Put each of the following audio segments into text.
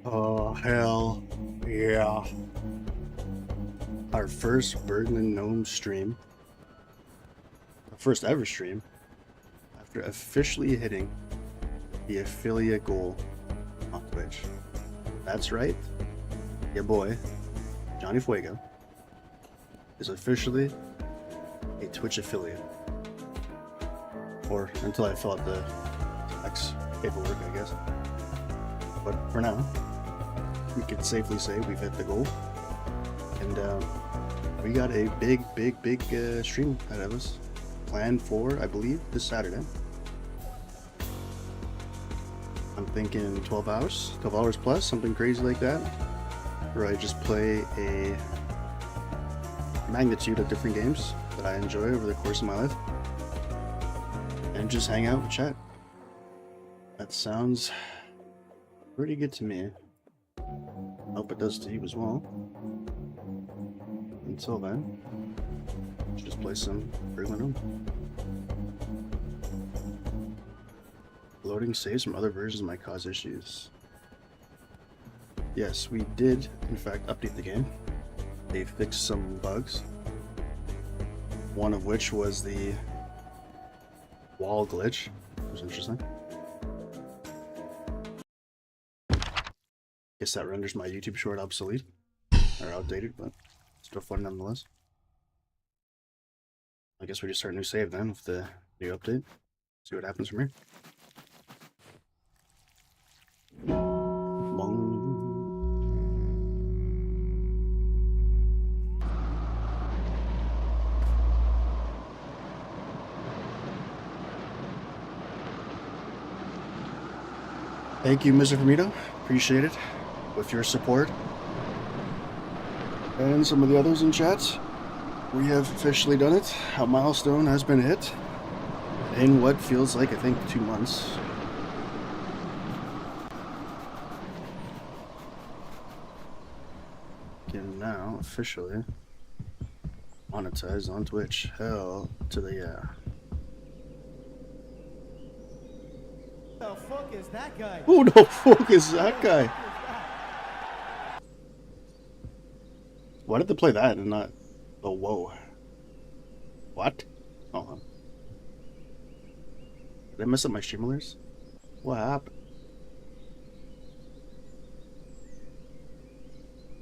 Oh, hell yeah. Our first Burglin Gnome stream. Our first ever stream. After officially hitting the affiliate goal on Twitch. That's right. Your boy, Johnny Fuego, is officially a Twitch affiliate. Or until I fill out the tax paperwork, I guess. But for now, we can safely say we've hit the goal. And we got a big stream ahead of us. Planned for, I believe, this Saturday. I'm thinking 12 hours. 12 hours plus, something crazy like that. Where I just play a magnitude of different games that I enjoy over the course of my life. And just hang out and chat. That sounds pretty good to me. Hope it does to you as well. Until then, let's just play some Burglin Gnomes. Loading saves from other versions might cause issues. Yes, we did, in fact, update the game. They fixed some bugs. One of which was the wall glitch. It was interesting. Guess that renders my YouTube short obsolete. Or outdated, but still fun nonetheless. I guess we just start a new save then with the new update. See what happens from here. Boom. Thank you, Mr. Firmino. Appreciate it. With your support and some of the others in chat, we have officially done it. A milestone has been hit in what feels like, I think, 2 months. Can now officially monetize on Twitch. Hell to the yeah. Who the fuck is that guy? Who the fuck is that guy? Why did they play that and not the whoa? What? Hold on. Did I mess up my stream alerts? What happened?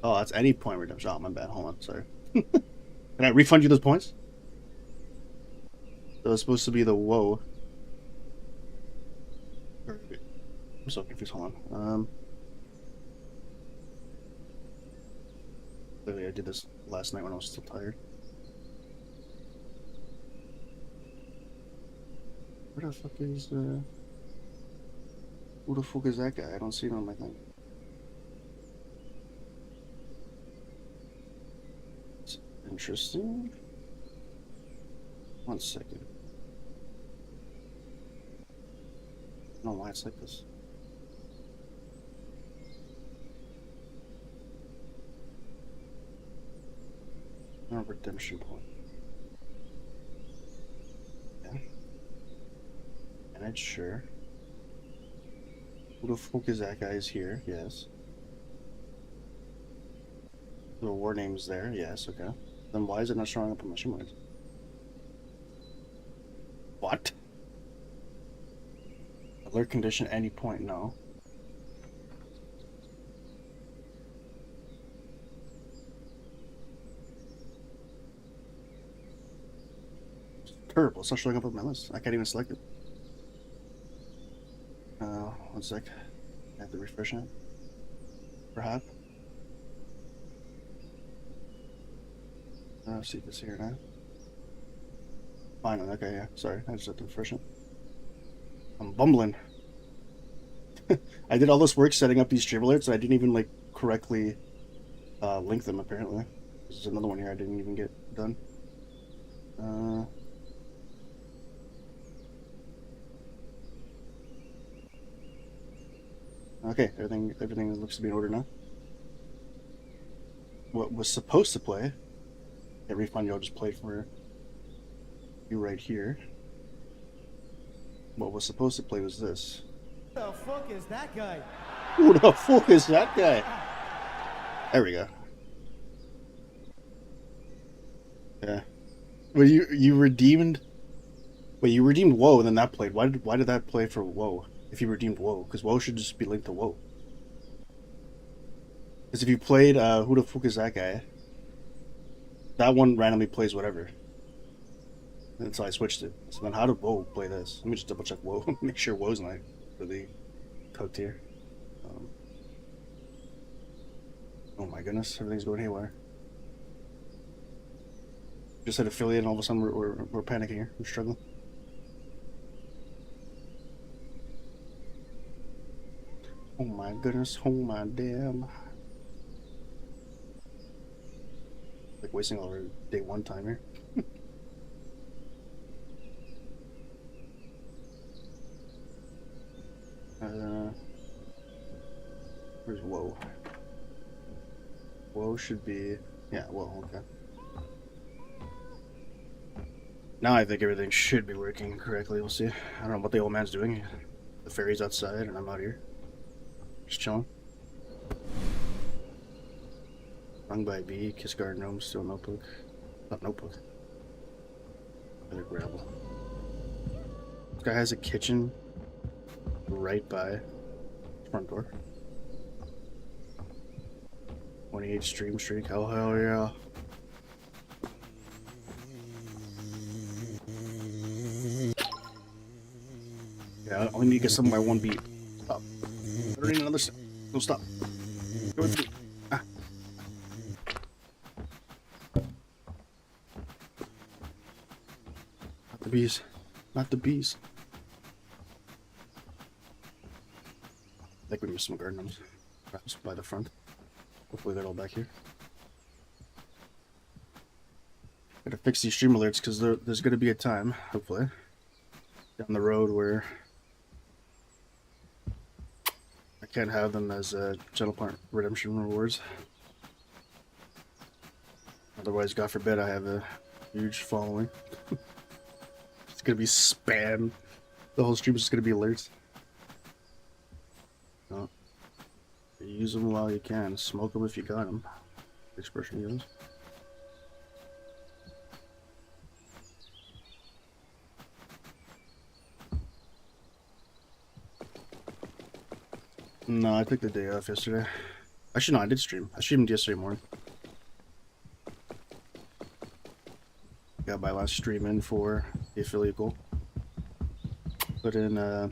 Oh, that's any point redemption. Oh, my bad. Hold on, sorry. Can I refund you those points? That was supposed to be the whoa. I'm so confused. Hold on. Clearly, I did this last night when I was still tired. Where the fuck is who the fuck is that guy? I don't see it on my thing. It's interesting. 1 second. I don't know why it's like this. No redemption point. Yeah. And it's sure. Who the fuck is that guy? Is here? Yes. The war name's there? Yes, okay. Then why is it not showing up on my stream list? What? Alert condition any point? No. It's terrible. It's not showing up on my list. I can't even select it. 1 sec. I have to refresh it. Perhaps. See if it's here now. Finally, okay, yeah. Sorry, I just have to refresh it. I'm bumbling. I did all this work setting up these stream alerts, and I didn't even like correctly link them. Apparently, this is another one here I didn't even get done. Okay, everything looks to be in order now. What was supposed to play? Yeah, refund. Y'all just played for you right here. What was supposed to play was this. Who the fuck is that guy? Who the fuck is that guy? There we go. Yeah. Well, you redeemed. Wait, you redeemed Woe, and then that played. Why did that play for Woe? If you redeemed Woe, because Woe should just be linked to Woe. Because if you played who the fuck is that guy? That one randomly plays whatever. And so I switched it. So then how did Woe play this? Let me just double check Woe. Make sure Woe's not really cooked here. Oh my goodness, everything's going haywire. Just had affiliate and all of a sudden we're panicking here. We're struggling. Oh my goodness, oh my damn. Like wasting all our day one time here. Where's Woe? Woe should be... Yeah, Woe, okay. Now I think everything should be working correctly, we'll see. I don't know what the old man's doing. The fairy's outside and I'm out here. Just chilling. Rung by B, Kiss Guard Gnome, still notebook. Not notebook. Another gravel. This guy has a kitchen right by front door. 28 stream streak, hell yeah. Yeah, I only need to get something by one beat. Stop. I don't need another step. No, stop. Go with me. Ah. Not the bees. Not the bees. I think we missed some garden gnomes. Perhaps by the front. Hopefully they're all back here. Gotta fix these stream alerts because there's gonna be a time, hopefully, down the road where I can't have them as channel point redemption rewards. Otherwise, God forbid, I have a huge following. It's gonna be spam. The whole stream is just gonna be alerts. No. Use them while you can. Smoke them if you got them. The expression goes. No, I took the day off yesterday. Actually, no, I did stream. I streamed yesterday morning. Got my last stream in for the affiliate goal. Put in a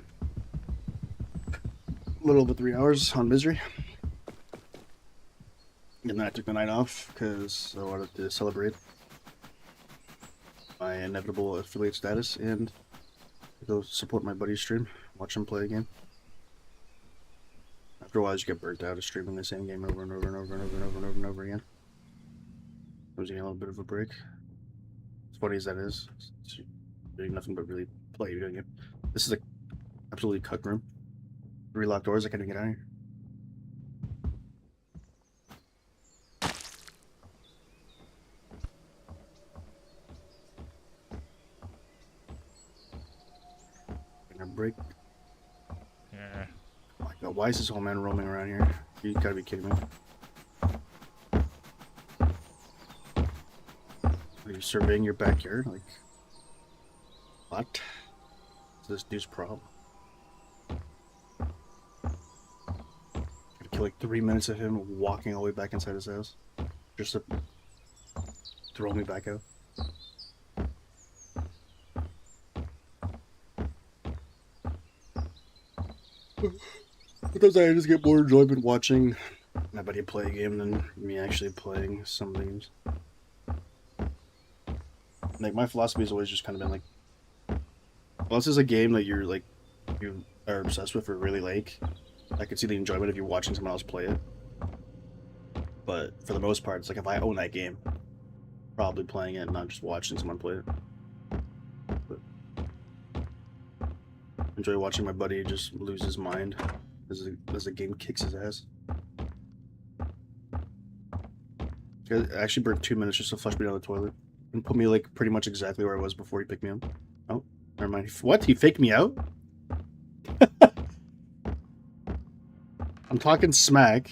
little over 3 hours on Misery. And then I took the night off because I wanted to celebrate my inevitable affiliate status and go support my buddy's stream, watch him play a game. After a while, you get burnt out of streaming the same game over and over and over and over and over and over and over again. I was getting a little bit of a break. As funny as that is, it's doing nothing but really play a video game. This is a absolutely cut room. 3 locked doors, I can't even get out of here. Gonna break. Yeah. Oh my god, why is this whole man roaming around here? You gotta be kidding me. Are you surveying your backyard? Like, what? Is this dude's problem? Gotta kill like 3 minutes of him walking all the way back inside his house. Just to throw me back out. Sometimes I just get more enjoyment watching my buddy play a game than me actually playing some games. Like, my philosophy has always just kind of been like, unless it's a game that you're like, you are obsessed with or really like, I could see the enjoyment if you're watching someone else play it. But for the most part, it's like if I own that game, probably playing it, not just watching someone play it. But enjoy watching my buddy just lose his mind as the game kicks his ass. It actually burned 2 minutes just to flush me down the toilet and put me like pretty much exactly where I was before he picked me up. Oh, never mind. What? He faked me out? I'm I'm talking smack.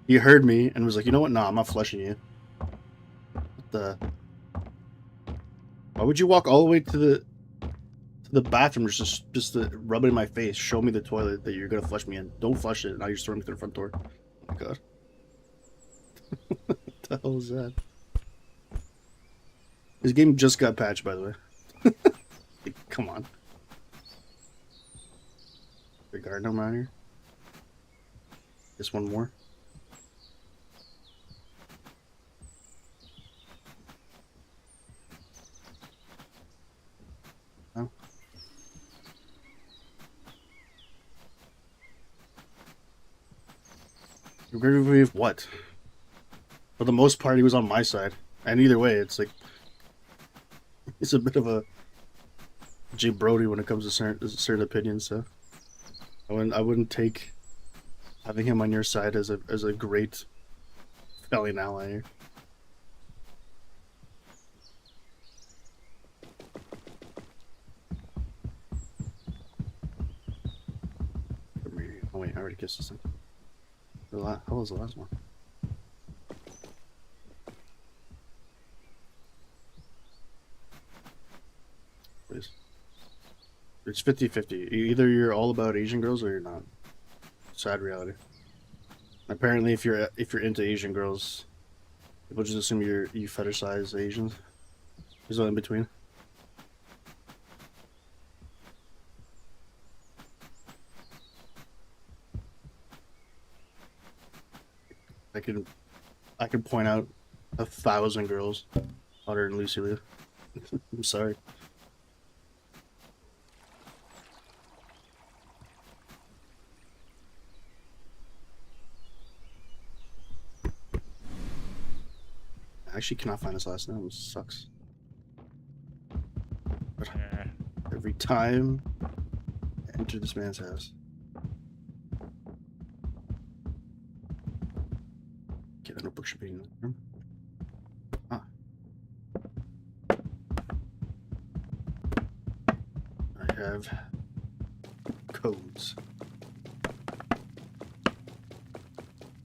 He heard me and was like, you know what? No, I'm not flushing you. What the? Why would you walk all the way to the bathroom just to rub it in my face? Show me the toilet that you're gonna flush me in. Don't flush it. Now you're throwing me through the front door. Oh my god. What the hell is that? This game just got patched, by the way. Like, come on. The guard gnome around here. Just one more. No. Agree with what? For the most part, he was on my side. And either way, it's like... It's a bit of a... Jay Brody when it comes to certain opinions, so... I wouldn't take having him on your side as a great felling ally here. Oh wait, I already kissed this thing. How was the last one? Please. It's 50-50. Either you're all about Asian girls or you're not. Sad reality. Apparently, if you're into Asian girls, people just assume you fetishize Asians. There's no in between. I can point out 1,000 girls hotter than Lucy Liu. I'm sorry. I actually cannot find his last name, which sucks. But every time I enter this man's house. Okay, the notebook should be in the room. Ah. I have codes.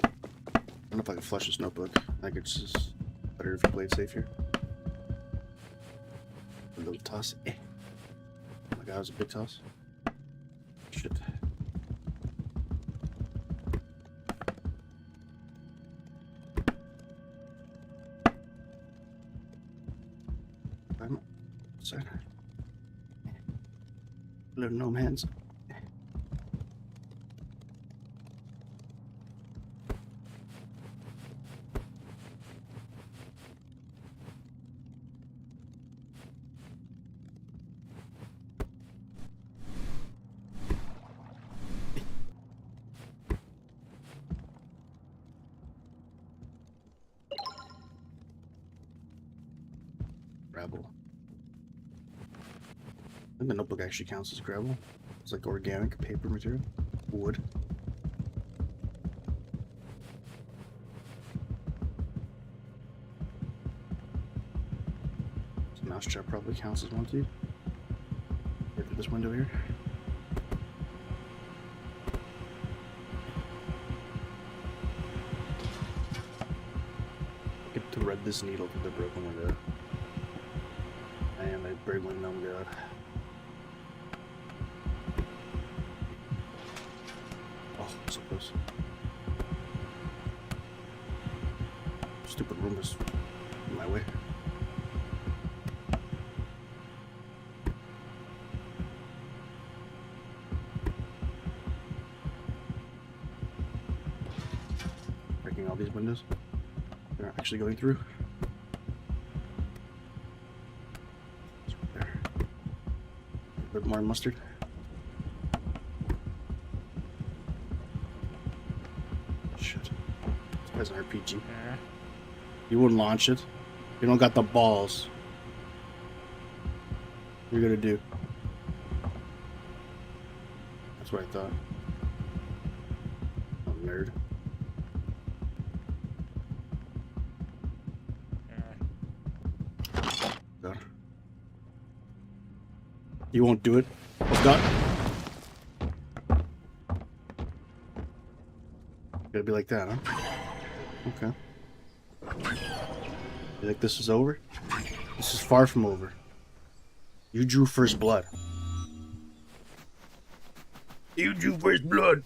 I don't know if I can flush this notebook. I think it's just better if you play it safe here. A little toss. Oh my god, it was a big toss. Shit. Sorry. Little gnome hands. Gravel. I think the notebook actually counts as gravel. It's like organic paper material. Wood. This mouse trap probably counts as one too. Right through this window here. Get to thread this needle through the broken window. I am a Burglin Gnome god. Oh, so close. Stupid room is in my way. Breaking all these windows. They're actually going through. A bit more mustard. Shit. This guy's an RPG. You wouldn't launch it. You don't got the balls. What are you gonna do? That's what I thought. Oh, nerd. God. You won't do it. Oh, God. Gotta be like that, huh? Okay. You think this is over? This is far from over. You drew first blood. You drew first blood.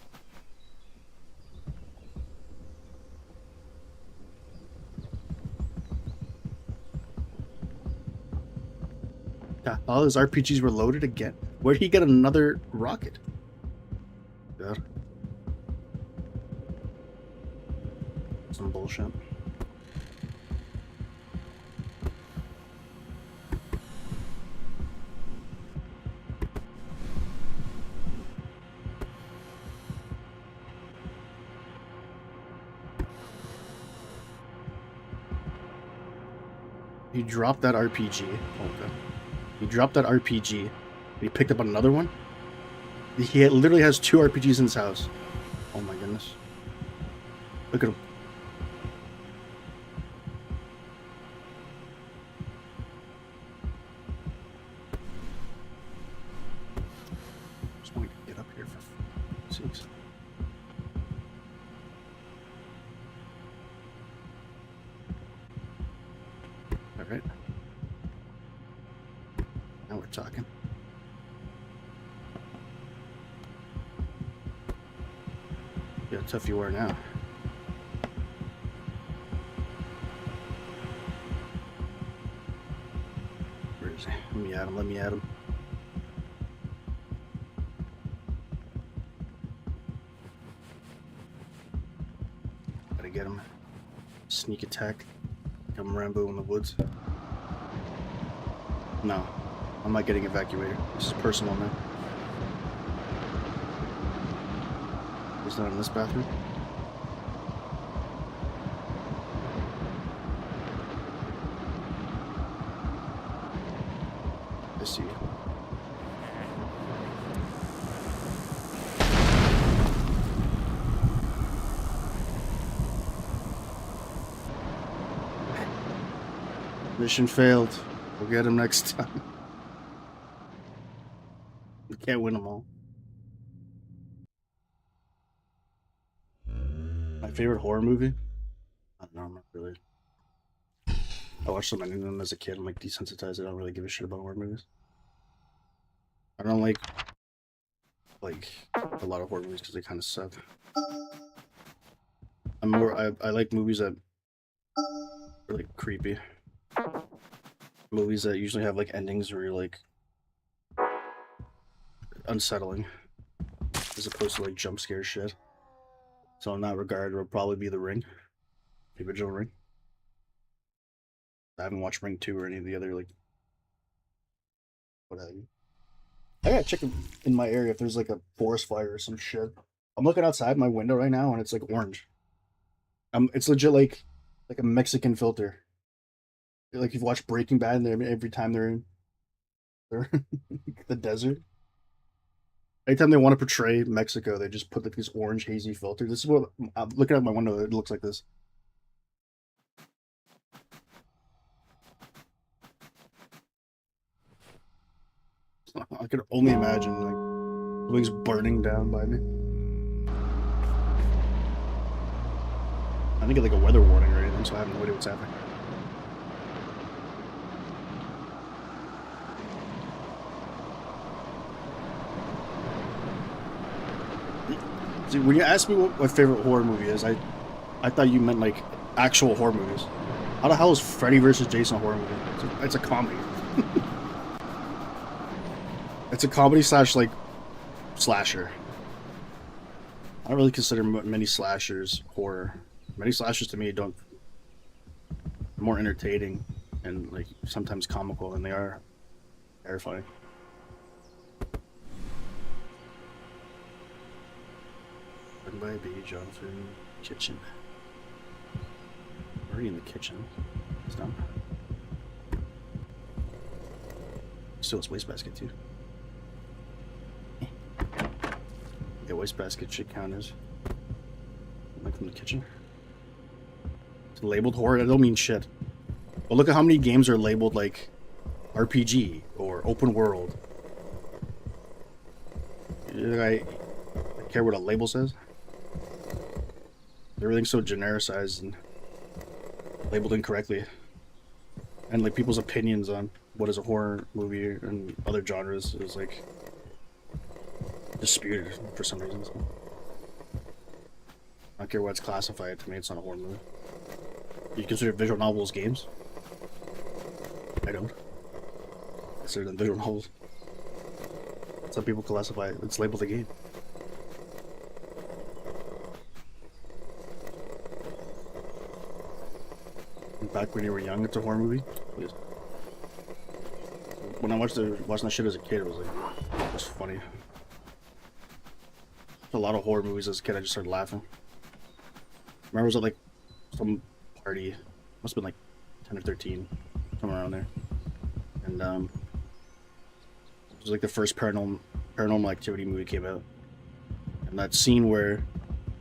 All his RPGs were loaded again. Where'd he get another rocket? God. Some bullshit. He dropped that RPG. Okay. He dropped that RPG. He picked up another one. He literally has 2 RPGs in his house. Oh my goodness. Look at him. Just want to get up here for 6. All right. Now we're talking. Yeah, how tough you are now. Where is he? Let me at him, let me at him. Gotta get him. Sneak attack. Come Rambo in the woods. No. I'm not getting evacuated. This is personal now. He's not in this bathroom. I see you. Mission failed. We'll get him next time. We can't win them all. My favorite horror movie? I don't know, I'm not really. I watched so many of them as a kid. I'm like desensitized. I don't really give a shit about horror movies. I don't like a lot of horror movies because they kind of suck. I like movies that are like creepy. Movies that usually have like endings where you're like unsettling, as opposed to like jump scare shit. So in that regard, it'll probably be The Ring, the original Ring. I haven't watched Ring 2 or any of the other like what have you. I gotta check in my area if there's like a forest fire or some shit. I'm looking outside my window right now and it's like orange. It's legit like a Mexican filter. Like you've watched Breaking Bad, and every time they're in the desert. Anytime they want to portray Mexico, they just put like this orange hazy filter. This is what I'm looking at my window. It looks like this. I could only imagine like something's burning down by me. I didn't get like a weather warning or anything, so I have no idea what's happening. See, when you asked me what my favorite horror movie is, I thought you meant like actual horror movies. How the hell is Freddy vs. Jason a horror movie? It's a comedy. It's a comedy slash like slasher. I don't really consider many slashers horror. Many slashers to me don't. They're more entertaining and like sometimes comical than they are terrifying. By B. Jonathan kitchen. Already in the kitchen. It's done. Still, it's wastebasket too. Yeah, wastebasket should count as like from the kitchen. It's labeled horror. That don't mean shit. But look at how many games are labeled like RPG or open world. I care what a label says. Everything's so genericized and labeled incorrectly. And like people's opinions on what is a horror movie and other genres is like disputed for some reason. So. I don't care what it's classified, to me it's not a horror movie. Do you consider visual novels games? I don't. I consider them visual novels. Some people classify it, it's labeled a game. Back when you were young, it's a horror movie. Please. When I watching that shit as a kid, it was like, it was funny. A lot of horror movies as a kid, I just started laughing. Remember, I was at like some party, must have been like 10 or 13, somewhere around there, and it was like the first paranormal activity movie came out, and that scene where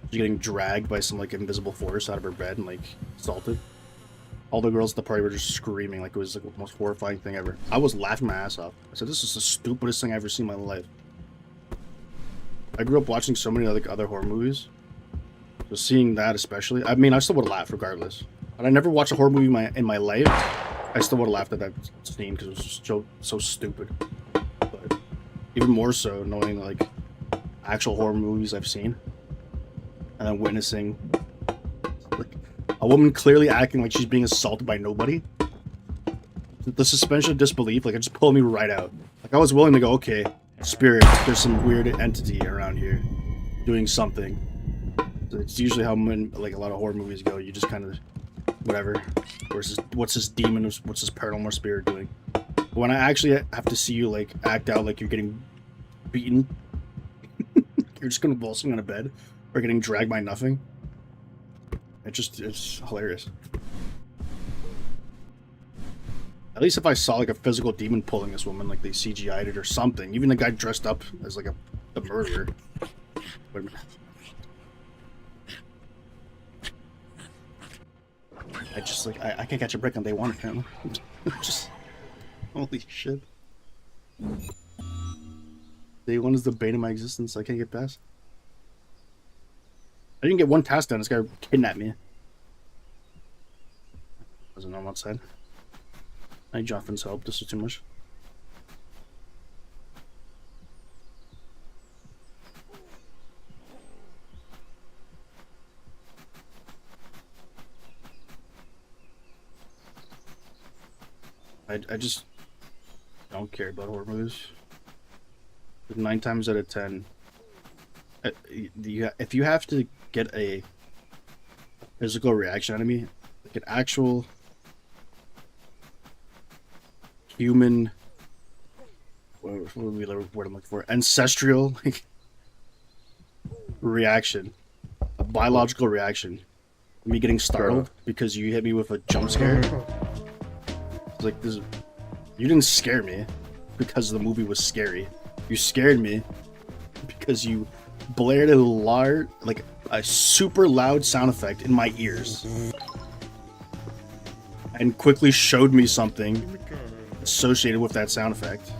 she's getting dragged by some like invisible force out of her bed and like assaulted. All the girls at the party were just screaming like it was like the most horrifying thing ever. I was laughing my ass off. I said, this is the stupidest thing I've ever seen in my life. I grew up watching so many other horror movies. So seeing that especially, I mean, I still would have laughed regardless. But I never watched a horror movie in my life. I still would have laughed at that scene because it was just so stupid. But even more so knowing like actual horror movies I've seen. And then witnessing like a woman clearly acting like she's being assaulted by nobody. The suspension of disbelief, like, it just pulled me right out. Like, I was willing to go, okay, spirit, there's some weird entity around here doing something. It's usually how like a lot of horror movies go. You just kind of, whatever. What's this demon? What's this paranormal spirit doing? But when I actually have to see you like act out like you're getting beaten, you're just convulsing on a bed, or getting dragged by nothing. It's hilarious. At least if I saw like a physical demon pulling this woman, like they CGI'd it or something. Even the guy dressed up as like a murderer. Wait a minute. I just like I can't catch a break on day one apparently. Just holy shit. Day one is the bane of my existence. I can't get past. I didn't get one task done. This guy kidnapped me. Doesn't know I'm outside. I need Jonathan's help. This is too much. I just don't care about horror movies. 9 times out of 10, if you have to get a physical reaction out of me, like an actual human, what would be the word I'm looking for? Ancestral like, reaction, a biological reaction. Me getting startled because you hit me with a jump scare. It's like this. You didn't scare me because the movie was scary. You scared me because you blared a super loud sound effect in my ears, and quickly showed me something associated with that sound effect.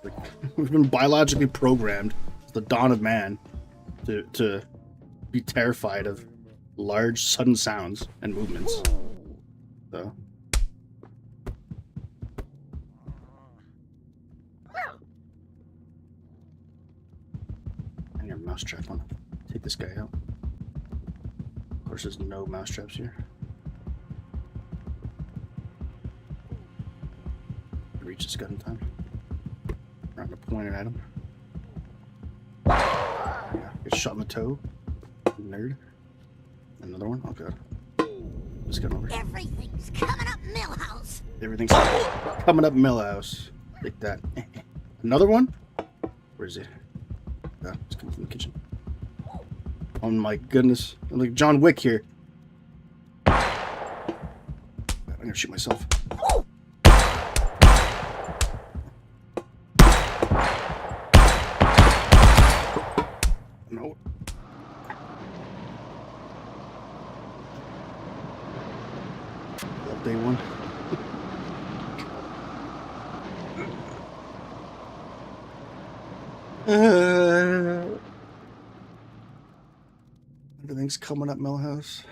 Like, we've been biologically programmed, the dawn of man, to be terrified of large, sudden sounds and movements. So. I need a mousetrap on. Take this guy out. Of course, there's no mousetraps here. Reach this gun in time. I'm gonna point it at him. Yeah, get shot in the toe. Nerd. Another one? Oh god. This gun over. Everything's coming up Millhouse. Everything's coming up Millhouse. Take that. Another one? Where is it? Oh, it's coming from the kitchen. Oh my goodness. I'm like John Wick here. I'm gonna shoot myself. No. Day one. Anything's coming up, Millhouse?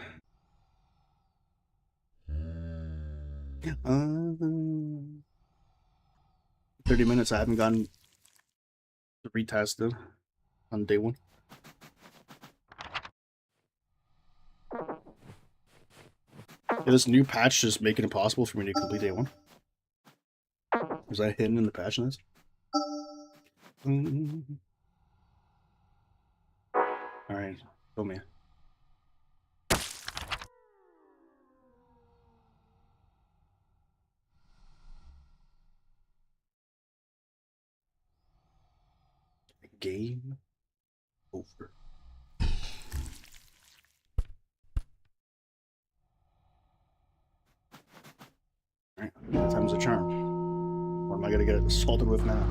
30 minutes. I haven't gotten retested on day one. Yeah, this new patch just making it possible for me to complete day one. Was that hidden in the patch notes? Alright, show me. Game over. Alright, that time's a charm. What am I gonna get assaulted with now?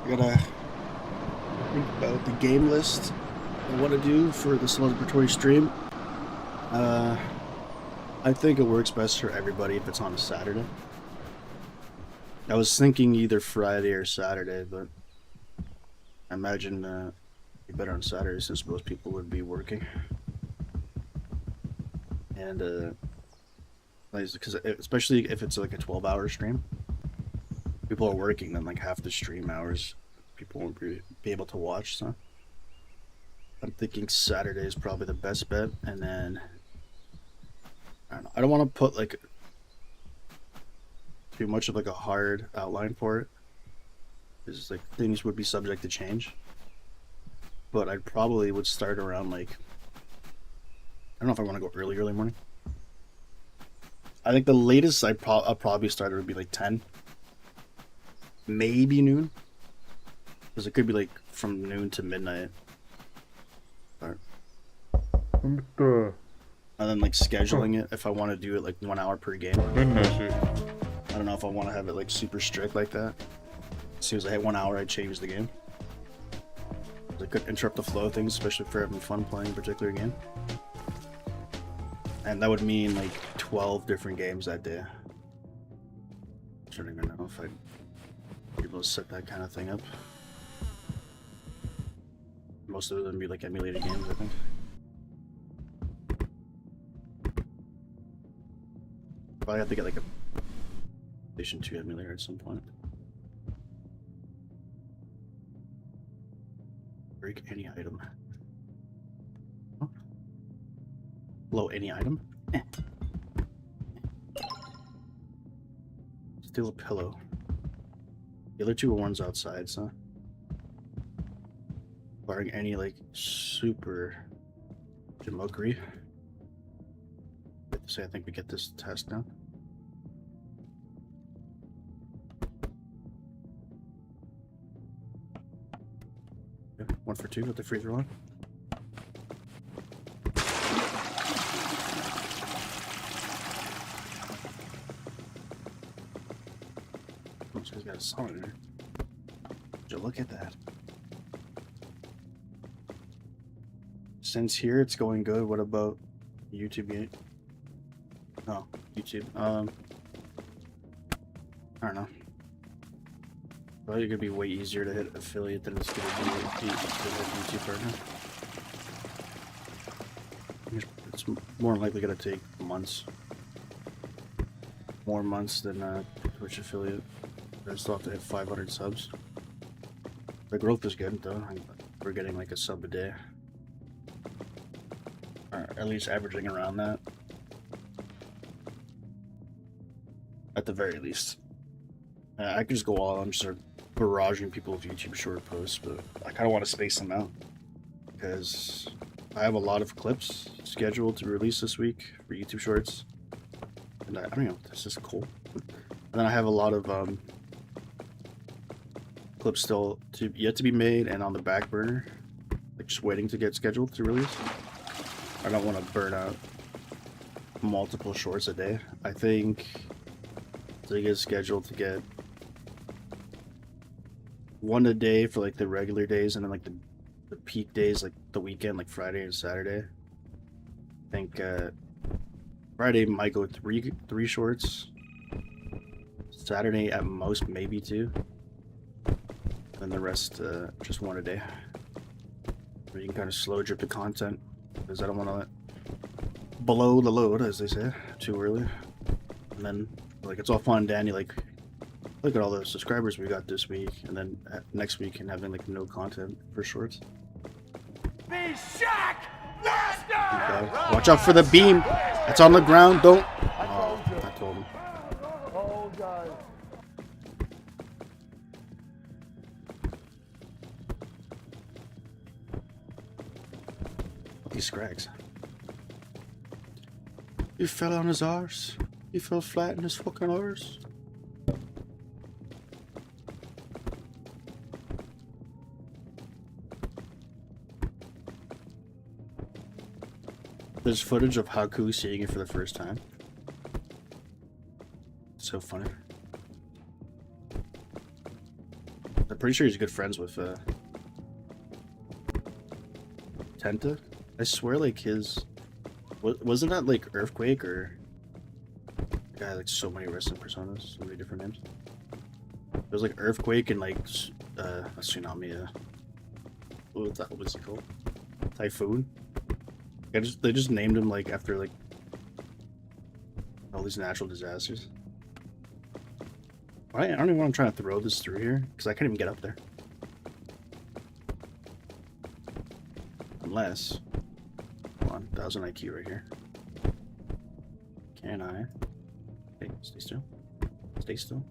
I gotta think about the game list I want to do for the celebratory stream. I think it works best for everybody if it's on a Saturday. I was thinking either Friday or Saturday, but I imagine it'd be better on Saturday since most people would be working. And because especially if it's like a 12-hour stream, people are working, then like half the stream hours people won't be able to watch. So I'm thinking Saturday is probably the best bet, and then I don't know. I don't want to put like too much of like a hard outline for it, because like things would be subject to change. But I probably would start around like, I don't know if I want to go early morning. I think the latest I'll probably start would be like 10, maybe noon, because it could be like from noon to midnight. And then like scheduling it if I want to do it like 1 hour per game. I don't know if I want to have it like super strict like that. As soon as I hit 1 hour, I change the game. It could interrupt the flow of things, especially if we're having fun playing a particular game. And that would mean like 12 different games that day. I don't even know if I'd be able to set that kind of thing up. Most of them would be like emulated games, I think. Probably have to get like a PlayStation 2 emulator at some point. Break any item. Oh. Blow any item? Eh. Steal a pillow. The other two are ones outside, so. Barring any like super jamokery. Say I think we get this test done. Okay, 1 for 2 with the freezer on. Oh, so he's got a song in there. Would you look at that? Since here it's going good, what about YouTube game? Oh, YouTube. I don't know. Probably gonna be way easier to hit affiliate than it's gonna be to hit YouTube partner. It's more likely gonna take months. More months than Twitch affiliate. I still have to hit 500 subs. The growth is good though. We're getting like a sub a day. Or at least averaging around that. At the very least. I could just go all out and start barraging people with YouTube short posts, but I kind of want to space them out. Because I have a lot of clips scheduled to release this week for YouTube shorts. And I don't know, this is cool. And then I have a lot of clips still yet to be made and on the back burner. Like just waiting to get scheduled to release. I don't want to burn out multiple shorts a day. I think to get scheduled to get one a day for like the regular days, and then like the the peak days, like the weekend, like Friday and Saturday. I think Friday might go three shorts. Saturday at most maybe 2. Then the rest just 1 a day. Or you can kind of slow drip the content because I don't want to let blow the load, as they say, too early. And then like it's all fun and dandy, like look at all the subscribers we got this week, and then next week and having like no content for shorts. The Shack Master! Watch out for the beam. That's on the ground. Don't. Oh, I told him. Oh, God. These scrags. He fell on his arse. He fell flat in his fucking arse. There's footage of Haku seeing it for the first time. So funny. I'm pretty sure he's good friends with Tenta. I swear, like his wasn't that like Earthquake or the guy like so many wrestling personas, so many different names. It was like Earthquake and like a tsunami. What was it called? Typhoon. They just named him like after like all these natural disasters. I don't even want to try to throw this through here because I can't even get up there. Unless, come on, 1000 IQ right here. Can I? Hey, stay still. Stay still.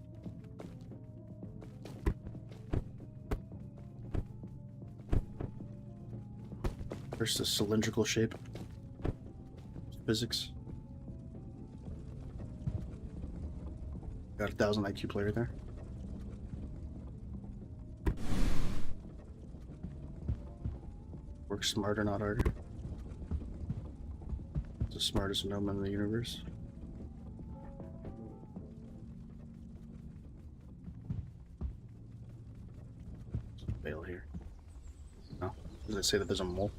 There's the cylindrical shape. Physics. Got 1000 IQ player there. Work smarter, not harder. It's the smartest gnome in the universe. Bail here. No. Does it say that there's a mole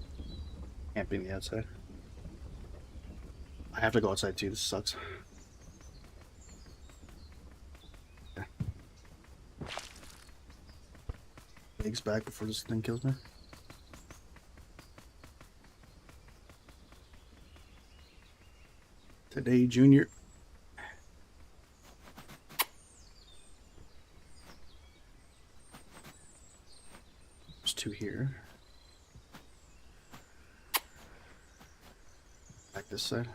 camping the outside? I have to go outside too, this sucks. Okay. Legs back before this thing kills me. Today, Junior. There's 2 here. Back this side.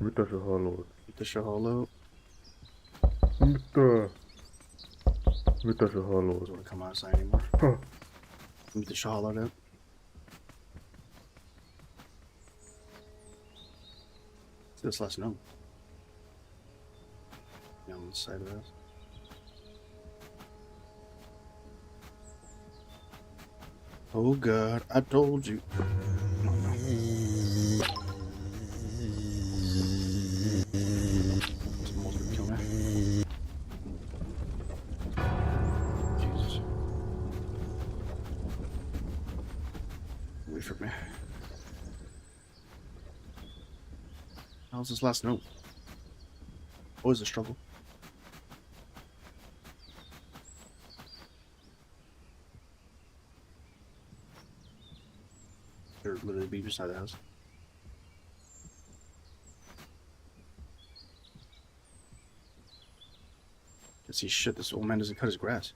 Mitä sä haluat? Mitä sä haluat? Mitä sä haluat? Doesn't want to come outside anymore. Huh. Mitä sä haluat? See this last gnome. Yeah, on the side of this. Oh God, I told you. Jesus. Wait for me. How's this last note? What was the struggle? They're literally be beside the house. Let's see, shit, this old man doesn't cut his grass.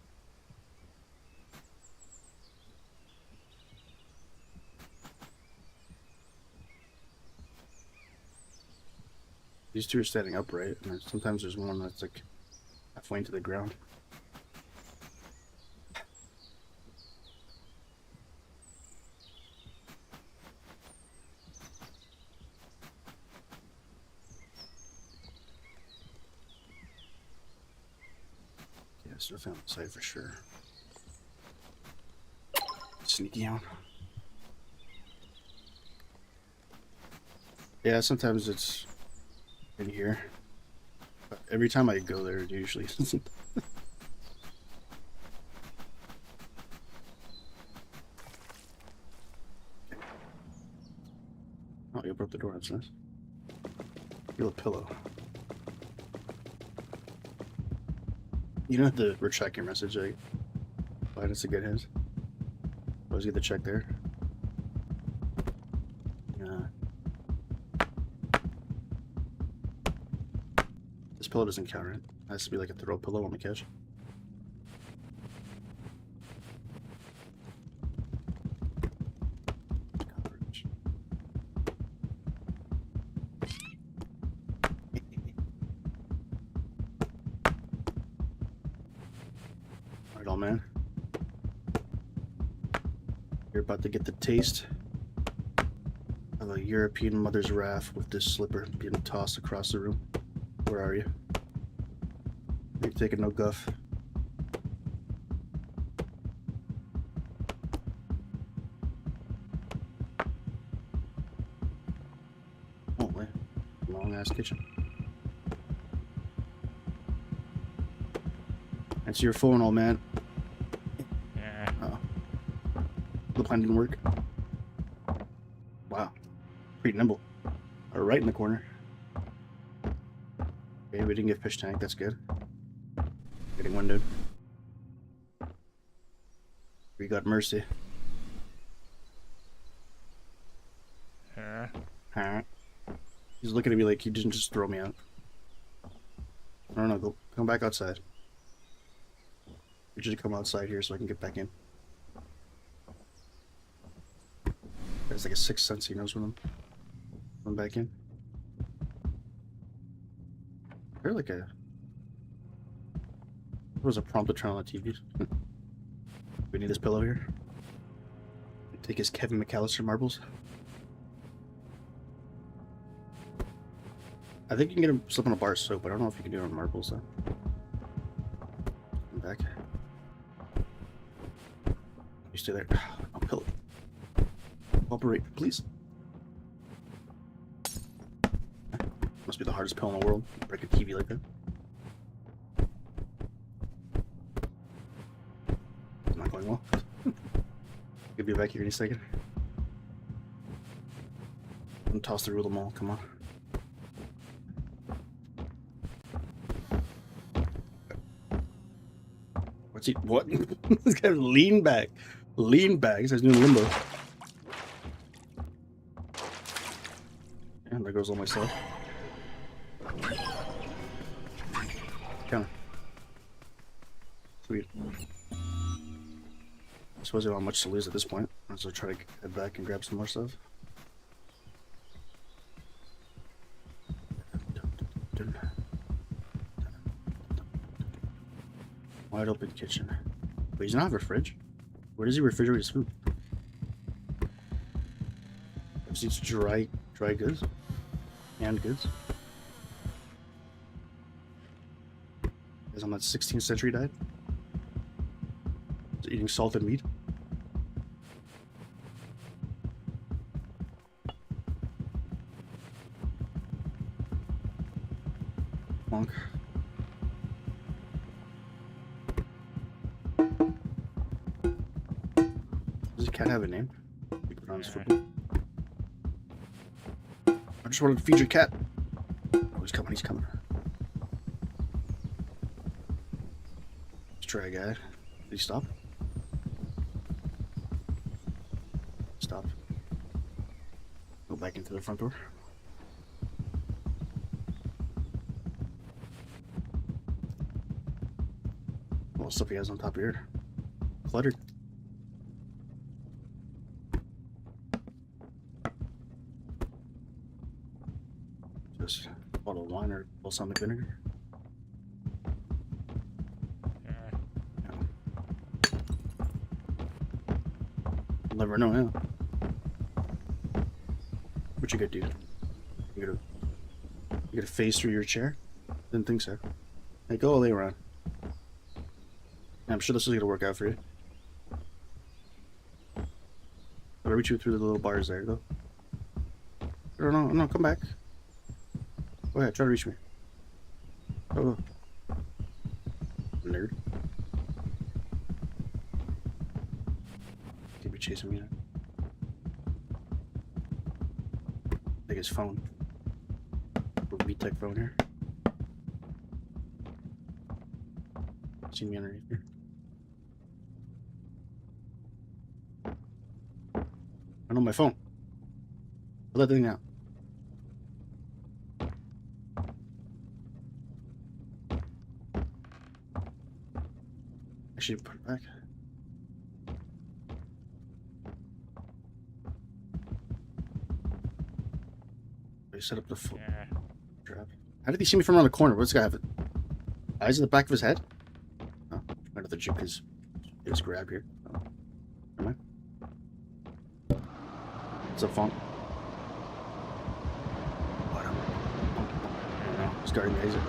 These 2 are standing upright, and sometimes there's one that's like halfway into the ground. Yeah, it's nothing on the side for sure. Sneaky out. Yeah, sometimes it's in here. But every time I go there, it usually doesn't. Oh, you broke the door. That's nice. Feel a pillow. You don't have to recheck your message. Like, why does it get his? Always get the check there. This pillow doesn't count, right? It has to be like a throw pillow on the couch. Coverage. Alright, old man. You're about to get the taste of a European mother's wrath with this slipper being tossed across the room. Where are you? You're taking no guff. Oh, wait. Long ass kitchen. Answer your phone, old man. Yeah. Uh-oh. The plan didn't work. Wow. Pretty nimble. Right in the corner. Okay, we didn't get fish tank. That's good. Getting windowed. We got mercy. Yeah. Huh? He's looking at me like he didn't just throw me out. I don't know. Go come back outside. You should come outside here so I can get back in. There's like a sixth sense. He knows when I'm back in. They're like a. There was a prompt to turn on the TV. We need this pillow here. Take his Kevin McAllister marbles. I think you can get him slip on a bar of soap. I don't know if you can do it on marbles though. I'm back. You stay there. I'll pillow. Operate, please. Must be the hardest pill in the world. Break a TV like that. It's not going well. Could be back here any second. I'm gonna toss through them all. Come on. What's he? What? This guy lean back. Lean back. This guy's doing limbo. And there goes all my stuff. Counter. Sweet. I suppose I don't have much to lose at this point. So try to head back and grab some more stuff. Wide open kitchen. But he's not have a fridge. Where does he refrigerate his food? Is these dry goods? Canned goods? Is on that 16th century diet? Is eating salted meat? Monk. Does the cat have a name? You put on his football. I just wanted to feed your cat. Oh, he's coming, he's coming. Let's try a guy. Did he stop? Stop. Go back into the front door. What stuff he has on top here? Cluttered. Just a bottle of wine or balsamic vinegar. Yeah. You'll never know, yeah. What you gonna do? You gonna phase through your chair? Didn't think so. Hey, go all the way around. I'm sure this is gonna work out for you. I'll reach you through the little bars there, though. No, come back. Go ahead, try to reach me. Oh, nerd. Can't be chasing me now. Take his phone. Little V-Tech phone here. See me underneath here. I know my phone. Put that thing out. I should put it back. They set up the full Yeah. trap. How did he see me from around the corner? What's this guy have? Eyes in the back of his head? Oh, might have to juke his grab here. Oh. Never mind. What's up, phone? What up? I don't know. He's guarding the exit.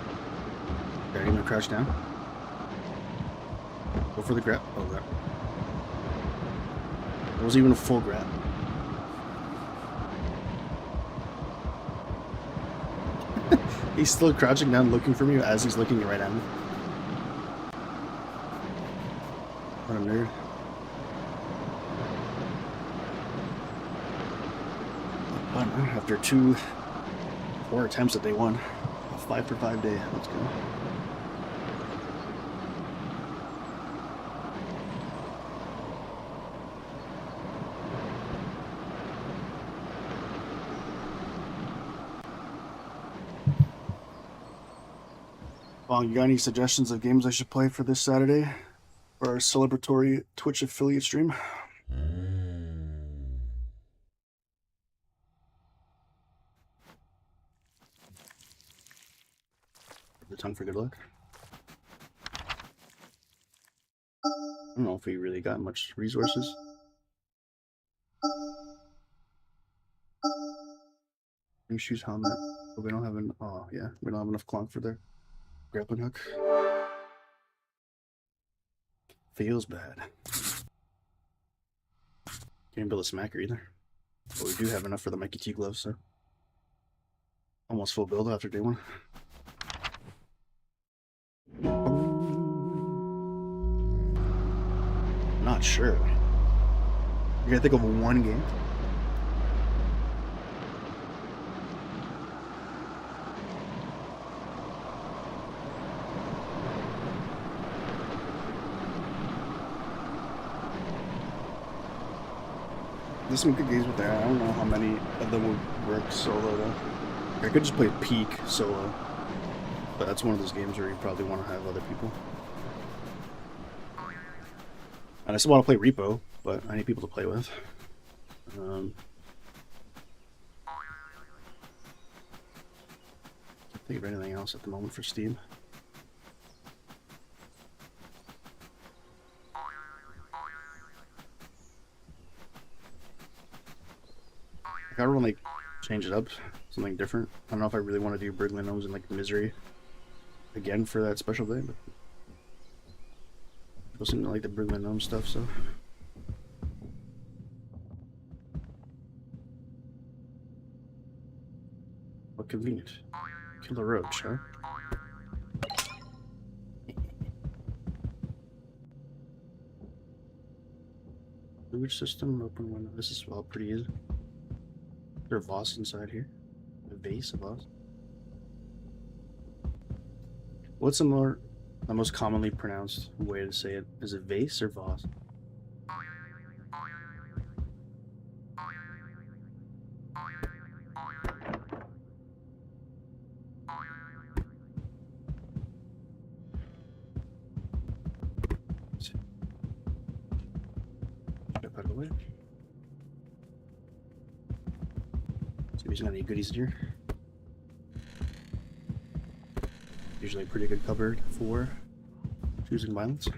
Got him to crouch down. Go for the grab. Oh, grab. It wasn't even a full grab. He's still crouching down looking for me as he's looking right at me. What a nerd. After 2 poor attempts at day 1. A 5 for 5 day. Let's go. Well, you got any suggestions of games I should play for this Saturday? For our celebratory Twitch affiliate stream? The tongue for good luck. I don't know if we really got much resources. Shoes helmet. But we don't have an. Oh, yeah. We don't have enough clonk for their grappling hook. Feels bad. Can't build a smacker either. But we do have enough for the Mikey T gloves, so. Almost full build after day 1. Not sure. You gotta think of one game. There's some good games with that. I don't know how many of them would work solo though. I could just play Peak solo, but that's one of those games where you probably want to have other people. And I still want to play Repo, but I need people to play with. Can't think of anything else at the moment for Steam. I gotta like change it up, something different. I don't know if I really want to do Burglin Gnomes and like Misery again for that special day, but people seem to like the Burglin Gnome stuff, so. What convenient. Kill the roach, huh? Sewage system, open window. This is all pretty easy. Is there a vase inside here? A vase, a vase? What's the most commonly pronounced way to say it? Is it vase or vase? Step out of the way. See if he's got any goodies in here. Usually a pretty good cupboard for choosing violence.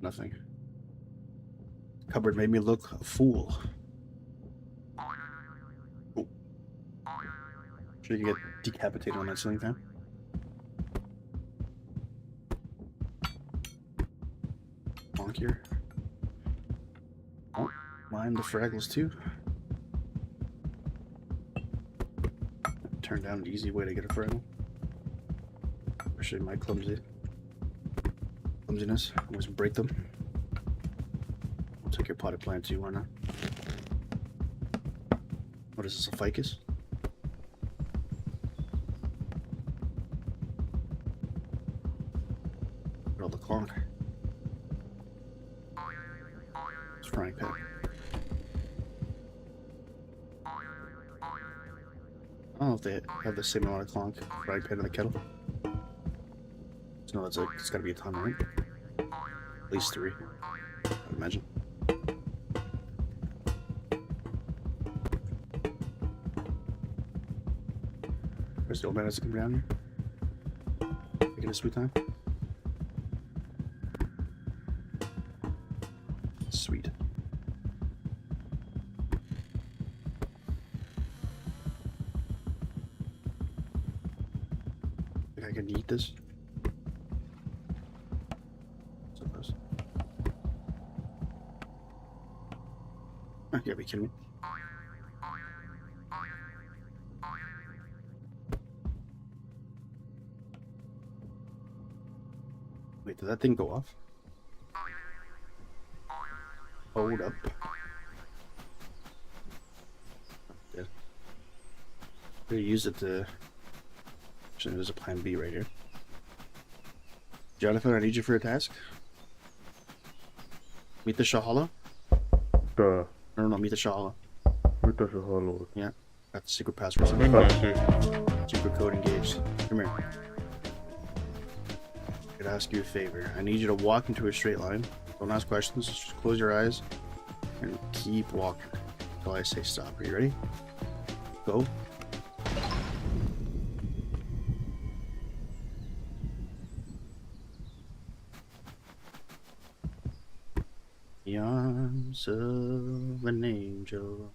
Nothing. Cupboard made me look a fool. Oh. Sure you get decapitated on that ceiling fan? clonk here. Oh, mine the fraggles too. Turn down an easy way to get a fraggle. Especially my clumsiness. Always break them. I'll take your potted plant too, why not? What is this, a ficus? Look at all the clonk. It's frying pan. I don't know if they have the same amount of clonk frying pan in the kettle. So no, it's gotta be a ton, right? At least 3, I'd imagine. Where's the old man has to come down here? Taking a sweet time. Sweet. Think I can eat this? Suppose. Oh, you gotta be kidding me. Wait, did that thing go off? Hold up. Did. We use it to. Actually, there's a plan B right here. Jonathan, I need you for a task. Meet the Shahala? No, meet the Shahala. Mitä se haluat? Yeah, got the secret password. Secret code engaged. Come here. I could ask you a favor. I need you to walk into a straight line. Don't ask questions. Just close your eyes and keep walking until I say stop. Are you ready? Go. The arms of an angel.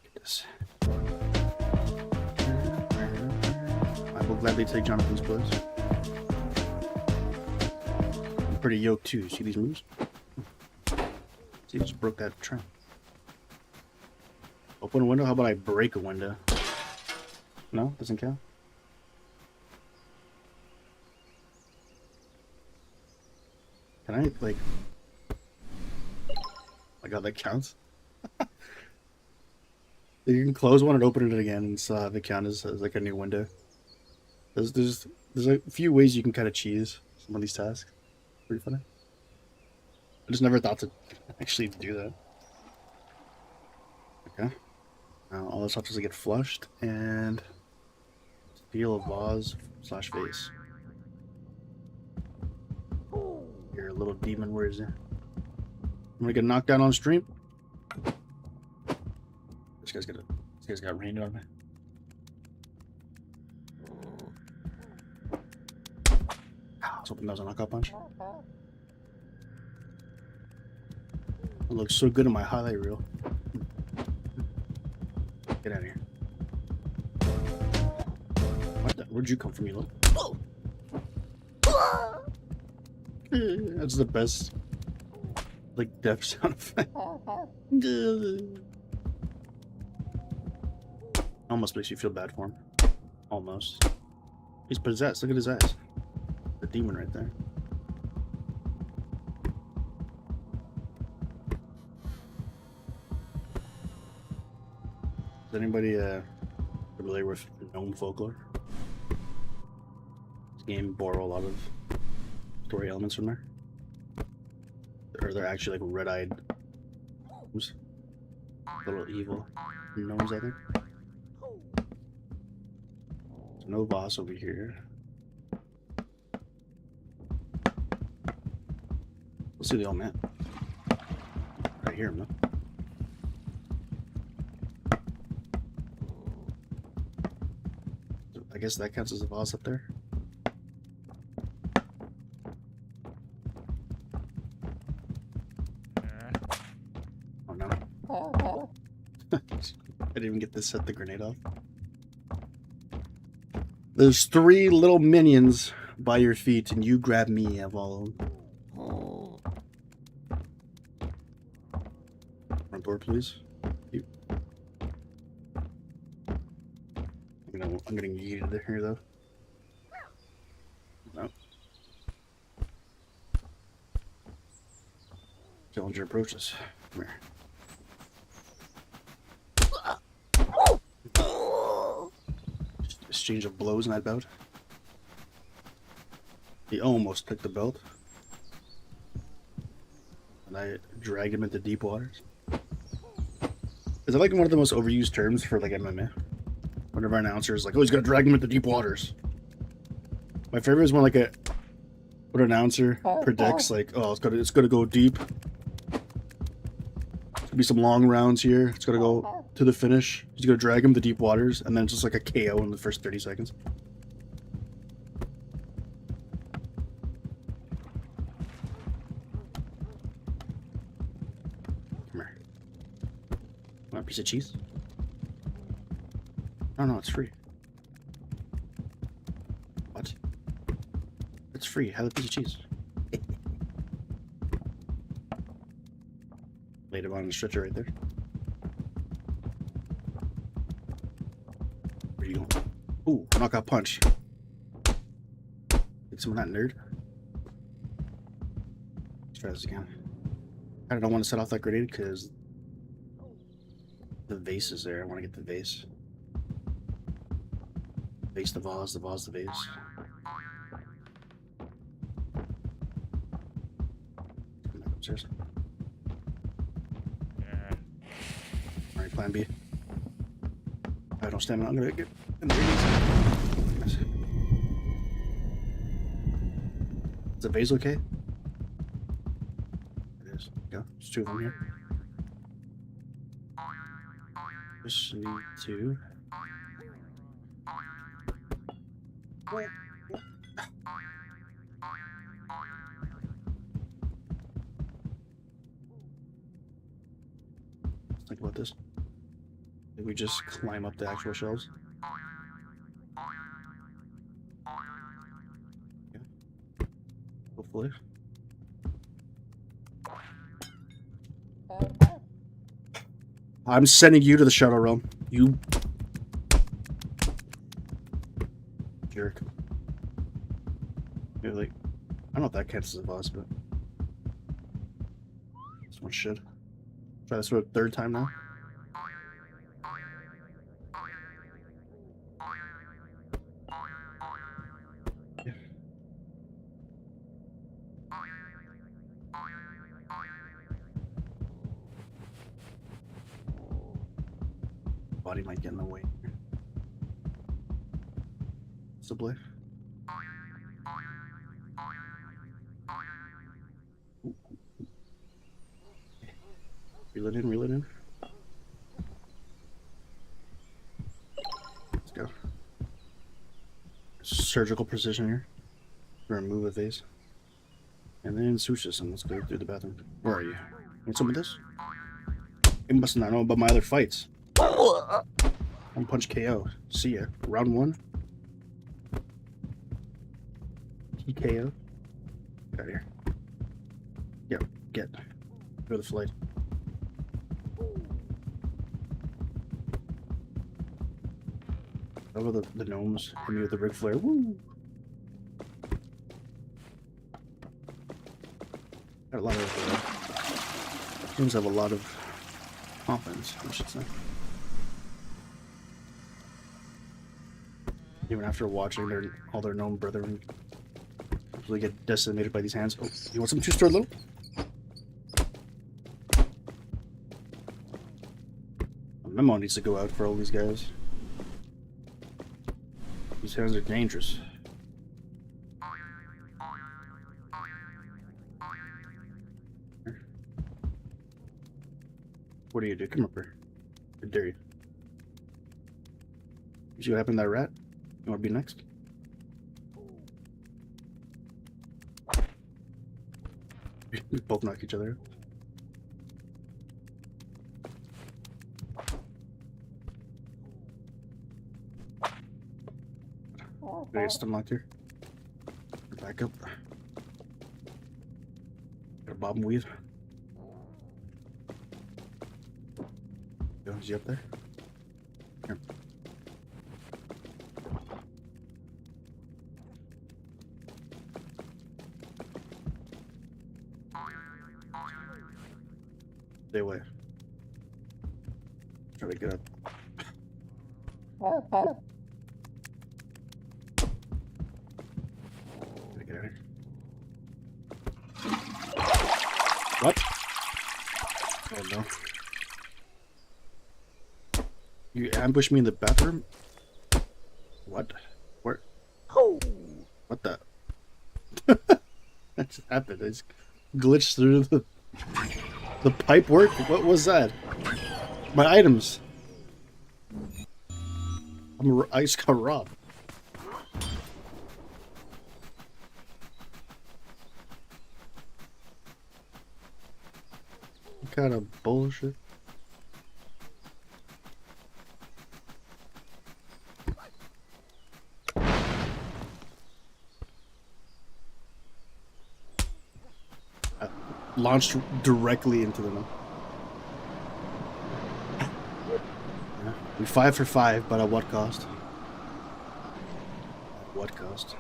Get this. I will gladly take Jonathan's place. I'm pretty yoked too. See these moves? See, just broke that trend. Open a window? How about I break a window? No? Doesn't count? Can I, like... I got that counts? You can close one and open it again and still have it count as like a new window. There's a few ways you can kind of cheese some of these tasks. Pretty funny. I just never thought to actually do that. Okay. Now all this stuff is to get flushed and steal a vase / vase. You're a little demon, where is it? I'm gonna get knocked down on stream. This guy's got rained on me. I was hoping that was a knockout punch. It looks so good in my highlight reel. Get out of here. What the? Where'd you come from, you little? That's the best, like, death sound effect. Almost makes you feel bad for him. Almost. He's possessed. Look at his eyes. The demon right there. Is anybody familiar with Gnome folklore? This game borrow a lot of story elements from there. Or they're actually like red-eyed gnomes. Little evil gnomes, I think. There's no boss over here. Let's see the old man. I hear him though. I guess that counts as a boss up there. Oh no. I didn't even get to set the grenade off. There's 3 little minions by your feet and you grab me, Avalon. Front door, please. You. I'm getting yeeted here, though. No. Challenger approaches. Come here. Exchange of blows in that bout. He almost took the belt. And I dragged him into deep waters. Is it like one of the most overused terms for like MMA? Whenever an announcer is like, oh, he's gonna drag him into deep waters. My favorite is when like an announcer predicts like, oh, it's gonna go deep. There's gonna be some long rounds here. It's gonna go to the finish. He's gonna drag him to deep waters, and then it's just like a KO in the first 30 seconds. Come here. Want a piece of cheese? Oh no, it's free. What? It's free. Have a piece of cheese. Laid him on the stretcher right there. Where you going? Ooh, knockout punch. Get some of that, nerd. Let's try this again. I don't want to set off that grenade because the vase is there. I want to get the vase. Vase, the vase, the vase, the vase. Come back upstairs. Alright, plan B. I don't stamina. I'm gonna get in the Is the vase okay? It is. Yeah, there's two of them here. Just need to. Let's think about this. Did we just climb up the actual shelves? Yeah. Hopefully. I'm sending you to the Shadow Realm. You jerk. You're like, I don't know if that counts as a boss, but this one should. Try this for a third time now. Yeah. Body might get in the way. Possibly. Reel it in, reel it in. Let's go. Surgical precision here. Remove a vase. And then switch this and let's go through the bathroom. Where are you? Want some of this? You must not know about my other fights. One punch KO. See ya. Round one. TKO. Get out of here. Yo, get. Go to the flight. Over the gnomes. Hit me with the Ric Flair. Woo! Got a lot of gnomes have a lot of confidence, I should say. Even after watching all their gnome brethren really get decimated by these hands. Oh, you want some two-star low? A memo needs to go out for all these guys. These hands are dangerous. What do you do? Come up here. How dare you? You see what happened to that rat? You want to be next? We both knock each other out. Do I get stunlocked here? Back up. Got a bob and weave. Yo, is he up there? Here. Stay away. Try to get up. Gotta get out of here. What? Oh no. You ambushed me in the bathroom? What? Where? Oh! What the? That just happened. I just glitched through the pipe work? What was that? My items. I just got robbed. What kind of bullshit? Launched directly into the mill. Yeah. We 5 for 5, but at what cost? At what cost?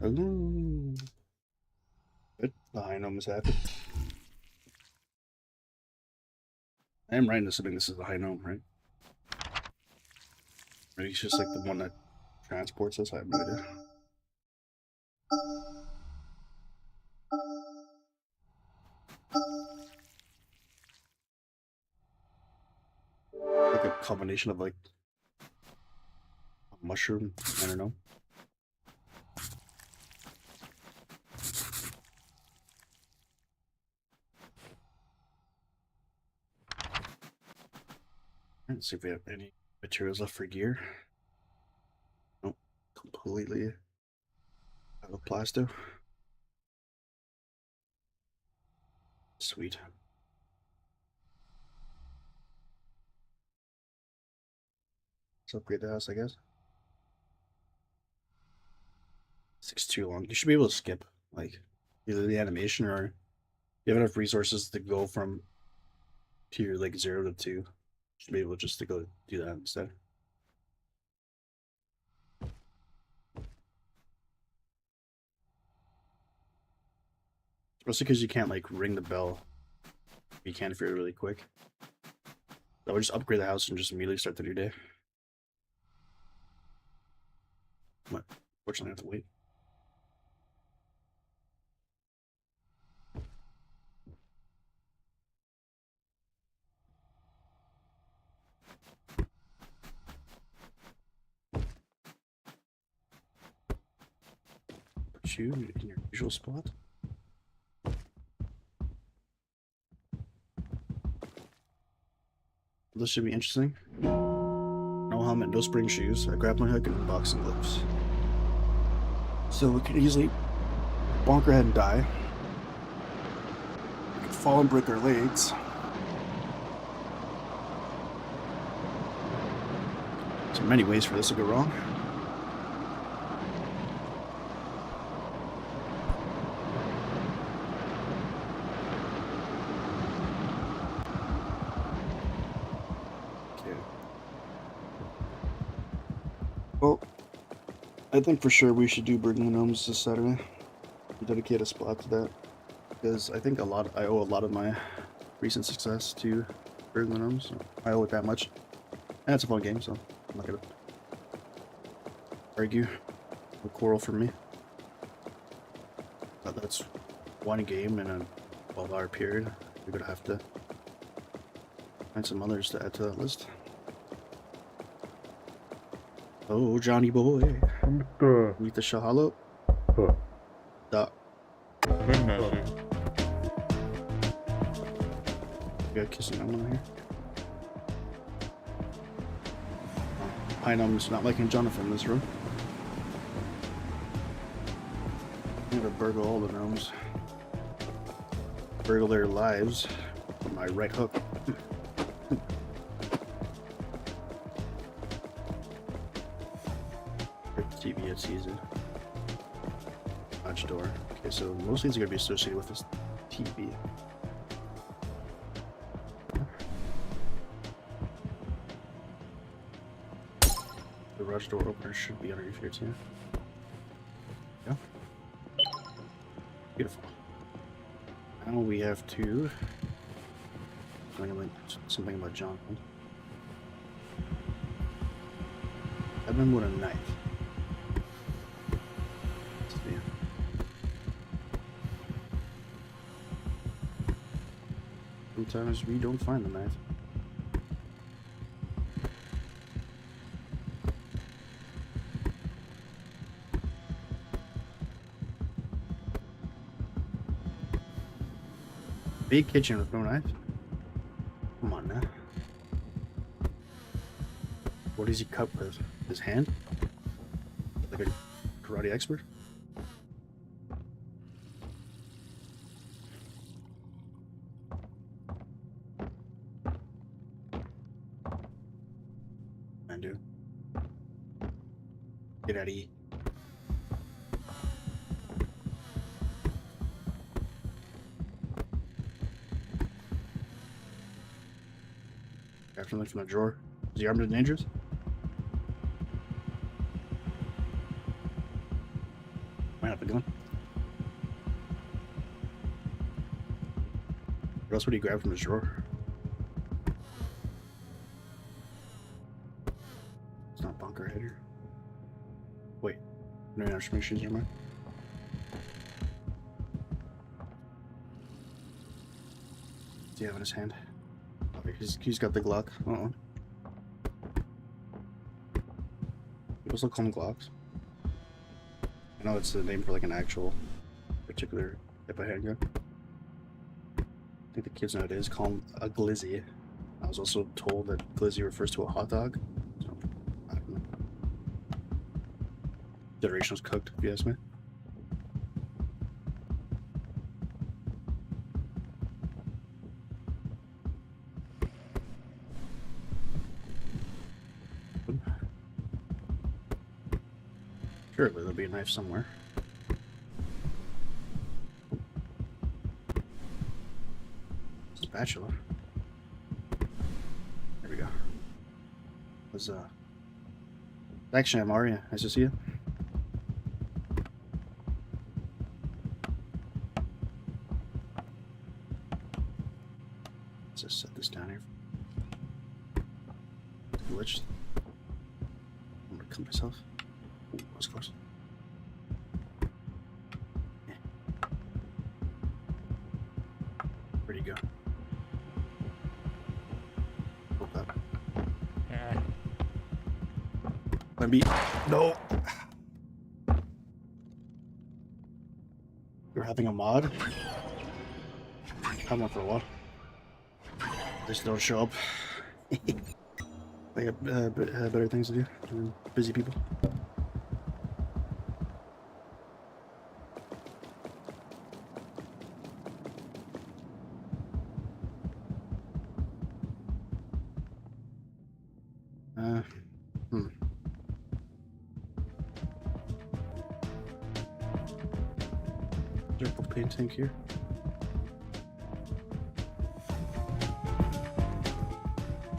Ooh. Good. The high gnome is happy. I am right in assuming this is the high gnome, right? Or he's just like the one that transports us. I have no idea. Like a combination of like a mushroom. I don't know. Let's see if we have any materials left for gear. Nope, completely out of plaster. Sweet. Let's upgrade the house, I guess. 6 too long. You should be able to skip, like, either the animation or you have enough resources to go from tier like 0 to 2. You should be able just to go do that instead. Especially because you can't like ring the bell. You can if you're really quick. So we'll just upgrade the house and just immediately start the new day. But fortunately I have to wait. Put you in your usual spot. This should be interesting. No helmet, no spring shoes, a grappling hook, and boxing gloves. So we could easily bonk our head and die. We could fall and break our legs. There's many ways for this to go wrong. Well, I think for sure we should do Burglin Gnomes this Saturday. Dedicate a spot to that. Because I think I owe a lot of my recent success to Burglin Gnomes. So I owe it that much. And it's a fun game, so I'm not gonna argue or quarrel for me. But that's one game in a 12-hour period. We're gonna have to find some others to add to that list. Oh, Johnny boy. Meet the Shahalo. Da. We got kissing on here. I know I'm just not liking Jonathan in this room. I'm gonna burgle all the gnomes. Burgle their lives. My right hook. TV at season. Garage door. Okay, so most things are gonna be associated with this TV. The garage door opener should be underneath here too. Yeah. Beautiful. Now we have to something about Jonathan. I've been with a knife. Let's see. Sometimes we don't find the knife. Big kitchen with no knife. Come on now. What does he cut with? His hand? Like a karate expert? Man, dude. Get out of here. Grab something from the drawer. Is he armed and dangerous? Might have a gun. What else would he grab from his drawer? It's not bunker header. Wait, no instrumentations are mine. What's he have in his hand? Okay, he's got the Glock. People still call them Glocks. I know it's the name for like an actual particular type of handgun. I think the kids nowadays call them a glizzy. I was also told that glizzy refers to a hot dog. So, I don't know. Generation was cooked, if you ask me. Surely there'll be a knife somewhere. Spatula. There we go. Was action, Maria. Nice to see you. Let's just set this down here. Glitched. I'm gonna cut myself. Ooh, that was close. Yeah. Where'd he go? Hold up. Yeah. Let me. No! You're having a mod? Come on for a while. Just don't show up. I got better things to do than busy people. Is there a propane tank here?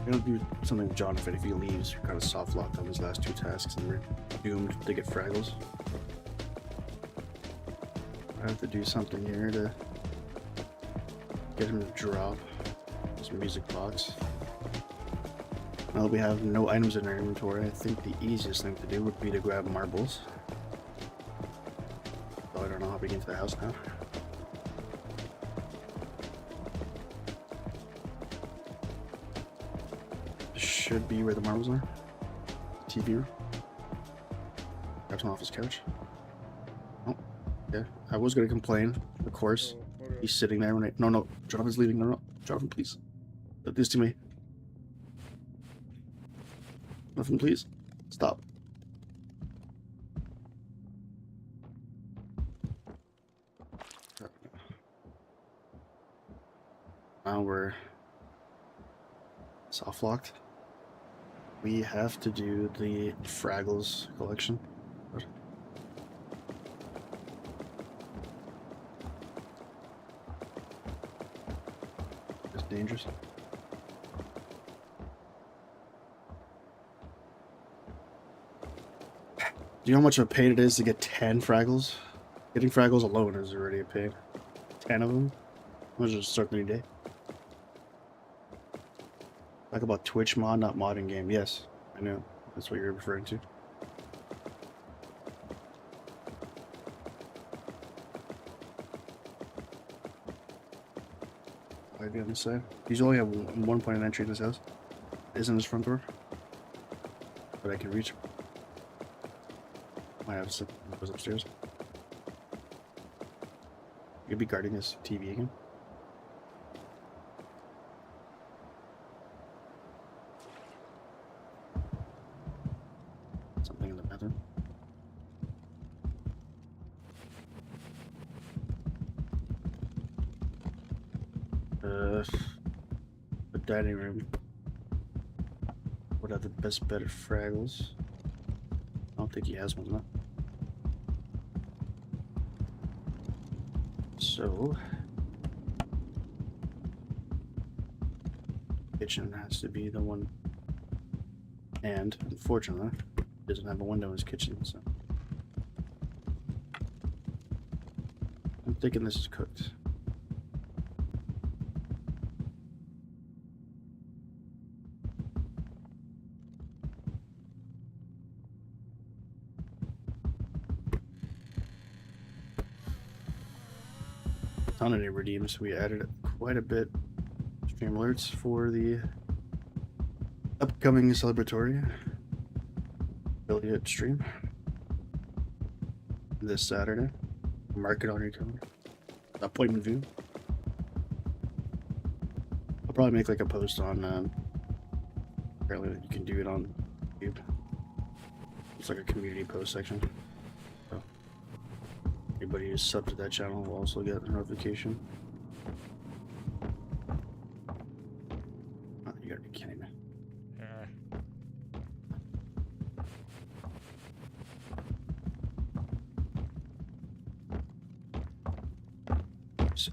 It'll do something with Jonathan if he leaves. We're kind of soft locked on his last two tasks and we're doomed to get fraggles. I have to do something here to get him to drop his music box. Now that we have no items in our inventory, I think the easiest thing to do would be to grab marbles. Though I don't know how we get into the house now. Should be where the marbles are. TV room. Grab some off his couch. Oh, yeah. I was gonna complain, of course. He's sitting there when I. No, Jonathan's leaving. No, Jonathan, please. Let this to me. Jonathan, please. Stop. Now we're soft locked. We have to do the Fraggles collection. What? It's dangerous. Do you know how much of a pain it is to get 10 Fraggles? Getting Fraggles alone is already a pain. 10 of them? I'll just start the new day. Talk about Twitch mod, not modding game. Yes, I know. That's what you're referring to. I'd be on this side. He's only have one point of entry to this house. It isn't his front door. But I can reach. Might have some goes upstairs. You'll be guarding this TV again. Something in the bathroom. The dining room would have the best bet of Fraggles. I don't think he has one though. So kitchen has to be the one, and unfortunately doesn't have a window in his kitchen, so I'm thinking this is cooked. Ton of new redeems. We added quite a bit stream alerts for the upcoming celebratory affiliate stream this Saturday. Mark it on your calendar. Appointment view. I'll probably make like a post on apparently you can do it on YouTube. It's like a community post section. So anybody who's sub to that channel will also get a notification. Oh, you gotta be kidding me.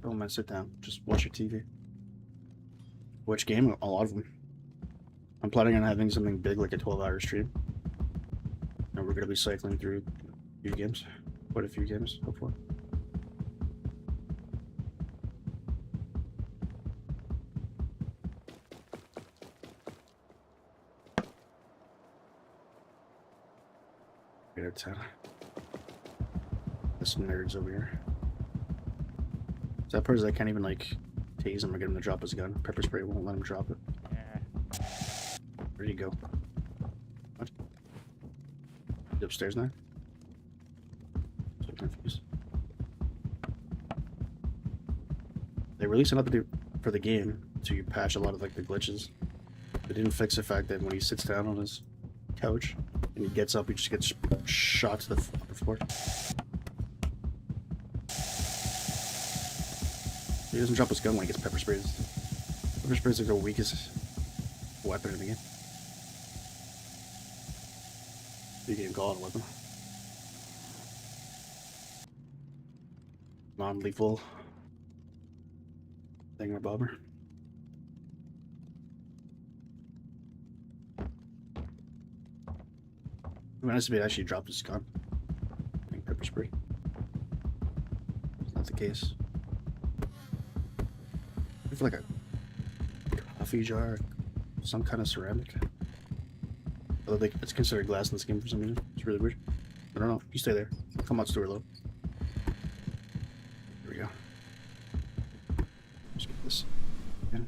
Oh man, sit down. Just watch your TV. Which game? A lot of them. I'm planning on having something big like a 12-hour stream. And we're gonna be cycling through a few games. Quite a few games, hopefully. Out of 10. There's some nerds over here. So that part is I can't even like tase him or get him to drop his gun. Pepper spray won't let him drop it. Where'd he go? What? He's upstairs now? So confused. They released an update for the game to patch a lot of like the glitches. They didn't fix the fact that when he sits down on his couch and he gets up, he just gets shot to the upper floor. He doesn't drop his gun when he gets pepper sprays. Pepper sprays are the weakest weapon in the game. You can call it a weapon. Non-lethal thinger bobber. It would be nice if he actually dropped his gun. I think pepper spray. It's not the case. I feel like a coffee jar, some kind of ceramic. Although it's considered glass in this game for some reason. It's really weird. I don't know. You stay there. Come on, Stuart Low. Here we go. Let's get this in.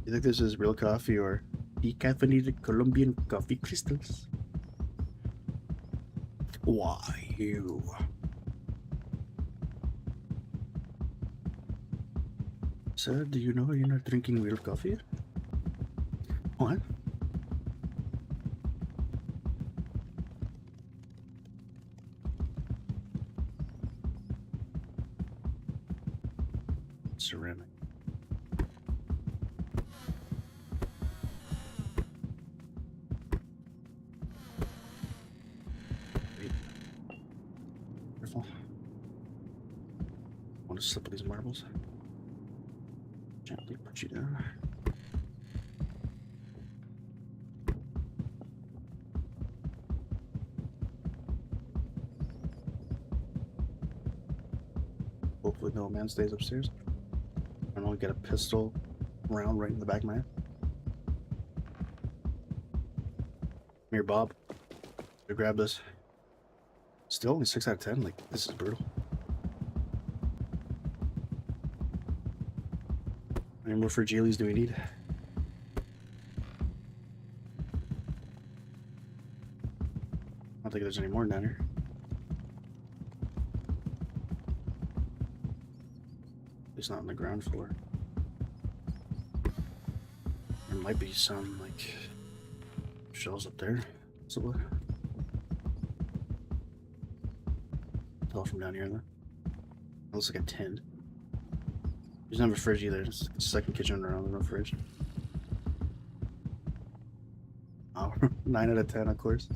You think this is real coffee or decaffeinated Colombian coffee crystals? Why you? Sir, do you know you're not drinking real coffee? What? Ceramic. Wait. Careful. I want to slip with these marbles. Gently put you down. Hopefully no man stays upstairs. I don't get a pistol round right in the back of my head. Come here, Bob. Go grab this. Still only 6 out of 10. Like, this is brutal. How many more fragiles do we need? I don't think there's any more down here. At least not on the ground floor. There might be some, like, shells up there. Possibly. Tell from down here, though. It looks like a tin. There's not a fridge either. It's the second kitchen around, no fridge. Oh, 9 out of 10, of course.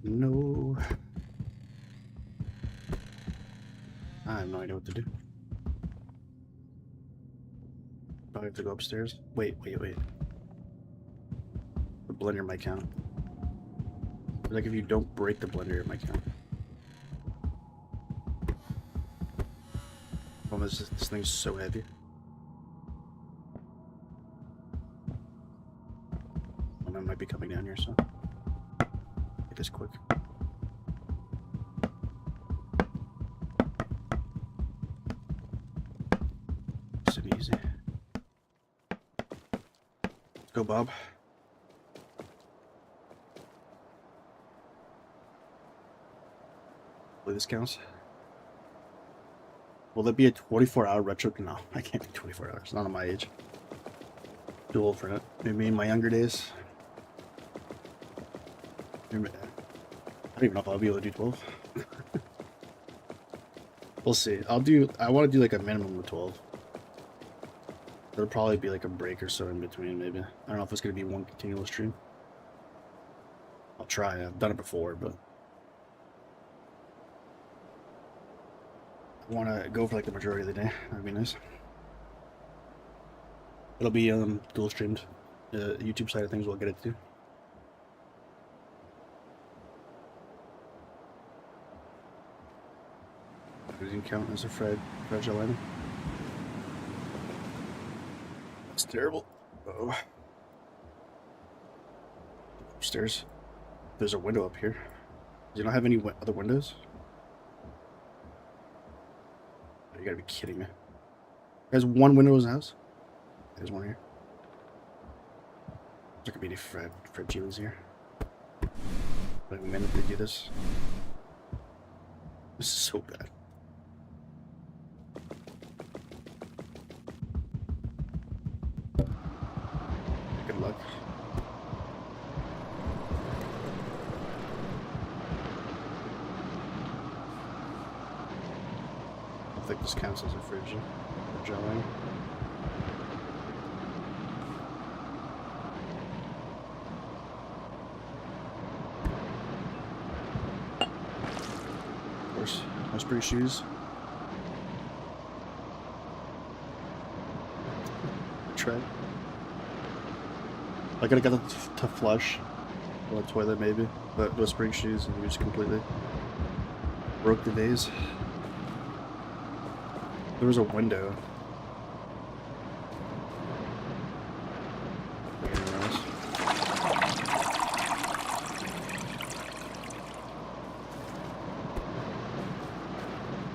No. I have no idea what to do. Probably have to go upstairs. Wait. The blender might count. Like if you don't break the blender, it might count. Problem is, this thing's so heavy. Well, I might be coming down here, so get this quick. Nice and easy. Let's go, Bob. Hopefully this counts. Will there be a 24-hour retro? No, I can't be 24 hours. Not on my age. Too old for it. Maybe in my younger days. I don't even know if I'll be able to do 12. We'll see. I want to do like a minimum of 12. There'll probably be like a break or so in between, maybe. I don't know if it's going to be one continuous stream. I'll try. I've done it before, but I want to go for like the majority of the day. That'd be nice. It'll be dual streamed. The YouTube side of things we'll get it to. Doesn't count as a fragile item. That's terrible. Uh-oh. Upstairs. There's a window up here. Do you not have any other windows? You gotta be kidding me. There's one window in the house? There's one here. There could be any fragiles here. Like a minute to do this. This is so bad. Good luck. I think this counts as a fragile item. Of course, no spring shoes. Tray. I gotta get them to flush on the toilet maybe, but no spring shoes and you just completely broke the vase. There was a window.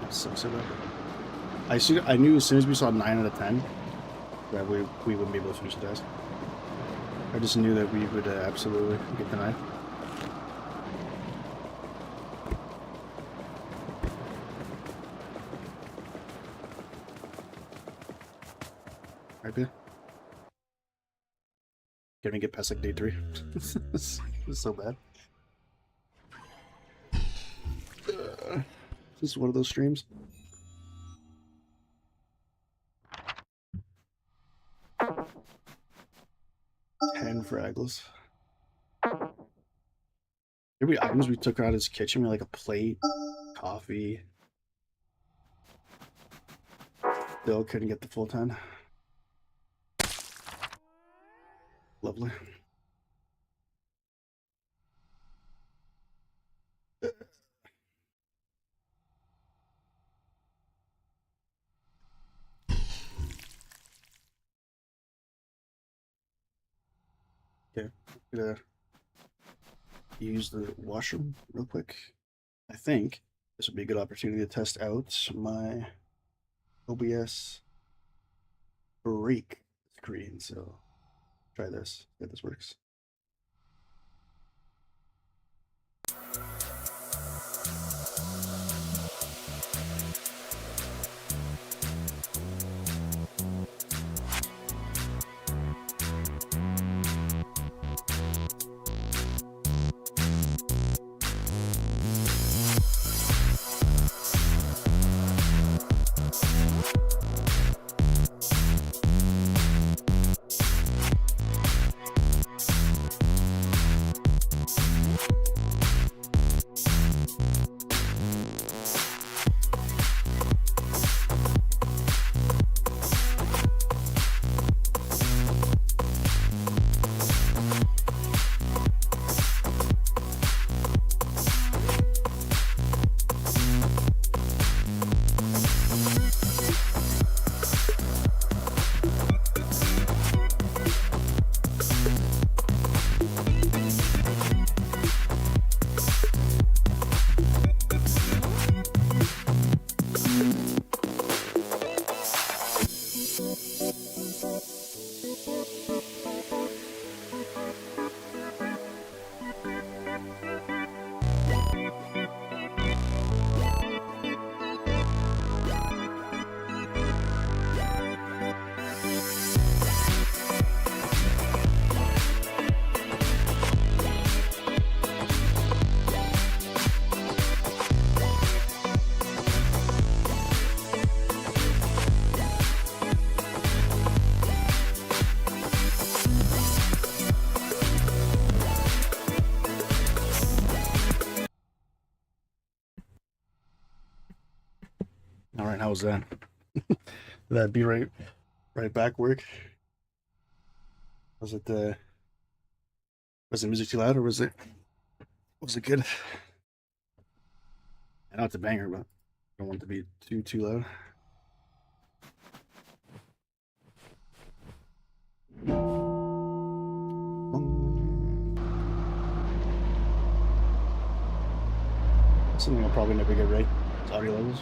That sucks it up. I knew as soon as we saw 9 out of 10 that we wouldn't be able to finish the task. I just knew that we would absolutely get denied. Right there. Gonna get past like day 3. This is so bad. This is one of those streams. 10 fraggles. Every items we took out of his kitchen, we had like a plate, coffee. Still couldn't get the full 10. Lovely. Okay, I'm gonna use the washroom real quick. I think this would be a good opportunity to test out my OBS break screen. So try this, see if this works. All right, how was that? That'd be right back work. Was it was the music too loud or was it good? I know it's a banger, but I don't want it to be too loud. Something I'll probably never get right. It's audio levels.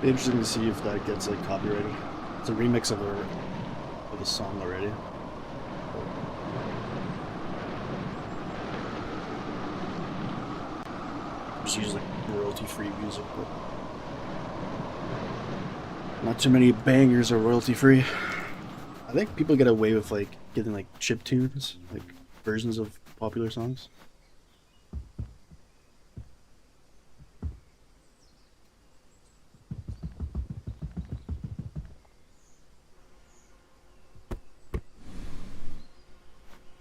Be interesting to see if that gets like copyrighted. It's a remix of a song already. Just use like royalty-free music, but not too many bangers are royalty-free. I think people get away with like getting like chip tunes, like versions of popular songs.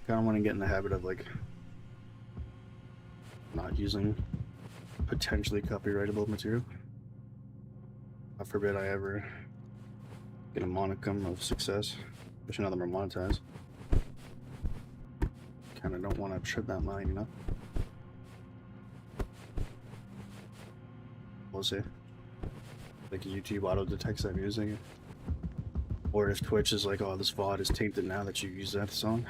Kind of want to get in the habit of like not using potentially copyrightable material. God forbid I ever get a monicum of success, especially now that we're monetized. Kind of don't want to trip that line, you know? We'll see. Like YouTube auto detects that music, or if Twitch is like, oh, this VOD is tainted now that you use that song.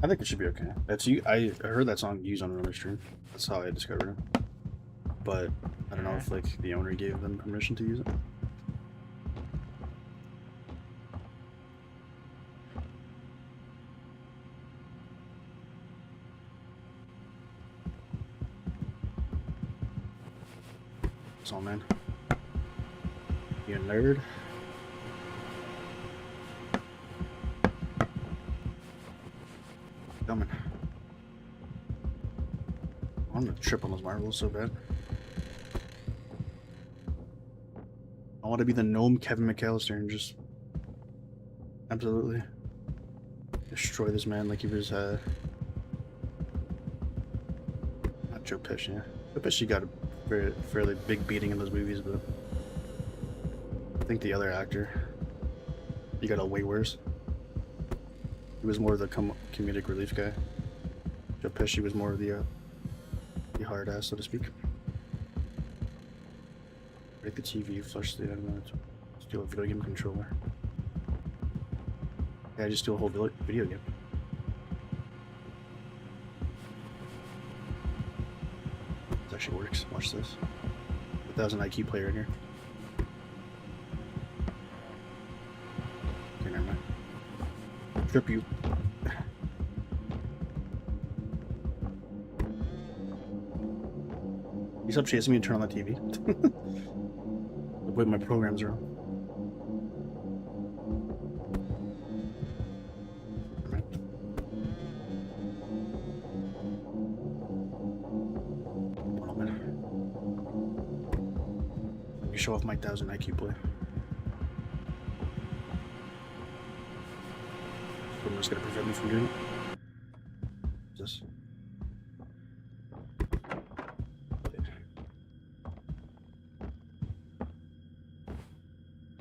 I think it should be okay. I heard that song used on another stream. That's how I discovered it. But I don't know if like the owner gave them permission to use it. That's all, man. You a nerd? Coming. I'm gonna trip on those marbles so bad. I want to be the gnome Kevin McAllister and just absolutely destroy this man like he was not Joe Pesci. Yeah. Joe Pesci got a fairly big beating in those movies, but I think the other actor, he got a way worse. He was more of the comedic relief guy. Joe Pesci was more of the hard ass, so to speak. Break the TV, flush the steal a video game controller. Yeah, I just steal a whole video game. This actually works. Watch this. 1,000 IQ player in here. Okay, never mind. Trip you. You stop chasing me and turn on the TV. The way my programs are on. You show off my 1,000 IQ play. I'm just gonna prevent me from doing it. What's this?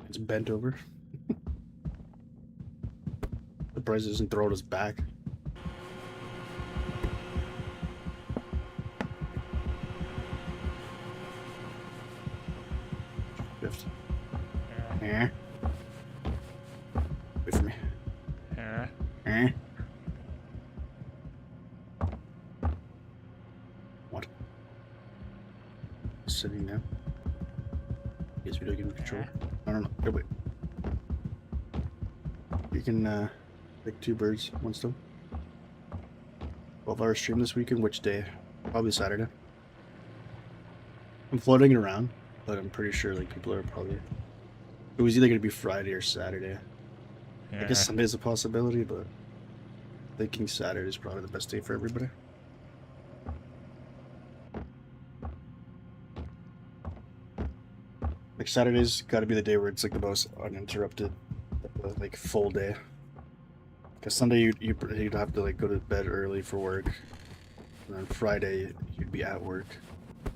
It's bent over. Surprised it doesn't throw it us back. Fifth. Yeah. Wait for me. Yeah. What? Sitting there. Yes, video game control. No. Go wait. You can pick 2 birds, 1 stone. 12-hour stream this weekend. Which day? Probably Saturday. I'm floating it around, but I'm pretty sure like people are probably. It was either gonna be Friday or Saturday. I guess Sunday's a possibility, but thinking Saturday is probably the best day for everybody. Like Saturday's got to be the day where it's like the most uninterrupted, like full day. Because Sunday you'd have to like go to bed early for work, and then Friday you'd be at work.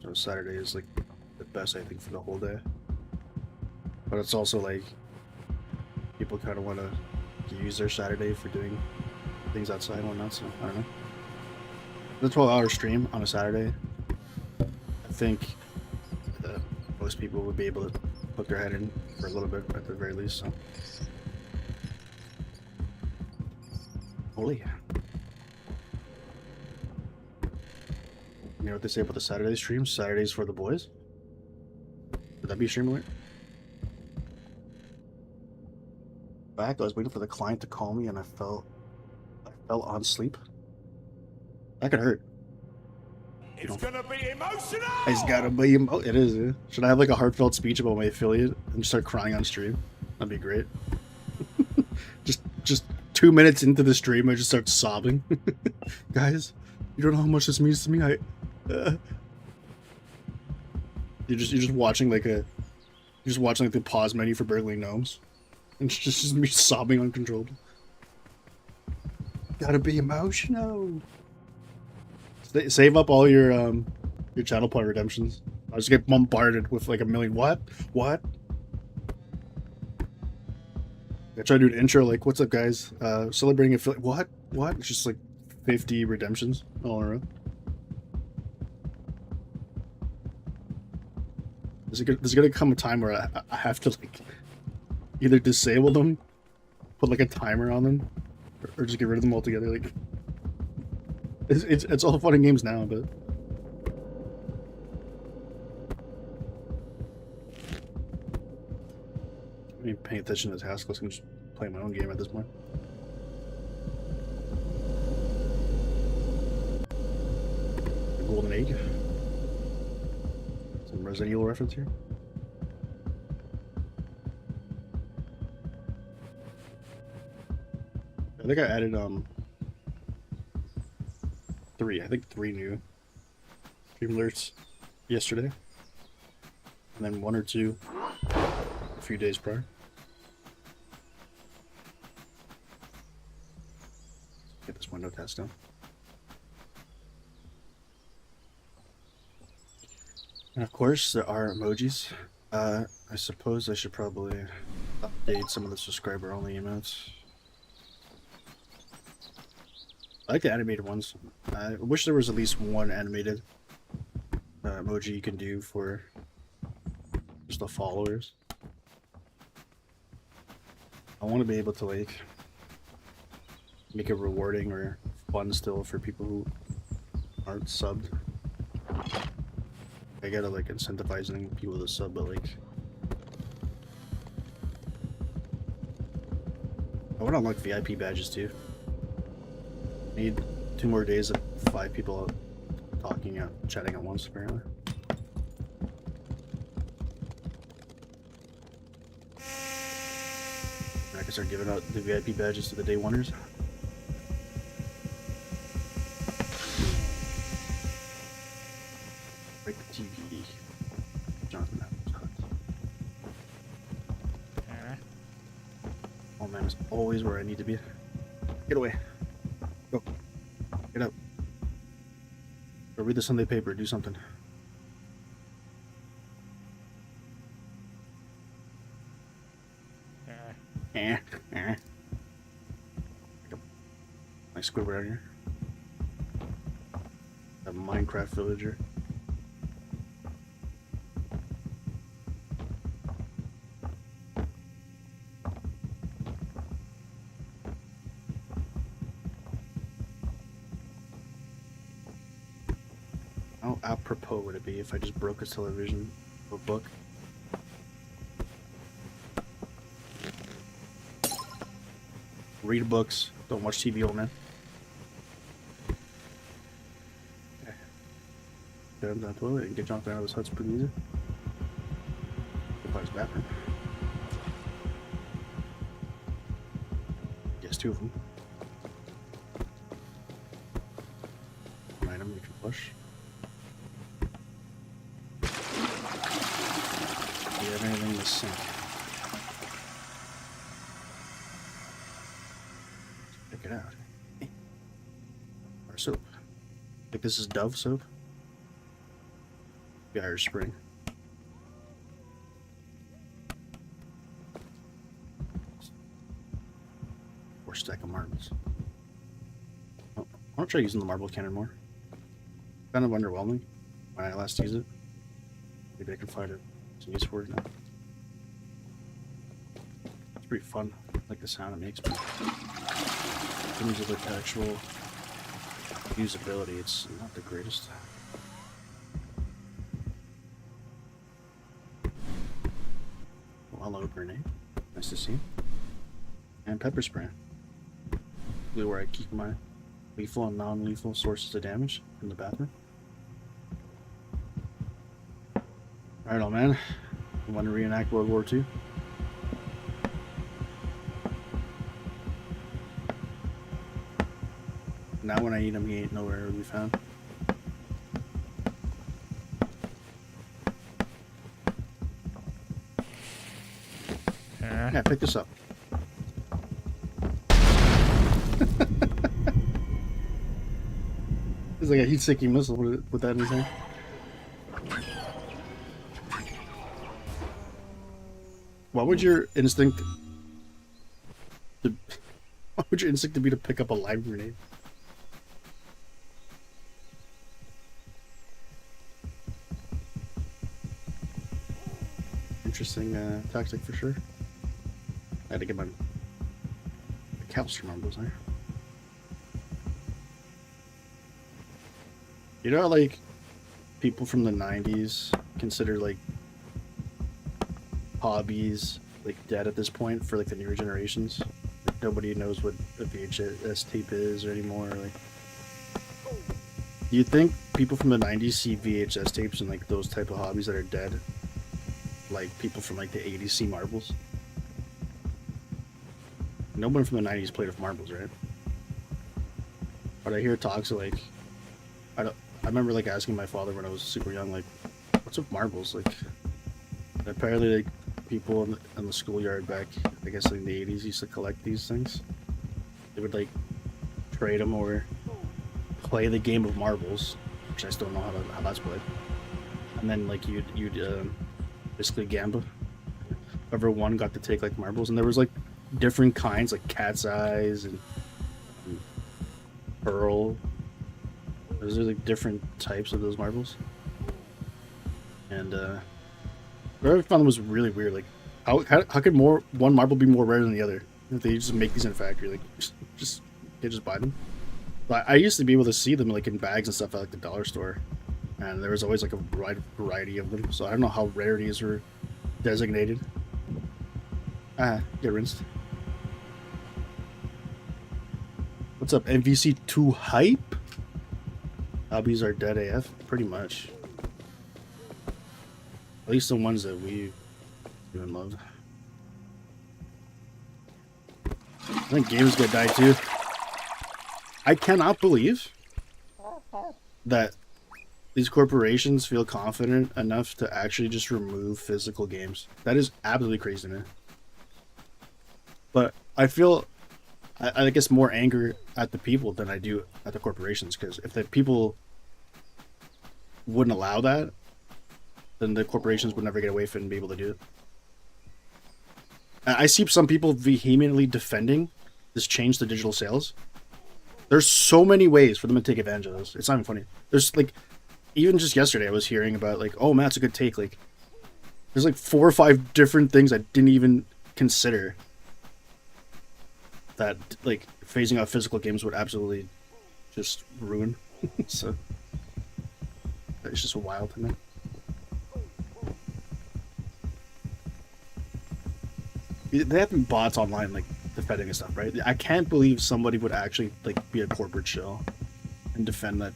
So Saturday is like the best I think for the whole day. But it's also like people kind of want to use their Saturday for doing things outside and whatnot. So I don't know. The 12-hour stream on a Saturday, I think most people would be able to put their head in for a little bit at the very least. So, holy, you know what they say about the Saturday stream? Saturdays for the boys. Would that be a stream alert? Back, I was waiting for the client to call me, and I fell on sleep. That could hurt. It's gonna be emotional! It's gotta be it is, yeah. Should I have like a heartfelt speech about my affiliate and start crying on stream? That'd be great. just 2 minutes into the stream, I just start sobbing. Guys, you don't know how much this means to me. You're just watching like the pause menu for Burglin Gnomes, and it's just me sobbing uncontrollably. Gotta be emotional. Save up all your channel point redemptions. I just get bombarded with like a million. What? I try to do an intro like, "What's up, guys? Celebrating affiliate." What? It's just like 50 redemptions all in a row. There's gonna come a time where I have to like either disable them, put like a timer on them, or just get rid of them altogether. Like. It's all fun and games now, but I ain't paying attention to the task. I can just play my own game at this point. The golden egg. Some Resident Evil reference here. I think I added 3 new stream alerts yesterday, and then 1 or 2 a few days prior. Get this window test done. And of course, there are emojis. I suppose I should probably update some of the subscriber-only emotes. I like the animated ones. I wish there was at least one animated emoji you can do for just the followers. I want to be able to like make it rewarding or fun still for people who aren't subbed. I gotta like incentivizing people to sub, but like I want to unlock VIP badges too. Need 2 more days of 5 people talking, chatting at once apparently. I can start giving out the VIP badges to the day oneers. Break the TV. Jonathan Adams. Oh man, it's always where I need to be. Get away. Go. Get out. Go read the Sunday paper. Do something. Nice squid out here. A Minecraft villager. How apropos would it be if I just broke his television or book? Read books, don't watch TV, old man. Okay. Get him down the toilet and get Jonathan out of his hut pretty easy. Go by his bathroom. Yes, 2 of them. An item you can flush. Do you have anything in the sink? Check it out. Our soap. I think this is Dove soap. The Irish Spring. Or stack of marbles. Oh, I want to try using the marble cannon more. Kind of underwhelming when I last used it. Maybe I can find some use for it now. It's pretty fun. I like the sound it makes, but in terms of like actual usability, it's not the greatest. Oh, hello, grenade. Nice to see you. And pepper spray. Really where I keep my lethal and non-lethal sources of damage in the bathroom. Alright, old man. You want to reenact World War II? Now when I eat him, he ain't nowhere to be found. Yeah, pick this up. It's like a heat-seeking missile with that in his hand. What would your instinct to... What would your instinct to be to pick up a live grenade? Interesting tactic for sure. I had to get my Calster marbles there. You know how, like, people from the 90s consider, like, hobbies, like, dead at this point for, like, the newer generations? Like, nobody knows what a VHS tape is anymore. Like, do you think people from the 90s see VHS tapes and, like, those type of hobbies that are dead? Like, people from, like, the 80s see marbles? No one from the 90s played with marbles, right? But I hear talks of, like, I remember like asking my father when I was super young, like, what's with marbles? Like, apparently like people in the schoolyard back, I guess like in the 80s used to collect these things. They would like trade them or play the game of marbles, which I still don't know how that's played. And then like you'd basically gamble. Whoever won got to take like marbles, and there was like different kinds, like cat's eyes and pearl. There's like different types of those marbles, and what I found was really weird. Like, how could one marble be more rare than the other? If they just make these in a factory, like they just buy them. But I used to be able to see them like in bags and stuff at like the dollar store, and there was always like a wide variety of them. So I don't know how rarities were designated. Get rinsed. What's up, MVC2 hype? Hobbies are dead AF, pretty much. At least the ones that we even love. I think games gonna die too. I cannot believe that these corporations feel confident enough to actually just remove physical games. That is absolutely crazy to me. But I feel, I guess, more anger at the people than I do at the corporations, because if the people wouldn't allow that, then the corporations would never get away from being able to do it. I see some people vehemently defending this change to digital sales. There's so many ways for them to take advantage of this. It's not even funny. There's like, even just yesterday I was hearing about like, oh man, that's a good take. Like, there's like 4 or 5 different things I didn't even consider that like phasing out physical games would absolutely just ruin. So it's just wild to me. They have bots online like defending and stuff, right? I can't believe somebody would actually like be a corporate shell and defend that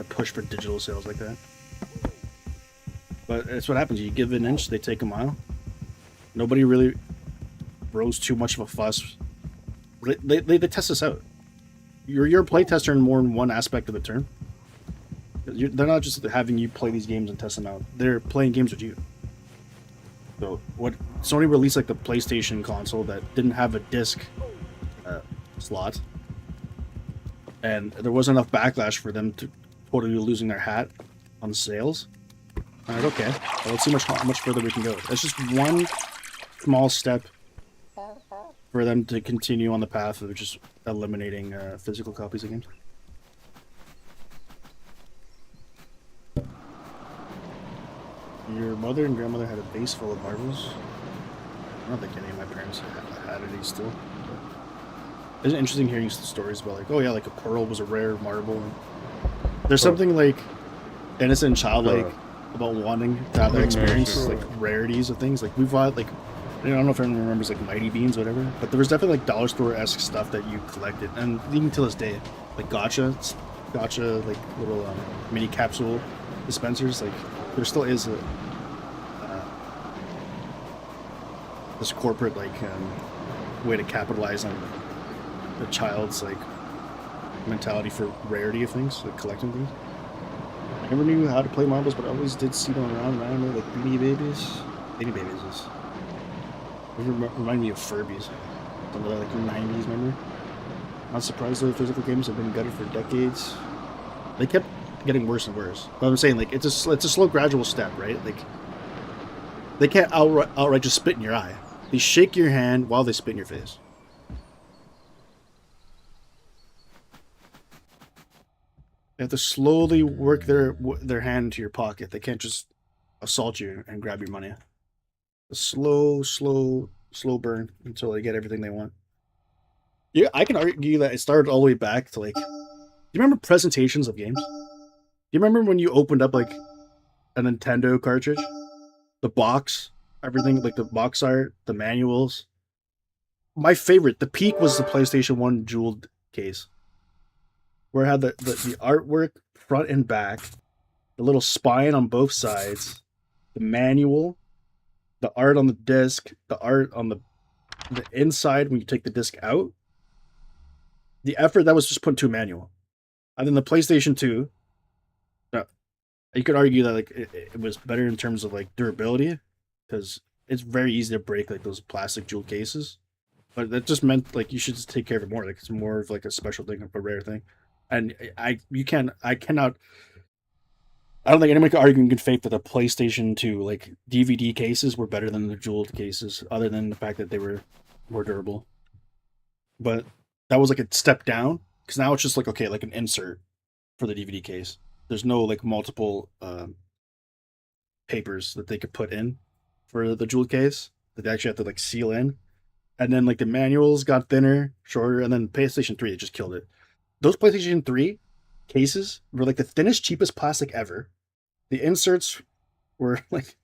push for digital sales like that. But it's what happens. You give an inch, they take a mile. Nobody really rose too much of a fuss. They test this out. You're a playtester in more than one aspect of the term. They're not just having you play these games and test them out. They're playing games with you. So what Sony released like the PlayStation console that didn't have a disc slot, and there wasn't enough backlash for them to totally losing their hat on sales. All right, okay. Well, let's see how much further we can go. That's just one small step for them to continue on the path of just eliminating physical copies of games. Your mother and grandmother had a base full of marbles. I don't think any of my parents had any still. It's interesting hearing stories about like, oh yeah, like a pearl was a rare marble. There's something like innocent and childlike about wanting to have that experience, like rarities of things. Like we've had like, I don't know if anyone remembers like Mighty Beans or whatever, but there was definitely like dollar store-esque stuff that you collected, and even to this day, like gotcha like little mini capsule dispensers. Like there still is a this corporate like way to capitalize on the child's like mentality for rarity of things, like collecting things. I never knew how to play marbles, but I always did see them around randomly, like Beanie Babies. Beanie Babies is remind me of Furbies. Some of the like 90s, remember? Not surprised though, physical games have been gutted for decades. They kept getting worse and worse. But I'm saying like it's a slow, gradual step, right? Like they can't outright just spit in your eye. They shake your hand while they spit in your face. They have to slowly work their hand into your pocket. They can't just assault you and grab your money. A slow burn until they get everything they want. Yeah, I can argue that it started all the way back to like. Do you remember presentations of games? Do you remember when you opened up like a Nintendo cartridge, the box, everything like the box art, the manuals? My favorite, the peak was the PlayStation 1 jeweled case, where it had the artwork front and back, the little spine on both sides, the manual, the art on the disc, the art on the inside when you take the disc out. The effort that was just put into a manual. And then the PlayStation 2, you could argue that like it was better in terms of like durability because it's very easy to break like those plastic jewel cases. But that just meant like you should just take care of it more. Like it's more of like a special thing, a rare thing. And I cannot. I don't think anyone can argue in good faith that the PlayStation 2 like DVD cases were better than the jeweled cases, other than the fact that they were more durable. But that was like a step down because now it's just like okay, like an insert for the DVD case. There's no like multiple papers that they could put in for the jewel case that they actually have to like seal in. And then like the manuals got thinner, shorter, and then PlayStation 3 it just killed it. Those PlayStation 3 cases were like the thinnest, cheapest plastic ever. The inserts were like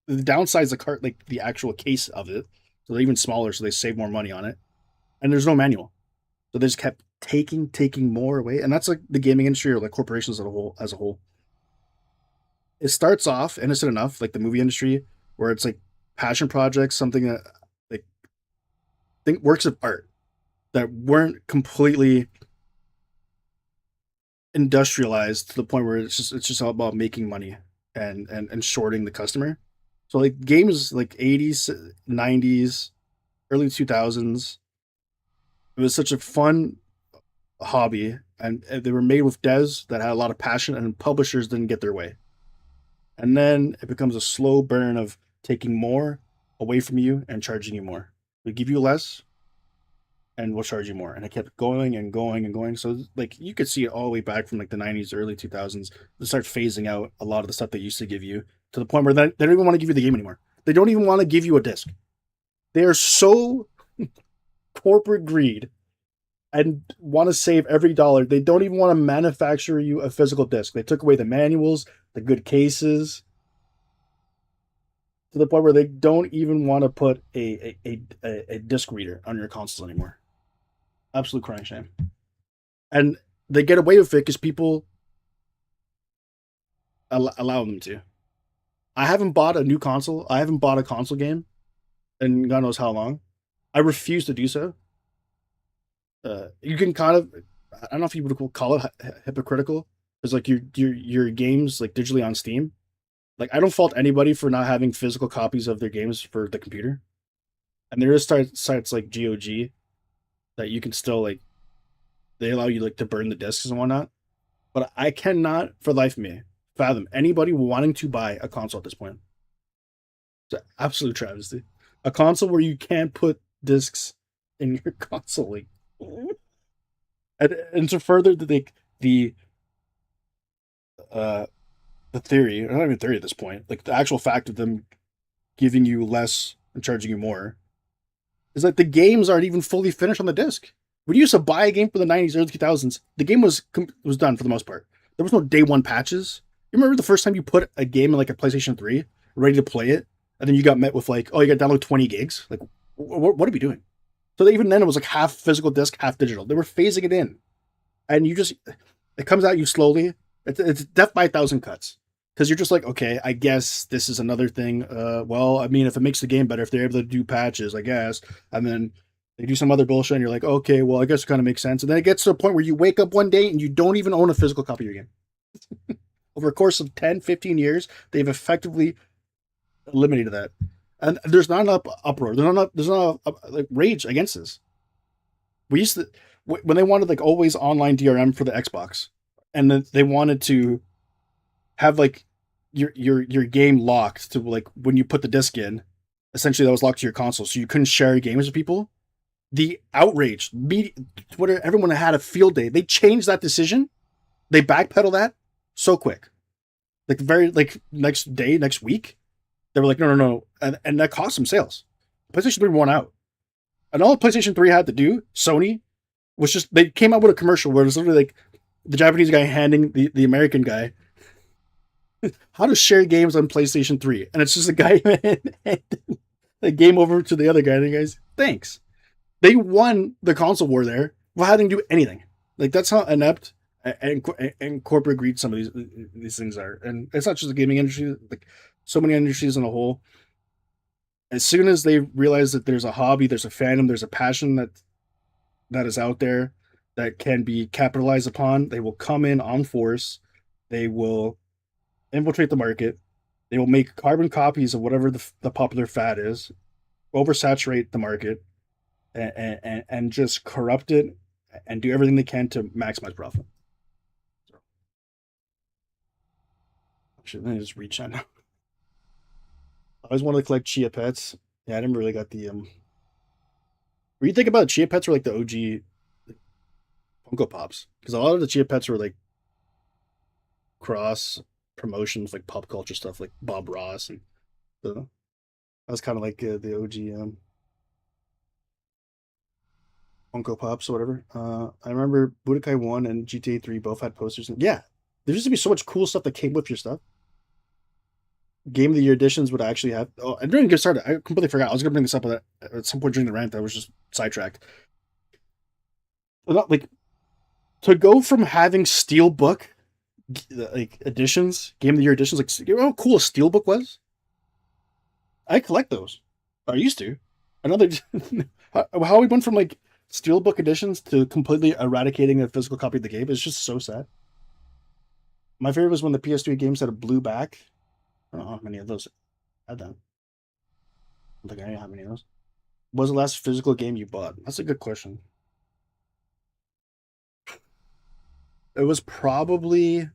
the downside's the cart like the actual case of it. So they're even smaller, so they save more money on it. And there's no manual. So they just kept taking more away. And that's like the gaming industry or like corporations as a whole. It starts off innocent enough, like the movie industry, where it's like passion projects, something that like think works of art that weren't completely industrialized to the point where it's just all about making money and shorting the customer. So like games like 80s, 90s, early 2000s, it was such a fun hobby and they were made with devs that had a lot of passion and publishers didn't get their way. And then it becomes a slow burn of taking more away from you and charging you more. We give you less and we'll charge you more. And it kept going and going and going. So like you could see it all the way back from like the 90s, early 2000s. They start phasing out a lot of the stuff they used to give you to the point where they don't even want to give you the game anymore. They don't even want to give you a disc. They are so corporate greed and want to save every dollar. They don't even want to manufacture you a physical disc. They took away the manuals, the good cases, to the point where they don't even want to put a disc reader on your console anymore. Absolute crying shame. And they get away with it because people allow them to. I haven't bought a new console. I haven't bought a console game in God knows how long. I refuse to do so. You can kind of, I don't know if you would call it hypocritical. It's like your games like digitally on Steam. Like I don't fault anybody for not having physical copies of their games for the computer. And there is sites like GOG that you can still like, they allow you like to burn the discs and whatnot. But I cannot, for the life of me, fathom anybody wanting to buy a console at this point. It's an absolute travesty. A console where you can't put discs in your console. Like, and to further the theory, or not even theory at this point, like the actual fact of them giving you less and charging you more, is that the games aren't even fully finished on the disc. When you used to buy a game for the 90s, early 2000s, the game was done for the most part. There was no day one patches. You remember the first time you put a game in like a PlayStation 3, ready to play it, and then you got met with like, oh, you got to download 20 gigs? Like, what are we doing? So even then it was like half physical disc, half digital. They were phasing it in. And it comes at you slowly. It's death by a thousand cuts. Because you're just like, okay, I guess this is another thing. Well, I mean, if it makes the game better, if they're able to do patches, I guess. And then they do some other bullshit and you're like, okay, well, I guess it kind of makes sense. And then it gets to a point where you wake up one day and you don't even own a physical copy of your game. Over a course of 10, 15 years, they've effectively eliminated that. And there's not enough uproar. There's not like rage against this. We used to, when they wanted like always online DRM for the Xbox, and then they wanted to have like your game locked to like when you put the disc in, essentially that was locked to your console, so you couldn't share games with people. The outrage, Twitter, everyone had a field day. They changed that decision. They backpedal that so quick, like the very like next day, next week. They were like, no. And that cost them sales. PlayStation 3 won out. And all PlayStation 3 had to do, Sony, was just, they came out with a commercial where it was literally like the Japanese guy handing the American guy how to share games on PlayStation 3. And it's just a guy the game over to the other guy and the guy's, thanks. They won the console war there without having to do anything. Like that's how inept and corporate greed some of these things are. And it's not just the gaming industry, like so many industries in a whole. As soon as they realize that there's a hobby, there's a fandom, there's a passion that is out there, that can be capitalized upon. They will come in on force. They will infiltrate the market. They will make carbon copies of whatever the popular fad is, oversaturate the market, and just corrupt it and do everything they can to maximize profit. Actually, let me just reach out now. I always wanted to collect Chia Pets. Yeah, I never really got the What do you think about Chia Pets were like the OG Funko Pops? Because a lot of the Chia Pets were like cross promotions, like pop culture stuff, like Bob Ross and that was kind of like the OG Funko Pops or whatever. I remember Budokai 1 and GTA 3 both had posters. And, yeah, there used to be so much cool stuff that came with your stuff. Game of the Year editions would actually have. Oh, I didn't even get started. I completely forgot. I was going to bring this up at some point during the rant. I was just sidetracked. Like, to go from having Steelbook like editions, Game of the Year editions, like, you know how cool a Steelbook was? I collect those. I used to. Another how we went from like Steelbook editions to completely eradicating a physical copy of the game is just so sad. My favorite was when the PS3 games had a blue back. I don't know how many of those had that. I don't think I know how many of those. What was the last physical game you bought? That's a good question. It was probably...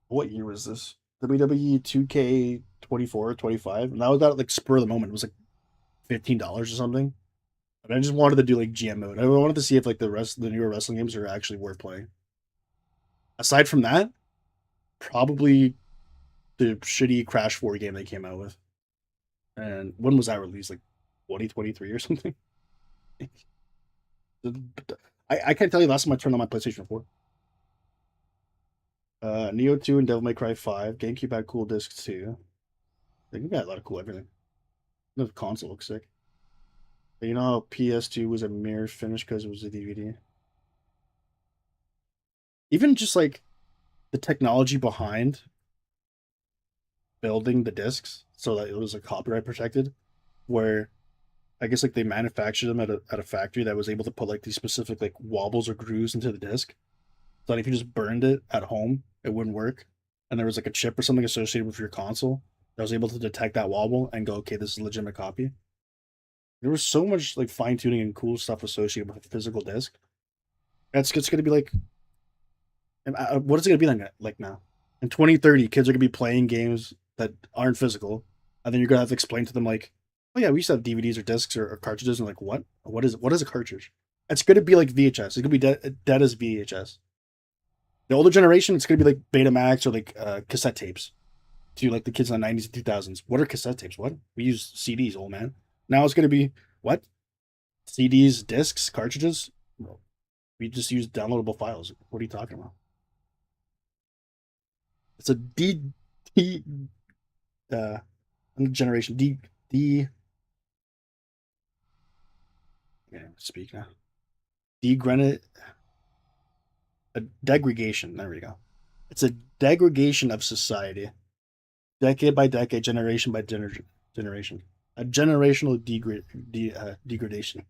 What year was this? WWE 2K24 or 25. And that was that like spur of the moment. It was like $15 or something. And I just wanted to do like GM mode. I wanted to see if like the newer wrestling games are actually worth playing. Aside from that, probably the shitty Crash 4 game they came out with. And when was that released? Like 2023 or something? I can't tell you the last time I turned on my PlayStation 4. Neo 2 and Devil May Cry 5. GameCube had cool discs too. They got a lot of cool everything. The console looks sick. But you know how PS2 was a mirror finish because it was a DVD? Even just like the technology behind building the discs so that it was like copyright protected, where I guess like they manufactured them at a factory that was able to put like these specific like wobbles or grooves into the disc. So that if you just burned it at home, it wouldn't work. And there was like a chip or something associated with your console that was able to detect that wobble and go, okay, this is a legitimate copy. There was so much like fine tuning and cool stuff associated with a physical disc. It's going to be like, what is it going to be like now? In 2030, kids are going to be playing games that aren't physical, and then you're going to have to explain to them like, oh yeah, we used to have DVDs or discs or cartridges, and like, what? What is a cartridge? It's going to be like VHS. It's going to be dead as VHS. The older generation, it's going to be like Betamax or like cassette tapes. To like the kids in the 90s and 2000s. What are cassette tapes? What? We use CDs, old man. Now it's going to be, what? CDs, discs, cartridges? No. We just use downloadable files. What are you talking about? It's a generation. Yeah, speak now. A degradation. There we go. It's a degradation of society. Decade by decade, generation by generation. A generational degradation.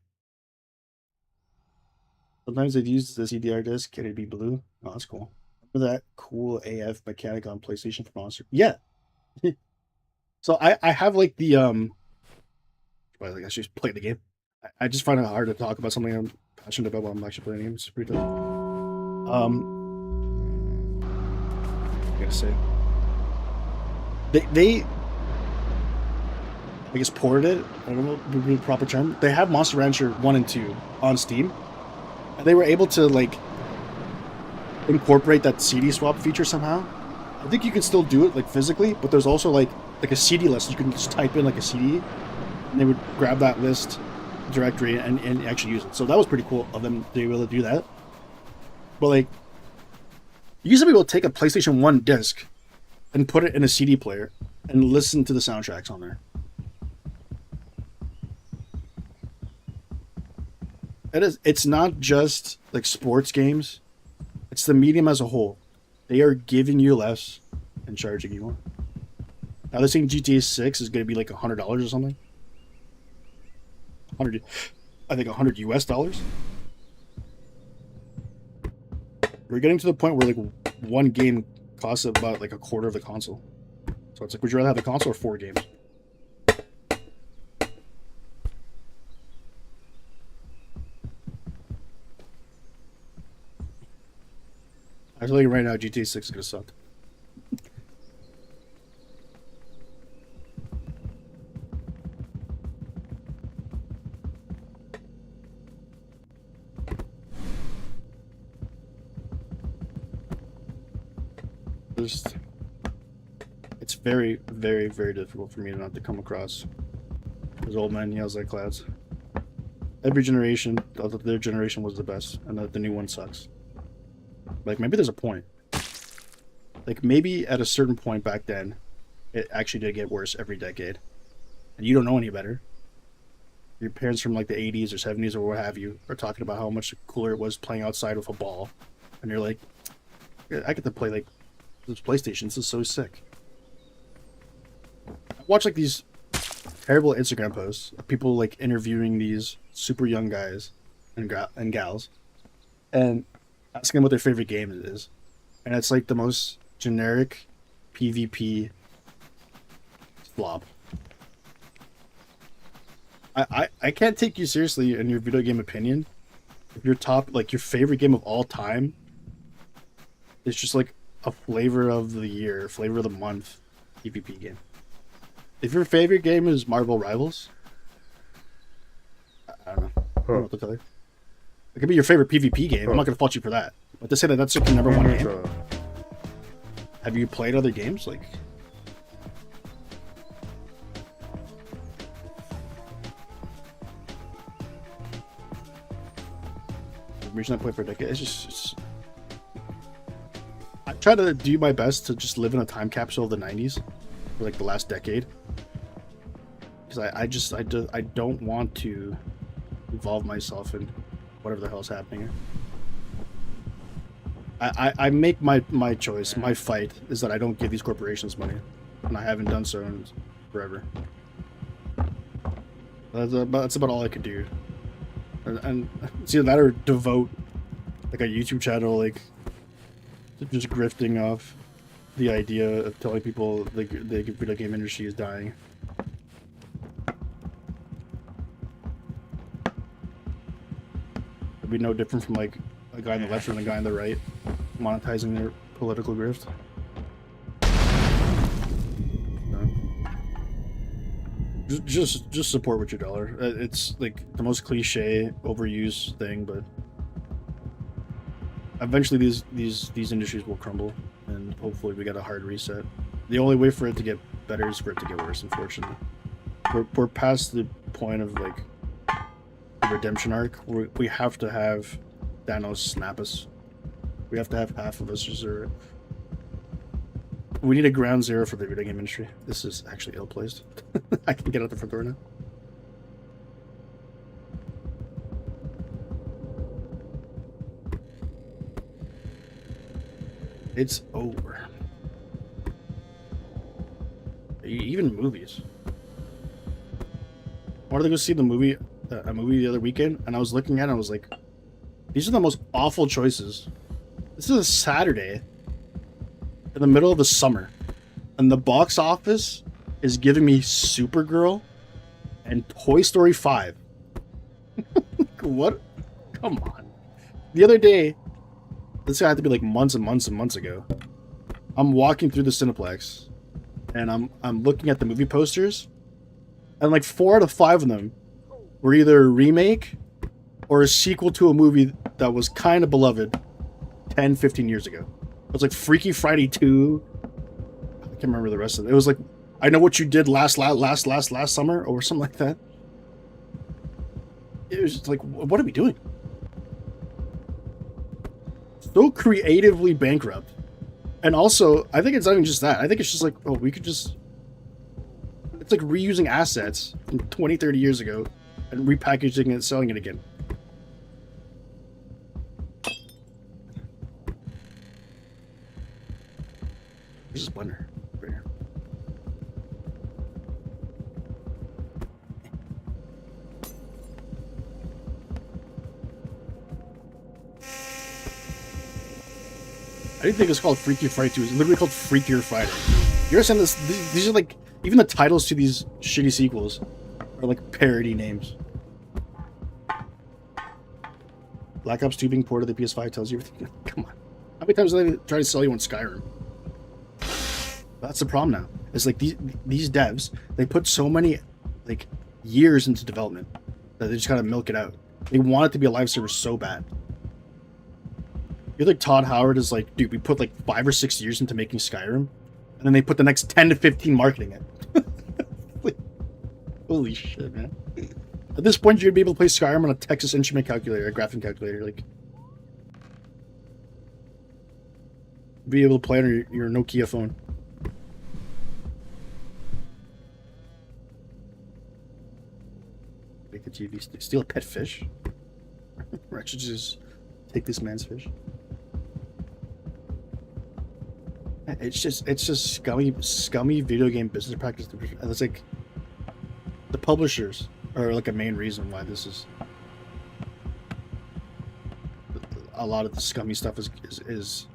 Sometimes they'd use the CDR disc. Can it be blue? Oh, that's cool. Remember that cool AF mechanic on PlayStation for Monster? Yeah. So I have like the well, I should play the game. I just find it hard to talk about something I'm passionate about while I'm actually playing games. It's pretty tough. I gotta say, they I guess ported it. I don't know would be the proper term. They have Monster Rancher 1 and 2 on Steam, and they were able to like incorporate that CD swap feature somehow. I think you can still do it like physically, but there's also like a CD list. You can just type in like a CD, and they would grab that list directory and actually use it. So that was pretty cool of them to be able to do that. But like, you used to be able to take a PlayStation 1 disc and put it in a CD player and listen to the soundtracks on there. It's not just like sports games. It's the medium as a whole. They are giving you less and charging you more. Now they're saying GTA 6 is going to be like $100 or something. I think $100 US. We're getting to the point where like one game costs about like a quarter of the console. So it's like, would you rather have the console or 4 games? I tell you right now, GTA 6 is gonna suck. It's very, very, very difficult for me not to come across those old men yells like clouds. Every generation, their generation was the best, and the new one sucks. Like, maybe there's a point. Like, maybe at a certain point back then, it actually did get worse every decade. And you don't know any better. Your parents from, like, the 80s or 70s or what have you are talking about how much cooler it was playing outside with a ball. And you're like, I get to play, like, this PlayStation. This is so sick. I watch, like, these terrible Instagram posts of people, like, interviewing these super young guys and gals. And asking them what their favorite game is. And it's like the most generic PvP flop. I can't take you seriously in your video game opinion if your top, like your favorite game of all time is just like a flavor of the year, flavor of the month PvP game. If your favorite game is Marvel Rivals, I don't know. I don't know what to tell you. It could be your favorite PvP game. I'm not going to fault you for that. But to say that that's your number one game. Have you played other games? Like, the reason I play for a decade, I try to do my best to just live in a time capsule of the 90s for like the last decade. Because I don't want to involve myself in whatever the hell's happening here. I make my choice. My fight is that I don't give these corporations money, and I haven't done so in forever. That's about all I could do. And it's either that or devote like a YouTube channel, like just grifting off the idea of telling people the video game industry is dying. It'd be no different from like a guy on the left and a guy on the right monetizing their political grift. So, just support with your dollar. It's like the most cliche, overused thing, but eventually these industries will crumble, and hopefully we get a hard reset. The only way for it to get better is for it to get worse. Unfortunately, we're past the point of like the redemption arc. We have to have Thanos snap us. We have to have half of us reserve it. We need a ground zero for the video game industry. This is actually ill-placed. I can get out the front door now. It's over. Even movies. I wanted to go see a movie the other weekend, and I was looking at it and I was like, these are the most awful choices. This is a Saturday in the middle of the summer, and the box office is giving me Supergirl and Toy Story 5. What? Come on. The other day, this had to be like months and months and months ago. I'm walking through the Cineplex, and I'm looking at the movie posters, and like 4 out of 5 of them were either a remake or a sequel to a movie that was kind of beloved 10, 15 years ago. It was like Freaky Friday 2. I can't remember the rest of it. It was like, I Know What You Did last summer or something like that. It was just like, what are we doing? So creatively bankrupt. And also, I think it's not even just that. I think it's just like, oh, we could just... It's like reusing assets from 20, 30 years ago and repackaging it and selling it again. There's a blender right here. didn't think it was called Freaky Friday 2. It's literally called Freakier Friday. You understand this? These are like, even the titles to these shitty sequels are like parody names. Black Ops 2 being ported to the PS5 tells you everything. Come on. How many times do they try to sell you on Skyrim? That's the problem now. It's like these devs, they put so many like years into development that they just gotta milk it out. They want it to be a live service so bad. You're like Todd Howard is like, dude, we put like 5 or 6 years into making Skyrim, and then they put the next 10 to 15 marketing it. Like, holy shit, man. At this point, you'd be able to play Skyrim on a Texas Instrument calculator, a graphing calculator, like. Be able to play it on your Nokia phone. Make the TV steal a pet fish? Or I should just take this man's fish. It's just scummy video game business practice. And it's like the publishers are like a main reason why this is a lot of the scummy stuff is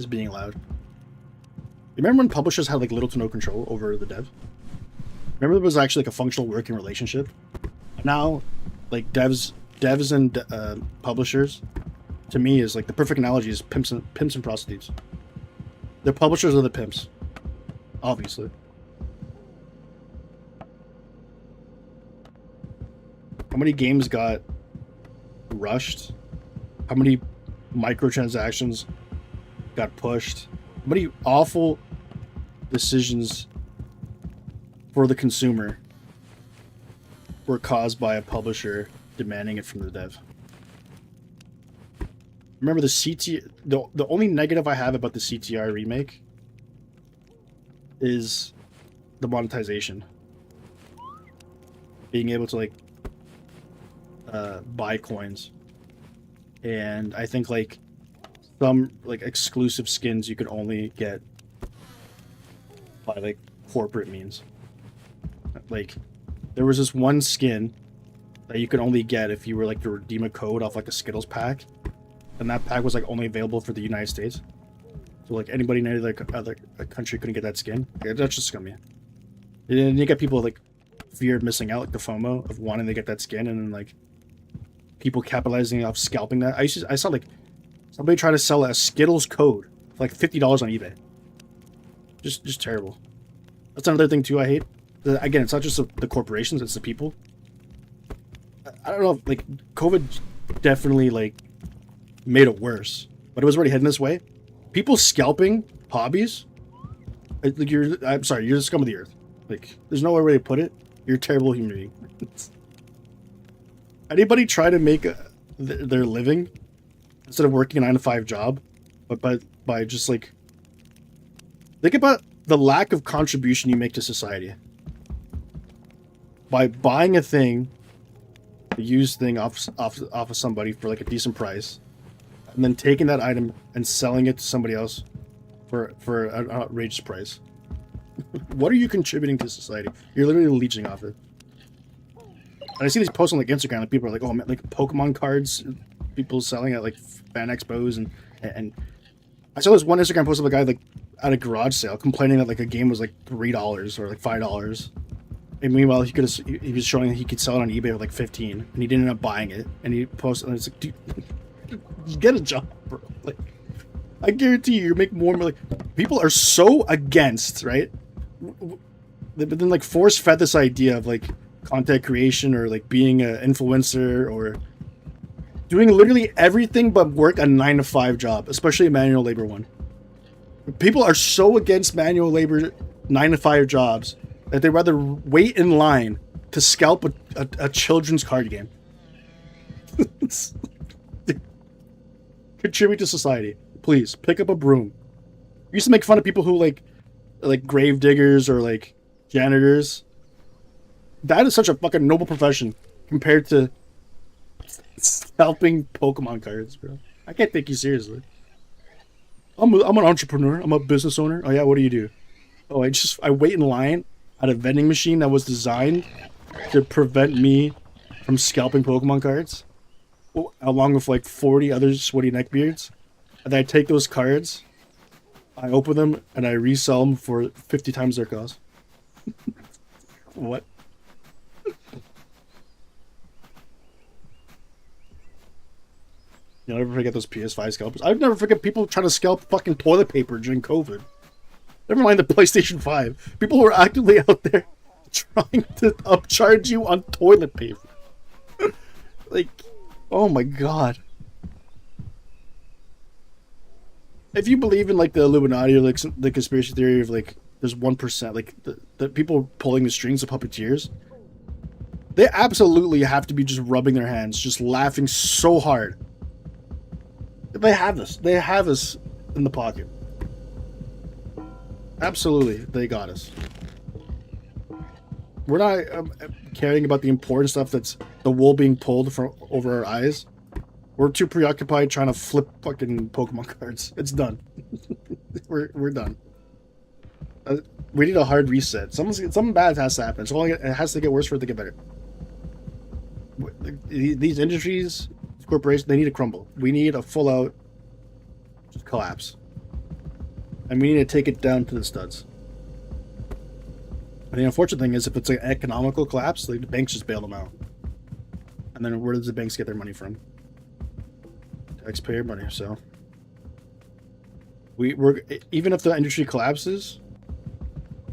being allowed. You remember when publishers had like little to no control over the dev? Remember there was actually like a functional working relationship? Now, like devs and publishers, to me, is like the perfect analogy is pimps and prostitutes. The publishers are the pimps, obviously. How many games got rushed? How many microtransactions got pushed? How many awful decisions for the consumer were caused by a publisher demanding it from the dev? Remember the the only negative I have about the CTR remake is the monetization. Being able to like buy coins. And I think like some like exclusive skins you could only get by like corporate means. Like there was this one skin that you could only get if you were like to redeem a code off like a Skittles pack, and that pack was like only available for the United States. So like anybody in any like other country couldn't get that skin. Yeah, that's just scummy. And then you get people like fear of missing out, like the FOMO of wanting to get that skin, and then like people capitalizing off scalping that. I saw like somebody try to sell a Skittles code for like $50 on eBay. Just terrible. That's another thing too I hate. Again, it's not just the corporations, it's the people. I don't know, like COVID definitely like made it worse, but it was already heading this way. People scalping hobbies, like I'm sorry, you're the scum of the earth. Like there's no other way to put it. You're a terrible human being. Anybody try to make their living instead of working a 9-to-5 job, but by just like think about the lack of contribution you make to society by buying a thing, a used thing off of somebody for like a decent price, and then taking that item and selling it to somebody else for an outrageous price. What are you contributing to society? You're literally leeching off it. And I see these posts on like Instagram, like people are like, oh man, like Pokemon cards, people selling at like fan expos, and I saw this one Instagram post of a guy like at a garage sale complaining that like a game was like $3 or like $5, and meanwhile he was showing that he could sell it on eBay for like 15, and he didn't end up buying it, and he posted, and it's like, dude, you get a job, bro. Like, I guarantee you make more. Like, people are so against, right? But then like force fed this idea of like content creation or like being an influencer or doing literally everything but work a 9-to-5 job, especially a manual labor one. People are so against manual labor 9-to-5 jobs that they'd rather wait in line to scalp a children's card game. Contribute to society. Please, pick up a broom. We used to make fun of people who like grave diggers or like janitors. That is such a fucking noble profession compared to scalping Pokemon cards, bro. I can't take you seriously. I'm an entrepreneur. I'm a business owner. Oh yeah, what do you do? Oh, I wait in line at a vending machine that was designed to prevent me from scalping Pokemon cards, along with like 40 other sweaty neckbeards. And then I take those cards I open them and I resell them for 50 times their cost. What? You'll never forget those PS5 scalpers. I'd never forget people trying to scalp fucking toilet paper during COVID. Never mind the PlayStation 5. People were actively out there trying to upcharge you on toilet paper. Like, oh my god. If you believe in like the Illuminati or like the conspiracy theory of like there's 1%, like the people pulling the strings of puppeteers, they absolutely have to be just rubbing their hands, just laughing so hard. They have us. They have us in the pocket. Absolutely, they got us. We're not caring about the important stuff that's the wool being pulled from over our eyes. We're too preoccupied trying to flip fucking Pokemon cards. It's done. we're done. We need a hard reset. Something bad has to happen. So it has to get worse for it to get better. These industries, corporations, they need to crumble. We need a full-out collapse. And we need to take it down to the studs. And the unfortunate thing is if it's an economical collapse, like the banks just bail them out. And then where does the banks get their money from? Taxpayer money. So we're even if the industry collapses,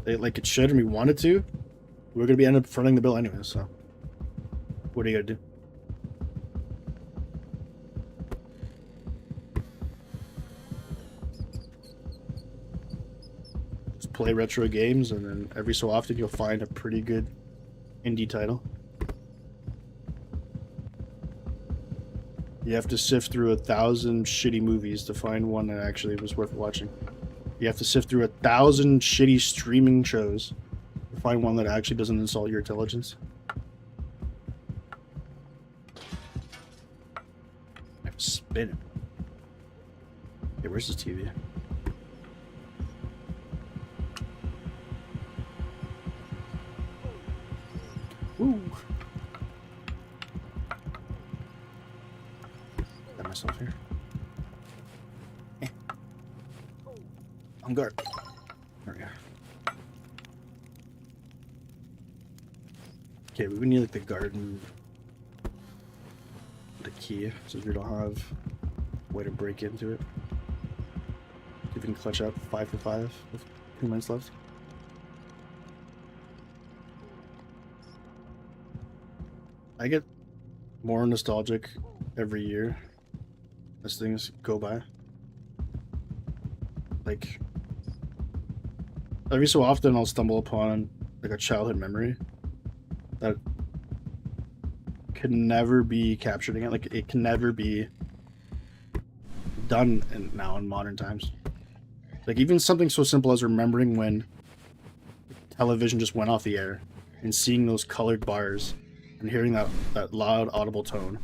like it should and we want it to, we're gonna be end up fronting the bill anyway. So what are you gonna do? Just play retro games, and then every so often you'll find a pretty good indie title. You have to sift through 1,000 shitty movies to find one that actually was worth watching. You have to sift through 1,000 shitty streaming shows to find one that actually doesn't insult your intelligence. I have to spin it. Hey, where's this TV? Woo! Got myself here. On guard. There we go. Okay, we need like the garden, the key, since we don't have a way to break into it. See if we can clutch up 5 for 5 with 2 minutes left. I get more nostalgic every year as things go by. Like, every so often I'll stumble upon like a childhood memory that can never be captured again. Like, it can never be done now in modern times. Like, even something so simple as remembering when television just went off the air and seeing those colored bars and hearing that loud audible tone.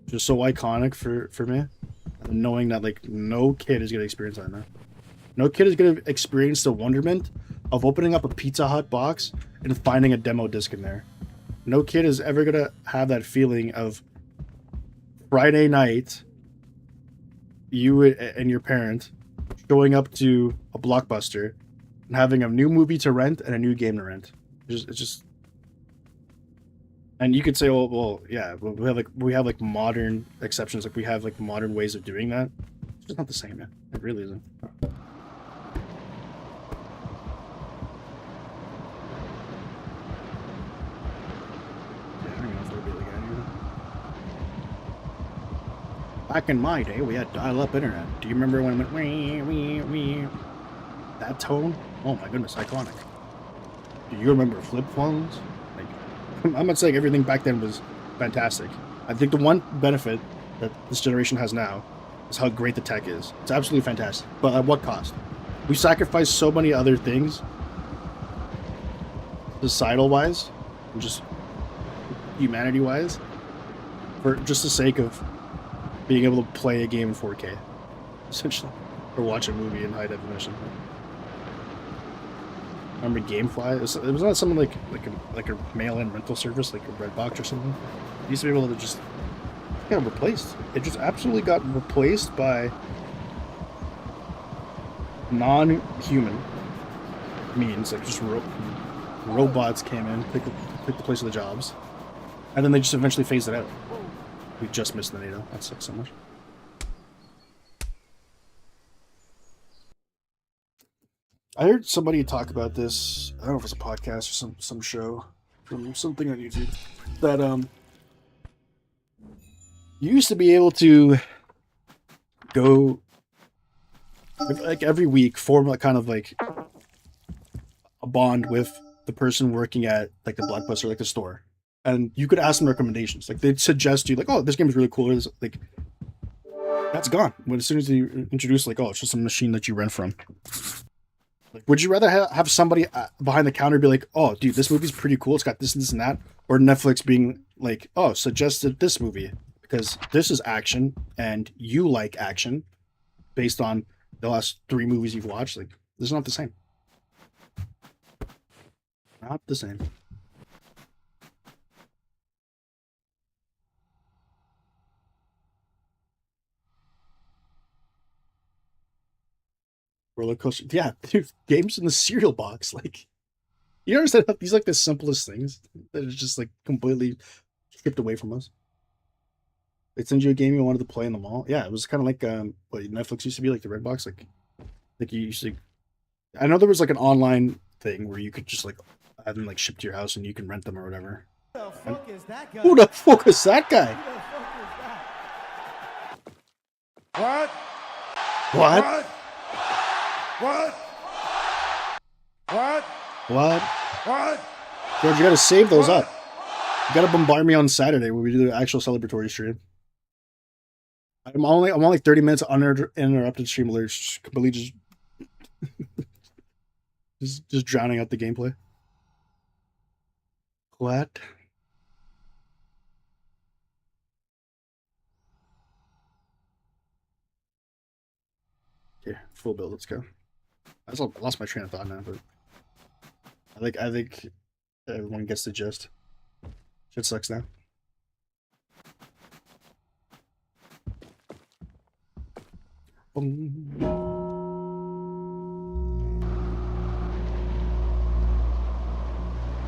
Just so iconic for me. And knowing that like no kid is gonna experience that now. No kid is gonna experience the wonderment of opening up a Pizza Hut box and finding a demo disc in there. No kid is ever gonna have that feeling of Friday night, you and your parent showing up to a Blockbuster and having a new movie to rent and a new game to rent. It's just and you could say, well, yeah, we have like modern exceptions, like we have like modern ways of doing that. It's just not the same, man. It really isn't. Back in my day, we had dial-up internet. Do you remember when it went wee, wee, wee? That tone? Oh my goodness, iconic. Do you remember flip phones? Like, I'm not saying everything back then was fantastic. I think the one benefit that this generation has now is how great the tech is. It's absolutely fantastic. But at what cost? We sacrifice so many other things, societal-wise, and just humanity-wise, for just the sake of being able to play a game in 4K, essentially, or watch a movie in high definition. Remember GameFly? It was not something like a mail-in rental service, like a Redbox or something. You used to be able to just get replaced. It just absolutely got replaced by non-human means, like just robots came in, took the place of the jobs, and then they just eventually phased it out. We just missed the NATO. That sucks so much. I heard somebody talk about this. I don't know if it's a podcast or some show from something on YouTube that you used to be able to go like every week, form like kind of like a bond with the person working at like the Blockbuster, like the store, and you could ask them recommendations. Like they'd suggest you like, oh, this game is really cool. It's like that's gone. When as soon as you introduce like, oh, it's just a machine that you rent from. Like, would you rather have somebody behind the counter be like, oh, dude, this movie's pretty cool. It's got this and this and that, or Netflix being like, oh, suggested this movie because this is action and you like action based on the last 3 movies you've watched? Like, this is not the same. Not the same. Roller coaster. Yeah, dude, games in the cereal box. Like, you understand how these like the simplest things that are just like completely stripped away from us. They send you a game you wanted to play in the mall. Yeah, it was kind of like what Netflix used to be, like the Redbox. Like you used to. I know there was like an online thing where you could just like have them like shipped to your house and you can rent them or whatever. Who the fuck is that guy? Who the fuck is that guy? Who the fuck is that? What? What? What? What? What? What? George, you gotta save those up. You gotta bombard me on Saturday when we do the actual celebratory stream. I'm only 30 minutes uninterrupted stream alerts, completely just drowning out the gameplay. What? Okay, full build. Let's go. I lost my train of thought now, but I think everyone gets the gist. Shit sucks now.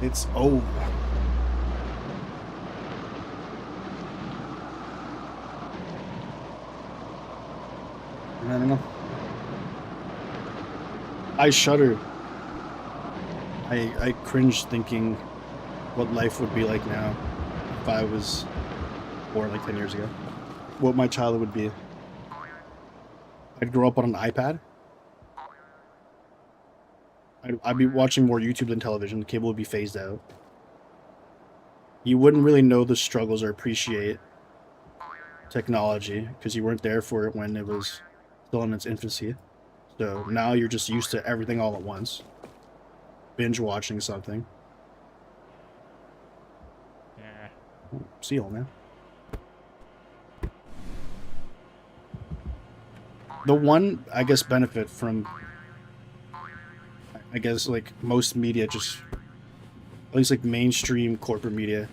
It's over. I don't know. I shudder. I cringe thinking what life would be like now if I was born like 10 years ago. What my childhood would be. I'd grow up on an iPad. I'd be watching more YouTube than television. The cable would be phased out. You wouldn't really know the struggles or appreciate technology because you weren't there for it when it was still in its infancy. So now you're just used to everything all at once. Binge watching something. Yeah. See you, man. The one, I guess, benefit from, I guess, like most media, just at least like mainstream corporate media,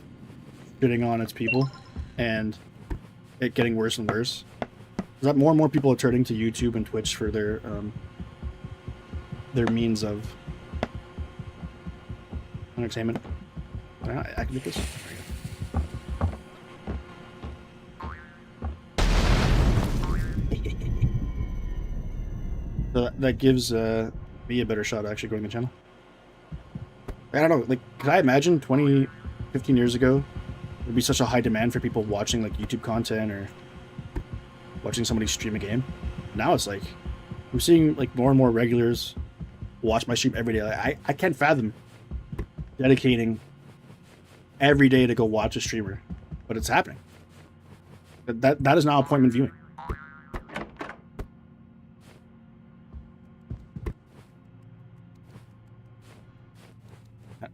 shitting on its people, and it getting worse and worse, is that more and more people are turning to YouTube and Twitch for their means of entertainment. Can I activate this? So that gives me a better shot at actually growing the channel. I don't know, like, could I imagine 20, 15 years ago there'd be such a high demand for people watching like YouTube content or watching somebody stream a game? Now it's like, I'm seeing like more and more regulars watch my stream every day. Like, I can't fathom dedicating every day to go watch a streamer, but it's happening. That is now appointment viewing.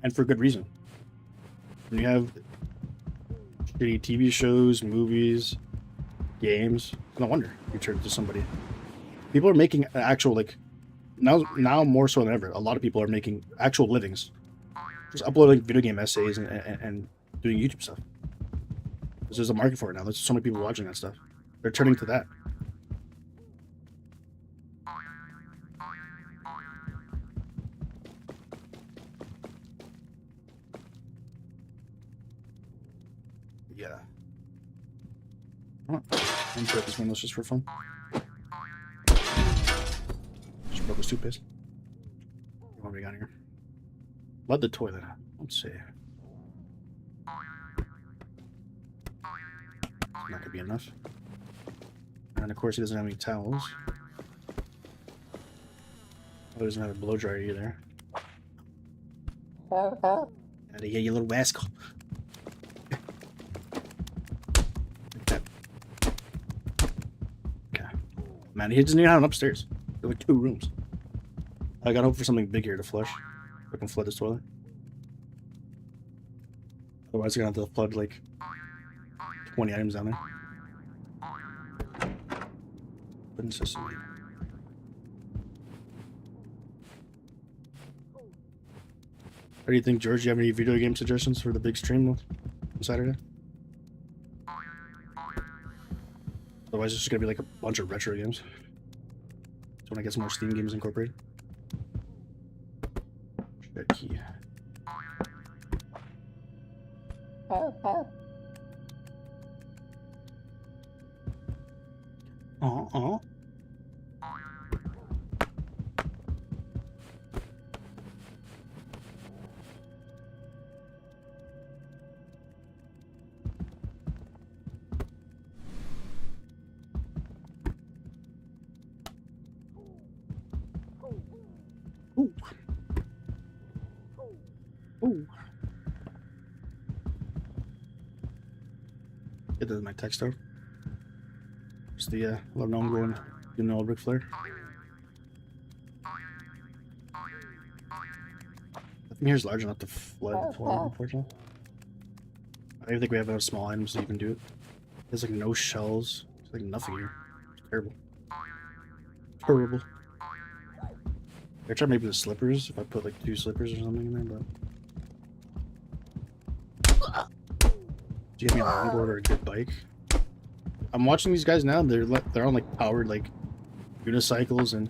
And for good reason. When you have shitty TV shows, movies, games, no wonder you turn to somebody. People are making actual, like, now more so than ever, a lot of people are making actual livings. Just uploading video game essays and doing YouTube stuff. Because there's a market for it now. There's so many people watching that stuff. They're turning to that. Yeah. I'm gonna put this windows just for fun. Just broke his toothpaste. What do we got here? Love the toilet. Let's see. Not gonna be enough. And of course, he doesn't have any towels. Oh, he doesn't have a blow dryer either. Out of here, you little rascal. Okay. Man, he doesn't even have an upstairs. There are like 2 rooms. I gotta hope for something big here to flush. I can flood this toilet. Otherwise, I'm gonna have to flood like 20 items down there. Wooden system. What do you think, George? Do you have any video game suggestions for the big stream on Saturday? Otherwise, it's just gonna be like a bunch of retro games. So when I get some more Steam games incorporated. That key. Oh. Ooh. Ooh. Get that in my text out. It's the little gnome going doing an old Ric Flair. Nothing here is large enough to flood the floor, unfortunately. I don't even think we have enough small items to even do it. There's like no shells. There's like nothing here. It's terrible. Terrible. I try maybe the slippers, if I put like 2 slippers or something in there, but... Do you have me a longboard or a good bike? I'm watching these guys now, they're on like powered like unicycles, and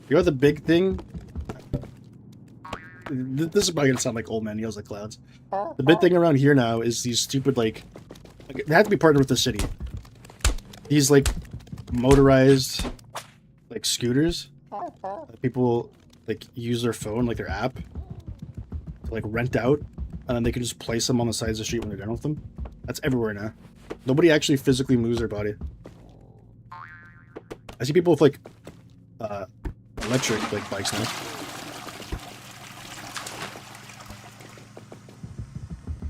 you know the big thing? This is probably gonna sound like old man yells at clouds. The big thing around here now is these stupid like they have to be partnered with the city. These like motorized like scooters that people like use their phone, like their app, to like rent out, and then they can just place them on the sides of the street when they're done with them. That's everywhere now. Nobody actually physically moves their body. I see people with like electric like bikes now.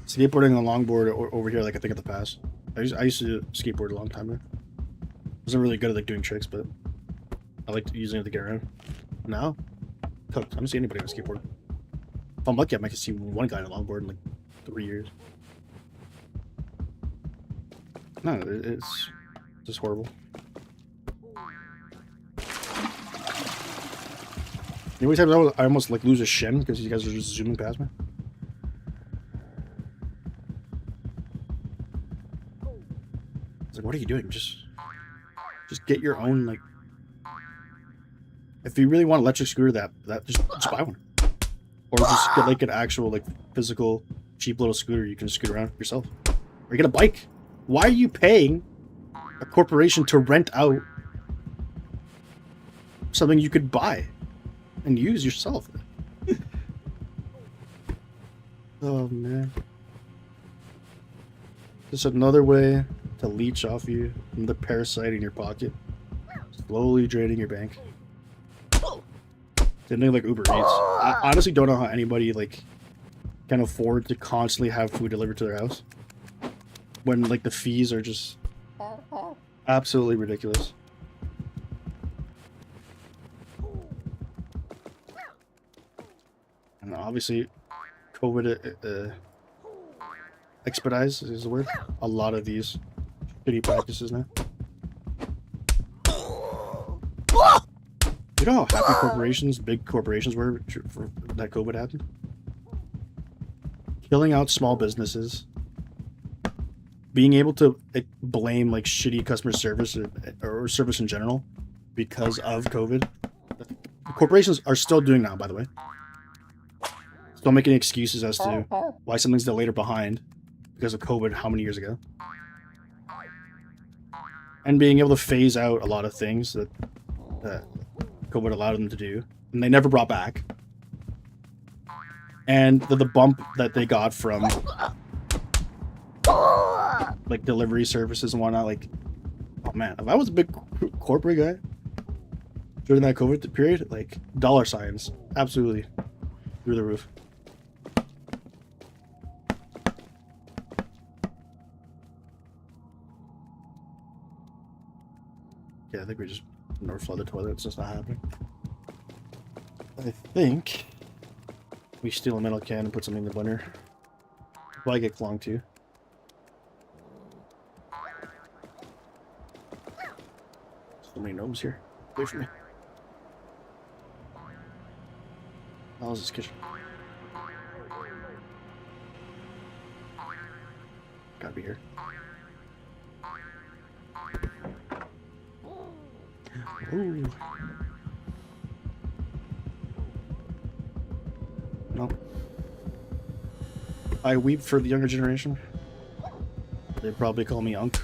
Skateboarding and longboard over here, like I think at the pass. I used to skateboard a long time ago. Wasn't really good at like doing tricks, but I liked using it to get around. Now, cooked. I don't see anybody on a skateboard. If I'm lucky, I might see one guy on a longboard in like 3 years. No, it's just horrible. You know, times I almost like lose a shin because you guys are just zooming past me. It's like, what are you doing? Just get your own like. If you really want an electric scooter, that just buy one, or just get like an actual like physical cheap little scooter you can scoot around yourself, or get a bike. Why are you paying a corporation to rent out something you could buy and use yourself? Oh man. Just another way to leech off you, another parasite in your pocket, slowly draining your bank. Something like Uber Eats. I honestly don't know how anybody like can afford to constantly have food delivered to their house when like the fees are just absolutely ridiculous. And obviously, COVID expedites is the word. A lot of these shitty practices now. You know how happy corporations, big corporations were for that COVID happened? Killing out small businesses. Being able to blame like shitty customer service or service in general because of COVID. Corporations are still doing that, by the way. Still making excuses as to why something's delayed or behind because of COVID how many years ago. And being able to phase out a lot of things that COVID allowed them to do, and they never brought back. And the bump that they got from like delivery services and whatnot, like, oh man, if I was a big corporate guy during that COVID period, like dollar signs, absolutely through the roof. Yeah, I think we just overflow the toilet. It's just not happening. I think we steal a metal can and put something in the blender. Probably get clonged too. So many gnomes here. Wait for me. How is this kitchen? Gotta be here. Ooh. No. I weep for the younger generation. They probably call me Unk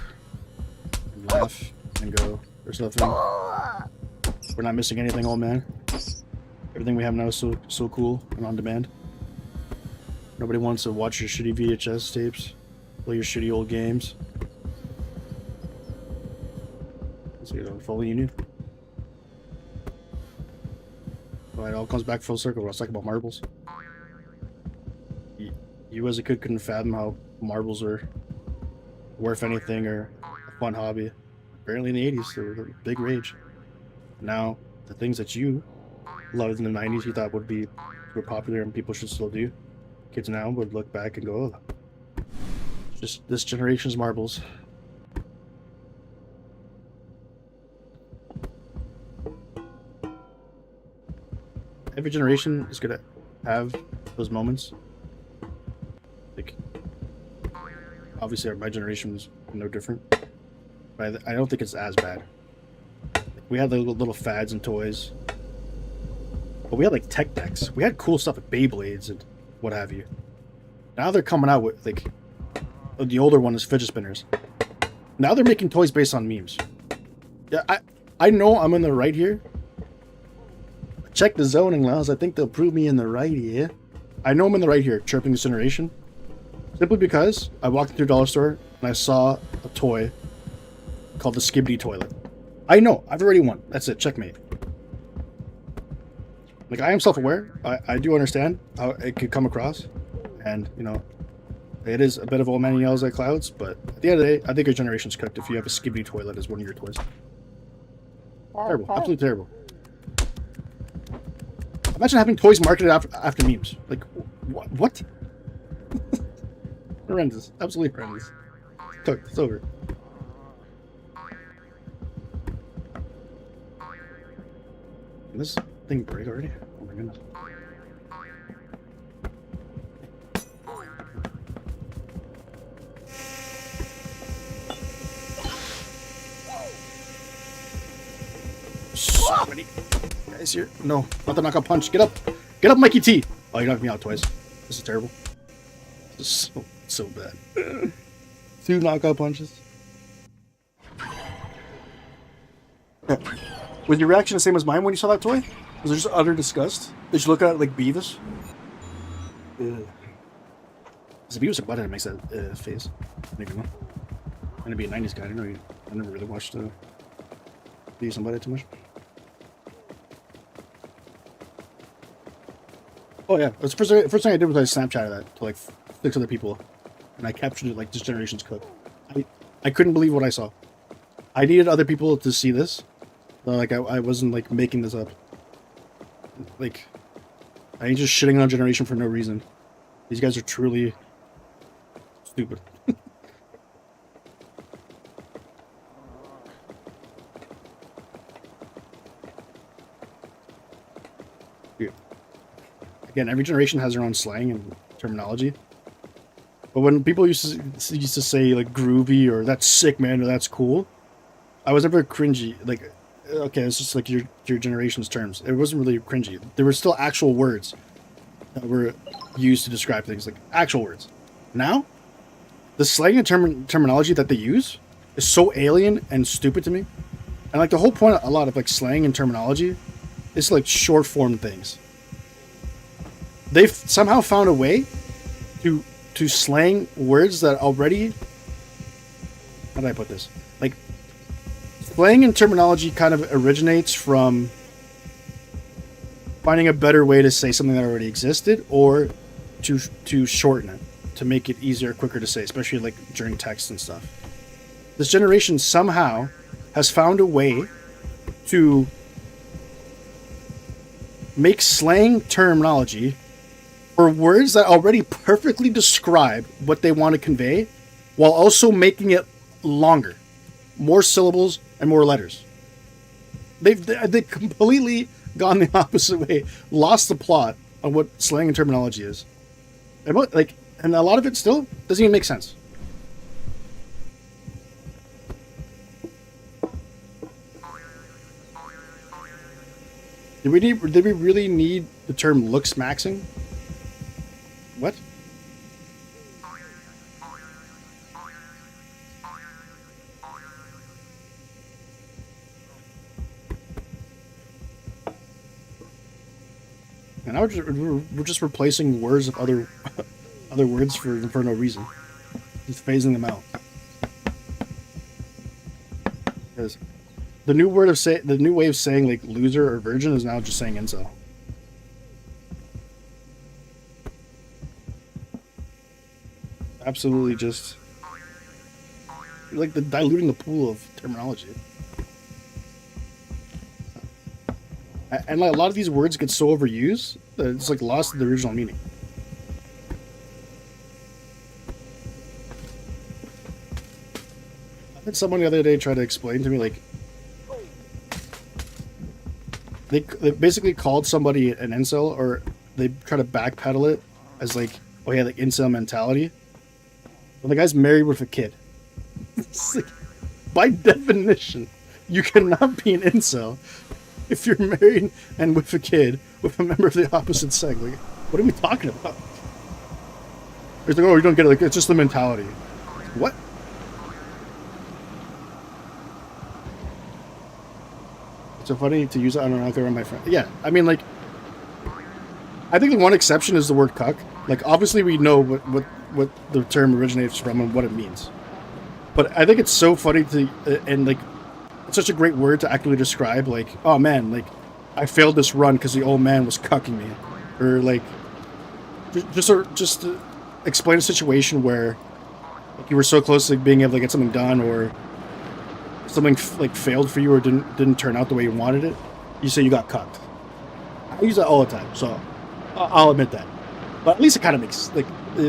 and laugh and go, there's nothing. We're not missing anything, old man. Everything we have now is so cool and on demand. Nobody wants to watch your shitty VHS tapes, play your shitty old games. So, if only you knew. Well, it all comes back full circle. Let's talk about marbles. You as a kid couldn't fathom how marbles were worth anything or a fun hobby. Apparently in the 80s, they were a big rage. Now, the things that you loved in the 90s you thought were popular and people should still do, kids now would look back and go, oh, just this generation's marbles. Every generation is gonna have those moments. Like, obviously my generation was no different, but I don't think it's as bad. Like, we had the little fads and toys, but we had like tech decks. We had cool stuff like Beyblades and what have you. Now they're coming out with like, the older one is fidget spinners. Now they're making toys based on memes. Yeah, I know I'm in the right here. Check the zoning laws. I think they'll prove me in the right here. I know I'm in the right here, chirping this generation. Simply because I walked into a dollar store and I saw a toy called the Skibbity Toilet. I know, I've already won. That's it, checkmate. Like, I am self-aware. I do understand how it could come across. And, you know, it is a bit of old man yells at clouds, but at the end of the day, I think your generation's cooked if you have a Skibbity Toilet as one of your toys. Terrible, absolutely terrible. Imagine having toys marketed after memes. Like, what? Horrendous. Absolutely horrendous. It's over. Can this thing break already? Oh my goodness. So many guys here. No, not the knockout punch. Get up. Get up, Mikey T. Oh, you knocked me out twice. This is terrible. This is so bad. 2 knockout punches. Was your reaction the same as mine when you saw that toy? Was it just utter disgust? Did you look at it like Beavis? Is it Beavis or Butthead that makes that face? Maybe not. I'm gonna be a 90s guy. I never really watched Beavis and Butthead too much. Oh yeah, it's the first thing I did was I Snapchatted that to like 6 other people, and I captured it like this generation's cook. I couldn't believe what I saw. I needed other people to see this. Like I wasn't like making this up. Like, I ain't just shitting on a generation for no reason. These guys are truly stupid. Dude. Again, every generation has their own slang and terminology. But when people used to say like groovy or that's sick, man, or that's cool, I was never cringy. Like, okay, it's just like your generation's terms. It wasn't really cringy. There were still actual words that were used to describe things, like actual words. Now, the slang and terminology that they use is so alien and stupid to me. And like the whole point of a lot of like slang and terminology is like short form things. They've somehow found a way to slang words that already, how do I put this? Like slang and terminology kind of originates from finding a better way to say something that already existed, or to shorten it, to make it easier, quicker to say, especially like during text and stuff. This generation somehow has found a way to make slang terminology for words that already perfectly describe what they want to convey, while also making it longer, more syllables and more letters. They've completely gone the opposite way, lost the plot on what slang and terminology is, and a lot of it still doesn't even make sense. Did we really need the term looks maxing? What? And we're just replacing words of other other words for no reason, just phasing them out. Because the new way of saying like loser or virgin is now just saying incel. Absolutely, just like diluting the pool of terminology. And like, a lot of these words get so overused that it's like lost the original meaning. I had someone the other day try to explain to me, like, they basically called somebody an incel, or they try to backpedal it as like, oh yeah, like incel mentality. Well, the guy's married with a kid. It's like, by definition, you cannot be an incel if you're married and with a kid with a member of the opposite sex. Like, what are we talking about? It's like, oh, you don't get it. Like, it's just the mentality. What? It's so funny to use it. I don't know, out there on my friend. Yeah, I mean, like, I think the one exception is the word cuck. Like, obviously, we know what the term originates from and what it means. But I think it's so funny to and like, it's such a great word to actually describe, like, oh man, like, I failed this run because the old man was cucking me, or like, just to explain a situation where like you were so close to like, being able to get something done, or something like failed for you, or didn't turn out the way you wanted it. You say you got cucked. I use that all the time, so I'll admit that. But at least it kind of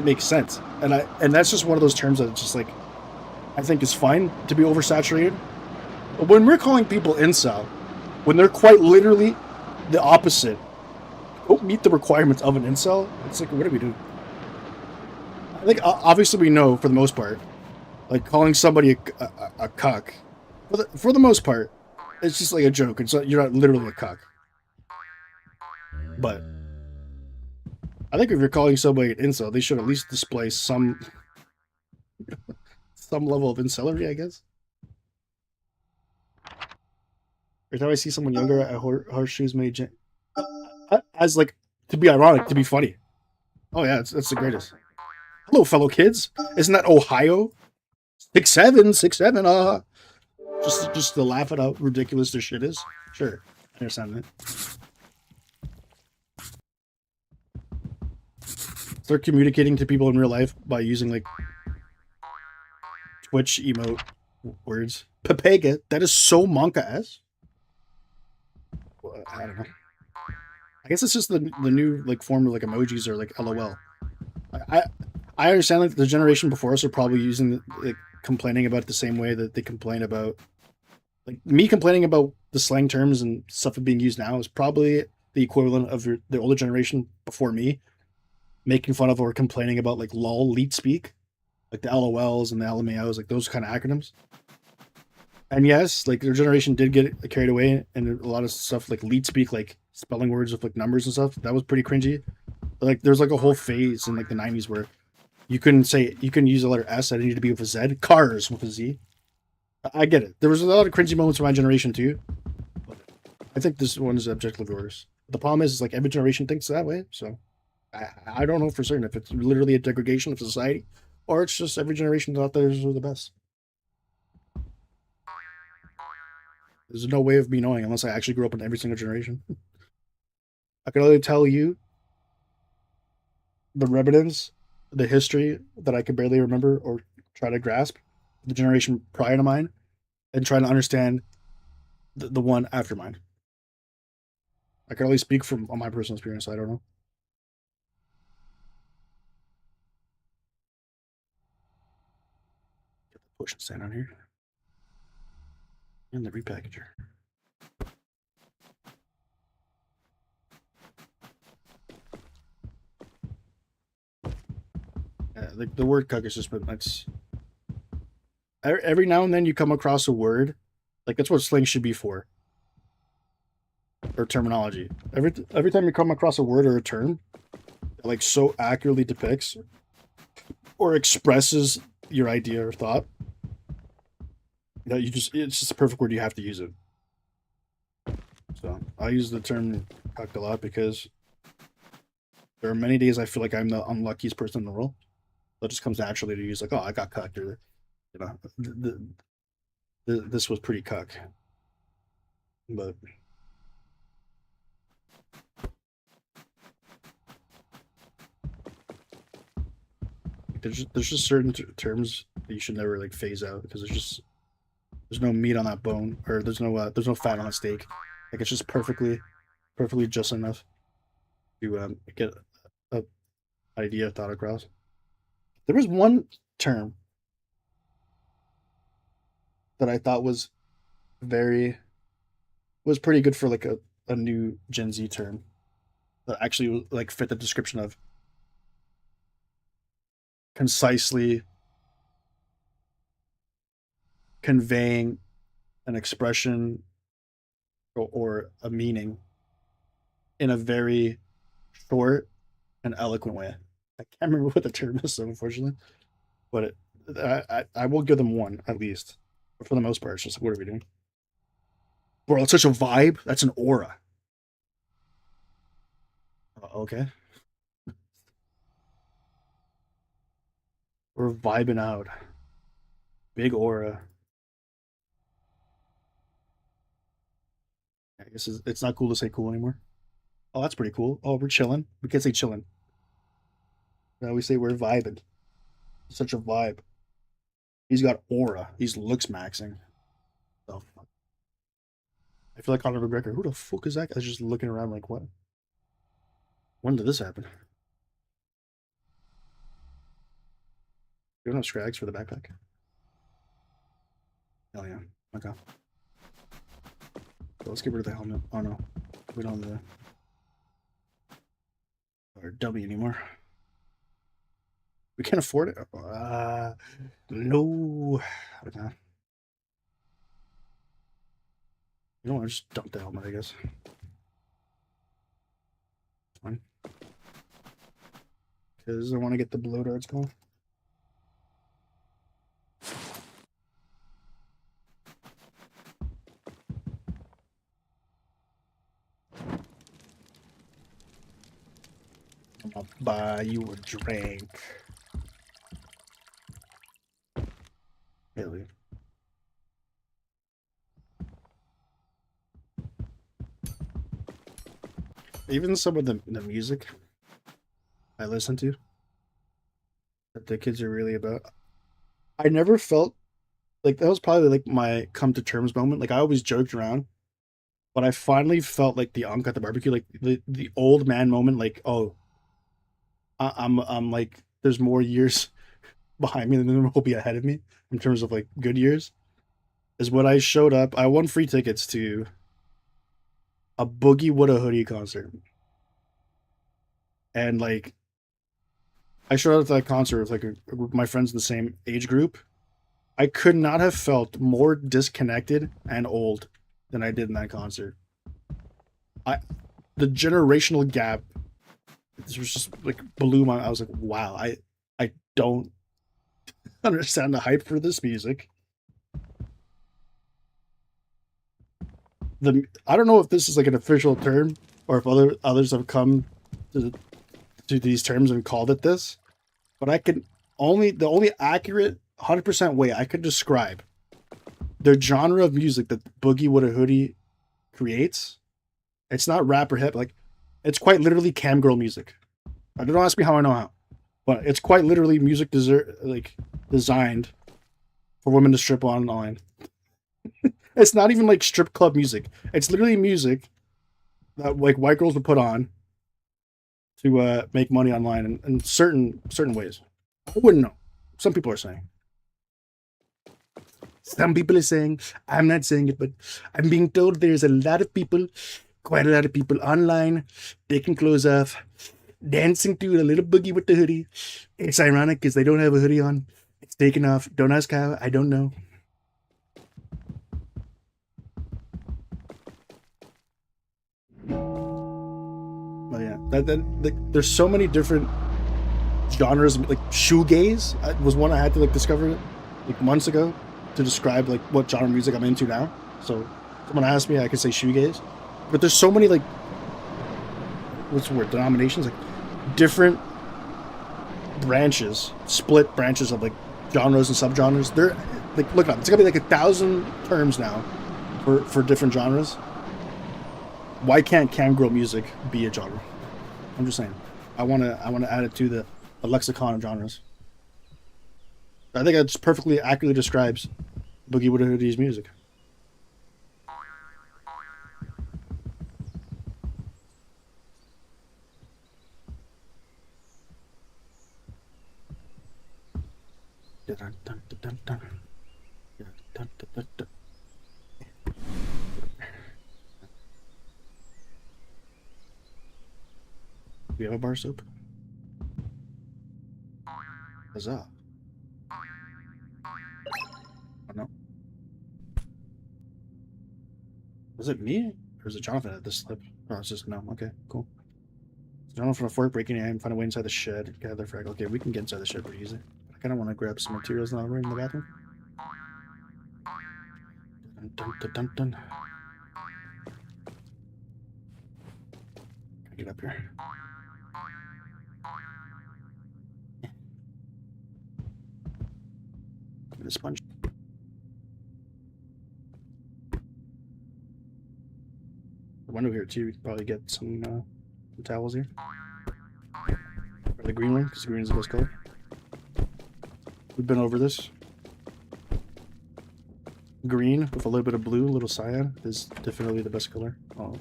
makes sense, and that's just one of those terms that it's just like, I think is fine to be oversaturated. But when we're calling people incel, when they're quite literally the opposite, don't meet the requirements of an incel, it's like, what are we doing? I think obviously we know for the most part, like calling somebody a cuck, for the most part, it's just like a joke. It's not, you're not literally a cuck. But I think if you're calling somebody an incel, they should at least display some level of incelery, I guess. Every time I see someone younger at horseshoes made as like, to be ironic, to be funny. Oh yeah, that's the greatest. Hello, fellow kids. Isn't that Ohio? 6'7", just to laugh at how ridiculous this shit is. Sure, I understand that. Start communicating to people in real life by using like Twitch emote words. Papega, that is so Monka-esque. I don't know. I guess it's just the new like form of like emojis or like LOL. I understand like the generation before us are probably using like complaining about it the same way that they complain about, like me complaining about the slang terms and stuff being used now is probably the equivalent of the older generation before me making fun of or complaining about like lol leet speak, like the LOLs and the LMAOs, like those kind of acronyms. And yes, like their generation did get carried away, and a lot of stuff like leet speak, like spelling words with like numbers and stuff, that was pretty cringy. But, like there's like a whole phase in like the 90s where You couldn't use the letter S. It needed to be with a Z. Cars with a Z. I get it. There was a lot of cringy moments for my generation too. But I think this one is objectively worse. The problem is like every generation thinks that way. So I don't know for certain if it's literally a degradation of society, or it's just every generation thought theirs were the best. There's no way of me knowing unless I actually grew up in every single generation. I can only tell you the remnants, the history that I can barely remember or try to grasp, the generation prior to mine, and try to understand the one after mine. I can only speak from my personal experience. So I don't know. Get the potion stand on here. And the repackager. Yeah, the word cuck is just been that's every now and then you come across a word, like that's what slang should be for. Or terminology. Every time you come across a word or a term that like so accurately depicts or expresses your idea or thought, that it's just a perfect word, you have to use it. So I use the term cucked a lot because there are many days I feel like I'm the unluckiest person in the world. So it just comes naturally to use like, oh, I got cucked, or you know, this was pretty cuck. But there's just certain terms that you should never like phase out because there's no meat on that bone, or there's no fat on a steak. Like it's just perfectly just enough to get a idea thought across. There was one term that I thought was pretty good for like a new Gen Z term that actually like fit the description of concisely conveying an expression or a meaning in a very short and eloquent way. I can't remember what the term is, unfortunately, but I will give them one at least. But for the most part, it's just what are we doing? Bro, it's such a vibe. That's an aura. Okay. We're vibing out. Big aura. I guess it's not cool to say cool anymore. Oh, that's pretty cool. Oh, we're chilling. We can't say chilling. No, we say we're vibing. Such a vibe. He's got aura. He's looks maxing. Oh, fuck. I feel like Conor McGregor. Who the fuck is that guy? Just looking around like, what? When did this happen? You don't have scrags for the backpack? Oh, yeah. Okay. So let's get rid of the helmet. Oh, no. We don't have our dummy anymore. We can't afford it. No. Okay. You know what? Just dump the helmet, I guess. Fine. Because I want to get the blow darts going. I'm gonna buy you a drink. Really? Even some of the music I listen to that the kids are really about, I never felt like that was probably like my come to terms moment. Like I always joked around, but I finally felt like the uncle at the barbecue, like the old man moment. Like, oh, I'm like there's more years behind me than there will be ahead of me in terms of like good years. Is when I showed up. I won free tickets to a Boogie With a Hoodie concert, and like I showed up to that concert with like a group of my friends in the same age group. I could not have felt more disconnected and old than I did in that concert. The generational gap, this was just like blew my. I was like, wow. I don't understand the hype for this music. I don't know if this is like an official term or if others have come to these terms and called it this, but the only accurate 100% way I could describe the genre of music that Boogie With a Hoodie creates, it's not rap or hip, like it's quite literally cam girl music. Don't ask me how I know how, but it's quite literally music designed for women to strip online. It's not even like strip club music. It's literally music that like white girls would put on to make money online in certain ways. I wouldn't know. Some people are saying. Some people are saying. I'm not saying it, but I'm being told there's a lot of people, quite a lot of people online, taking clothes off, dancing to a little Boogie With the Hoodie. It's ironic because they don't have a hoodie on. It's taken off. Don't ask how. I don't know. Oh yeah, there's so many different genres. Like shoegaze was one I had to like discover like months ago to describe like what genre of music I'm into now. So someone asked me, I could say shoegaze, but there's so many like what's the word, denominations, like different branches, split branches of like genres and subgenres. They're like, look up, it's gonna be like 1,000 terms now for different genres. Why can't cam girl music be a genre? I'm just saying. I wanna add it to the lexicon of genres. I think it perfectly accurately describes Boogie With a Hoodie's music. Do we have a bar soap? Huzzah. Oh no. Was it me? Or is it Jonathan at this slip? Oh, it's just Gnome. Okay, cool. Jonathan from a fork breaking aim, find a way inside the shed. Gather frag. Okay, we can get inside the shed pretty easy. I kinda wanna grab some materials now in the bathroom. Dun, dun, dun, dun, dun. Get up here. Give me the sponge. The window here too. We could probably get some towels here. Or the green one, because the green is the best color. We've been over this. Green with a little bit of blue, a little cyan is definitely the best color. Oh.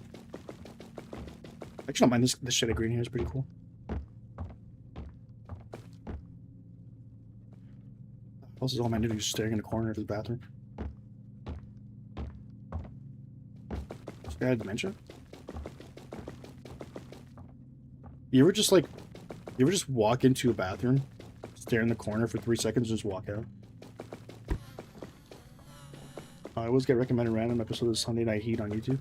I actually don't mind this shade of green here is pretty cool. This is all my niggas staring in the corner of the bathroom. This guy had dementia? You ever just walk into a bathroom, stare in the corner for 3 seconds, and just walk out? I always get recommended random episodes of Sunday Night Heat on YouTube.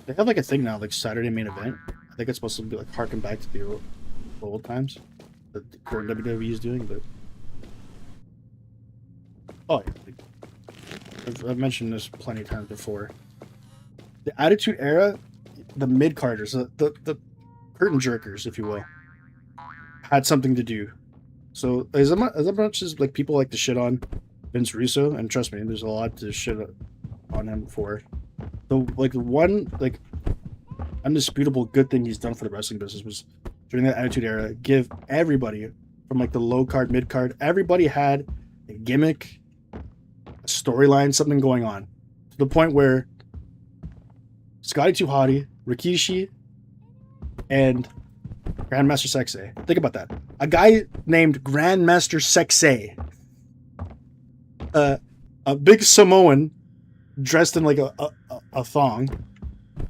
They have like a thing now, like Saturday main event. I think it's supposed to be like harken back to the old times that the current WWE is doing, but oh yeah, I've mentioned this plenty of times before. The Attitude Era, the mid carders, the curtain jerkers, if you will, had something to do. So as much as like people like to shit on Vince Russo, and trust me, there's a lot to shit on him for. The one undisputable good thing he's done for the wrestling business was during that Attitude Era, give everybody from like the low card, mid card, everybody had a gimmick, a storyline, something going on, to the point where Scotty 2 Hotty, Rikishi, and Grandmaster Sexay. Think about that. A guy named Grandmaster Sexay, a big Samoan dressed in like a thong,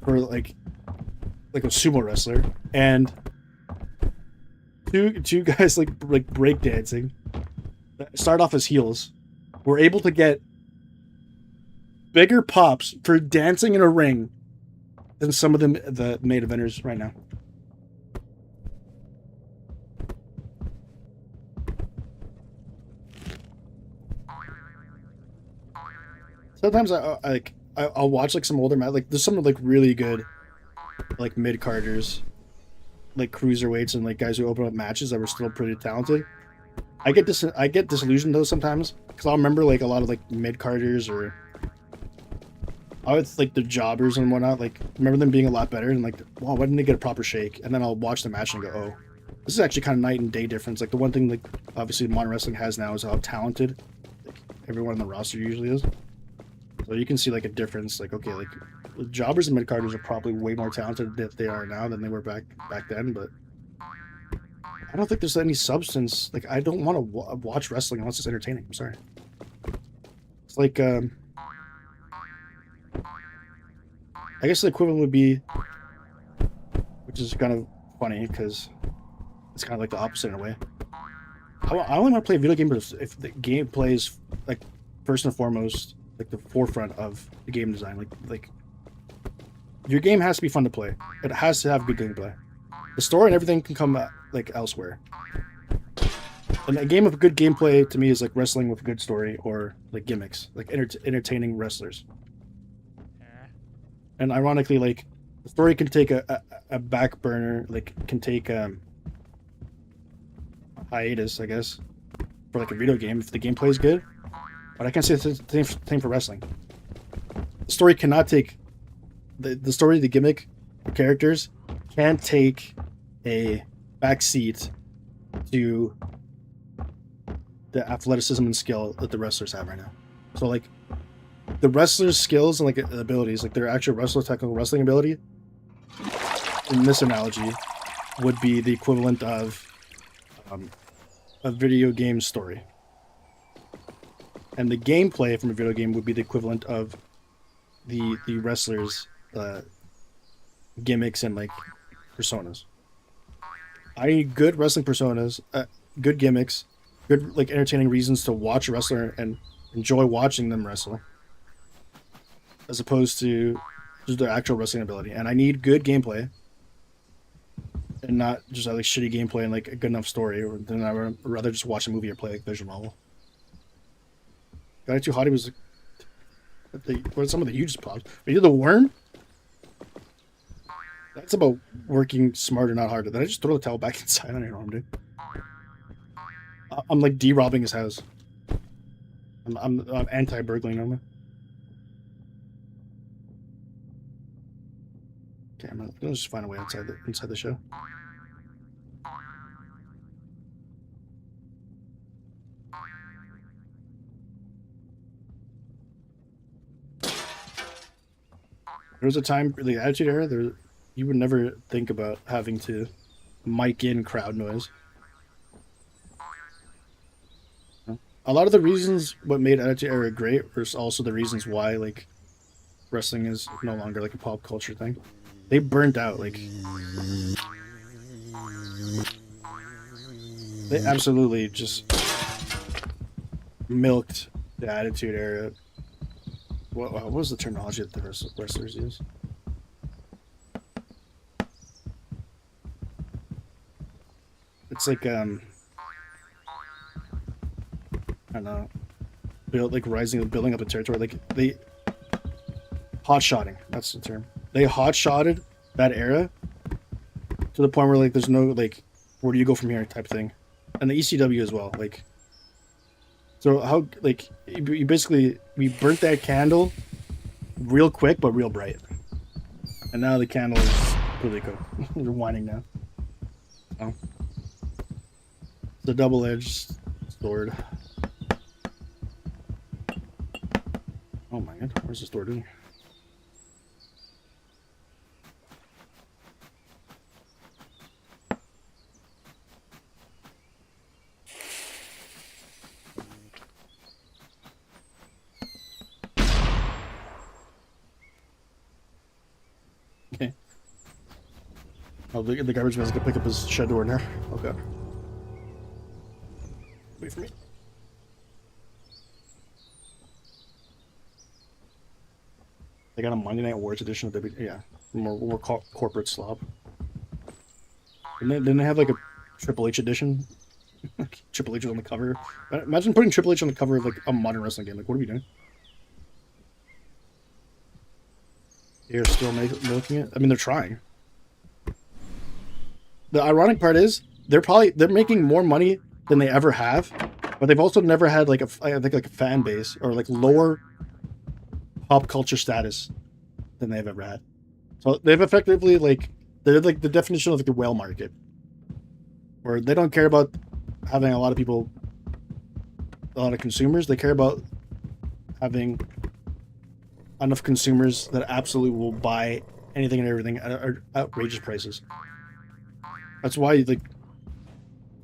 or like a sumo wrestler, and two guys like break dancing, start off as heels, were able to get bigger pops for dancing in a ring than some of the main eventers right now. sometimes I'll watch like some older match. Like there's some like really good like mid carders, like cruiserweights and like guys who open up matches that were still pretty talented. I get disillusioned though sometimes because I'll remember like a lot of like mid carders or I would like the jobbers and whatnot. Like remember them being a lot better and like, wow, why didn't they get a proper shake? And then I'll watch the match and go, oh, this is actually kind of night and day difference. Like the one thing like obviously modern wrestling has now is how talented like everyone on the roster usually is. So you can see like a difference. Like okay, like the jobbers and mid carders are probably way more talented that they are now than they were back then, but. I don't think there's any substance. Like, I don't want to watch wrestling unless it's entertaining. I'm sorry. It's like, I guess the equivalent would be, which is kind of funny because it's kind of like the opposite in a way. I only want to play a video game if the game plays like first and foremost, like the forefront of the game design. Like your game has to be fun to play. It has to have good gameplay. The story and everything can come like elsewhere. And a game of good gameplay to me is like wrestling with a good story or like gimmicks, like entertaining wrestlers. And ironically, like the story can take a back burner, like can take a hiatus, I guess, for like a video game if the gameplay is good. But I can't say the same for wrestling. The story cannot take the story, the gimmick, the characters can't take a backseat to the athleticism and skill that the wrestlers have right now. So like the wrestlers' skills and like abilities, like their actual technical wrestling ability, in this analogy, would be the equivalent of a video game story. And the gameplay from a video game would be the equivalent of the wrestlers' gimmicks and like personas. I need good wrestling personas, good gimmicks, good like entertaining reasons to watch a wrestler and enjoy watching them wrestle, as opposed to just their actual wrestling ability. And I need good gameplay, and not just like shitty gameplay and like a good enough story. Or then I would rather just watch a movie or play like visual novel. Guy Too Hottie was some of the hugest props. But you did the worm. That's about working smarter, not harder. Did I just throw the towel back inside? I don't know what I'm doing. I'm like de-robbing his house. I'm anti-burgling Gnome. Okay, I'm gonna just find a way inside the show. There was a time, the Attitude Era, you would never think about having to mic in crowd noise. A lot of the reasons what made Attitude Era great were also the reasons why like wrestling is no longer like a pop culture thing. They burnt out, like they absolutely just milked the Attitude Era. What was the terminology that the wrestlers use? It's like I don't know, building up a territory. Like they hot-shotting. That's the term. They hot-shotted that era to the point where like there's no like where do you go from here type thing, and the ECW as well. Like so how like you basically we burnt that candle real quick but real bright, and now the candle is really good. They're whining now. Oh. It's a double-edged sword. Oh my god, where's the sword in? Okay. Oh, the garbage man's gonna pick up his shed door now. Oh god. Wait for me. They got a Monday Night Wars edition of WWE. Yeah, more corporate slop. Didn't they have like a Triple H edition? Triple H was on the cover. Imagine putting Triple H on the cover of like a modern wrestling game. Like, what are we doing? They're still milking it. I mean, they're trying. The ironic part is they're making more money than they ever have, but they've also never had like a fan base or like lower pop culture status than they've ever had. So they've effectively they're like the definition of like the whale market, where they don't care about having a lot of consumers. They care about having enough consumers that absolutely will buy anything and everything at outrageous prices. That's why, like,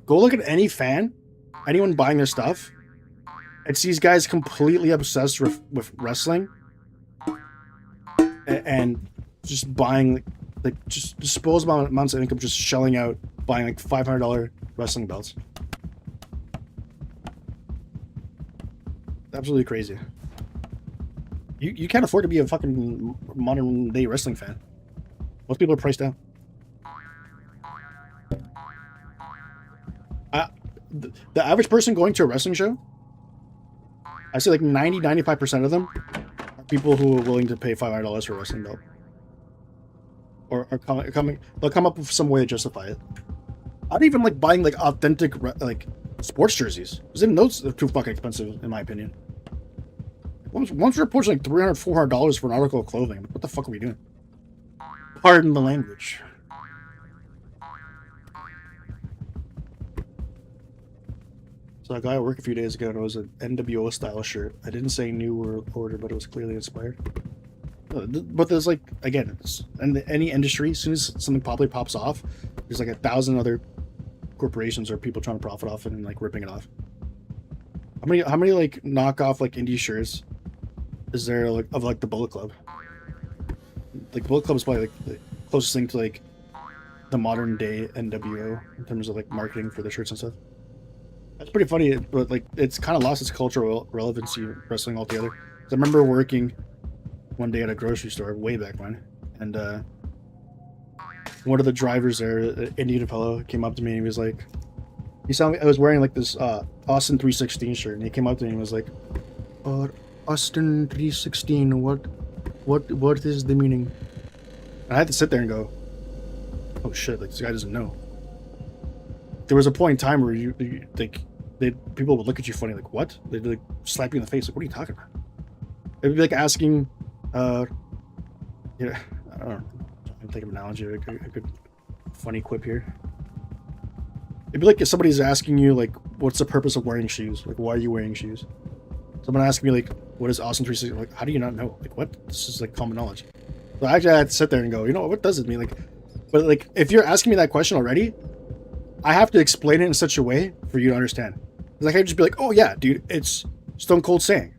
go look at any fan, anyone buying their stuff. It's these guys completely obsessed with wrestling and just buying, like, just disposable amounts of income, just shelling out, buying like $500 wrestling belts. Absolutely crazy. You can't afford to be a fucking modern day wrestling fan. Most people are priced out. The average person going to a wrestling show, I say like 95% of them are people who are willing to pay $500 for a wrestling belt. Or they'll come up with some way to justify it. I'd even like buying like authentic like sports jerseys. Because even those are too fucking expensive, in my opinion. Once reports like $300, $400 for an article of clothing. What the fuck are we doing? Pardon the language. So a guy at work a few days ago, and it was an NWO style shirt. I didn't say new or ordered, but it was clearly inspired. But there's like, again, in any industry, as soon as something popular pops off, there's like 1,000 other corporations or people trying to profit off it and like ripping it off. How many like knockoff like indie shirts is there like of like the Bullet Club? Like Bullet Club is probably like the closest thing to like the modern day NWO in terms of like marketing for the shirts and stuff. That's pretty funny, but like it's kind of lost its cultural relevancy wrestling altogether. I remember working one day at a grocery store way back when, and one of the drivers there, an Indian fellow, came up to me and he was like, he saw me, I was wearing like this Austin 316 shirt, and he came up to me and was like, Austin 316, what is the meaning? And I had to sit there and go, oh shit, like this guy doesn't know. There was a point in time where people would look at you funny, like what? They'd like slap you in the face, like what are you talking about? It'd be like asking, I don't know, I'm thinking of an analogy, a good funny quip here. It'd be like if somebody's asking you, like, what's the purpose of wearing shoes? Like, why are you wearing shoes? Someone asking me, like, what is Austin 360? Like, how do you not know? Like, what? This is like common knowledge. So actually, I had to sit there and go, you know, what does it mean? Like, but like, if you're asking me that question already, I have to explain it in such a way for you to understand. Like, I can't just be like, oh yeah, dude, it's Stone Cold saying.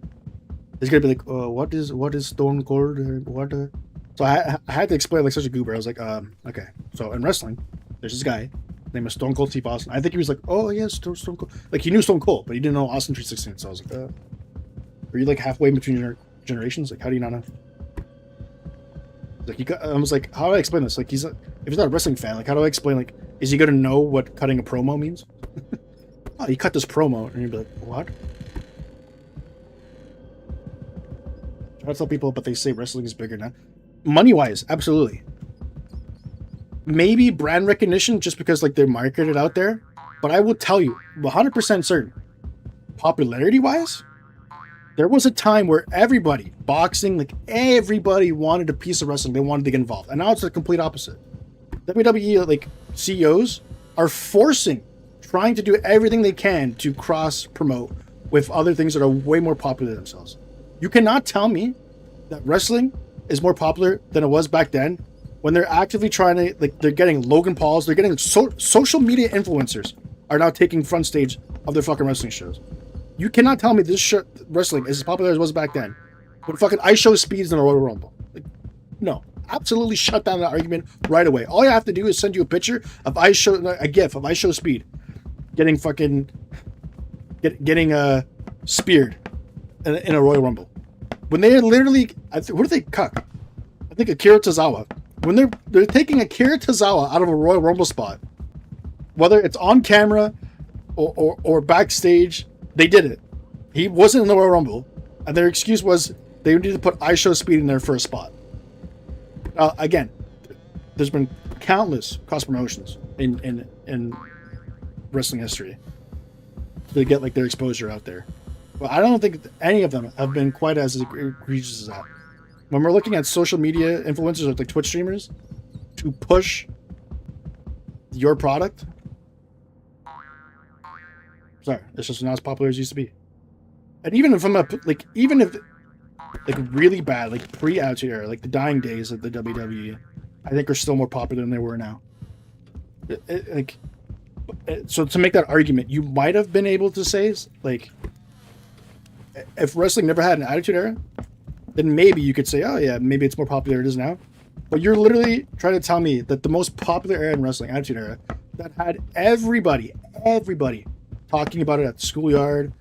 It's gonna be like, what is Stone Cold? What? So I had to explain like such a goober. I was like, okay. So in wrestling, there's this guy named Stone Cold Steve Austin. I think he was like, oh yes, Stone Cold. Like he knew Stone Cold, but he didn't know Austin 316. So I was like, are you like halfway in between your generations? Like, how do you not know? Like I was like, how do I explain this? Like if he's not a wrestling fan, like how do I explain? Like, is he gonna know what cutting a promo means? Oh, he cut this promo, and you'd be like, what? I try to tell people, but they say wrestling is bigger now. Money-wise, absolutely. Maybe brand recognition, just because like they're marketed out there. But I will tell you, 100% certain, popularity-wise, there was a time where everybody, boxing, like everybody wanted a piece of wrestling. They wanted to get involved. And now it's the complete opposite. WWE, like CEOs, are trying to do everything they can to cross-promote with other things that are way more popular than themselves. You cannot tell me that wrestling is more popular than it was back then when they're actively trying to, like, they're getting Logan Pauls, they're getting social media influencers are now taking front stage of their fucking wrestling shows. You cannot tell me this wrestling is as popular as it was back then when fucking I Show Speed's in a Royal Rumble. Like, no. Absolutely shut down that argument right away. All you have to do is send you a picture of a GIF of I Show Speed getting fucking speared in a Royal Rumble. When they're literally, what do they cuck? I think Akira Tozawa. When they're taking Akira Tozawa out of a Royal Rumble spot, whether it's on camera or backstage, they did it. He wasn't in the Royal Rumble, and their excuse was they needed to put I Show Speed in there for a spot. Again, there's been countless cross promotions in wrestling history to get like their exposure out there. But I don't think any of them have been quite as egregious as that. When we're looking at social media influencers like Twitch streamers to push your product, sorry, it's just not as popular as it used to be. And even if even if really bad, like pre-Attitude Era, like the dying days of the WWE, I think are still more popular than they were now. So to make that argument, you might have been able to say, like, if wrestling never had an Attitude Era, then maybe you could say, oh yeah, maybe it's more popular than it is now. But you're literally trying to tell me that the most popular era in wrestling, Attitude Era, that had everybody talking about it at the schoolyard,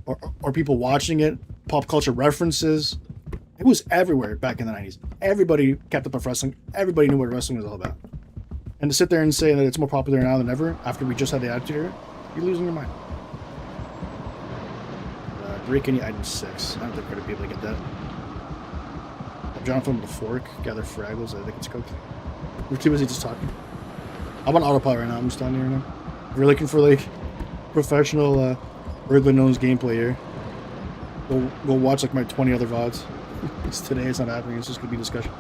or people watching it, pop culture references. It was everywhere back in the 90s. Everybody kept up with wrestling. Everybody knew what wrestling was all about. And to sit there and say that it's more popular now than ever, after we just had the Attitude Era, you're losing your mind. Break any item 6. I don't think we're going to be able to get that. Jonathan with a fork, gather fraggles. I think it's cooked. We're too busy just talking. I'm on autopilot right now. I'm just down here right now. If you're looking for like professional Burglin Gnomes gameplay here, go watch like my 20 other VODs. Because today it's not happening. It's just going to be discussion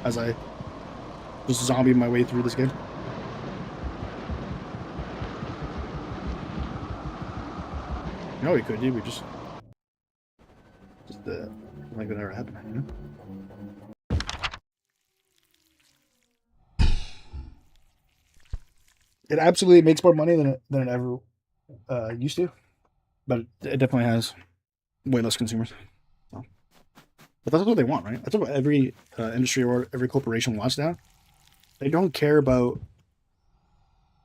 as I just zombie my way through this game. You know what we could do? We just like that never happened, you know? It absolutely makes more money than it ever used to, but it definitely has way less consumers. So. But that's what they want, right? That's what every industry or every corporation wants now. They don't care about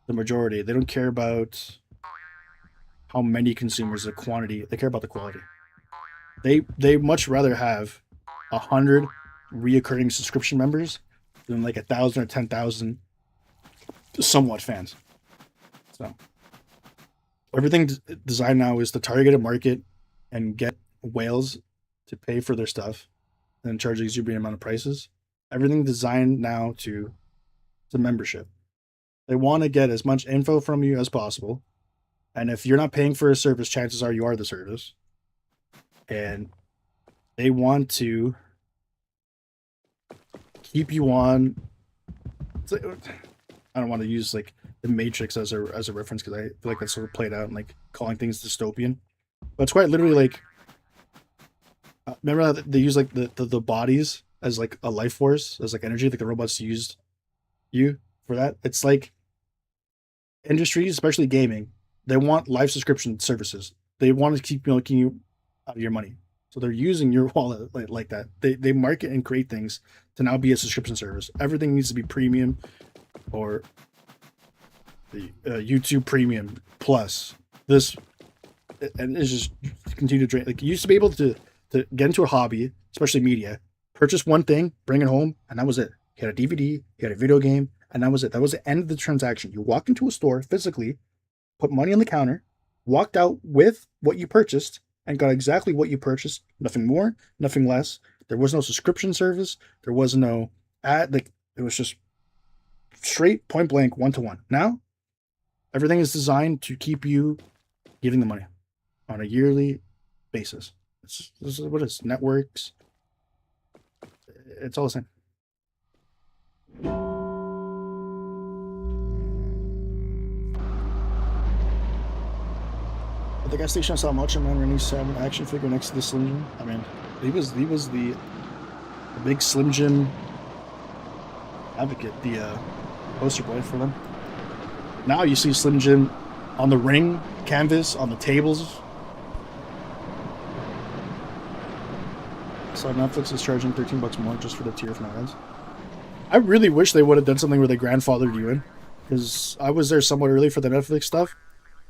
the majority. They don't care about how many consumers, the quantity. They care about the quality. They much rather have 100 reoccurring subscription members than like 1,000 or 10,000 somewhat fans. So everything designed now is to target a market and get whales to pay for their stuff and then charge exorbitant amount of prices. Everything designed now to membership. They want to get as much info from you as possible. And if you're not paying for a service, chances are you are the service. And they want to keep you on. I don't want to use like the Matrix as a reference because I feel like that's sort of played out and like calling things dystopian. But it's quite literally like, remember how they use like the bodies as like a life force, as like energy, like the robots used you for that. It's like industries, especially gaming, they want live subscription services. They want to keep milking you out of your money. So they're using your wallet like that. They market and create things to now be a subscription service. Everything needs to be premium or the YouTube Premium Plus. This and it's just continue to drain. Like you used to be able to get into a hobby, especially media, purchase one thing, bring it home, and that was it. You had a DVD, you had a video game, and that was it. That was the end of the transaction. You walked into a store physically, put money on the counter, walked out with what you purchased, and got exactly what you purchased. Nothing more, nothing less. There was no subscription service. There was no ad. Like it was just straight, point blank, 1-to-1. Now, everything is designed to keep you giving the money on a yearly basis. This is what it is. Networks. It's all the same. At the gas station, I saw Macho Man running 7 action figure next to the Slim Jim. I mean, he was the big Slim Jim advocate, the poster boy for them. Now you see Slim Jim on the ring canvas, on the tables. So Netflix is charging $13 more just for the tier from ads. I really wish they would have done something where they grandfathered you in, because I was there somewhat early for the Netflix stuff,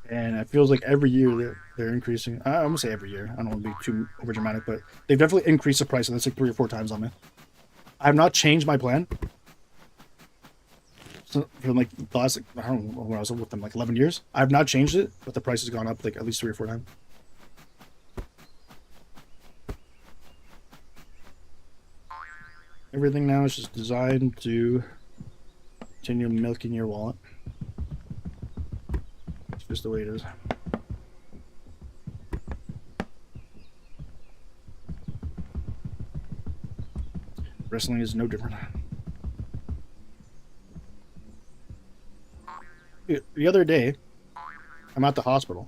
and it feels like every year they're increasing. I'm gonna say every year. I don't want to be too over dramatic, but they've definitely increased the price, and that's like 3 or 4 times on me. I have not changed my plan. So from like the last, like, I don't know when I was with them, like 11 years. I have not changed it, but the price has gone up like at least 3 or 4 times. Everything now is just designed to continue milking your wallet. It's just the way it is. Wrestling is no different. The other day, I'm at the hospital.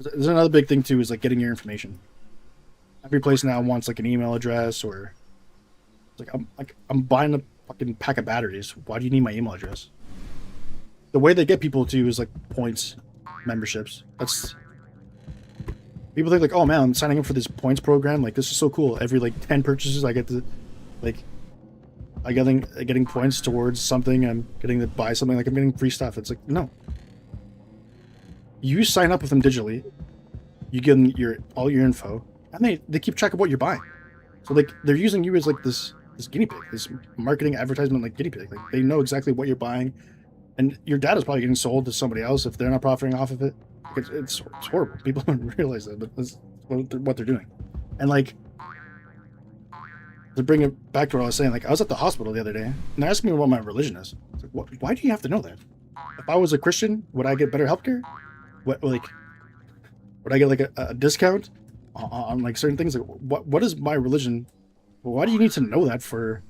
There's another big thing too, is like getting your information. Every place now wants like an email address, or I'm buying a fucking pack of batteries. Why do you need my email address? The way they get people to is like points, memberships. That's people think like, oh man, I'm signing up for this points program. Like this is so cool. Every like 10 purchases, I get to like I getting points towards something. I'm getting to buy something. Like I'm getting free stuff. It's like no. You sign up with them digitally. You give them all your info, and they keep track of what you're buying. So like they're using you as like this guinea pig, this marketing advertisement like guinea pig. Like they know exactly what you're buying, and your data is probably getting sold to somebody else if they're not profiting off of it. Like it's horrible. People don't realize that, but that's what they're doing. And like to bring it back to what I was saying, like I was at the hospital the other day, and they asked me what my religion is. It's like, why do you have to know that? If I was a Christian, would I get better healthcare? What like would I get like a discount on like certain things? Like what is my religion? Why do you need to know that for?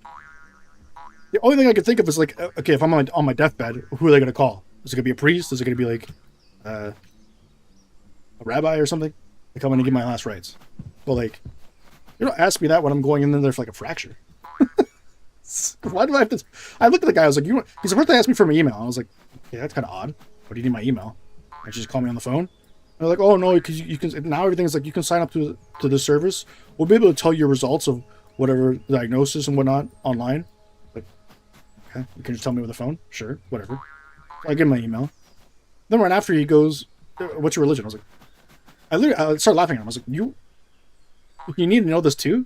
The only thing I could think of is like, okay, if I'm on my deathbed, who are they gonna call? Is it gonna be a priest? Is it gonna be like a rabbi or something? They come in and give my last rites. Well, like you don't ask me that when I'm going in there for like a fracture. Why do I have to? I looked at the guy. I was like, he's the first to ask me for my email. I was like, yeah, that's kind of odd. Why do you need my email? I just call me on the phone. They're like, oh no, because you can now everything's like you can sign up to this service. We'll be able to tell you results of whatever diagnosis and whatnot online. Like, okay, you can just tell me with the phone. Sure, whatever. I give him my email. Then right after he goes, "What's your religion?" I was like, I started laughing at him. I was like, you need to know this too?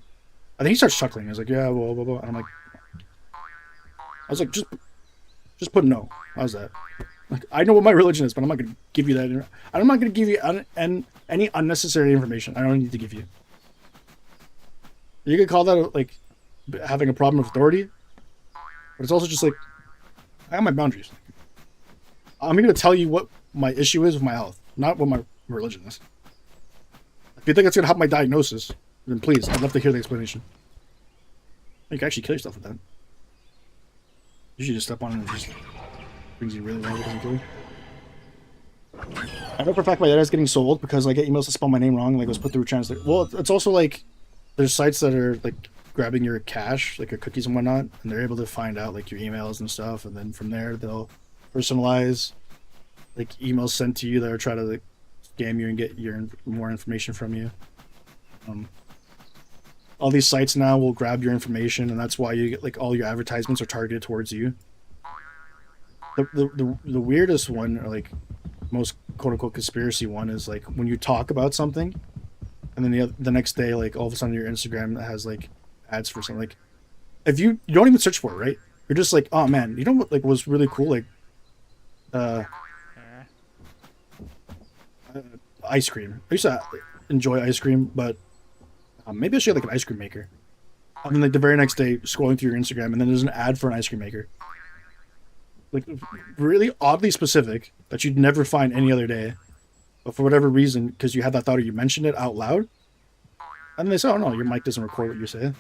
I think he starts chuckling. He was like, yeah, blah blah blah. And I was like, just put no. How's that? Like, I know what my religion is, but I'm not going to give you that. I'm not going to give you any unnecessary information. I don't need to give you. You could call that like having a problem with authority, but it's also just like I have my boundaries. I'm going to tell you what my issue is with my health, not what my religion is. If you think it's going to help my diagnosis, then please, I'd love to hear the explanation. You can actually kill yourself with that. You should just step on it and just brings you really low. I know for a fact my data is getting sold because I get emails to spell my name wrong and like it was put through a translator. Well, it's also like there's sites that are like grabbing your cache, like your cookies and whatnot, and they're able to find out like your emails and stuff, and then from there they'll personalize like emails sent to you that are trying to like scam you and get more information from you. All these sites now will grab your information, and that's why you get like all your advertisements are targeted towards you. The weirdest one, or like most quote unquote conspiracy one, is like when you talk about something, and then the next day, like all of a sudden your Instagram has like ads for something. Like if you don't even search for it, right? You're just like, oh man, you know what like was really cool, like ice cream. I used to enjoy ice cream, but maybe I should get like an ice cream maker. And then like the very next day, scrolling through your Instagram, and then there's an ad for an ice cream maker. Like really oddly specific that you'd never find any other day, but for whatever reason, because you had that thought or you mentioned it out loud, and then they say, "Oh no, your mic doesn't record what you say."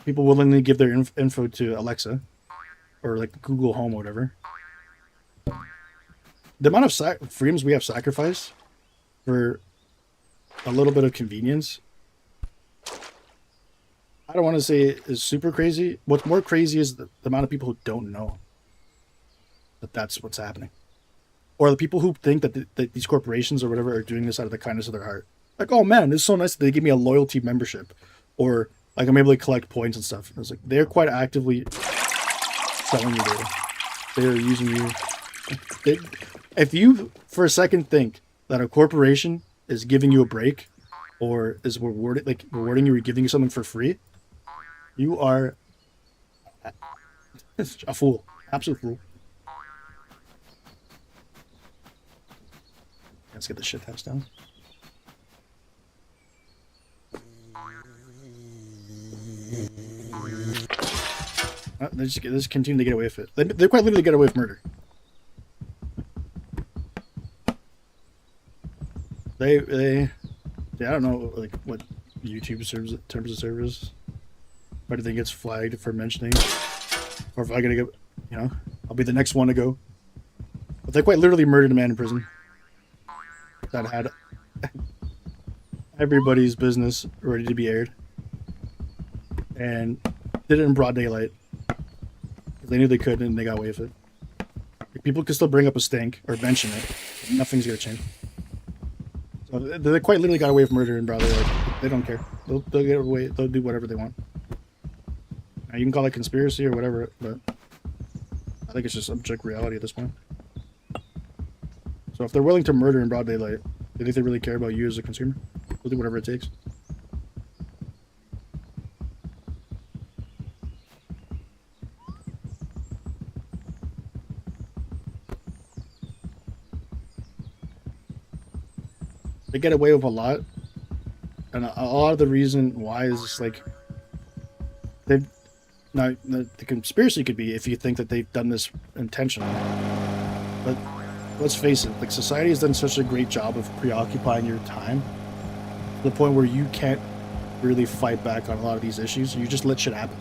People willingly give their info to Alexa or like Google Home or whatever. The amount of freedoms we have sacrificed for a little bit of convenience, I don't want to say it is super crazy. What's more crazy is the amount of people who don't know that that's what's happening, or the people who think that these corporations or whatever are doing this out of the kindness of their heart. Like, oh man, it's so nice that they give me a loyalty membership, or like I'm able to collect points and stuff. It's like they're quite actively selling you data. They're using you. If you for a second think that a corporation is giving you a break, or is rewarding you or giving you something for free, you are a fool, absolute fool. Let's get the shit house down. They just continue to get away with it. They quite literally get away with murder. I don't know like what YouTube serves terms of service. If anything gets flagged for mentioning, or if I gotta go, you know, I'll be the next one to go. But they quite literally murdered a man in prison that had everybody's business ready to be aired, and did it in broad daylight. They knew they could, and they got away with it. Like, people could still bring up a stink or mention it. Nothing's gonna change. So they quite literally got away with murder in broad daylight. They don't care. They'll get away. They'll do whatever they want. Now, you can call it conspiracy or whatever, but I think it's just objective reality at this point. So if they're willing to murder in broad daylight, do you think they really care about you as a consumer? They'll do whatever it takes. They get away with a lot, and a lot of the reason why is just like they've. Now, the conspiracy could be if you think that they've done this intentionally, but let's face it, like society has done such a great job of preoccupying your time to the point where you can't really fight back on a lot of these issues. You just let shit happen.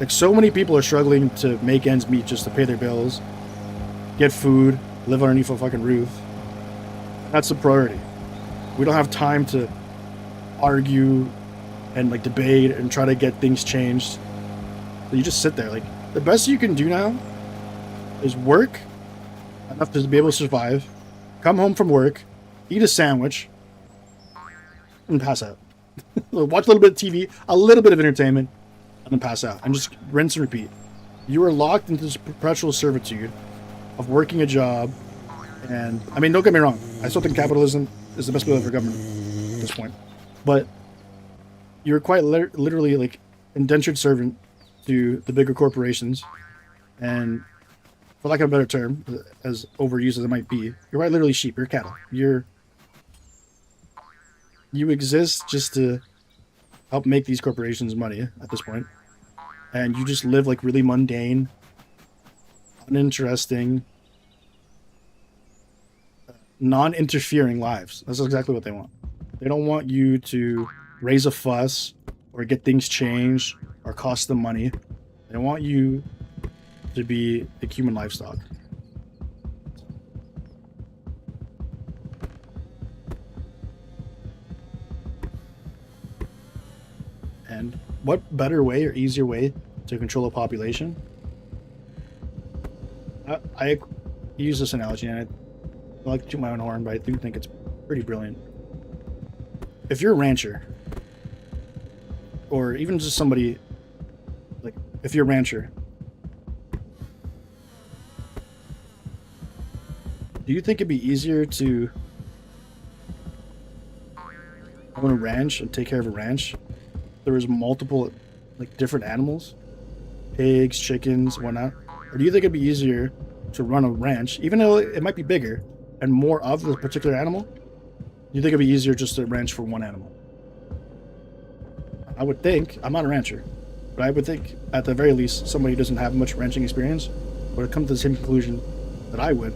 Like, so many people are struggling to make ends meet just to pay their bills, get food, live underneath a fucking roof. That's the priority. We don't have time to argue and like debate and try to get things changed. So you just sit there. Like, the best you can do now is work enough to be able to survive, come home from work, eat a sandwich, and pass out. Watch a little bit of TV, a little bit of entertainment, and then pass out. And just rinse and repeat. You are locked into this perpetual servitude of working a job. And, I mean, don't get me wrong. I still think capitalism is the best way for government at this point. But you're quite literally, like, indentured servant to the bigger corporations. And, for lack of a better term, as overused as it might be, you're quite literally sheep. You're cattle. You exist just to help make these corporations money at this point. And you just live, like, really mundane, uninteresting, non-interfering lives. That's exactly what they want. They don't want you to raise a fuss or get things changed or cost them money. They want you to be the human livestock. And what better way or easier way to control a population? I use this analogy, and I like to toot my own horn, but I do think it's pretty brilliant. If you're a rancher, or even just somebody, like, if you're a rancher, do you think it'd be easier to own a ranch and take care of a ranch? There was multiple, like, different animals, pigs, chickens, whatnot. Or do you think it'd be easier to run a ranch, even though it might be bigger and more of the particular animal? Do you think it'd be easier just to ranch for one animal? I would think, I'm not a rancher, but I would think at the very least somebody who doesn't have much ranching experience would come to the same conclusion that I would,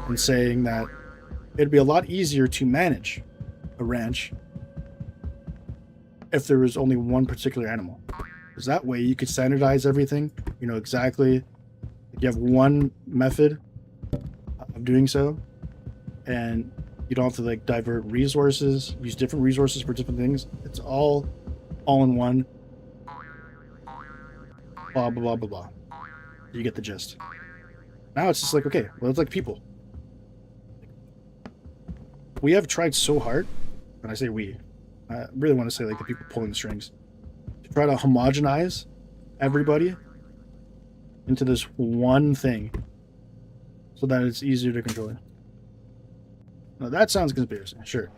in saying that it'd be a lot easier to manage a ranch if there was only one particular animal. Because that way you could standardize everything, you know exactly, you have one method of doing so, and you don't have to, like, divert resources, use different resources for different things. It's all in one. Blah, blah, blah, blah, blah. You get the gist. Now it's just like, okay, well, it's like people. We have tried so hard, and I say we, I really want to say, like, the people pulling the strings, to try to homogenize everybody into this one thing so that it's easier to control it. Now that sounds conspiracy, sure.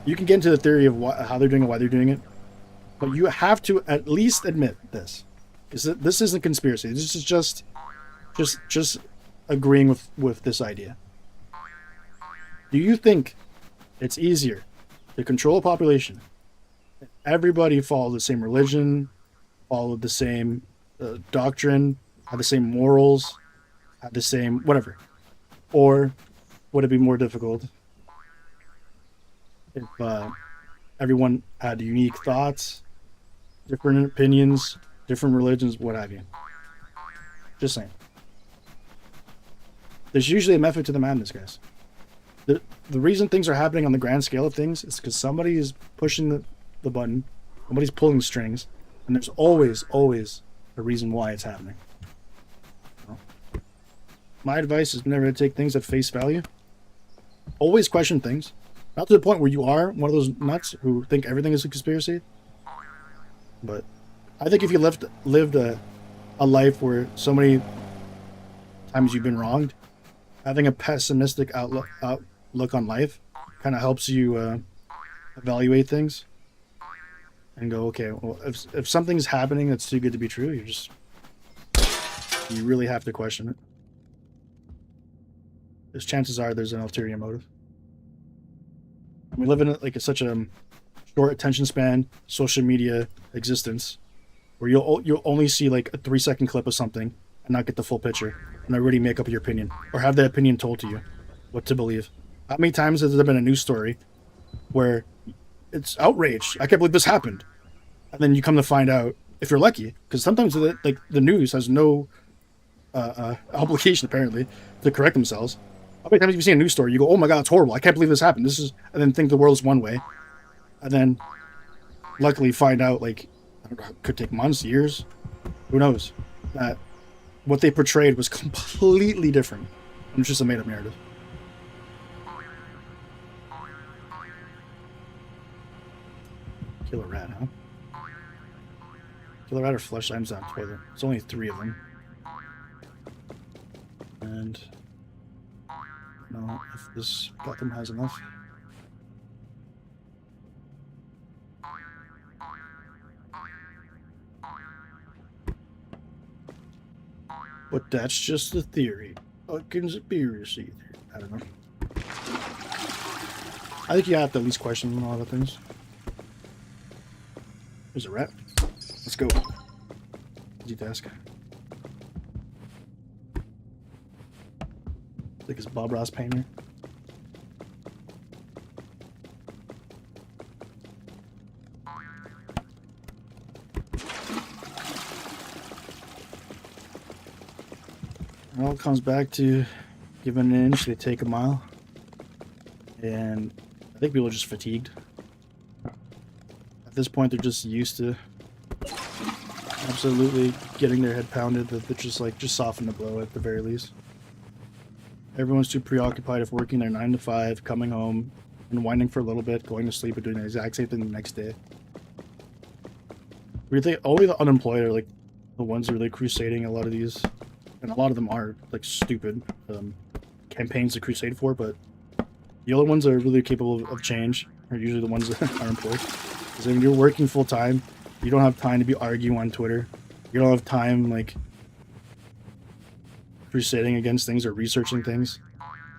You can get into the theory of how they're doing it, why they're doing it, but you have to at least admit this. Is that this isn't conspiracy. This is just agreeing with this idea. Do you think it's easier to control a population? Everybody follows the same religion, followed the same doctrine, had the same morals, had the same whatever? Or would it be more difficult if everyone had unique thoughts, different opinions, different religions, what have you? Just saying. There's usually a method to the madness, guys. The reason things are happening on the grand scale of things is because somebody is pushing the button, somebody's pulling the strings, and there's always a reason why it's happening. My advice is never to take things at face value. Always question things. Not to the point where you are one of those nuts who think everything is a conspiracy. But I think if you lived a life where so many times you've been wronged, having a pessimistic outlook on life kind of helps you evaluate things and go, okay, well, if something's happening that's too good to be true, you really have to question it. Because chances are there's an ulterior motive. We live in such a short attention span, social media existence, where you'll only see like a 3-second clip of something and not get the full picture, and already make up your opinion or have that opinion told to you, what to believe. How many times has there been a news story where it's outrage? I can't believe this happened, and then you come to find out, if you're lucky, because sometimes the news has no obligation apparently to correct themselves. How many times have you seen a news story? You go, "Oh my god, it's horrible! I can't believe this happened." And then think the world is one way, and then luckily find out I don't know, it could take months, years, who knows, that what they portrayed was completely different, and it's just a made-up narrative. Kill a rat, huh? Kill a rat or flush items down toilet. It's only 3 of them, and. No, if this bathroom has enough. But that's just a theory. A conspiracy theory. I don't know. I think you have to at least question a lot of things. There's a rat. Let's go. Easy task. Like it's Bob Ross painter. It all comes back to giving an inch, they take a mile. And I think people are just fatigued. At this point, they're just used to absolutely getting their head pounded, that they're just soften the blow at the very least. Everyone's too preoccupied with working their 9 to 5, coming home, unwinding for a little bit, going to sleep, and doing the exact same thing the next day. We think only the unemployed are the ones who are really crusading a lot of these, and a lot of them are stupid campaigns to crusade for. But the other ones that are really capable of change are usually the ones that are employed. Because when you're working full time, you don't have time to be arguing on Twitter. You don't have time crusading against things or researching things.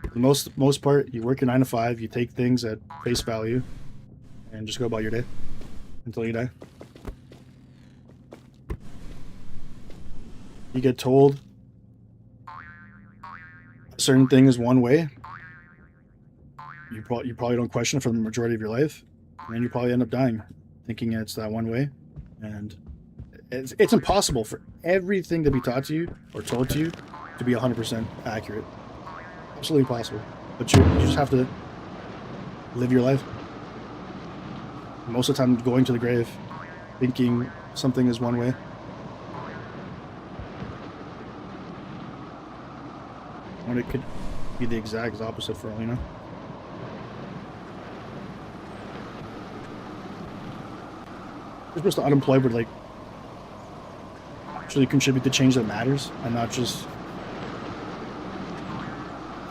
For the most part, you work your 9 to 5, you take things at face value, and just go about your day until you die. You get told a certain thing is one way. You probably don't question it for the majority of your life, and then you probably end up dying thinking it's that one way. And it's impossible for everything to be taught to you or told to you to be 100% accurate. Absolutely impossible. But you just have to live your life. Most of the time going to the grave thinking something is one way. When it could be the exact opposite for all you know. You're supposed to unemployed would actually contribute to change that matters, and not just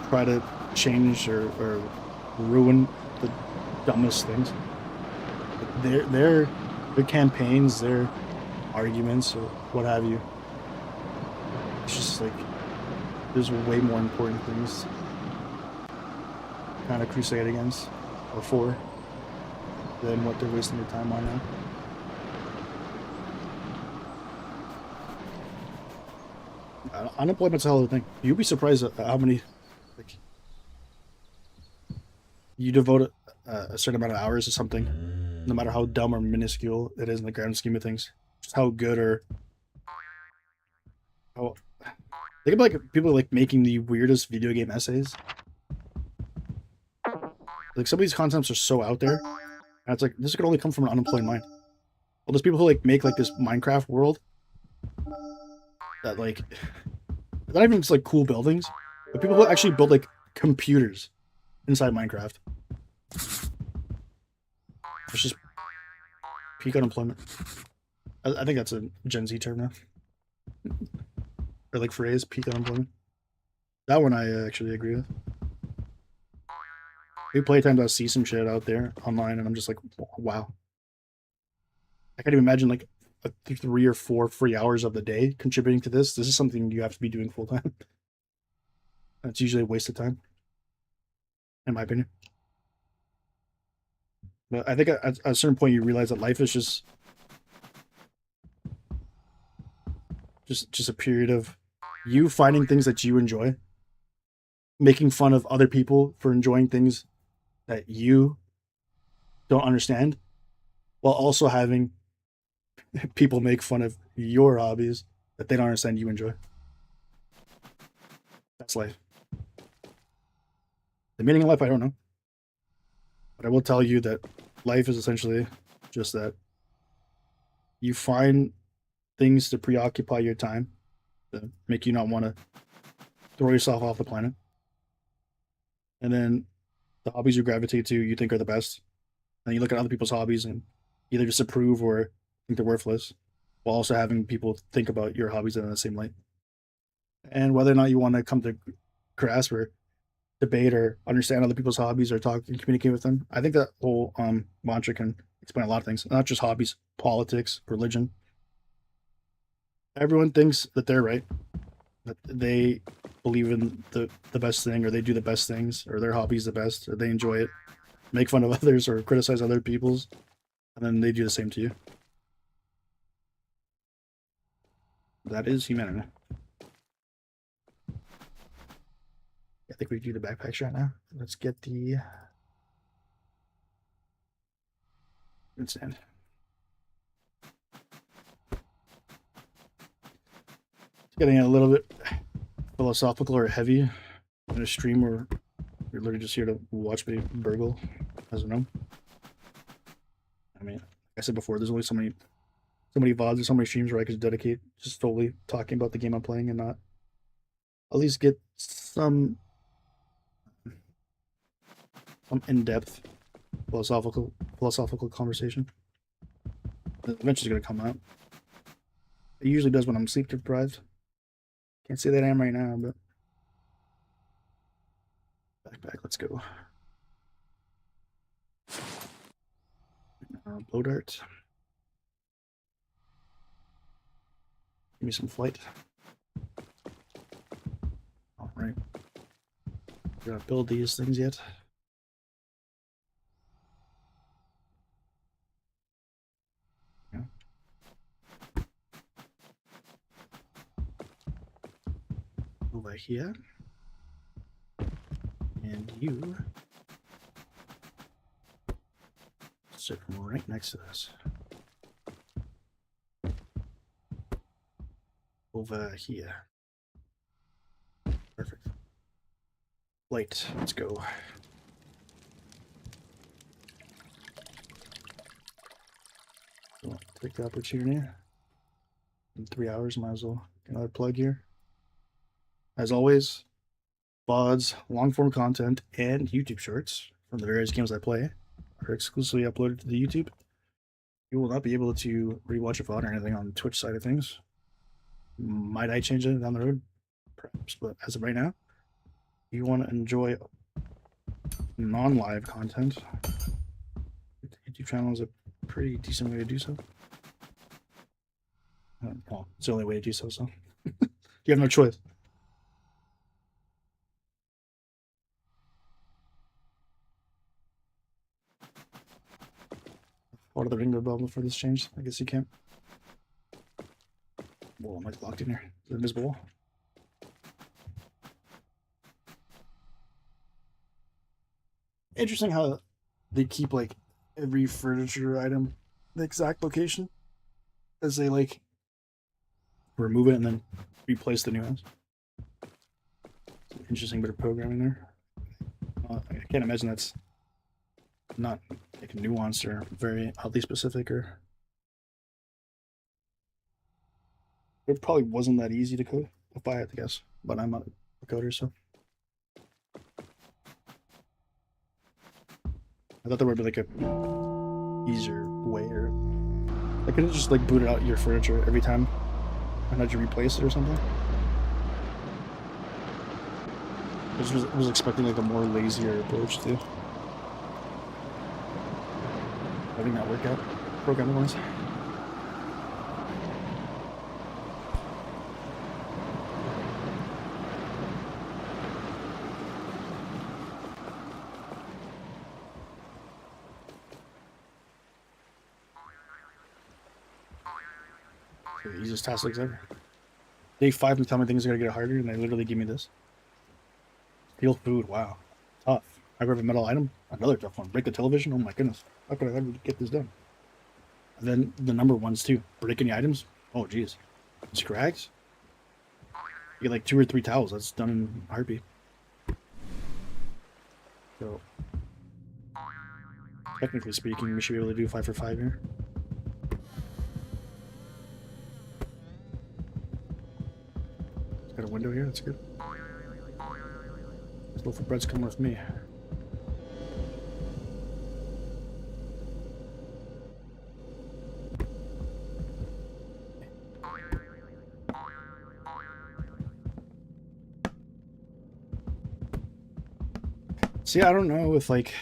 try to change or ruin the dumbest things. Their campaigns, their arguments, or what have you. It's just there's way more important things to kind of crusade against or for than what they're wasting their time on now. Unemployment's a hell of a thing. You'd be surprised at how many, like, you devote a certain amount of hours to something, no matter how dumb or minuscule it is in the grand scheme of things. Just how good or how. Think about like people like making the weirdest video game essays. Like some of these concepts are so out there, and it's like this could only come from an unemployed mind. Well, there's people who like make like this Minecraft world that like not even just like cool buildings, but people who actually build like computers inside Minecraft. It's just peak unemployment. I think that's a Gen Z term now, or like phrase, peak unemployment. That one I actually agree with. Maybe playtimes I see some shit out there online, and I'm just like, wow. I can't even imagine like 3 or 4 free hours of the day contributing to this. This is something you have to be doing full time. It's usually a waste of time, in my opinion. But I think at a certain point you realize that life is just a period of you finding things that you enjoy, making fun of other people for enjoying things that you don't understand, while also having people make fun of your hobbies that they don't understand you enjoy. That's life. The meaning of life, I don't know. But I will tell you that life is essentially just that. You find things to preoccupy your time, that make you not want to throw yourself off the planet. And then the hobbies you gravitate to, you think are the best. And you look at other people's hobbies and either disapprove or think they're worthless, while also having people think about your hobbies in the same light. And whether or not you want to come to grasp or debate or understand other people's hobbies or talk and communicate with them, I think that whole mantra can explain a lot of things, not just hobbies, politics, religion. Everyone thinks that they're right, that they believe in the best thing, or they do the best things, or their hobby's the best, or they enjoy it, make fun of others or criticize other people's, and then they do the same to you. That is humanity. I think we do the backpacks right now. Let's get the sand. It's getting a little bit philosophical or heavy in a stream where you're literally just here to watch me burgle as a gnome. I mean, like I said before, there's only so many VODs or so many streams where I could dedicate just totally talking about the game I'm playing and not at least get some in-depth philosophical conversation. Eventually going to come out. It usually does when I'm sleep deprived. Can't say that I am right now, but backpack, let's go. Blow dart. Give me some flight. All right. Gotta build these things yet. Yeah. Over here. And you sit right next to this. Over here. Perfect. Light, let's go. So, take the opportunity. In 3 hours, might as well get another plug here. As always, VODs, long form content, and YouTube shorts from the various games I play are exclusively uploaded to the YouTube. You will not be able to rewatch a VOD or anything on the Twitch side of things. Might I change it down the road? Perhaps, but as of right now, if you want to enjoy non-live content, the YouTube channel is a pretty decent way to do so. Well, it's the only way to do so, so you have no choice. What are the ring bubble for this change? I guess you can't. Well, I'm like locked in here. Is it invisible? Interesting how they keep like every furniture item the exact location as they like remove it and then replace the new ones. Interesting bit of programming there. I can't imagine that's not like nuanced or very oddly specific, or it probably wasn't that easy to code if I had to guess, but I'm not a coder, so I thought there would be like a easier way, or I couldn't just like boot it out your furniture every time and had you replace it or something. I was expecting like a more lazier approach to having that work out programming wise. The easiest task like ever. Day 5 and tell me things are gonna get harder, and they literally give me this. Steal food, wow. Tough. I grab a metal item, another tough one. Break the television, oh my goodness. How could I ever get this done? And then the number ones too. Break any items? Oh geez. Scrags? You get like 2 or 3 towels, that's done in a heartbeat. So technically speaking, we should be able to do 5 for 5 here. Got a window here, that's good. This loaf of bread's coming with me. See, I don't know if like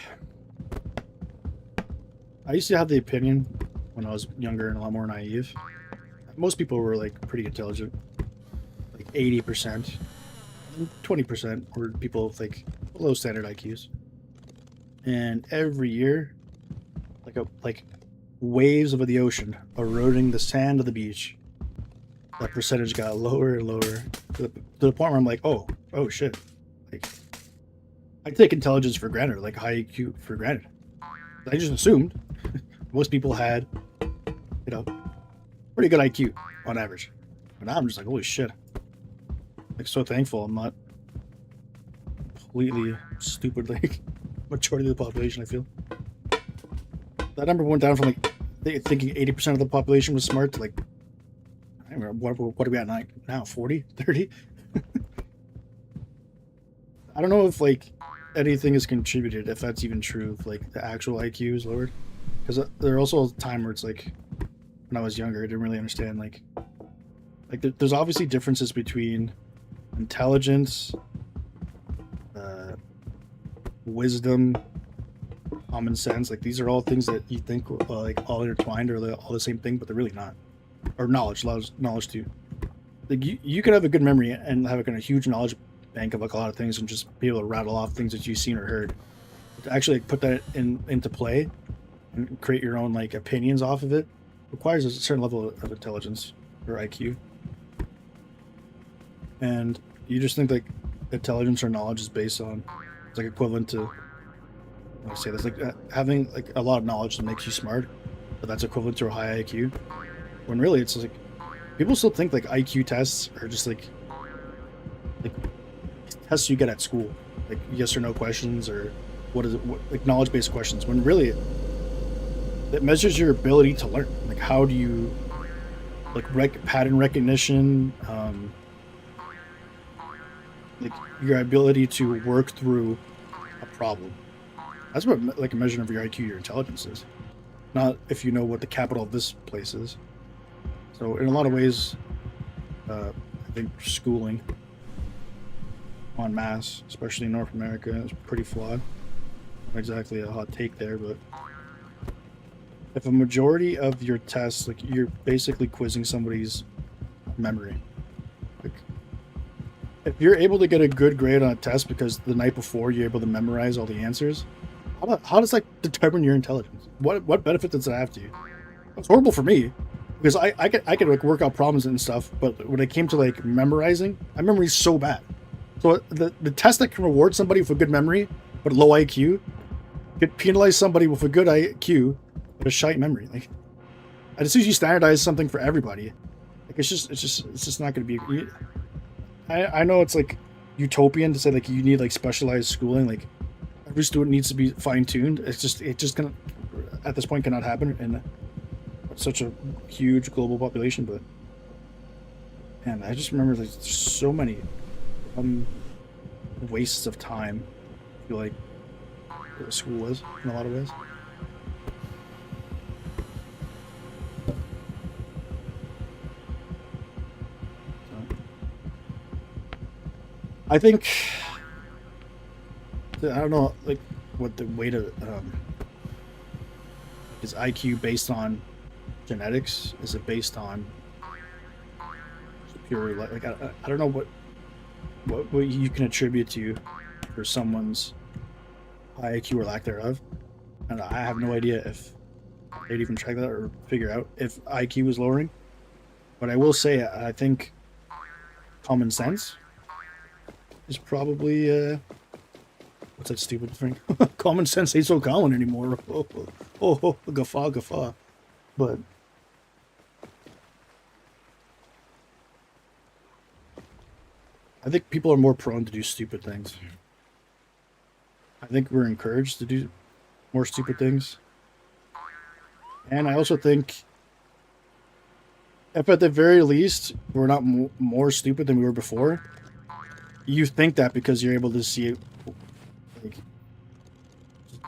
I used to have the opinion when I was younger and a lot more naive. Most people were like pretty intelligent. 80%, 20% were people with like low standard IQs, and every year, like waves of the ocean eroding the sand of the beach, that percentage got lower and lower to the point where I'm like, oh shit, like I take intelligence for granted, like high IQ for granted. I just assumed most people had, pretty good IQ on average, but now I'm just like, holy shit. Like, so thankful I'm not completely stupid like majority of the population, I feel. That number went down from like thinking 80% of the population was smart to like, I don't know, what are we at now? 40? 30? I don't know if like anything has contributed, if that's even true, if like the actual IQ is lowered. Because there also a time where it's like, when I was younger, I didn't really understand like there's obviously differences between intelligence, wisdom, common sense. Like these are all things that you think like all intertwined or all the same thing, but they're really not. Or knowledge too. Like you could have a good memory and have like a huge knowledge bank of like a lot of things and just be able to rattle off things that you've seen or heard. But to actually like, put that into play and create your own like opinions off of it requires a certain level of intelligence or IQ. And you just think like intelligence or knowledge is based on, it's like equivalent to, I say this, like having like a lot of knowledge that makes you smart, but that's equivalent to a high IQ. When really it's like people still think like IQ tests are just like tests you get at school, like yes or no questions or like knowledge-based questions. When really it measures your ability to learn. Like how do you like pattern recognition. Like your ability to work through a problem. That's what like a measure of your IQ, your intelligence is. Not if you know what the capital of this place is. So in a lot of ways, I think schooling en masse, especially in North America, is pretty flawed. Not exactly a hot take there, but if a majority of your tests, like you're basically quizzing somebody's memory. Like if you're able to get a good grade on a test because the night before you're able to memorize all the answers, how does that determine your intelligence? What benefit does that have to you? It's horrible for me because I could like work out problems and stuff, but when it came to like memorizing, my memory's so bad. So the test that can reward somebody for good memory but low IQ could penalize somebody with a good IQ but a shite memory. Like, as soon as you standardize something for everybody, like it's just not going to be. I know it's like utopian to say like you need like specialized schooling. Like every student needs to be fine tuned. It just gonna at this point cannot happen in such a huge global population. But man, I just remember there's so many wastes of time. I feel like school was in a lot of ways. I think I don't know like what the way to is IQ based on genetics? Is it based on pure like I don't know what you can attribute to for someone's high IQ or lack thereof, and I have no idea if they'd even track that or figure out if IQ is lowering. But I will say I think common sense is probably what's that stupid thing? Common sense ain't so common anymore. Guffaw. But I think people are more prone to do stupid things. I think we're encouraged to do more stupid things. And I also think if at the very least we're not more stupid than we were before, you think that because you're able to see it, like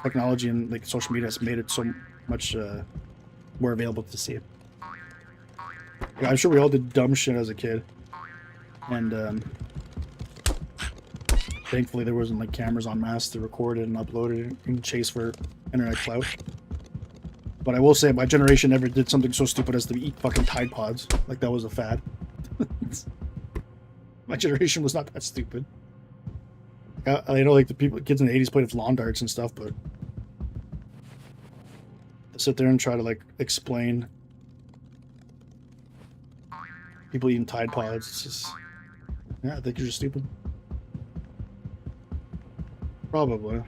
technology and like social media has made it so much more available to see it. Yeah, I'm sure we all did dumb shit as a kid, and thankfully there wasn't like cameras on mass to record it and upload it and chase for internet clout. But I will say my generation never did something so stupid as to eat fucking Tide Pods. Like that was a fad. My generation was not that stupid. I know like the kids in the 80s played with lawn darts and stuff, but to sit there and try to like explain people eating Tide Pods, it's just, yeah, I think you're just stupid. Probably.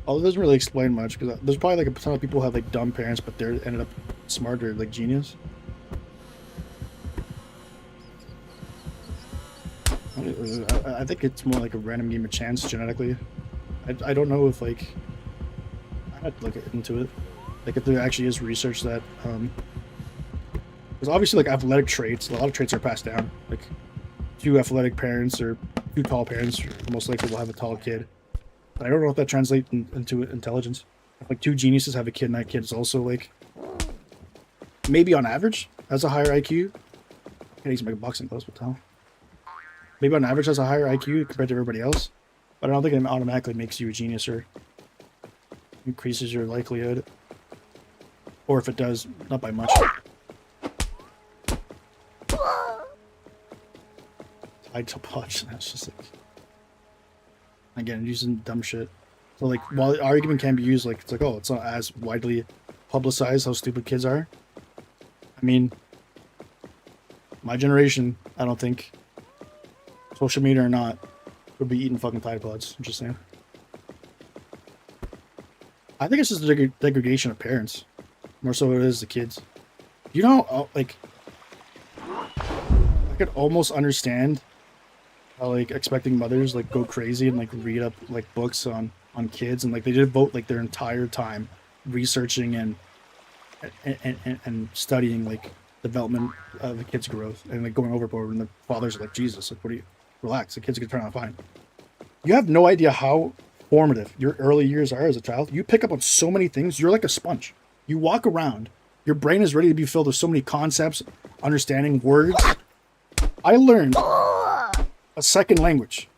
Although it doesn't really explain much, because there's probably like a ton of people who have like dumb parents, but they ended up smarter, like genius. I think it's more like a random game of chance genetically. I don't know if like I have to look into it. Like if there actually is research that because obviously like athletic traits, a lot of traits are passed down. Like 2 athletic parents or 2 tall parents most likely will have a tall kid. But I don't know if that translates into intelligence. If like 2 geniuses have a kid and that kid is also like maybe on average has a higher IQ. I can't even make a boxing close, but tell. Maybe on average has a higher IQ compared to everybody else, but I don't think it automatically makes you a genius or increases your likelihood. Or if it does, not by much. Tied to punch, that's just like again using dumb shit. So like while the argument can be used like it's like, oh, it's not as widely publicized how stupid kids are. I mean, my generation, I don't think, social media or not, would be eating fucking Tide Pods. I'm just saying. I think it's just a degradation of parents, more so it is the kids. You know, like I could almost understand how like expecting mothers like go crazy and like read up like books on kids and like they devote like their entire time researching and studying like development of the kid's growth and like going overboard and the fathers are like, Jesus, like what do you relax, the kids are gonna turn out fine. You have no idea how formative your early years are as a child. You pick up on so many things. You're like a sponge. You walk around, your brain is ready to be filled with so many concepts, understanding words. I learned a second language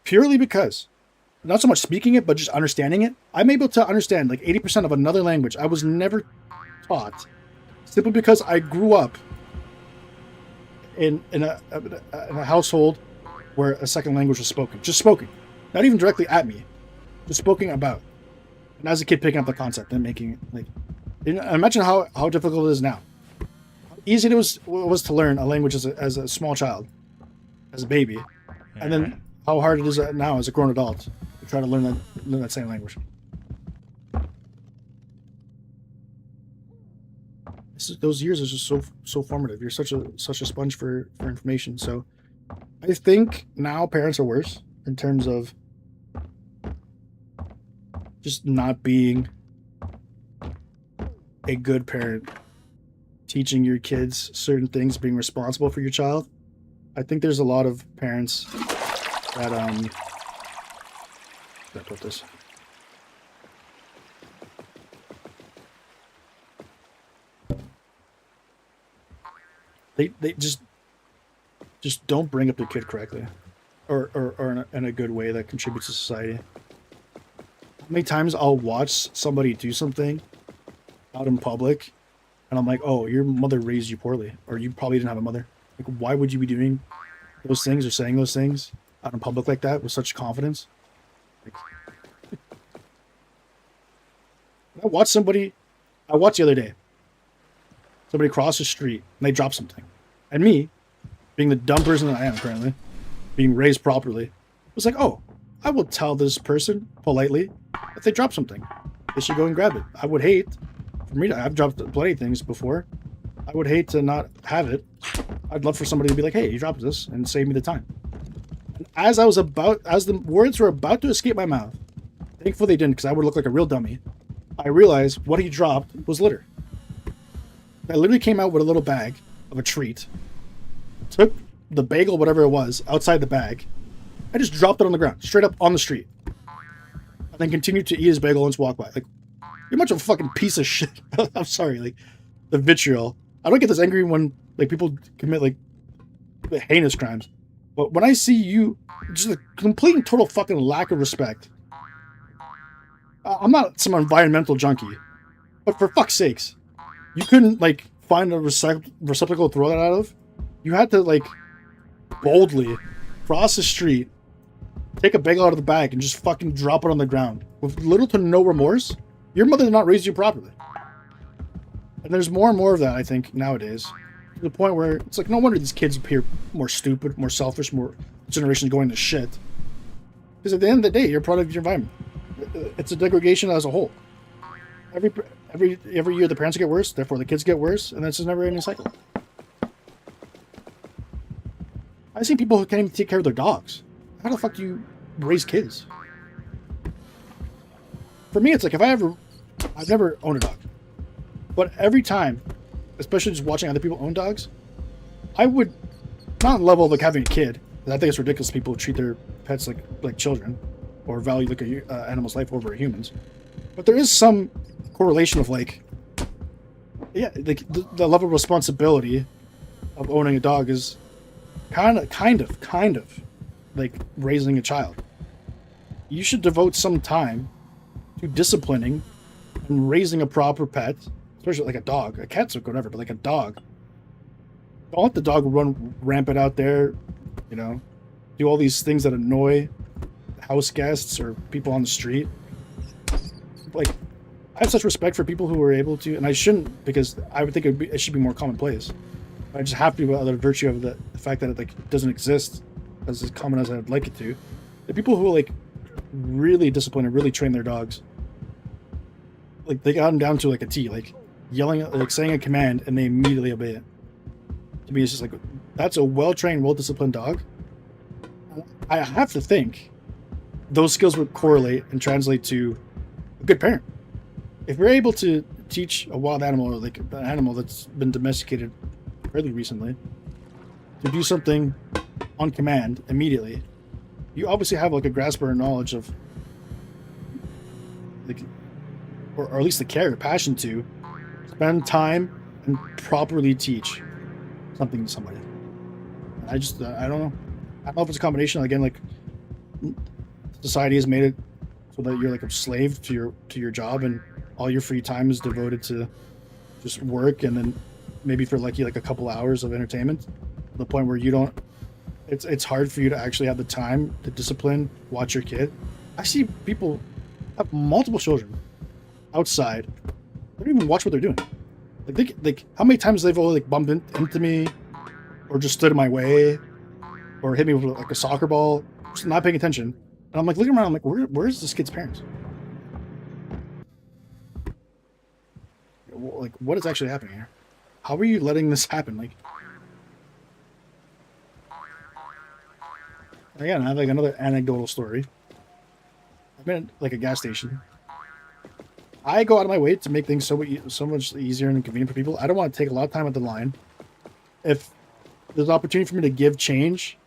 purely because not so much speaking it but just understanding it. I'm able to understand like 80% of another language I was never taught, simply because I grew up in a household where a second language was spoken. Just spoken. Not even directly at me. Just spoken about. And as a kid picking up the concept and making it like imagine how difficult it is now. How easy it was to learn a language as a small child, as a baby. And then how hard it is now as a grown adult. to try to learn that same language. Those years are just so formative. You're such a sponge for information. So I think now parents are worse in terms of just not being a good parent, teaching your kids certain things, being responsible for your child. I think there's a lot of parents that how do I put this? They just don't bring up their kid correctly, or in a good way that contributes to society. How many times I'll watch somebody do something out in public, and I'm like, oh, your mother raised you poorly, or you probably didn't have a mother. Like, why would you be doing those things or saying those things out in public like that with such confidence? Like, I watched the other day. Somebody crossed the street and they dropped something. And me, being the dumb person that I am apparently, being raised properly, was like, oh, I will tell this person politely if they drop something. They should go and grab it. I would hate for me to, I've dropped plenty of things before. I would hate to not have it. I'd love for somebody to be like, hey, you dropped this and save me the time. And as the words were about to escape my mouth, thankfully they didn't because I would look like a real dummy, I realized what he dropped was litter. I literally came out with a little bag of a treat, took the bagel, whatever it was, outside the bag. I just dropped it on the ground, straight up on the street. And then continued to eat his bagel and just walk by. Like, you're much of a fucking piece of shit. I'm sorry, like, the vitriol. I don't get this angry when, like, people commit, like, heinous crimes. But when I see you, just a complete and total fucking lack of respect. I'm not some environmental junkie. But for fuck's sakes, you couldn't, like, find a receptacle to throw that out of. You had to, like, boldly cross the street, take a bagel out of the bag, and just fucking drop it on the ground. With little to no remorse. Your mother did not raise you properly. And there's more and more of that, I think, nowadays. To the point where it's like, no wonder these kids appear more stupid, more selfish, more generations going to shit. Because at the end of the day, you're a product of your environment. It's a degradation as a whole. Every year the parents get worse, therefore the kids get worse, and it's a never-ending cycle. I've seen people who can't even take care of their dogs. How the fuck do you raise kids? For me, it's like, I've never owned a dog. But every time, especially just watching other people own dogs, I would, not on the level of like having a kid, I think it's ridiculous people who treat their pets like children, or value like an animal's life over a human's. But there is some correlation of like, yeah, like the level of responsibility of owning a dog is kind of like raising a child. You should devote some time to disciplining and raising a proper pet, especially like a dog. A cat's or whatever, but like a dog. Don't let the dog run rampant out there, you know, do all these things that annoy house guests or people on the street. Like, I have such respect for people who are able to, and I shouldn't, because I would think it should be more commonplace. I just have to, by the virtue of the fact that it like doesn't exist as common as I'd like it to. The people who like really discipline and really train their dogs, like they got them down to like a T, like yelling, like saying a command, and they immediately obey it. To me, it's just like, that's a well-trained, well-disciplined dog. I have to think those skills would correlate and translate to a good parent. If you're able to teach a wild animal, or like an animal that's been domesticated fairly recently, to do something on command immediately, you obviously have like a grasp or a knowledge of, like, or at least the care, passion to spend time and properly teach something to somebody. And I just, I don't know. I don't know if it's a combination. Again, like, society has made it so that you're like a slave to your job, and all your free time is devoted to just work, and then maybe for like a couple hours of entertainment, to the point where you don't. It's hard for you to actually have the time to discipline, watch your kid. I see people have multiple children outside. They don't even watch what they're doing. Like how many times they've only like bumped into me, or just stood in my way, or hit me with like a soccer ball, just not paying attention. And I'm like looking around, I'm like, where's this kid's parents? Like, what is actually happening here? How are you letting this happen? Like, again, I have like another anecdotal story. I've been at like a gas station. I go out of my way to make things so much easier and convenient for people. I don't want to take a lot of time at the line. If there's an opportunity for me to give change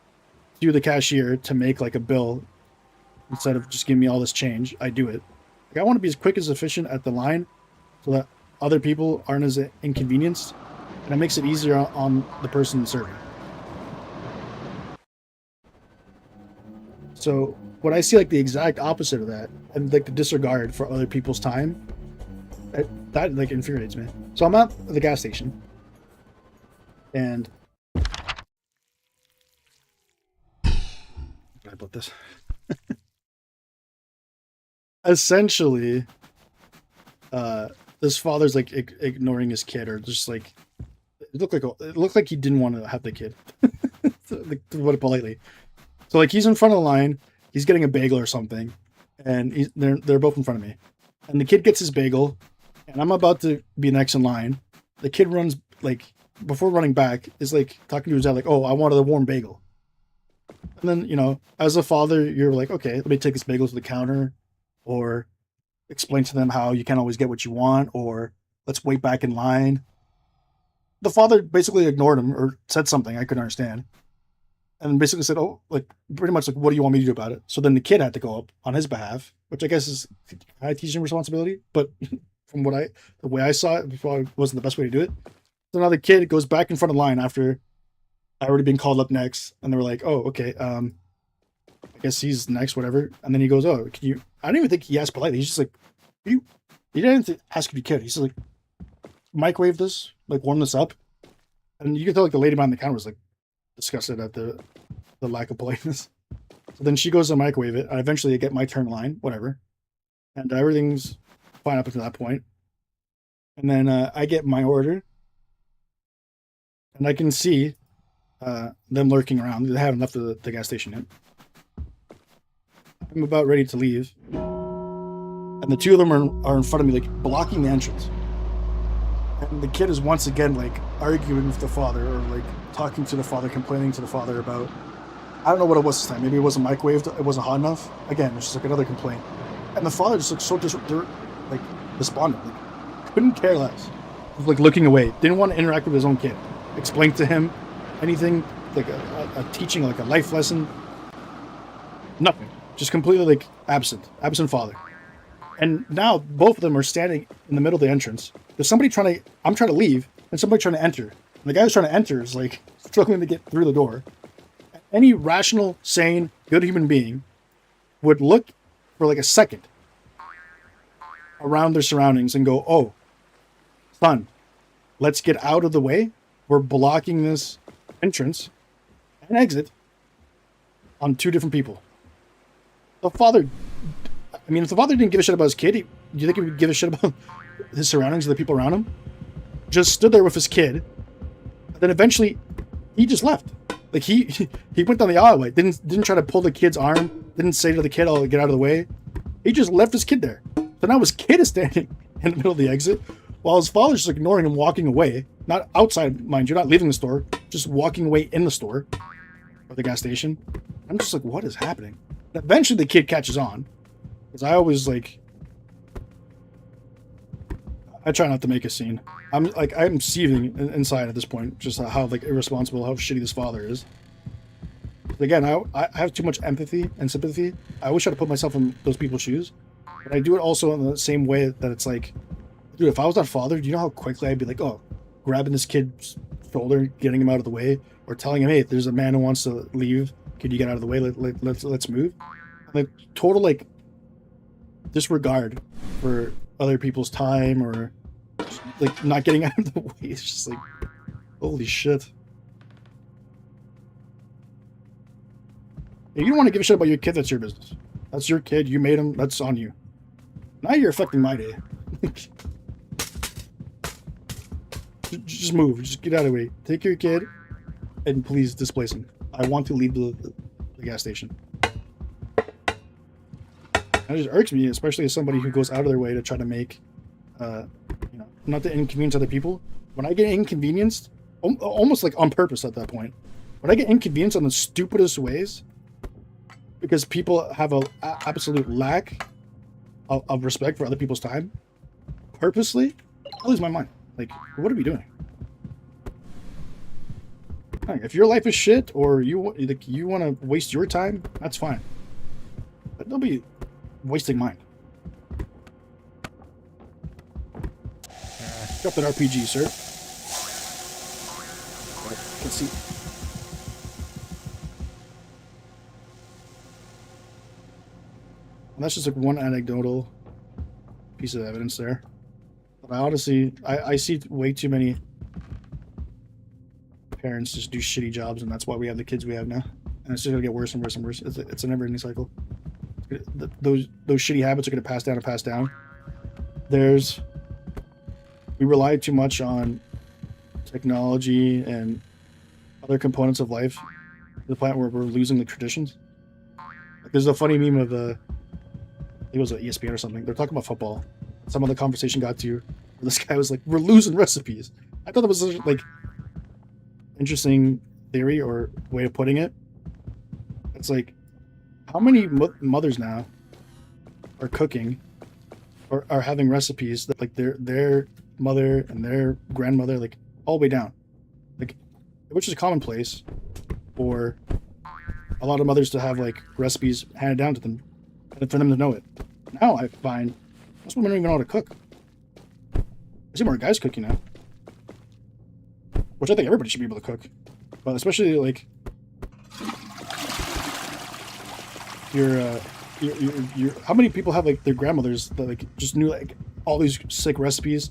to the cashier to make like a bill instead of just giving me all this change, I do it. Like, I want to be as quick as efficient at the line so that other people aren't as inconvenienced, and it makes it easier on the person serving. So when I see like the exact opposite of that, and like the disregard for other people's time, that like infuriates me. So I'm at the gas station, and how can I put this? Essentially, this father's like ignoring his kid, or just like it looked like he didn't want to have the kid. To put it politely. So like he's in front of the line, he's getting a bagel or something, and they're both in front of me, and the kid gets his bagel, and I'm about to be next in line. The kid runs, like, before running back, is like talking to his dad like, "Oh, I wanted a warm bagel." And then, you know, as a father, you're like, "Okay, let me take this bagel to the counter," or explain to them how you can't always get what you want, or let's wait back in line. The father basically ignored him or said something I couldn't understand. And basically said, "Oh, like pretty much like, what do you want me to do about it?" So then the kid had to go up on his behalf, which I guess is kind of teaching responsibility. But from the way I saw it, probably wasn't the best way to do it. So now the kid goes back in front of the line after I already been called up next, and they were like, "Oh, okay, I guess he's next, whatever." And then he goes, "Oh, can you?" I don't even think he asked politely. He's just like, "You." He didn't ask if you could. He's just like, "Microwave this, like warm this up," and you can tell like the lady behind the counter was like disgusted at the lack of politeness. So then she goes to microwave it, and eventually I get my turn in line, whatever, and everything's fine up until that point. And then I get my order, and I can see them lurking around. They haven't left the gas station yet. I'm about ready to leave, and the two of them are in front of me, like blocking the entrance. And the kid is once again like arguing with the father, or like talking to the father, complaining to the father about, I don't know what it was this time. Maybe it wasn't microwaved, it wasn't hot enough. Again, it's just like another complaint. And the father just looked so like despondent, like couldn't care less. Was like looking away, didn't want to interact with his own kid, explain to him anything, like a teaching, like a life lesson. Nothing, just completely like absent father. And now both of them are standing in the middle of the entrance. There's somebody I'm trying to leave, and somebody trying to enter. And the guy who's trying to enter is like struggling to get through the door. Any rational, sane, good human being would look for like a second around their surroundings and go, "Oh, son, let's get out of the way. We're blocking this entrance and exit on two different people." If the father didn't give a shit about his kid, do you think he would give a shit about his surroundings, the people around him? Just stood there with his kid, and then eventually he just left. Like he went down the alleyway, didn't try to pull the kid's arm, didn't say to the kid, "Oh, get out of the way." He just left his kid there. So now his kid is standing in the middle of the exit, while his father's just ignoring him, walking away. Not outside, mind you, not leaving the store, just walking away in the store or the gas station. I'm just like, what is happening? And eventually the kid catches on, because I always like, I try not to make a scene. I'm seething inside at this point, just how like irresponsible, how shitty this father is. But again, I have too much empathy and sympathy. I always try to put myself in those people's shoes, but I do it also in the same way that it's like, dude, if I was that father, do you know how quickly I'd be like, oh, grabbing this kid's shoulder, getting him out of the way, or telling him, "Hey, there's a man who wants to leave. Could you get out of the way? Let's move." Like total like disregard for other people's time, or just, like not getting out of the way. It's just like, holy shit. If you don't want to give a shit about your kid, that's your business. That's your kid. You made him. That's on you. Now you're affecting my day. Just move. Just get out of the way. Take your kid and please displace him. I want to leave the gas station. That just irks me, especially as somebody who goes out of their way to try to make, not to inconvenience other people. When I get inconvenienced, almost like on purpose at that point, when I get inconvenienced on the stupidest ways, because people have a absolute lack of respect for other people's time, purposely, I lose my mind. Like, what are we doing? Like, if your life is shit, or you want to waste your time, that's fine. But don't be wasting mine. Drop that RPG, sir. Let's see. And that's just like one anecdotal piece of evidence there. But I honestly, I see way too many parents just do shitty jobs, and that's why we have the kids we have now. And it's just gonna get worse and worse and worse. It's a never-ending cycle. Those shitty habits are gonna pass down and pass down. We rely too much on technology and other components of life to the point where we're losing the traditions. Like, there's a funny meme of I think it was an ESPN or something. They're talking about football. Some of the conversation got to where this guy was like, "We're losing recipes." I thought that was such, like, interesting theory or way of putting it. It's like, how many mothers now are cooking or are having recipes that like their mother and their grandmother, like, all the way down, like, which is commonplace for a lot of mothers to have like recipes handed down to them and for them to know it. Now I find most women don't even know how to cook. I see more guys cooking now, which I think everybody should be able to cook, but especially like your how many people have like their grandmothers that like just knew like all these sick recipes,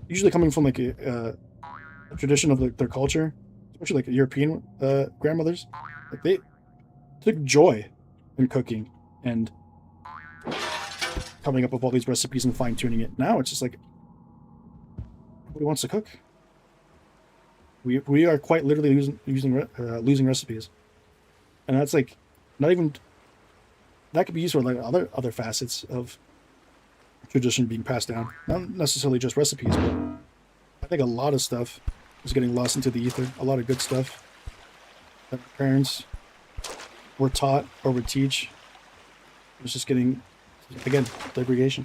usually coming from like a tradition of like their culture, especially like European grandmothers. Like, they took joy in cooking and coming up with all these recipes and fine-tuning it. Now it's just like, nobody wants to cook. We are quite literally losing recipes, and that's like not even, that could be used for like other facets of tradition being passed down. Not necessarily just recipes, but I think a lot of stuff is getting lost into the ether. A lot of good stuff that parents were taught or would teach is just getting, again, degradation.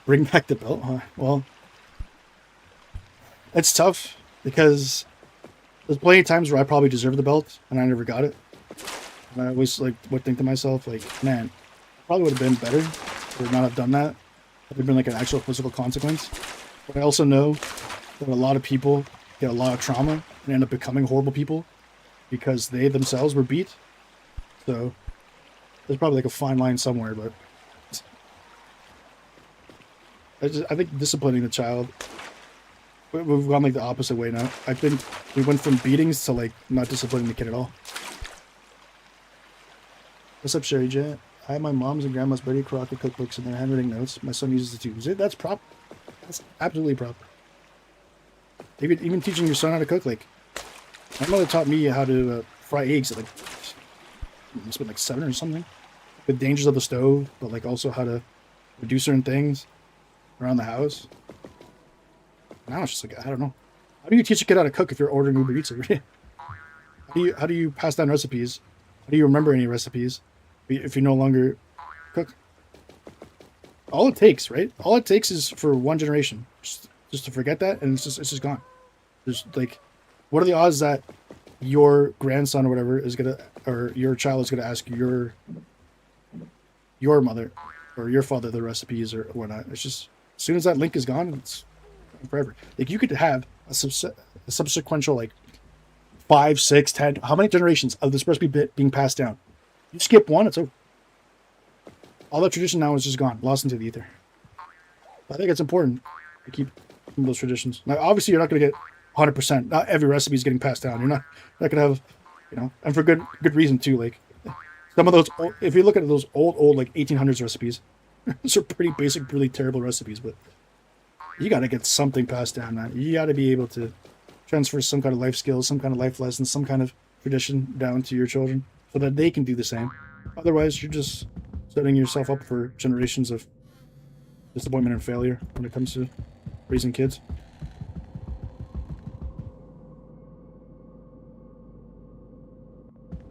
Bring back the belt, huh? Well, it's tough because there's plenty of times where I probably deserved the belt and I never got it. And I always like would think to myself, like, man, I probably would have been better or not have done that. If there'd been like an actual physical consequence. But I also know that a lot of people get a lot of trauma and end up becoming horrible people because they themselves were beat. So there's probably like a fine line somewhere, but I think disciplining the child, we've gone like the opposite way now. I think we went from beatings to like not disciplining the kid at all. What's up, Sherry J? I have my mom's and grandma's Betty Crocker cookbooks and their handwritten notes. My son uses the too. That's proper. That's absolutely proper. Even teaching your son how to cook, like, my mother taught me how to fry eggs at like, it must have been like 7 or something. The dangers of the stove, but like also how to do certain things around the house. Now it's just like, I don't know. How do you teach a kid how to cook if you're ordering Uber Eats every day? How do you pass down recipes? How do you remember any recipes if you no longer cook? All it takes, right? All it takes is for one generation just to forget that, and it's just gone. There's like, what are the odds that your grandson or whatever is gonna, or your child is gonna ask your mother or your father the recipes or whatnot? It's just, as soon as that link is gone, it's forever. Like, you could have a subsequential like 5, 6, 10, how many generations of this recipe being passed down? You skip one, it's over. All that tradition now is just gone, lost into the ether. I think it's important to keep those traditions. Now, obviously, you're not going to get 100%. Not every recipe is getting passed down. You're not going to have, and for good reason too. Like, some of those, if you look at those old like 1800s recipes, those are pretty basic, really terrible recipes. But you got to get something passed down. Man. You got to be able to transfer some kind of life skills, some kind of life lessons, some kind of tradition down to your children, so that they can do the same. Otherwise, you're just setting yourself up for generations of disappointment and failure when it comes to raising kids.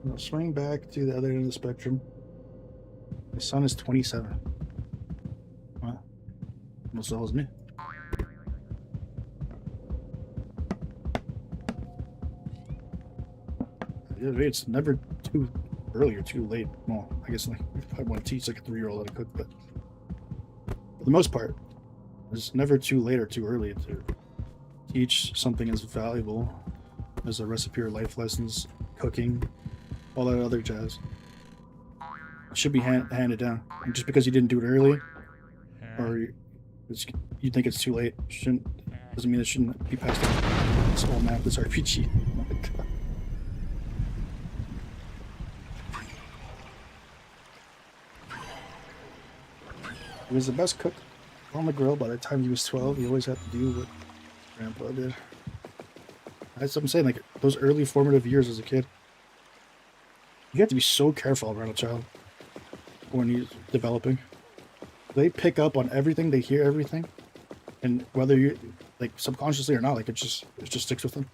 Now swing back to the other end of the spectrum. My son is 27. Wow. Almost as old as me. Yeah, it's never too early or too late. Well, I guess like if I want to teach like a 3-year-old how to cook, but for the most part, it's never too late or too early to teach something as valuable as a recipe or life lessons, cooking, all that other jazz. It should be handed down. And just because you didn't do it early, or you think it's too late, doesn't mean it shouldn't be passed down. This whole map, this RPG. Oh my god. He was the best cook on the grill. By the time he was 12, he always had to do what Grandpa did. That's what I'm saying, like, those early formative years as a kid. You have to be so careful around a child when he's developing. They pick up on everything, they hear everything. And whether you, like, subconsciously or not, like, it just sticks with them.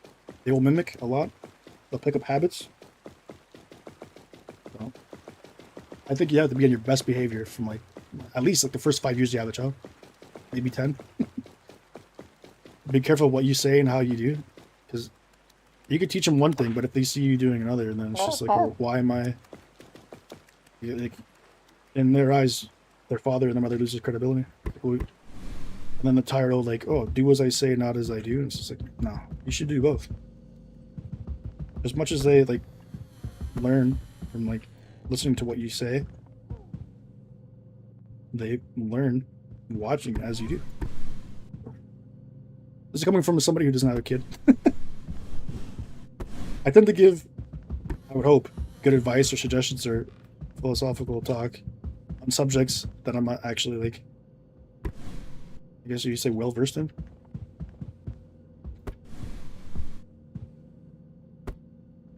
They will mimic a lot. They'll pick up habits. So, I think you have to be on your best behavior from, like, at least like the first 5 years you have a child, maybe 10. Be careful what you say and how you do, because you could teach them one thing, but if they see you doing another, then it's just like, oh, why am I? Like, in their eyes, their father and their mother loses credibility. And then the tired old like, oh, do as I say, not as I do. And it's just like, no, you should do both. As much as they like learn from like listening to what you say, they learn watching as you do. This is coming from somebody who doesn't have a kid. I tend to give, I would hope, good advice or suggestions or philosophical talk on subjects that I'm not actually like, I guess you say well versed in.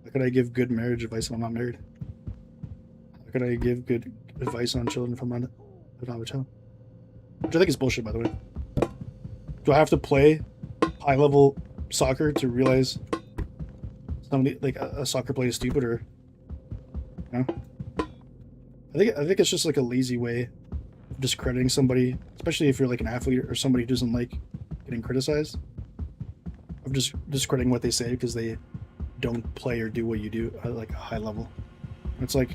How could I give good marriage advice when I'm not married? How could I give good advice on children if I'm not have a child? Which I think is bullshit, by the way. Do I have to play high level soccer to realize somebody like a soccer play is stupid, or you know? I think it's just like a lazy way of discrediting somebody, especially if you're like an athlete or somebody who doesn't like getting criticized. Of just discrediting what they say because they don't play or do what you do at like a high level. It's like,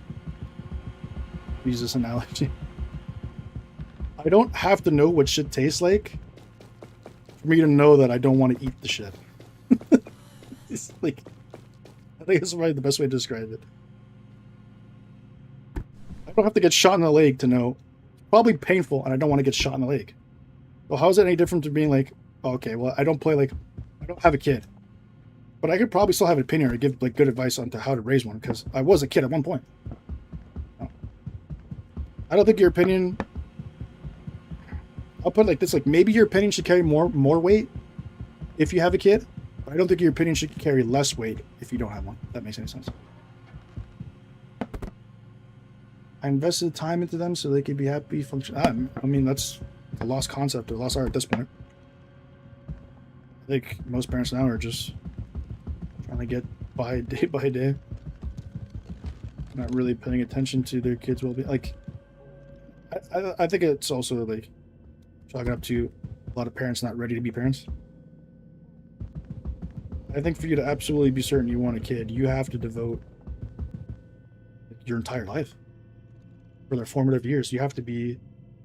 use this analogy. I don't have to know what shit tastes like for me to know that I don't want to eat the shit. It's like, I think that's probably the best way to describe it. I don't have to get shot in the leg to know it's probably painful and I don't want to get shot in the leg. Well, how is it any different to being like, oh, okay, well, I don't have a kid, but I could probably still have an opinion or give like good advice on how to raise one because I was a kid at one point. I don't think your opinion, I'll put it like this, like maybe your opinion should carry more weight if you have a kid, but I don't think your opinion should carry less weight if you don't have one. If that makes any sense. I invested time into them so they could be happy, function. I mean, that's a lost concept or lost art at this point. I think most parents now are just trying to get by day, not really paying attention to their kids' well-being. Like, I think it's also like chalking up to a lot of parents not ready to be parents. I think for you to absolutely be certain you want a kid, you have to devote your entire life for their formative years. You have to be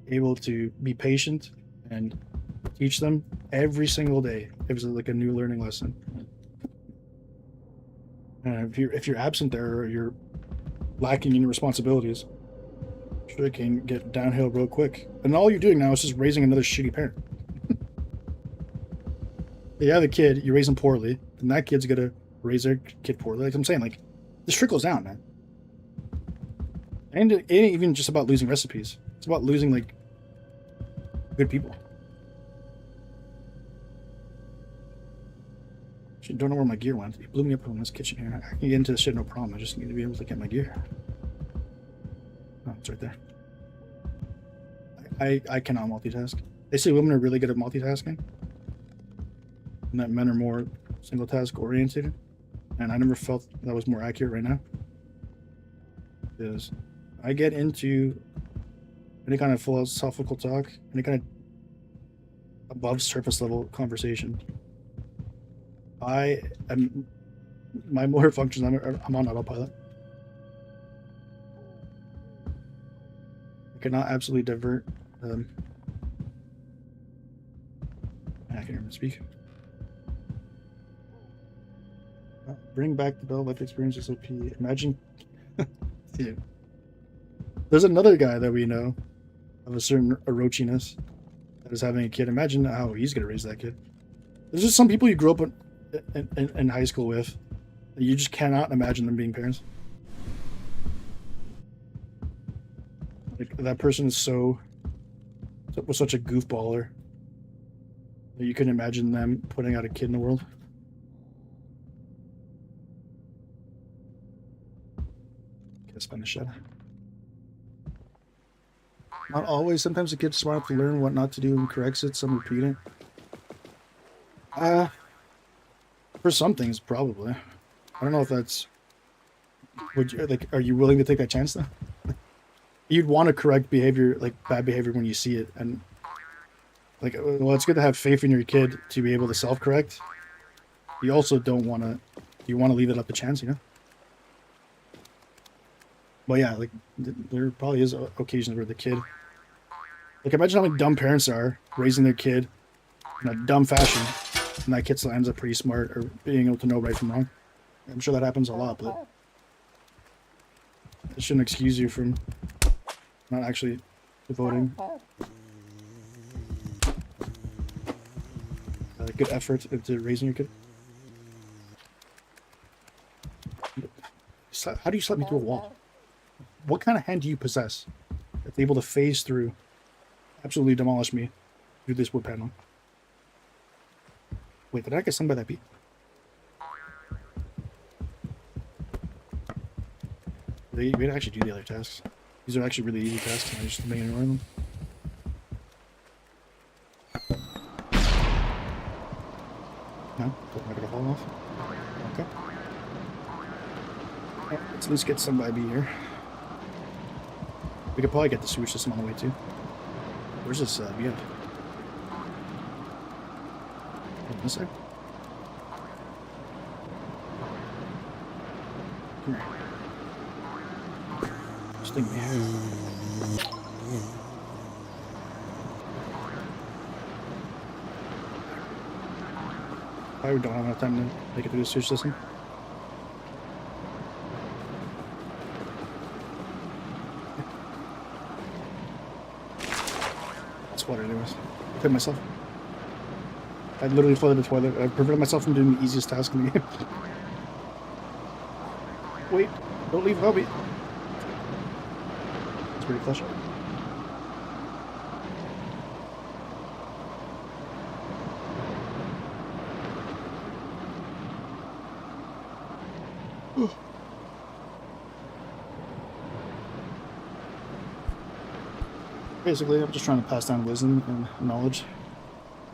able to be patient and teach them every single day. It was like a new learning lesson. And if you're absent there or you're lacking in your responsibilities, sure, it can get downhill real quick. And all you're doing now is just raising another shitty parent. You have a kid, you raise them poorly, and that kid's gonna raise their kid poorly. Like I'm saying, like this trickles down, man. And it ain't even just about losing recipes. It's about losing like good people. Actually, don't know where my gear went. He blew me up in this kitchen here. I can get into this shit no problem. I just need to be able to get my gear. Oh, it's right there. I cannot multitask. They say women are really good at multitasking, and that men are more single task oriented. And I never felt that was more accurate right now. Because I get into any kind of philosophical talk, any kind of above surface level conversation. My motor functions, I'm on autopilot. I cannot absolutely divert. I can't even speak. Bring back the Bell Life Experience SOP. Imagine. Dude. There's another guy that we know of a certain orochiness that is having a kid. Imagine how he's going to raise that kid. There's just some people you grew up in high school with that you just cannot imagine them being parents. Like, that person is was such a goofballer that you couldn't imagine them putting out a kid in the world. Guess find the shed. Not always. Sometimes the kid's smart enough to learn what not to do and corrects it. Some repeat it. For some things, probably. I don't know if that's. Would you like? Are you willing to take that chance though? You'd want to correct behavior, like bad behavior, when you see it, and like, well, it's good to have faith in your kid to be able to self-correct. You also don't want to. You want to leave it up to chance, you know. But yeah, like there probably is occasions where the kid, like, imagine how many dumb parents are raising their kid in a dumb fashion, and that kid still ends up pretty smart or being able to know right from wrong. I'm sure that happens a lot, but it shouldn't excuse you from not actually devoting good effort into raising your kid. How do you slap me through a wall? What kind of hand do you possess that's able to phase through, absolutely demolish me through this wood panel? Wait, did I get stung by that bee? We didn't actually do the other tasks. These are actually really easy tasks, and I just may ignore them. No? Don't make it a fall off? Okay. Well, let's at least get some by bee here. We could probably get the sewage system on the way too. Where's this bee at? On this side? Come here. Sting me. I don't have enough time to make it through the sewage system. That's what it was. I played myself. I literally flooded the toilet. I prevented myself from doing the easiest task in the game. Wait, don't leave Hobby. It's pretty clutch. Basically, I'm just trying to pass down wisdom and knowledge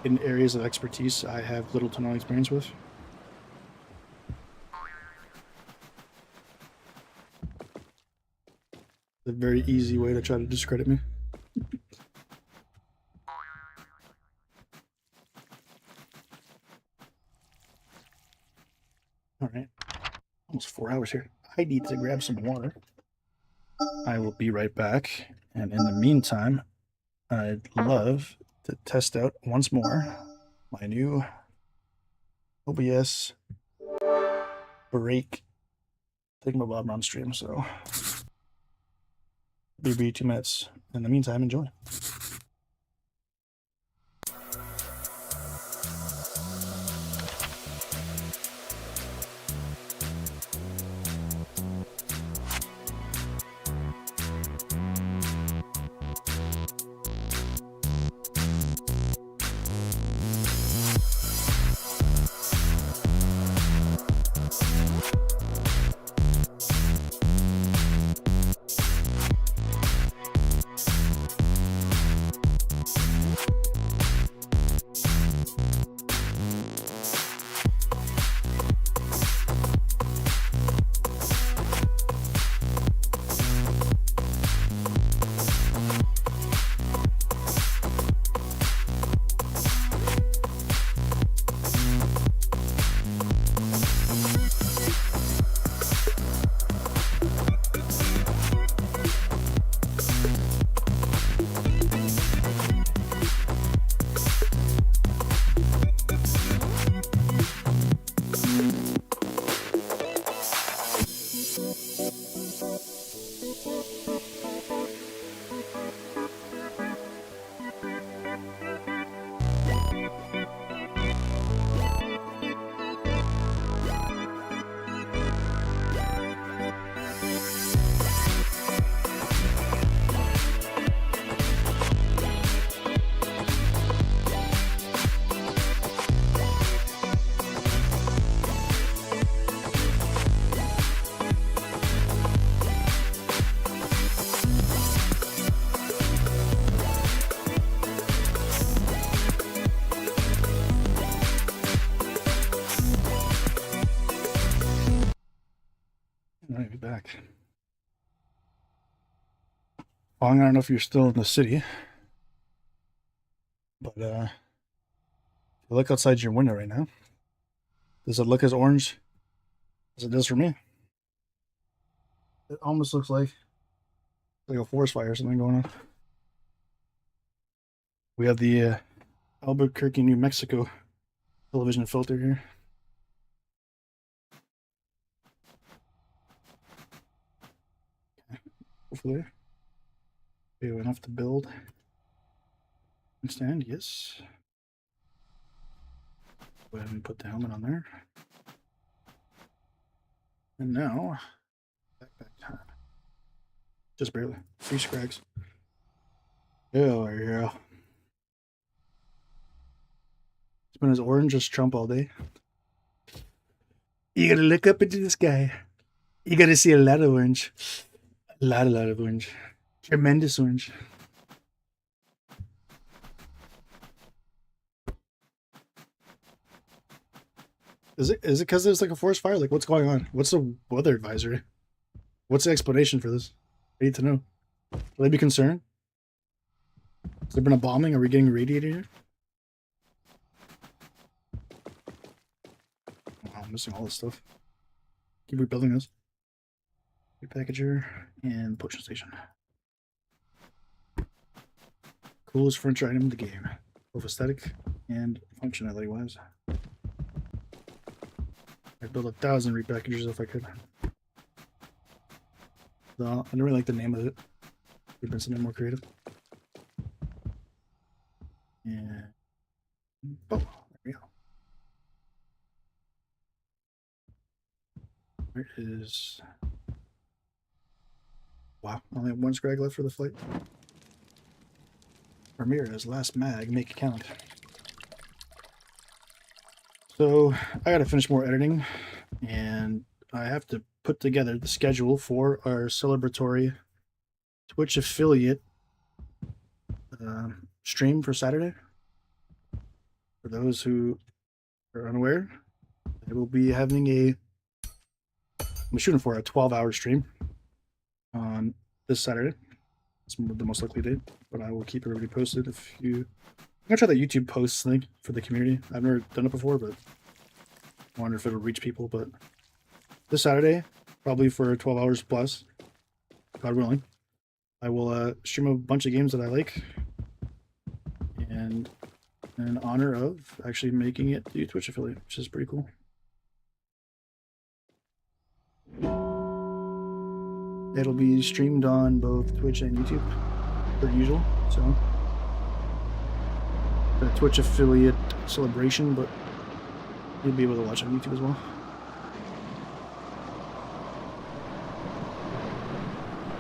in areas of expertise I have little to no experience with. A very easy way to try to discredit me. Alright. Almost 4 hours here. I need to grab some water. I will be right back. And in the meantime, I'd love to test out once more my new OBS break thingamabob on stream. So, be 2 minutes. In the meantime, enjoy. Pong, I don't know if you're still in the city, but if you look outside your window right now, does it look as orange as it does for me? It almost looks like a forest fire or something going on. We have the Albuquerque, New Mexico television filter here. Hopefully, we have enough to build. Stand, yes. Go ahead and put the helmet on there. And now, backpack time. Just barely. 3 scrags. Oh, yeah. It's been as orange as Trump all day. You gotta look up into the sky. You gotta see a lot of orange. A lot of orange. Tremendous orange. Is it because there's like a forest fire? Like, what's going on? What's the weather advisory? What's the explanation for this? I need to know. Will they be concerned? Has there been a bombing? Are we getting radiated here? Wow, I'm missing all this stuff. Keep rebuilding this. Repackager and potion station. Coolest furniture item in the game, both aesthetic and functionality wise. I'd build 1,000 repackagers if I could. Though I don't really like the name of it. Could have been something more creative. And oh, there we go. Where is? Wow, only have 1 scrag left for the flight. Ramirez, last mag, make it count. So I gotta finish more editing, and I have to put together the schedule for our celebratory Twitch affiliate stream for Saturday. For those who are unaware, I will be having I'm shooting for a 12-hour stream on this Saturday. It's the most likely date, but I will keep everybody posted. I'm gonna try that YouTube posts thing for the community. I've never done it before, but I wonder if it'll reach people. But this Saturday, probably for 12 hours plus, God willing, I will stream a bunch of games that I like, and in honor of actually making it the Twitch affiliate, which is pretty cool. It'll be streamed on both Twitch and YouTube, per usual. So, the Twitch affiliate celebration, but you'll be able to watch on YouTube as well.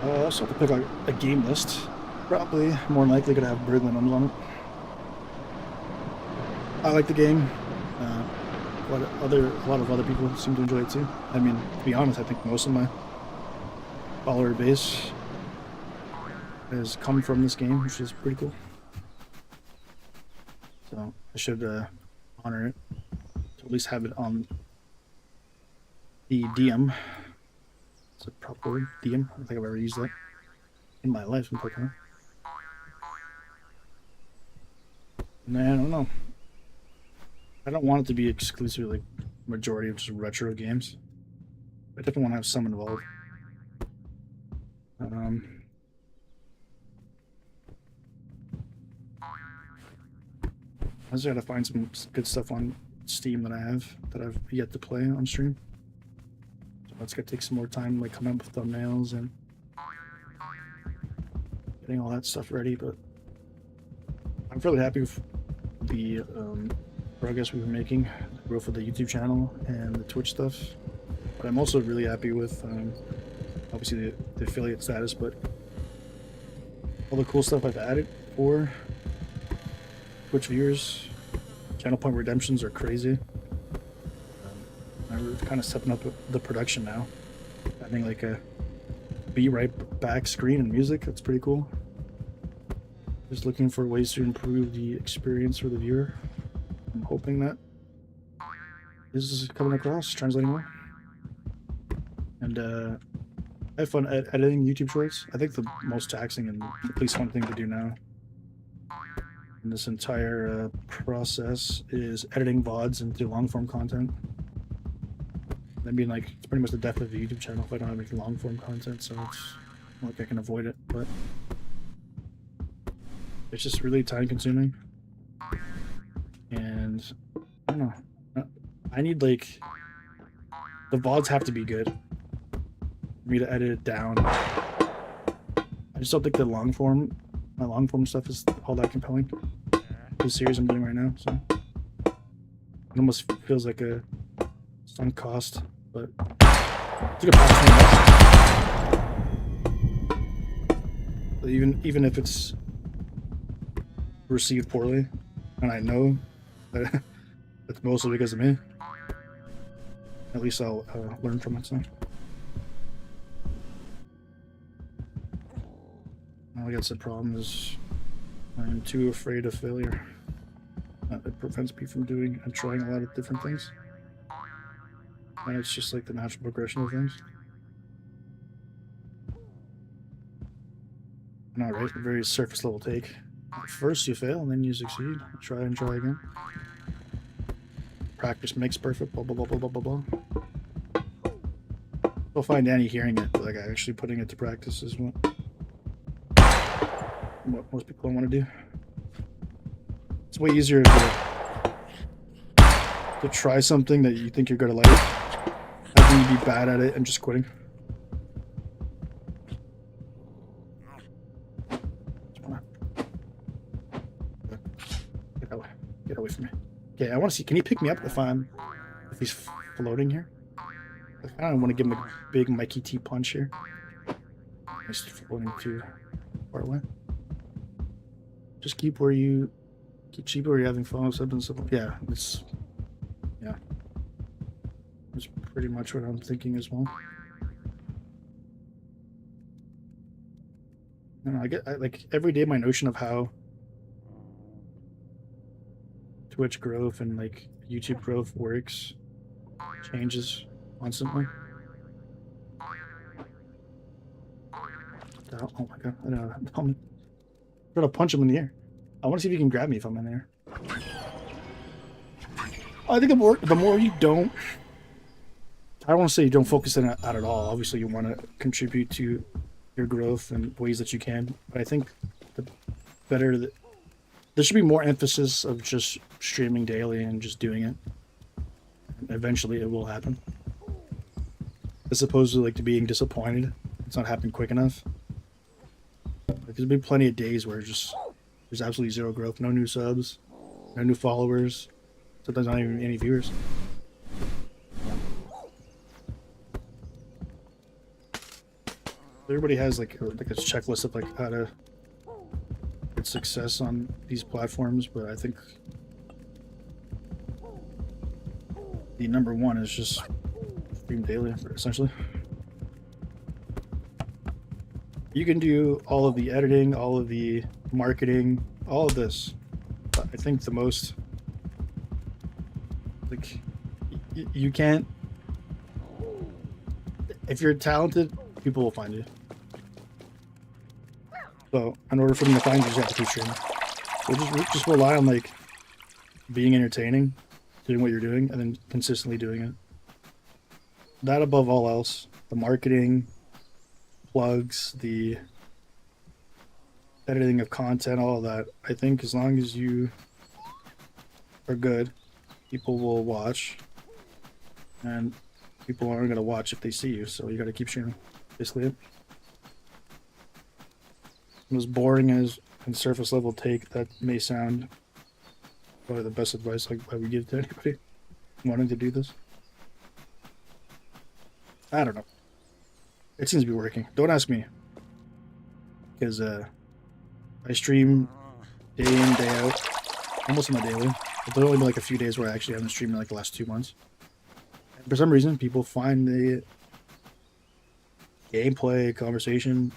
I also have to pick out a game list. Probably more likely gonna have Burglin Gnomes on it. I like the game. A lot of other people seem to enjoy it too. I mean, to be honest, I think most of my follower base has come from this game, which is pretty cool. So I should honor it, to at least have it on the DM. It's a proper word, DM. I don't think I've ever used that in my life in Pokemon. And I don't know. I don't want it to be exclusively like majority of just retro games. I definitely want to have some involved. I just gotta find some good stuff on Steam that I've yet to play on stream. So that's gonna take some more time, like coming up with thumbnails and getting all that stuff ready. But I'm fairly happy with the progress we've been making, the growth of the YouTube channel and the Twitch stuff. But I'm also really happy with obviously the affiliate status, but all the cool stuff I've added for Twitch viewers. Channel point redemptions are crazy. I'm kind of stepping up the production now. Having like a be right back screen and music, that's pretty cool. Just looking for ways to improve the experience for the viewer. I'm hoping that this is coming across, translating well. And I have fun editing YouTube shorts. I think the most taxing and at least fun thing to do now in this entire process is editing VODs into long form content. I mean, like, it's pretty much the death of the YouTube channel if I don't have any long form content, so it's not like I can avoid it, but it's just really time consuming. And I don't know. I need, like, the VODs have to be good for me to edit it down. I just don't think the long form, my long form stuff is all that compelling. The series I'm doing right now, so it almost feels like a sunk cost, but it's a good $20. But even if it's received poorly, and I know that it's mostly because of me, at least I'll learn from it. So I guess the problem is I am too afraid of failure. It prevents me from doing and trying a lot of different things. And it's just like the natural progression of things. Not right, a very surface level take. First you fail and then you succeed. Try and try again. Practice makes perfect, blah blah blah blah blah blah blah. I'll find Danny hearing it, but like actually putting it to practice is what most people don't want to do. It's way easier to try something that you think you're gonna like, having you be bad at it and just quitting. Get away from me. Okay, I want to see. Can he pick me up if he's floating here? I don't want to give him a big Mikey T punch here. He's floating too far away. Just keep where you're having fun with something simple. Yeah, it's pretty much what I'm thinking as well. I don't know, like every day my notion of how Twitch growth and like YouTube growth works changes constantly. Oh my god, I'm gonna punch him in the air. I want to see if he can grab me if I'm in there. I think the more you don't, I don't want to say you don't focus on it at all. Obviously, you want to contribute to your growth in ways that you can. But I think the better that there should be more emphasis of just streaming daily and just doing it. And eventually, it will happen. As opposed to like to being disappointed it's not happening quick enough. Like, there's been plenty of days where there's absolutely zero growth, no new subs, no new followers, sometimes not even any viewers. Everybody has like a checklist of like how to get success on these platforms, but I think the number one is just stream daily, essentially. You can do all of the editing, all of the marketing, all of this, but I think the most, like, you can't, if you're talented, people will find you. So in order for them to find you, you just have to keep streaming. So just rely on like being entertaining, doing what you're doing, and then consistently doing it. That above all else, the marketing, plugs, the editing of content, all of that. I think as long as you are good, people will watch, and people aren't going to watch if they see you, so you got to keep streaming. Basically it. As boring as and surface level take that may sound, probably the best advice I would give to anybody wanting to do this. I don't know. It seems to be working. Don't ask me, because I stream day in, day out, almost on my daily. But there's only been like a few days where I actually haven't streamed in like the last 2 months. And for some reason, people find the gameplay, conversation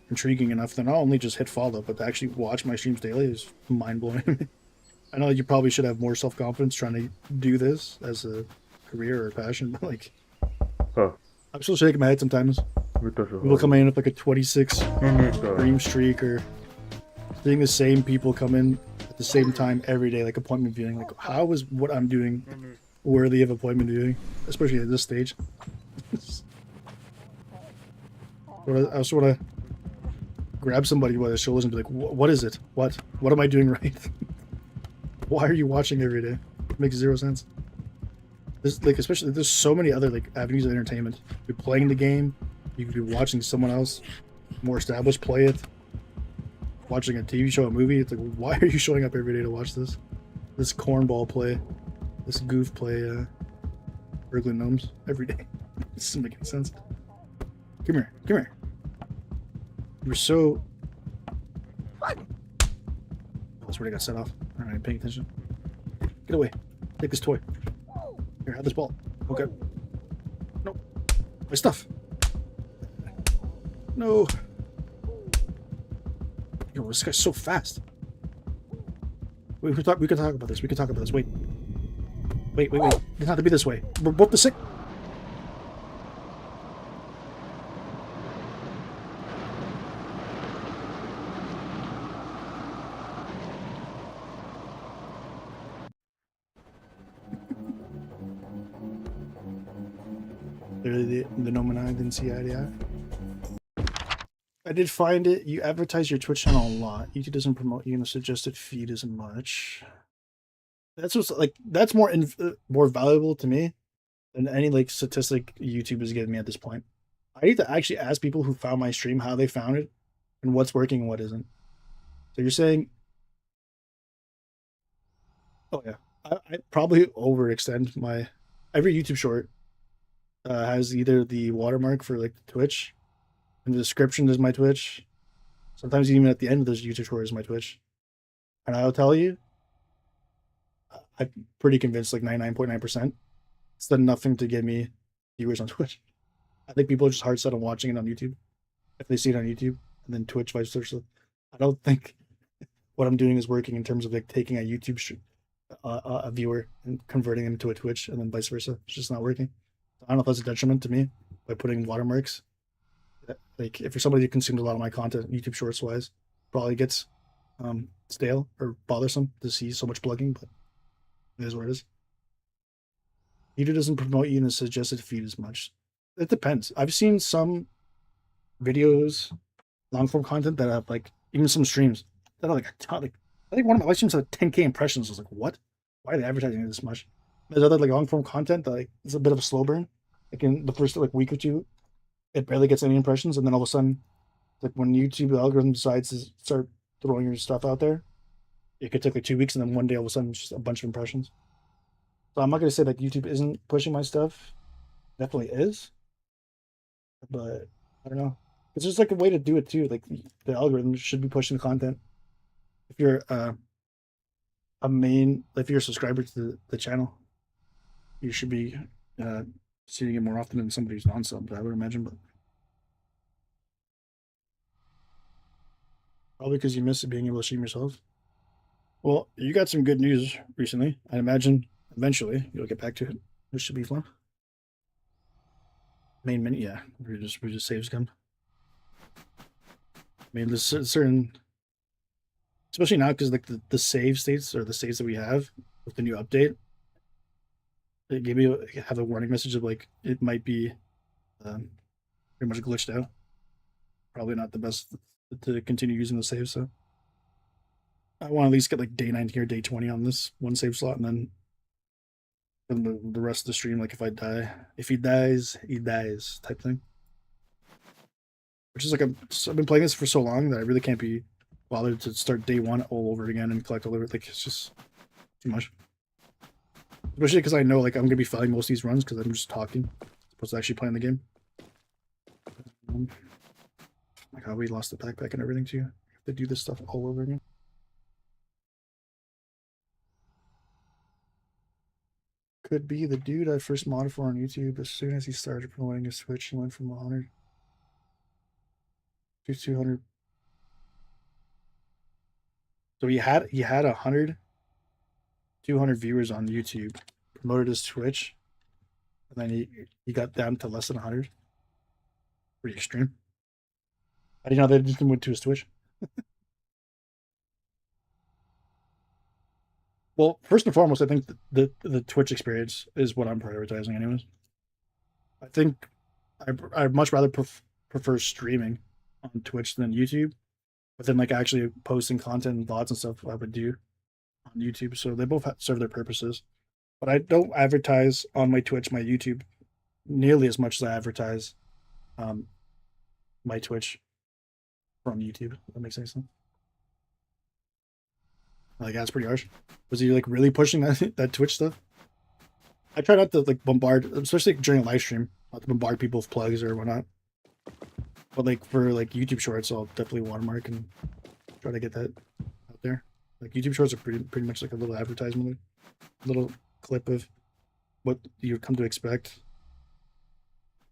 intriguing enough to not only just hit follow, but to actually watch my streams daily is mind-blowing. I know you probably should have more self-confidence trying to do this as a career or passion, but like, Huh. I'm still shaking my head sometimes. People come in with like a 26 stream streak, or seeing the same people come in at the same time every day, like appointment viewing. Like, how is what I'm doing worthy of appointment viewing, especially at this stage? I just want to grab somebody by the shoulders and be like, "What is it? What am I doing right? Why are you watching every day? It makes zero sense." There's like, especially there's so many other like avenues of entertainment. You're playing the game, you could be watching someone else more established play it, watching a TV show, a movie. It's like, why are you showing up every day to watch this cornball play, this goof play, Burglin Gnomes every day? This isn't making sense. Come here, come here. You're so. That's where I got set off. All right, paying attention. Get away. Take this toy. Here, have this ball. Okay. No. My stuff. No. Yo, this guy's so fast. We can talk about this. We can talk about this. Wait. Wait. It doesn't have to be this way. We're both the sick. The Gnome and I didn't see eye to eye. I did find it. You advertise your Twitch channel a lot. YouTube doesn't promote you in the suggested feed as much. That's what's like. That's more valuable to me than any like statistic YouTube is giving me at this point. I need to actually ask people who found my stream how they found it and what's working and what isn't. So you're saying, oh yeah, I probably overextend my every YouTube short. Has either the watermark for like Twitch, in the description is my Twitch. Sometimes even at the end of this YouTube short is my Twitch. And I'll tell you, I'm pretty convinced, like 99.9%, it's done nothing to get me viewers on Twitch. I think people are just hard set on watching it on YouTube. If they see it on YouTube, and then Twitch, vice versa. I don't think what I'm doing is working in terms of like taking a YouTube a viewer and converting them to a Twitch, and then vice versa. It's just not working. I don't know if that's a detriment to me by putting watermarks. Like, if you're somebody who consumes a lot of my content, YouTube Shorts wise, probably gets stale or bothersome to see so much plugging, but it is what it is. YouTube doesn't promote you in the suggested feed as much. It depends. I've seen some videos, long form content that have like even some streams that are like a ton. Like, I think one of my live streams had 10K impressions. I was like, what? Why are they advertising it this much? There's other like long form content that like it's a bit of a slow burn. Like in the first like week or two, it barely gets any impressions, and then all of a sudden, like when YouTube algorithm decides to start throwing your stuff out there, it could take like 2 weeks, and then one day all of a sudden it's just a bunch of impressions. So I'm not gonna say that YouTube isn't pushing my stuff. Definitely is, but I don't know. It's just like a way to do it too. Like the algorithm should be pushing the content. If you're if you're a subscriber to the channel, you should be seeing it more often than somebody who's non-sub, I would imagine, but probably because you miss it being able to stream yourself. Well, you got some good news recently. I imagine eventually you'll get back to it. This should be fun. Main menu, yeah. We just saves gun. I mean, there's certain, especially now because like the save states or the saves that we have with the new update, it gave me have a warning message of like it might be pretty much glitched out. Probably not the best to continue using the save. So I want to at least get like day 19 or day 20 on this one save slot, and then the rest of the stream, like if I die, if he dies type thing. Which is like I've been playing this for so long that I really can't be bothered to start day one all over again and collect all of it. Like it's just too much. Especially because I know like I'm gonna be failing most of these runs because I'm just talking, as opposed to actually playing the game. Like how we lost the backpack and everything too. You have to do this stuff all over again. Could be the dude I first modded for on YouTube. As soon as he started promoting his Twitch, he went from 100 to 200. So he had 100, 200 viewers on YouTube, promoted his Twitch, and then he got down to less than 100. Pretty extreme. I didn't know they just went to his Twitch. Well, first and foremost, I think the Twitch experience is what I'm prioritizing, anyways. I think I'd much rather prefer streaming on Twitch than YouTube, but then like actually posting content and thoughts and stuff I would do on YouTube. So they both serve their purposes. But I don't advertise on my Twitch, my YouTube, nearly as much as I advertise my Twitch from YouTube. If that makes any sense. Like that's pretty harsh. Was he like really pushing that Twitch stuff? I try not to like bombard, especially during a live stream, not to bombard people with plugs or whatnot. But like for like YouTube Shorts, I'll definitely watermark and try to get that out there. Like YouTube Shorts are pretty much like a little advertisement, a little clip of what you come to expect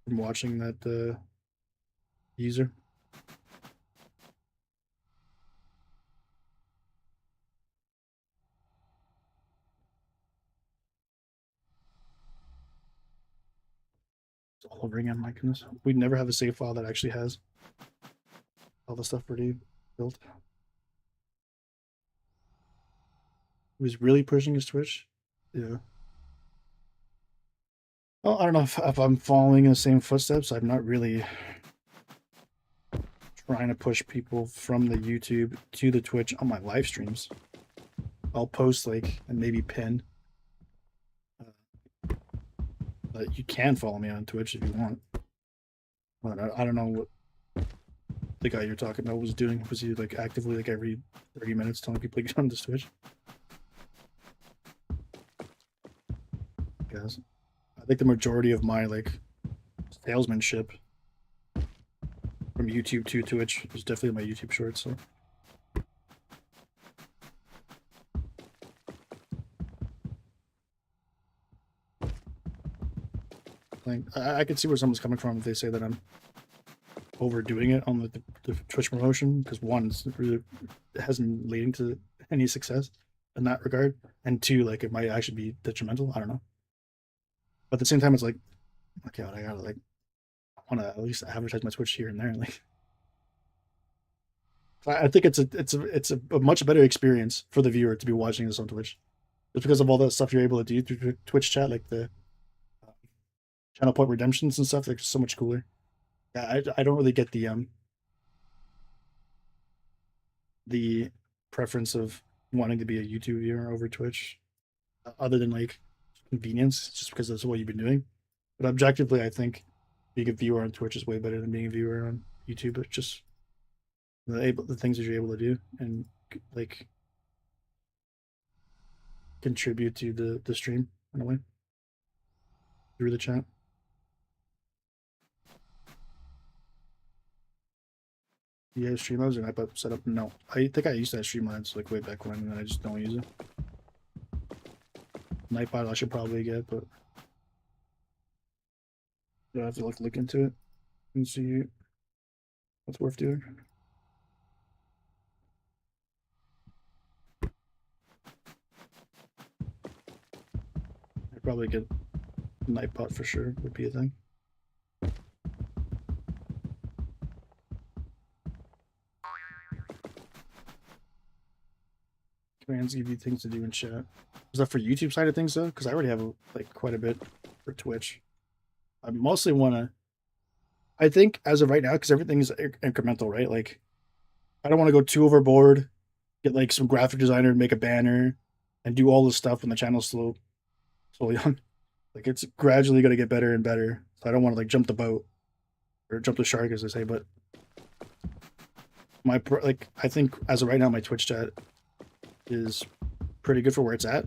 from watching that user. It's all over again, my goodness. We'd never have a save file that actually has all the stuff already built. He was really pushing his Twitch. Yeah. Well, I don't know if I'm following in the same footsteps. I'm not really trying to push people from the YouTube to the Twitch on my live streams. I'll post like and maybe pin. But you can follow me on Twitch if you want. But I don't know what the guy you're talking about was doing. Was he like actively like every 30 minutes telling people to get on this Twitch? Guys, I think the majority of my like salesmanship from YouTube to Twitch is definitely my YouTube Shorts. So. Like, I can see where someone's coming from if they say that I'm overdoing it on the Twitch promotion, because one, it's really, it hasn't leading to any success in that regard, and two, like it might actually be detrimental. I don't know. But at the same time, it's like, okay, I gotta like, I want to at least advertise my Twitch here and there. Like, I think it's a much better experience for the viewer to be watching this on Twitch, just because of all that stuff you're able to do through Twitch chat, like the channel point redemptions and stuff. They're just so much cooler. Yeah, I don't really get the preference of wanting to be a YouTube viewer over Twitch, other than like convenience, just because that's what you've been doing. But objectively, I think being a viewer on Twitch is way better than being a viewer on YouTube. It's just the things that you're able to do and like contribute to the stream in a way through the chat. Yeah, Streamlabs and iPad set up. No, I think I used to have Streamlabs like way back when, and then I just don't use it. Nightbot I should probably get, but I have to look into it and see what's worth doing. I'd probably get Nightbot for sure would be a thing. Commands give you things to do in chat. Is that for YouTube side of things though? Because I already have like quite a bit for Twitch. I mostly want to. I think as of right now, because everything is incremental, right? Like, I don't want to go too overboard. Get like some graphic designer, make a banner, and do all this stuff when the channel's slowly on. Like it's gradually going to get better and better. So I don't want to like jump the boat or jump the shark, as they say. But my like, I think as of right now, my Twitch chat is pretty good for where it's at,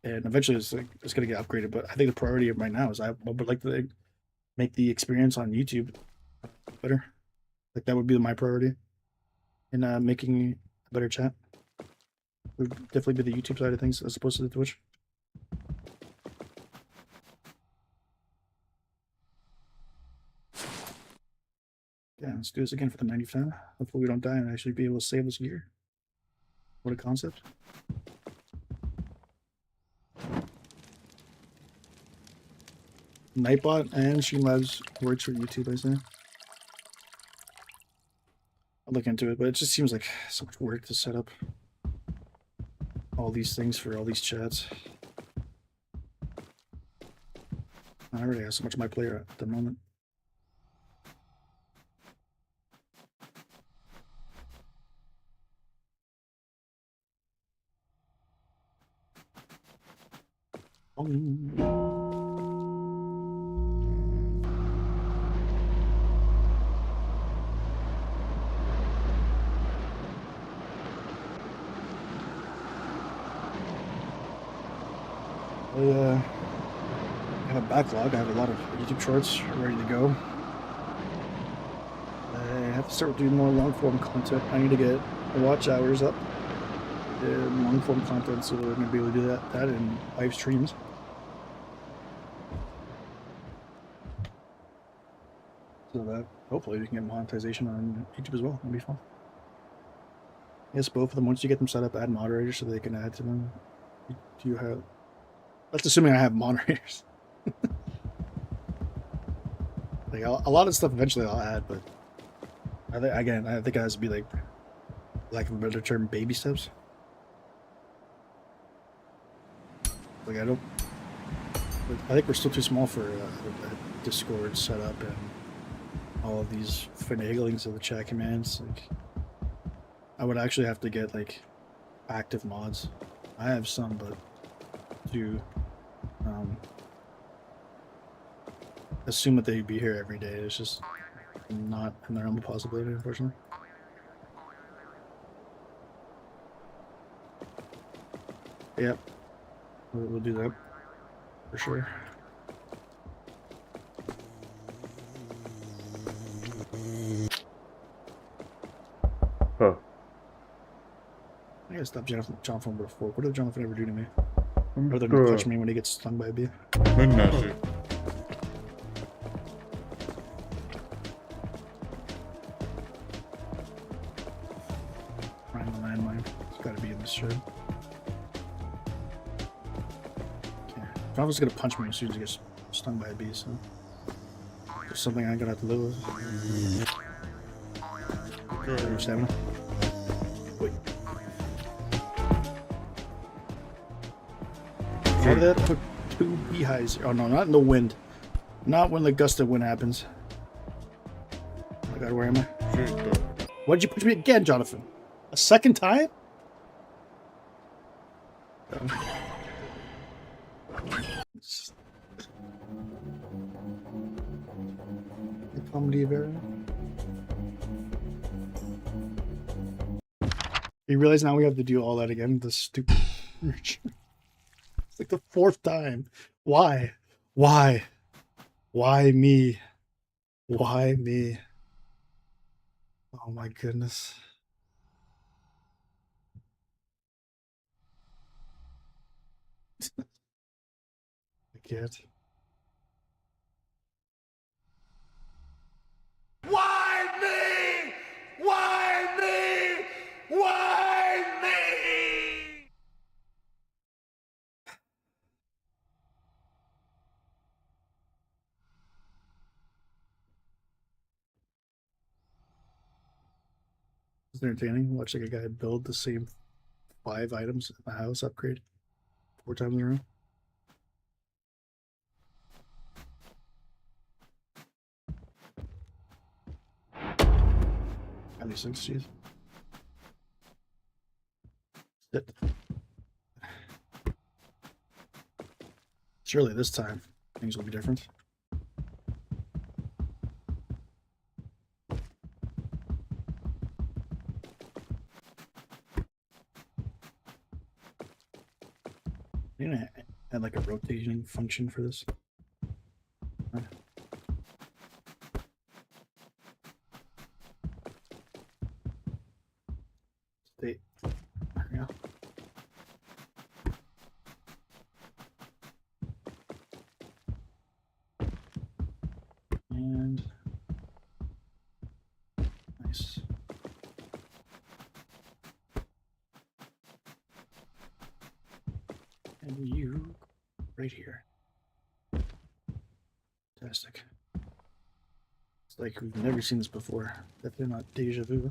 and eventually it's going to get upgraded. But I think the priority right now is I would like to make the experience on YouTube better. Like that would be my priority in making a better chat. Would definitely be the YouTube side of things as opposed to the Twitch. Yeah, let's do this again for the 90th time. Hopefully we don't die and actually be able to save this gear. What a concept. Nightbot and Streamlabs works for YouTube, I say. I'll look into it, but it just seems like so much work to set up all these things for all these chats. I already have so much on my plate at the moment. I have a backlog. I have a lot of YouTube shorts ready to go. I have to start doing more long form content. I need to get watch hours up in long form content so that I'm gonna be able to do that in live streams. So that hopefully we can get monetization on YouTube as well. That'll be fun. Yes, both of them. Once you get them set up, add moderators so they can add to them. Do you have? That's assuming I have moderators. Like a lot of stuff eventually I'll add, but I think it has to be like, lack of a better term, baby steps. Like I think we're still too small for a Discord setup and all of these finaglings of the chat commands. Like I would actually have to get like active mods. I have some, but to assume that they'd be here every day is just not in the realm of possibility, unfortunately. Yep, we'll do that for sure. Huh. I gotta stop Jonathan with a fork. What did Jonathan ever do to me? Other than Bruh. touch me when he gets stung by a bee. Nasty. Find the landmine. It's gotta be in this shed. Okay. Jonathan's gonna punch me as soon as he gets stung by a bee, so there's something I'm gonna have to live with. There's stamina. Wait. Why did that put 2 beehives? Oh no, not in the wind. Not when the gust of wind happens. Oh my god, where am I? Why did you push me again, Jonathan? A second time? The comedy of error. You realize now we have to do all that again? The stupid. It's like the 4th time. Why? Why? Why me? Why me? Oh my goodness. I can't. Why me? Why me? Why me? It's entertaining. Watch like a guy build the same 5 items in the house upgrade 4 times in a row. At least 6, jeez. Sit. Surely this time things will be different. You know, add like a rotating function for this. Stay. There we go. And nice. And you right here. fantastic. It's like we've never seen this before. Definitely not deja vu.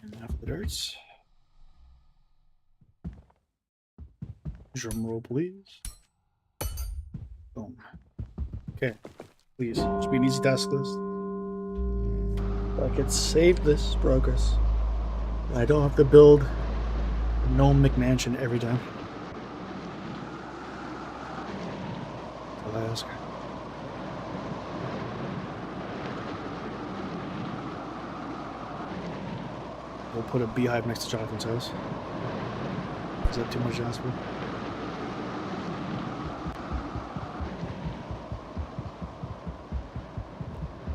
And now for the darts. Drum roll, please. Boom. Okay, please. Should be an easy task list. I can save this progress. I don't have to build a Gnome McMansion every time. I'll ask. We'll put a beehive next to Jonathan's house. Is that too much to ask for?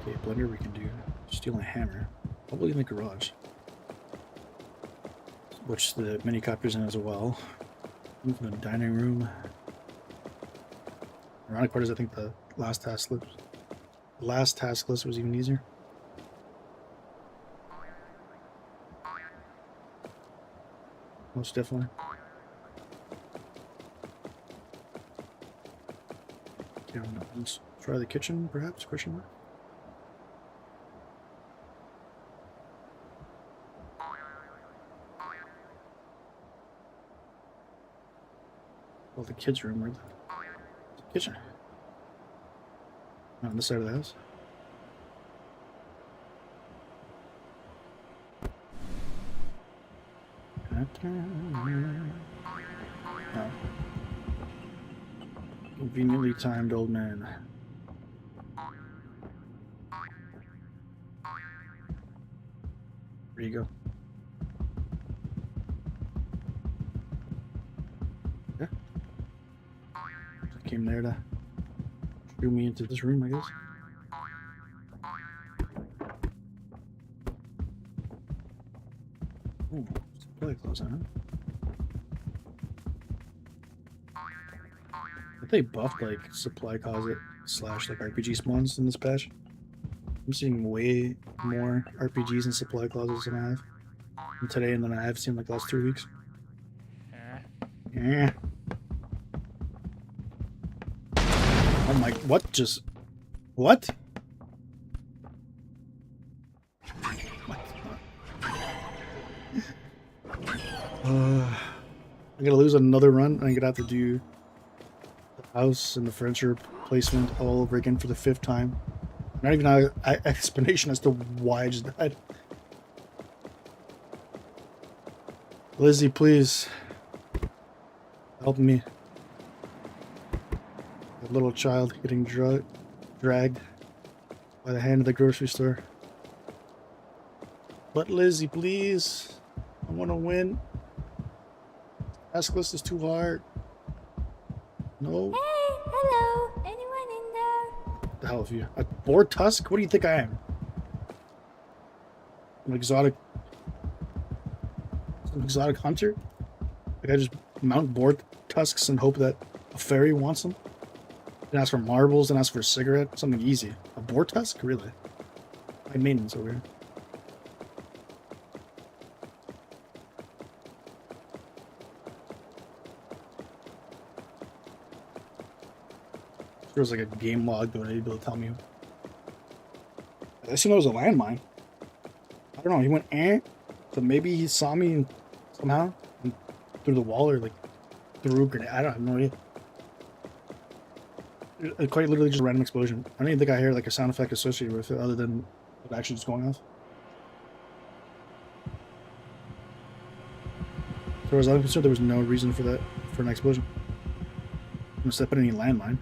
Okay, blender we can do. Steal a hammer. Probably in the garage. Which the minicopter's in as well. Move to the dining room. Ironic part is I think the last task list was even easier. Most definitely. Okay, let's try the kitchen, perhaps? Question mark. Well, the kids' room, or the kitchen? Not on this side of the house. Oh. Conveniently timed old man. There you go. Yeah. Came there to drew me into this room, I guess. Oh, it's really close, huh? I think they buffed like supply closet / like RPG spawns in this patch. I'm seeing way more RPGs and supply closets than I have today, and then I have seen like the last 3 weeks. Yeah. Oh my! What just? What? I'm gonna lose another run. I'm gonna have to do the house and the furniture placement all over again for the 5th time. Not even an explanation as to why I just died. Lizzie, please help me. A little child getting dragged by the hand of the grocery store. But Lizzie, please. I want to win. Task list is too hard. No. Hey, hello. Anyone in there? What the hell of you? A boar tusk? What do you think I am? An exotic hunter? Like I just mount boar tusks and hope that a fairy wants them? And ask for marbles and ask for a cigarette? Something easy. A boar tusk? Really? My maintenance over here. There was like a game log that would be able to tell me. I assume it was a landmine. I don't know. He went so maybe he saw me somehow and through the wall or like through a grenade. I don't have no idea. It quite literally just a random explosion. I don't even think I hear like a sound effect associated with it other than it actually just going off. As far as I'm concerned, there was no reason for that for an explosion. I'm gonna step in any landmine.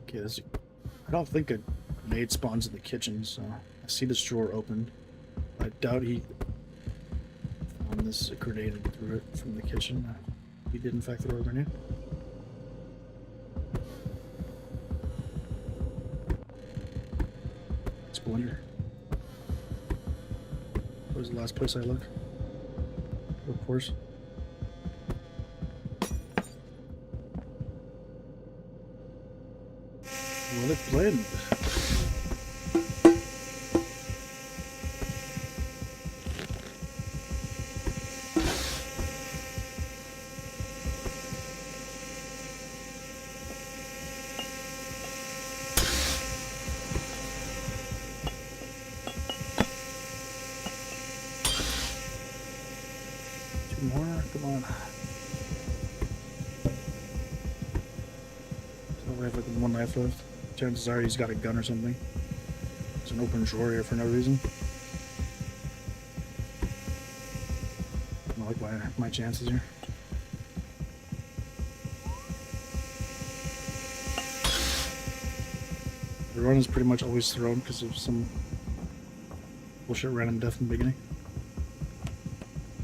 Okay, I don't think a grenade spawns in the kitchen, so I see this drawer opened. I doubt he found this grenade and threw it from the kitchen. He did in fact throw a grenade. Splinter. What was the last place I looked? Of course. Will it blend? Two more? Come on. So we have like one knife left. Chances are he's got a gun or something. There's an open drawer here for no reason. I like my chances here. The run is pretty much always thrown because of some bullshit random death in the beginning.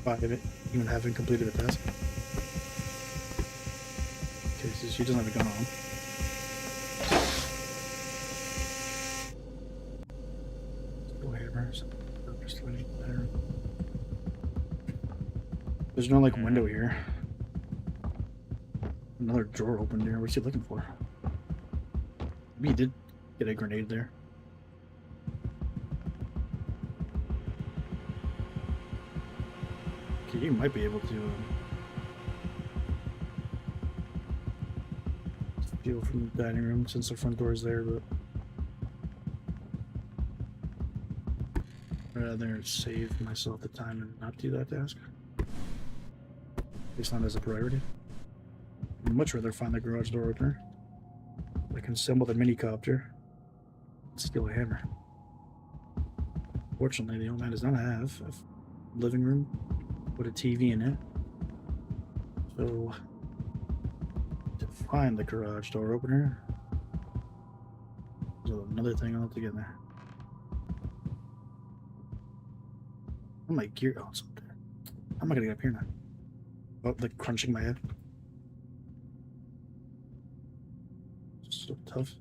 By it even having completed a task. Okay, so she doesn't have a gun on him. There's no like window here. Another drawer opened here. What's he looking for? Maybe he did get a grenade there. Okay, you might be able to steal from the dining room since the front door is there, but I'd rather save myself the time and not do that task. At least not as a priority. I'd much rather find the garage door opener. I can assemble the mini copter and steal a hammer. Fortunately, the old man does not have a living room with a TV in it. So, to find the garage door opener is another thing altogether. Oh, my gear. Oh, it's up there. How am I gonna get up here now? Oh, like crunching my head. So tough.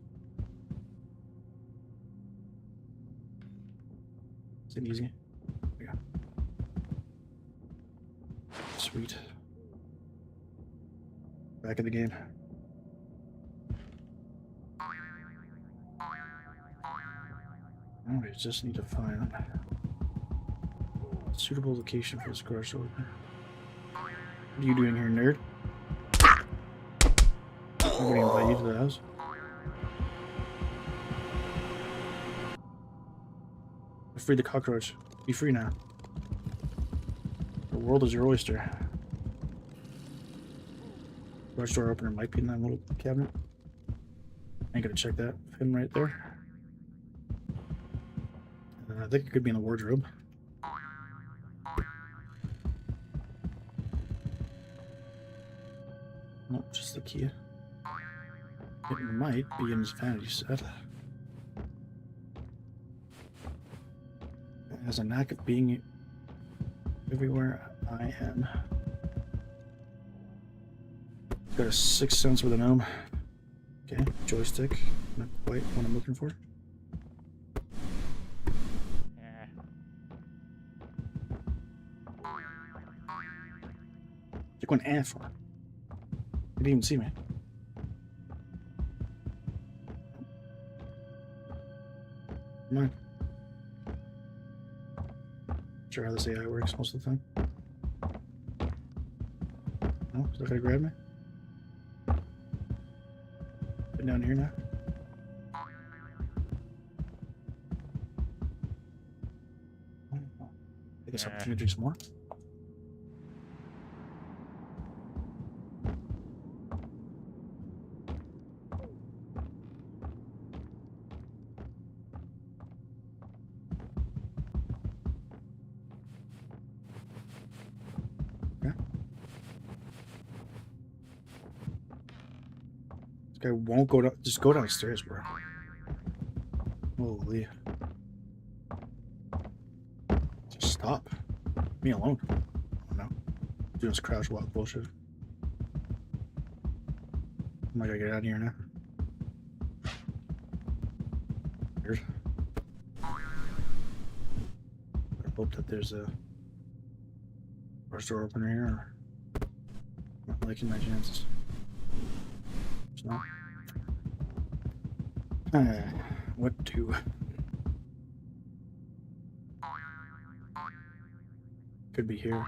Is it easy? Yeah. Sweet. Back in the game. Now we just need to find a suitable location for this garage door opener. What are you doing here, nerd? Nobody invite you to the house? Free the cockroach. Be free now. The world is your oyster. Garage door opener might be in that little cabinet. I ain't gonna check that. Him right there. I think it could be in the wardrobe. No, just the key. It might be in his vanity set. It has a knack of being everywhere I am. Got a 6th sense with a gnome. Okay, joystick. Not quite what I'm looking for. You're going F for. You didn't even see me. Come on. Sure how this AI works most of the time. No, is that gonna grab me? Get down here now. I guess opportunity to drink some more. This guy won't go down. Just go downstairs, bro. Holy. Just stop. Leave me alone. Oh, no. Doing this crouch walk bullshit. Am I gonna get out of here now? Weird. Hope that there's a first door opener here. Or not liking my chances. It's not. What to? Could be here.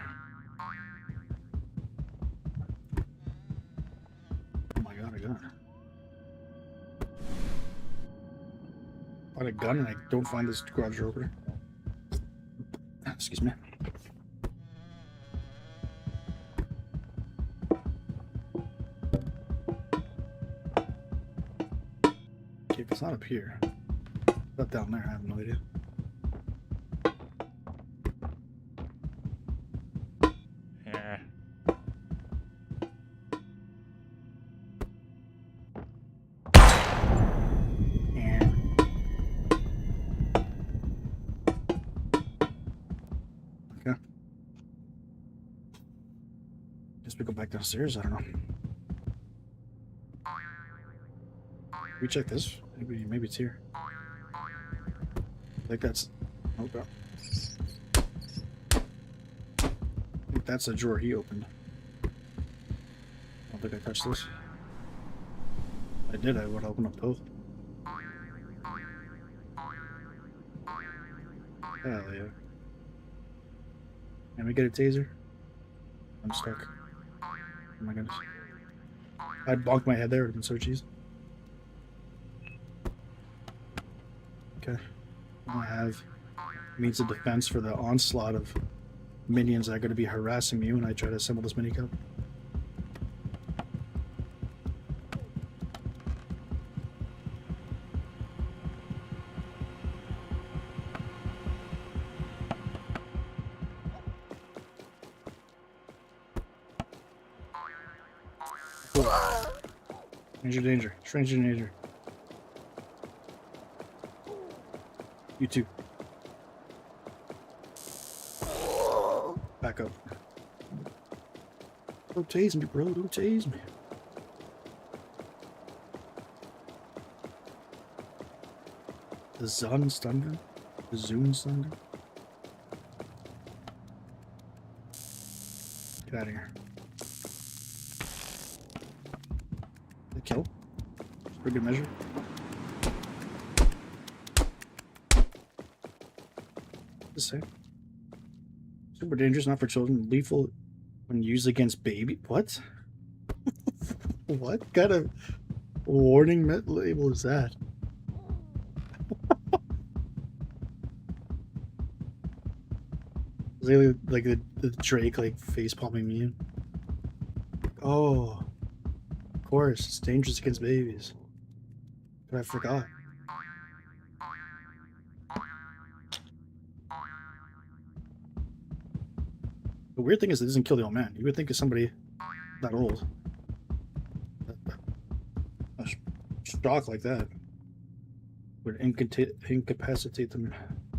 Oh my god, a gun. I got a gun and I don't find this garage door opener. Excuse me. Okay, if it's not up here, not down there, I have no idea. Yeah. Yeah. Okay. Guess we go back downstairs, I don't know. We check this. Maybe it's here. I think that's. Oh god. I think that's a drawer he opened. I don't think I touched this. I did. I would open up both. Hell yeah. Can we get a taser? I'm stuck. Oh my goodness. I'd bonked my head there. It would have been so cheesy. Okay. I have means of defense for the onslaught of minions that are going to be harassing me when I try to assemble this minicub. Stranger danger. Stranger danger. You too. Back up. Don't tase me, bro. Don't tase me. The Zun stun gun? The Zoom stun gun? Get out of here. The kill? Pretty good measure. The same. Super dangerous, not for children. Lethal when used against baby. What? What kind of warning label is that? Is it like the Drake like face palming me? Oh, of course, it's dangerous against babies. But I forgot. The weird thing is it doesn't kill the old man. You would think it's somebody that old. A shock like that would incapacitate them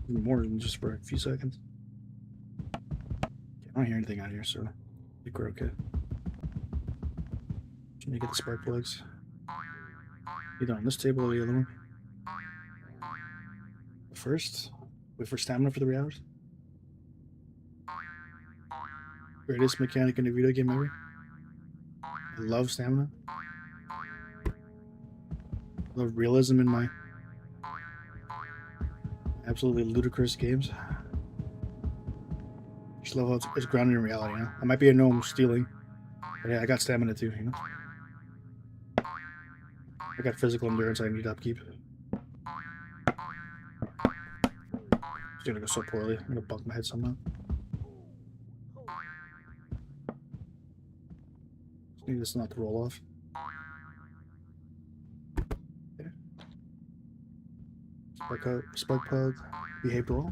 more than just for a few seconds. I don't hear anything out here, so I think we're okay. Let me get the spark plugs. Either on this table or the other one. First, wait for stamina for 3 hours. Greatest mechanic in a video game ever. I love stamina. I love realism in my absolutely ludicrous games. Just love how it's grounded in reality, you know? I might be a gnome stealing, but yeah, I got stamina too, you know? I got physical endurance I need to upkeep. It's gonna go so poorly. I'm gonna bunk my head somehow. Just need this not to roll off. Okay. Spark plug, behavioral.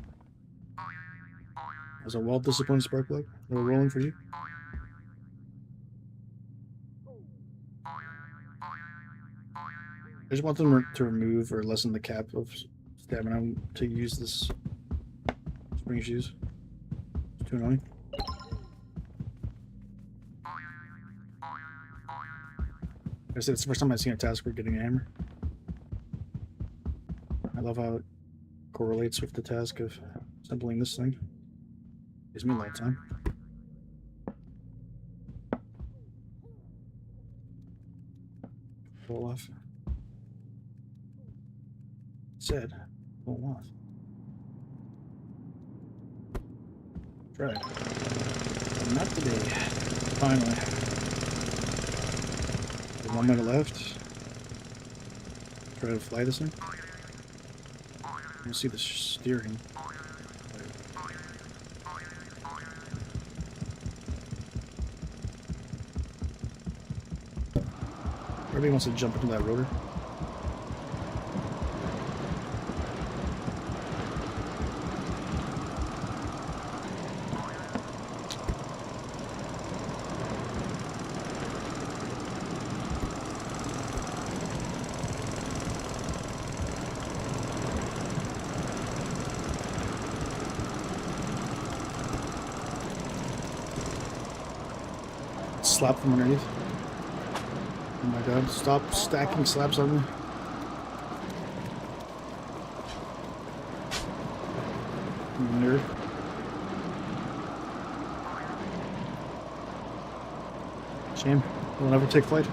As a well-disciplined spark plug, no rolling for you. I just want them to remove or lessen the cap of stamina to use this spring shoes. It's too annoying. I said it's the first time I've seen a task for getting a hammer. I love how it correlates with the task of assembling this thing. Gives me light time. Roll off. Said, roll off. Try. Not today. Finally. 1 minute left. Try to fly this thing. You see the steering. Everybody wants to jump into that rotor. Slap from underneath. Oh my god, stop stacking slaps on me. You nerd. Shame. We'll never take flight.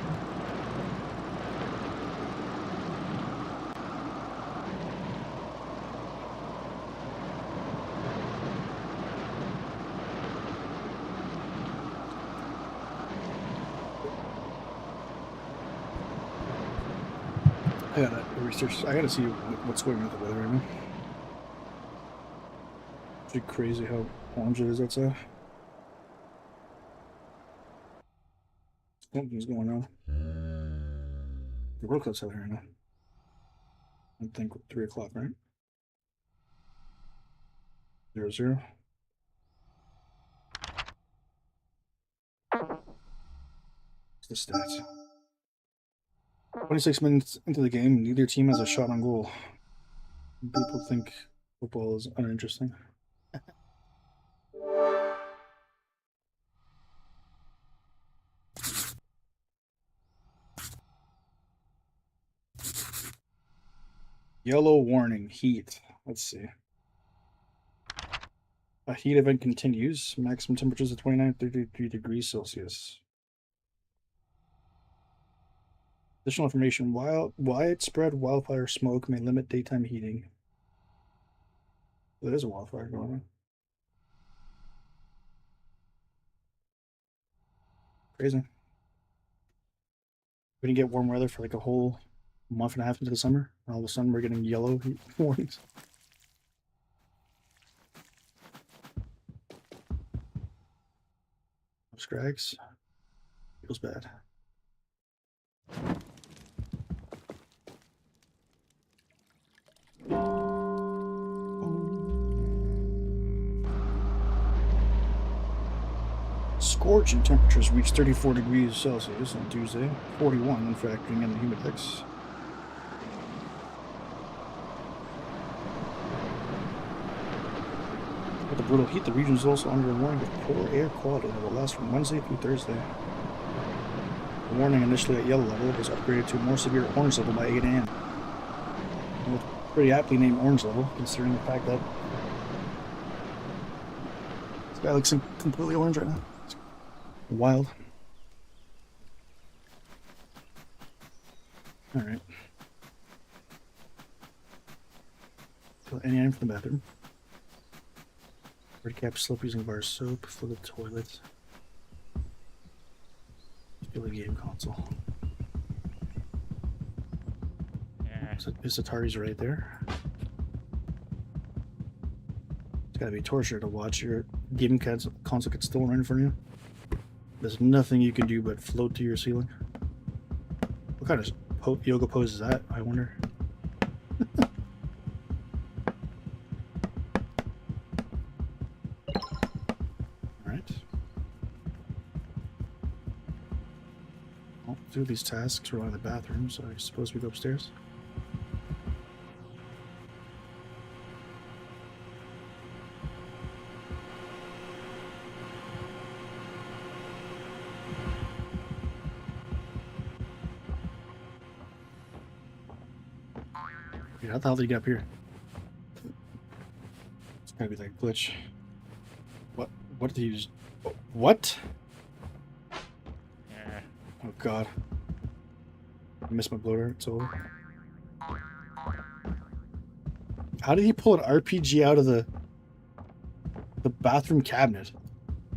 I gotta research. I gotta see what's going on with the weather right now. It's pretty crazy how orange it is outside. Something's going on. The real close out here now. I think 3 o'clock, right? 00. What's the stats? 26 minutes into the game, neither team has a shot on goal. People think football is uninteresting. Yellow warning, heat. Let's see. A heat event continues. Maximum temperatures of 29 to 33 degrees Celsius. Additional information. Widespread wildfire smoke may limit daytime heating. There is a wildfire going on. Crazy. We didn't get warm weather for like a whole month and a half into the summer. All of a sudden we're getting yellow heat warnings. Scrags. Feels bad. Scorching temperatures reach 34 degrees Celsius on Tuesday, 41 when factoring in the humidex. With the brutal heat, the region is also under a warning of poor air quality that will last from Wednesday through Thursday. The warning, initially at yellow level, was upgraded to a more severe orange level by 8 a.m. Well, pretty aptly named orange level, considering the fact that this guy looks completely orange right now. It's wild. Alright. Fill any item from the bathroom. Recap slope using bar soap for the toilet. Fill the game console. So his Atari's right there. It's gotta be torture to watch your gaming console get stolen right in front of you. There's nothing you can do but float to your ceiling. What kind of yoga pose is that, I wonder? Alright. I'll do these tasks around the bathroom, so I suppose we go upstairs. How the hell did he get up here? It's gotta be like a glitch. What? What did he just... What? Yeah. Oh god. I missed my bloater. It's over. How did he pull an RPG out of the bathroom cabinet?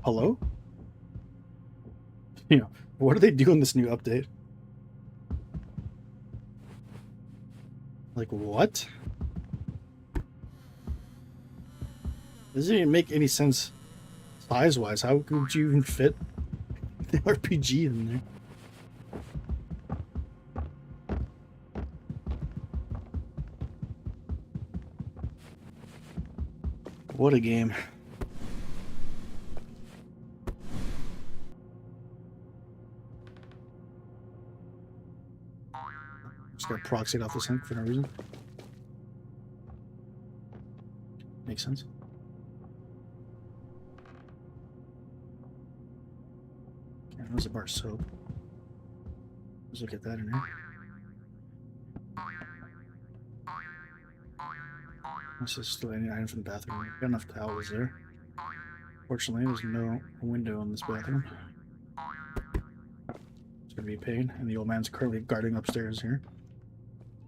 Hello? You know, what do they do in this new update? Like, what? Doesn't even make any sense size-wise. How could you even fit the RPG in there? What a game. Just got proxied off the sink for no reason. Makes sense. Okay, there's a bar of soap. Let's look at that in here. This is still any item from the bathroom. Got enough towels there. Fortunately, there's no window in this bathroom. It's gonna be a pain. And the old man's currently guarding upstairs here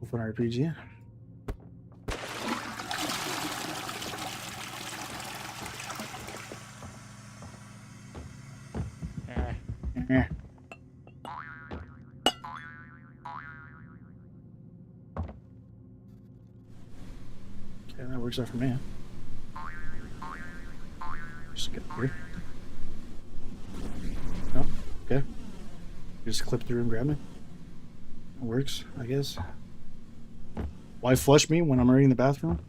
with an RPG. Yeah. Okay, that works out for me. Just get here. No, okay. Just clip through and grab me. It works, I guess. Why flush me when I'm already in the bathroom?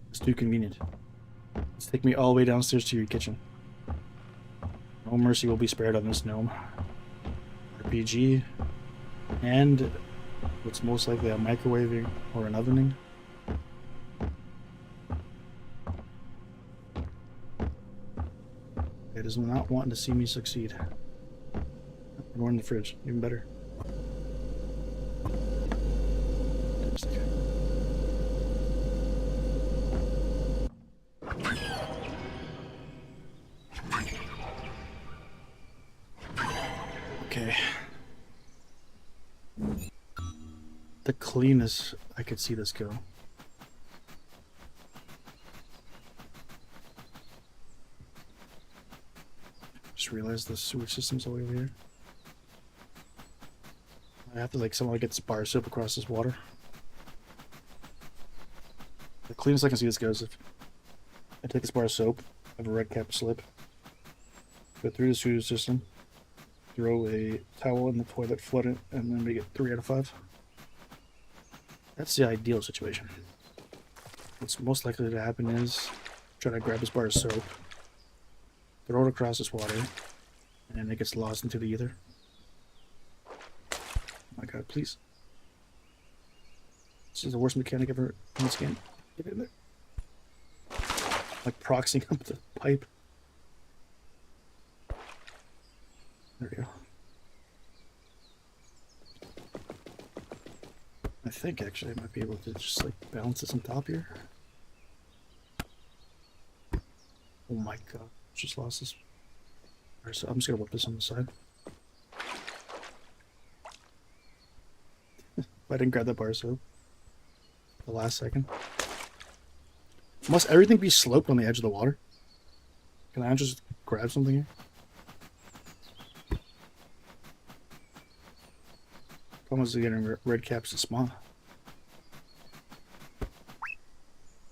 It's too convenient. Let's take me all the way downstairs to your kitchen. No mercy will be spared on this gnome. RPG, and what's most likely a microwaving or an ovening. It is not wanting to see me succeed. More in the fridge, even better. Okay. The cleanest I could see this go. Just realized the sewer system's all the way over here. I have to like somehow get this bar of soap across this water. The cleanest I can see this goes if I take this bar of soap, have a red cap slip, go through the sewer system, throw a towel in the toilet, flood it, and then make it 3 out of 5. That's the ideal situation. What's most likely to happen is try to grab this bar of soap, throw it across this water, and it gets lost into the ether. Oh my god, please. This is the worst mechanic ever in this game. Get in there. Like proxying up the pipe. There we go. I think actually I might be able to just like balance this on top here. Oh my god, just lost this. Alright, so I'm just gonna whip this on the side. If I didn't grab that bar of soap the last second. Must everything be sloped on the edge of the water? Can I just grab something here? Almost getting red caps to spawn.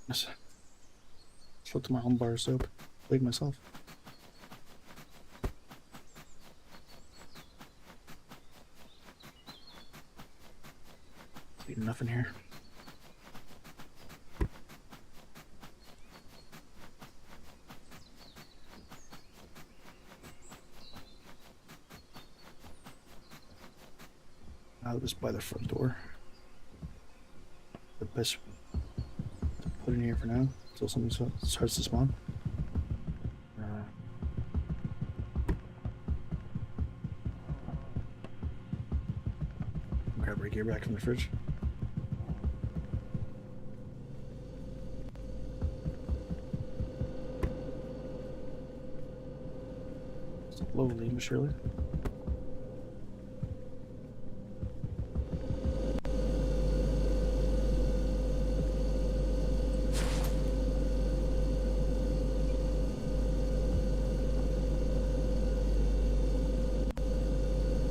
Yes. Slip to my own bar of soap. Plague myself. Ain't enough in here. Just by the front door. The best to put in here for now until something starts to spawn. Grab my gear back from the fridge. slowly but surely.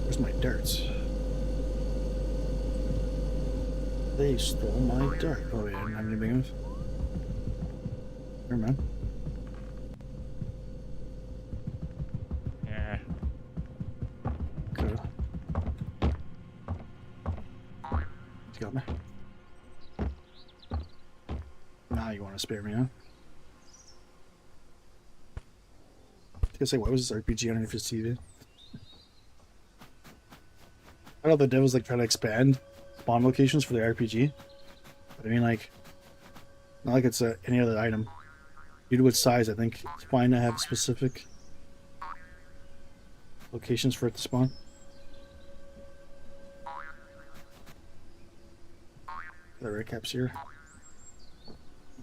Where's my darts? They stole my dart. Oh yeah, I didn't have any big enough. Never mind. Yeah. Cool. You got me. Now you want to spare me, huh? I was gonna say, why was this RPG underneath his TV? I know the devils like try to expand spawn locations for the RPG, but I mean, like, not like it's any other item. Due to its size, I think it's fine to have specific locations for it to spawn. The red caps here.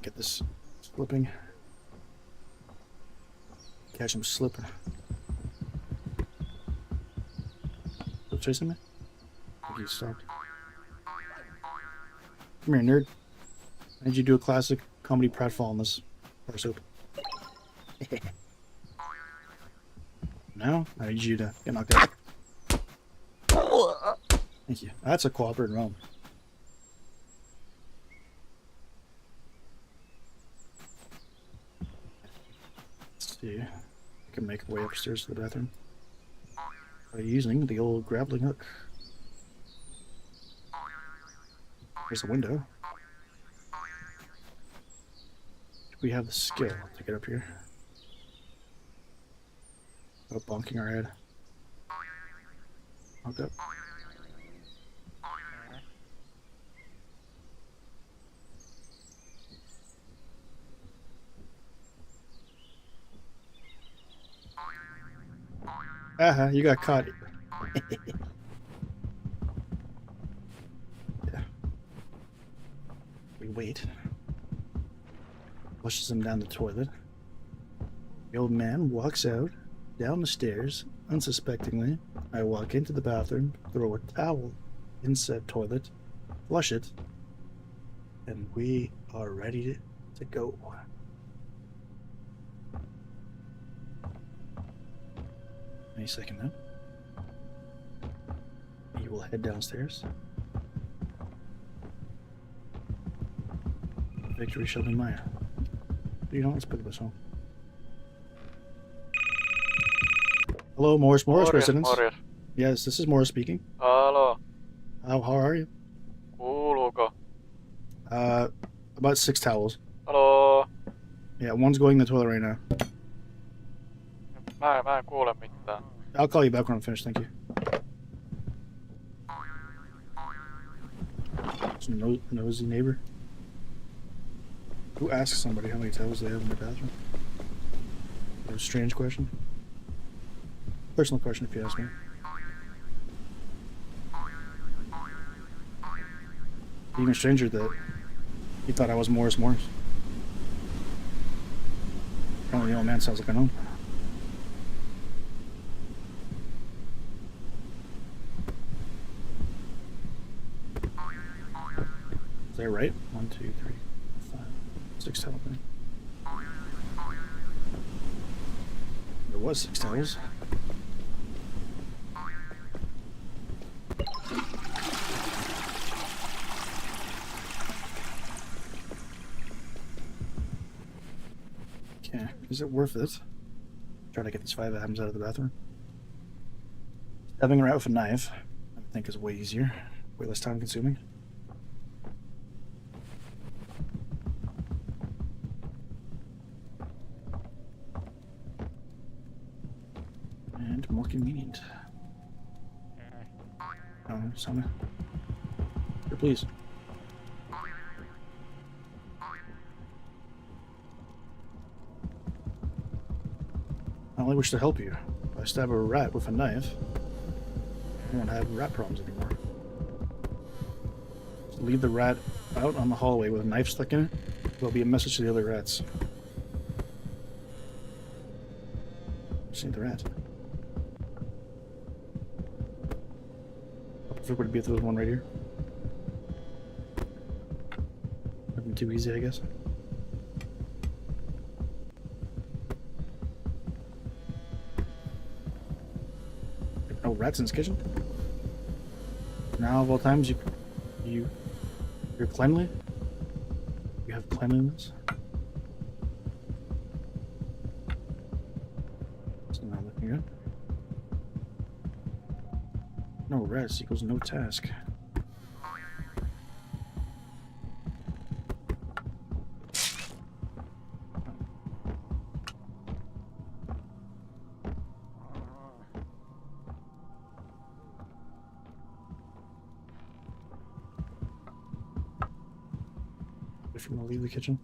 Get this slipping. Catch him slipping. Still chasing me? I think he stopped. Come here, nerd. I need you to do a classic comedy pratfall on this bar soap. Now, I need you to get knocked out. Thank you. That's a cooperating realm. Let's see. I can make a way upstairs to the bathroom by using the old grappling hook. There's a window. Do we have the skill to get up here? Oh, bonking our head. Knocked up. Aha, you got caught. Yeah. We wait. Flushes him down the toilet. The old man walks out, down the stairs, unsuspectingly. I walk into the bathroom, throw a towel in said toilet, flush it, and we are ready to go. Any second now. He will head downstairs. Victory shall be mine. You know, let's put this home. Hello, Morris residence. Morjes. Yes, this is Morris speaking. Halo. How are you? Kuuluuko? About 6 towels. Halo. Yeah, one's going in the toilet right now. Mä en kuule mitään. I'll call you back when I'm finished, thank you. Some nosy neighbor. Who asks somebody how many towels they have in their bathroom? A strange question. Personal question, if you ask me. Even stranger that he thought I was Morris. Apparently the old man sounds like a gnome. Is that right? 1, 2, 3, 5, 6 towels. There was 6 towels. Okay, is it worth it? Try to get these 5 atoms out of the bathroom. Stabbing her out with a knife, I think, is way easier, way less time consuming. And more convenient. Oh, Summer. Here, please. I only wish to help you. If I stab a rat with a knife, I won't have rat problems anymore. So leave the rat out on the hallway with a knife stuck in it. There'll be a message to the other rats. See the rat. If it would be if there was one right here. Nothing too easy, I guess. No rats in his kitchen. Now of all times, you're cleanly. You have cleanliness. It's not looking good. No rest equals no task. If I'm gonna leave the kitchen.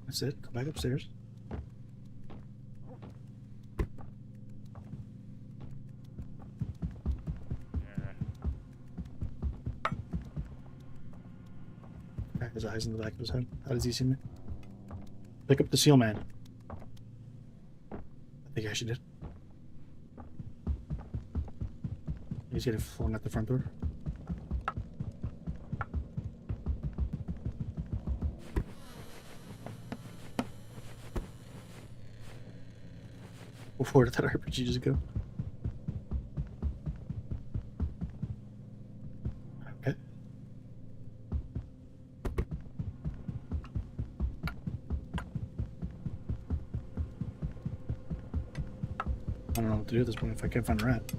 That's it. Go back upstairs. Crack his eyes in the back of his head. How does he see me? Pick up the seal man. I think I should did. He's getting flung at the front door. Where did that RPG just go? Okay. I don't know what to do at this point if I can't find a rat.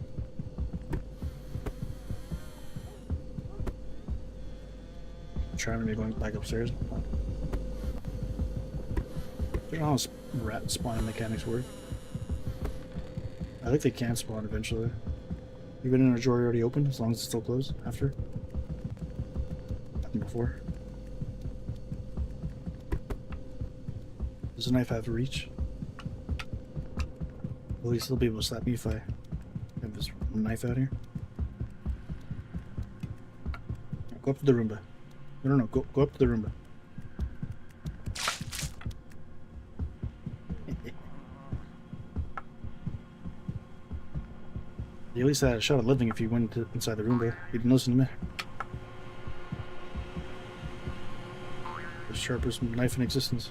Trying to be going back upstairs. I don't know how rat spawning mechanics work. I think they can spawn eventually. Even in a drawer already open, as long as it's still closed after. Happened before. Does the knife have reach? Will he still be able to slap me if I have this knife out here? Go up to the Roomba. No, go up to the Roomba. You at least had a shot at living if you went inside the Roomba. You didn't listen to me. The sharpest knife in existence.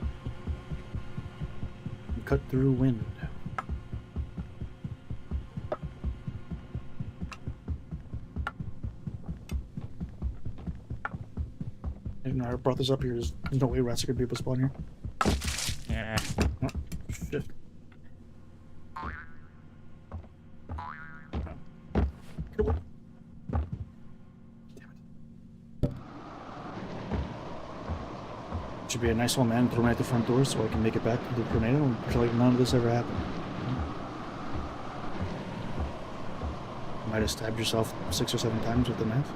You cut through wind. Even though I brought this up here, there's no way rats are gonna be able to spawn here. Yeah. Oh, shit. Get away. Damn it. Should be a nice old man throw me at the front door so I can make it back to the tornado and pretend like none of this ever happened. You might have stabbed yourself 6 or 7 times with the knife.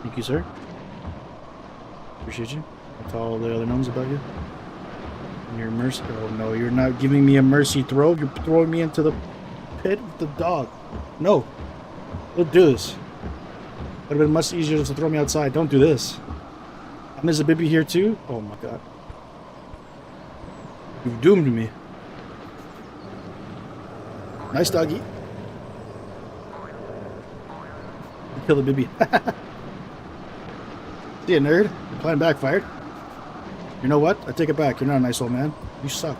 Thank you, sir. Appreciate you. I'll tell all the other gnomes about you. And your mercy. Oh no, you're not giving me a mercy throw. You're throwing me into the pit with the dog. No. Don't do this. Would have been much easier to throw me outside. Don't do this. And there's a baby here too? Oh my god. You've doomed me. Nice doggy. Kill the baby. See ya, nerd. Your plan backfired. You know what? I take it back. You're not a nice old man. You suck.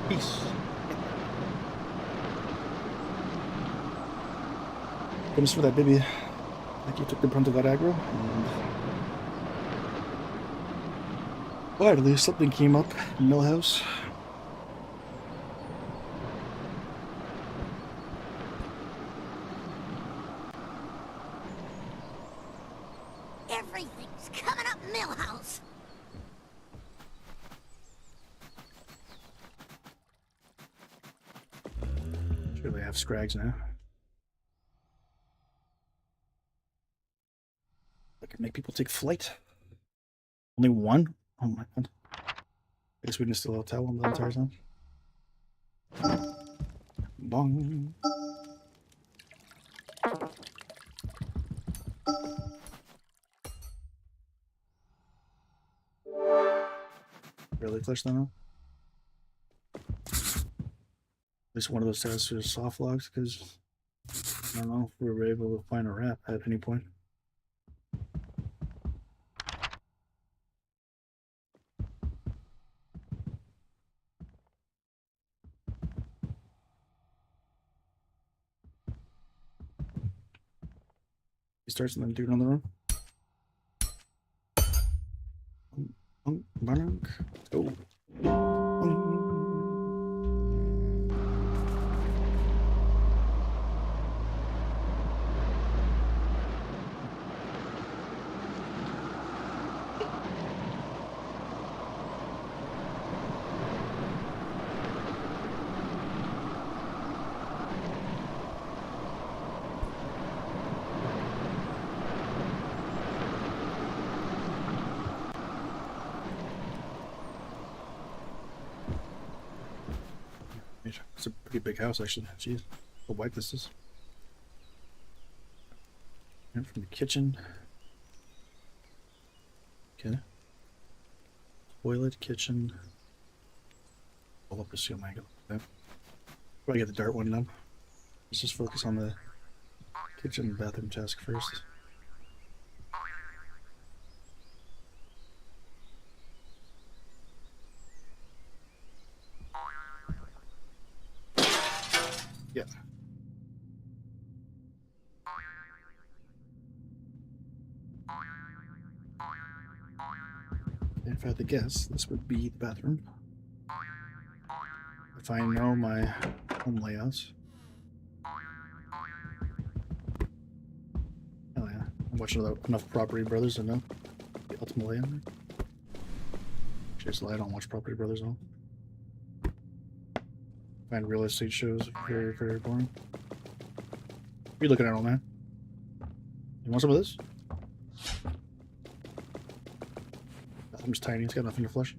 Peace. Thanks for that, baby. Like you took the brunt of that aggro. Well, at least something came up in Millhouse. Everything's coming up Millhouse. Sure they have scrags now. I can make people take flight. Only one? Oh my god. I guess we can still tell them the entire time. Bong. Really flush them out? least one of those tests is soft logs, because I don't know if we were able to find a wrap at any point. He starts and then do another run. Let's go. It's a pretty big house, actually. Jeez, how wide this is. And from the kitchen. Okay. Toilet, kitchen. Pull up the seal angle. Okay. Probably get the dart one done. Let's just focus on the kitchen and bathroom task first. Yeah. If I had to guess, this would be the bathroom. If I know my home layouts. Oh yeah, I'm watching enough Property Brothers to know the ultimate layout. Just I don't watch Property Brothers at all. Find real estate shows very, very boring. What are you looking at, old man? You want some of this? Bathroom's tiny, it's got nothing to flush.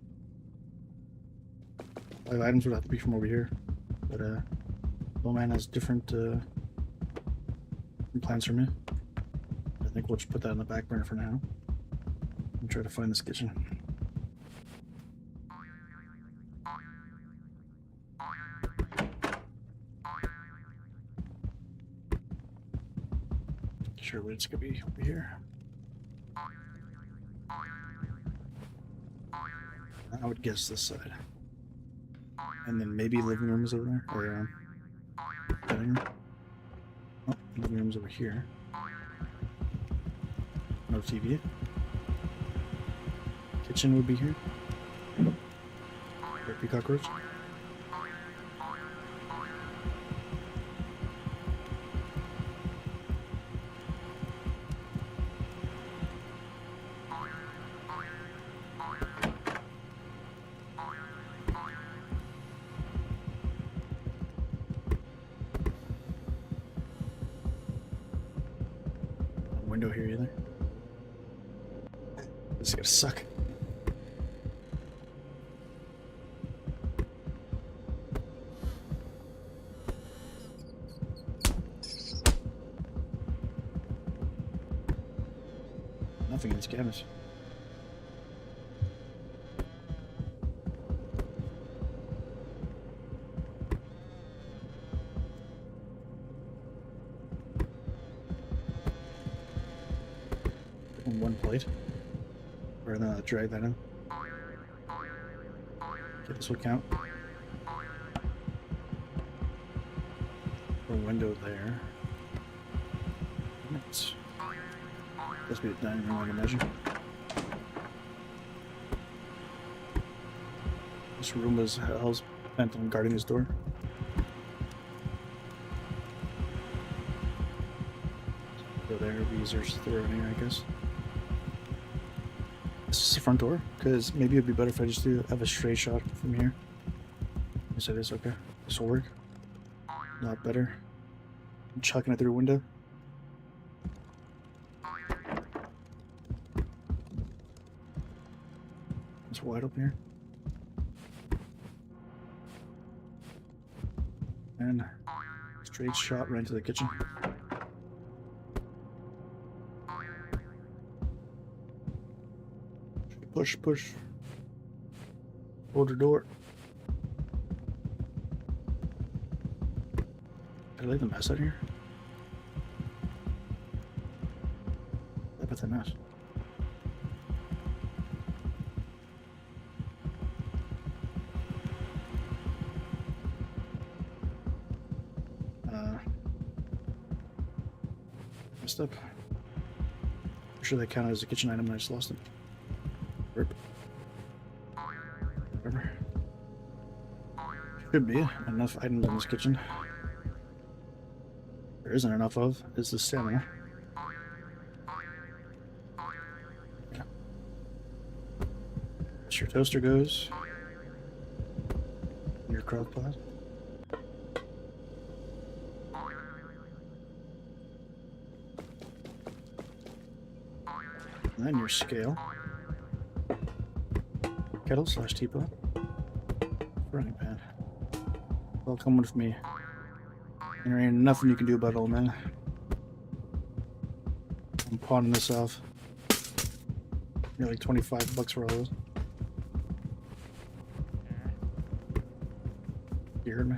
5 items would have to be from over here. But, old man has different plans for me. I think we'll just put that on the back burner for now. And try to find this kitchen. Sure, but it's gonna be over here. I would guess this side. And then maybe living room is over there, or dining room. Oh, living room's over here. No TV. Kitchen would be here. Burpee cockroach. Window here either. This is gonna suck. Nothing in these cabinets. One plate. Or then drag that in. Okay, this will count. A window there. Nice. Must be the dining room, I can imagine. This room is hell's bent on guarding his door. Go there, be easier to throw in here, I guess. Is this the front door? Because maybe it'd be better if I just have a straight shot from here. Yes, it is. Okay. This will work. Not better. I'm chucking it through a window. It's wide open here. And straight shot right into the kitchen. Push, push. Hold the door. Did I leave the mess out here? I put the mess. Messed up. I'm sure that counted as a kitchen item and I just lost it. Rip. Whatever. Should be enough items in this kitchen. There isn't enough of is the stamina. Yeah. As your toaster goes. Your crock pot. And then your scale. Kettle / teapot. Frying pan. All coming with me. And there ain't nothing you can do about it, old man. I'm pawning this off. Nearly 25 bucks for all those. You heard me?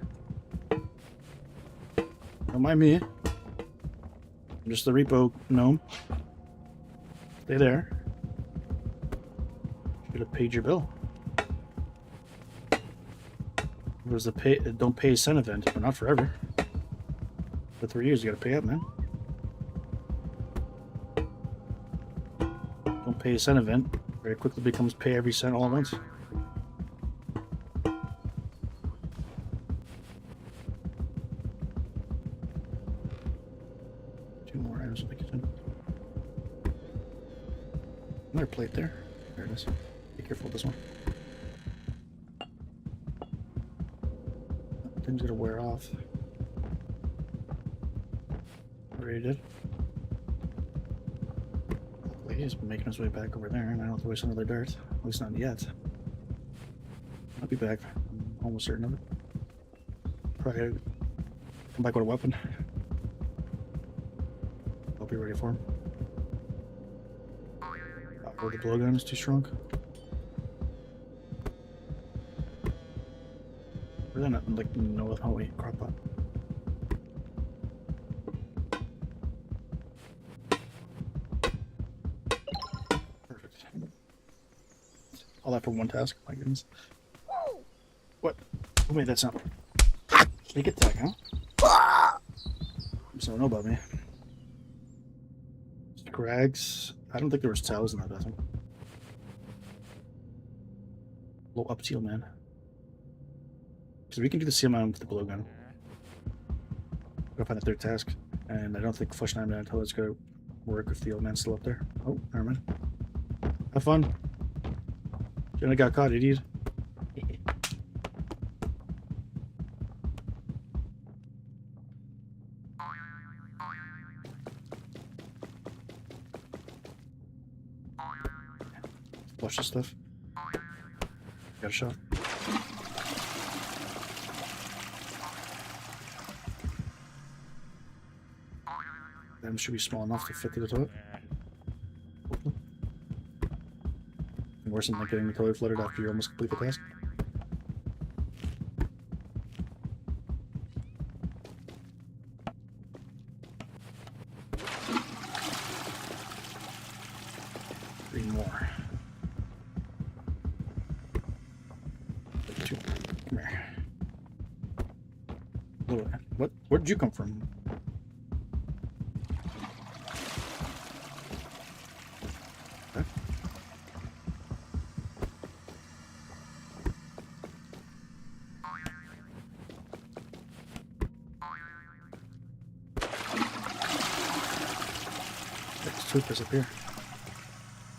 Don't mind me. I'm just the repo gnome. Stay there. Should have paid your bill. It was the don't pay cent event, but not forever. For 3 years, you gotta pay up, man. Don't pay a cent event. Very quickly becomes pay every cent all at once. Two more items in the kitchen. Another plate there. There it is. Be careful with this one. Thing's gonna wear off. Already did. He's making his way back over there, and I don't have to waste another dart. At least not yet. I'll be back. I'm almost certain of it. Probably gotta come back with a weapon. I'll be ready for him. Or the blowgun is too strong. Really not like no. Oh wait, crock pot. Perfect. All that for one task. My goodness. What? Who made that sound? Sneak attack, huh? So know about me. Scrags. I don't think there was towels in that bathroom. Low up seal, man. Because we can do the seal mount with the blowgun. Go find the third task. And I don't think flush 9 man until it's gonna work if the old man's still up there. Oh, never mind. Have fun. Shouldn't have got caught, idiot. Flush this stuff. Got a shot. Them should be small enough to fit through the toilet. Worse than like getting the toilet flooded after you almost complete the task. Three more. Two. Come here. What? Where'd you come from? Toothpaste up here.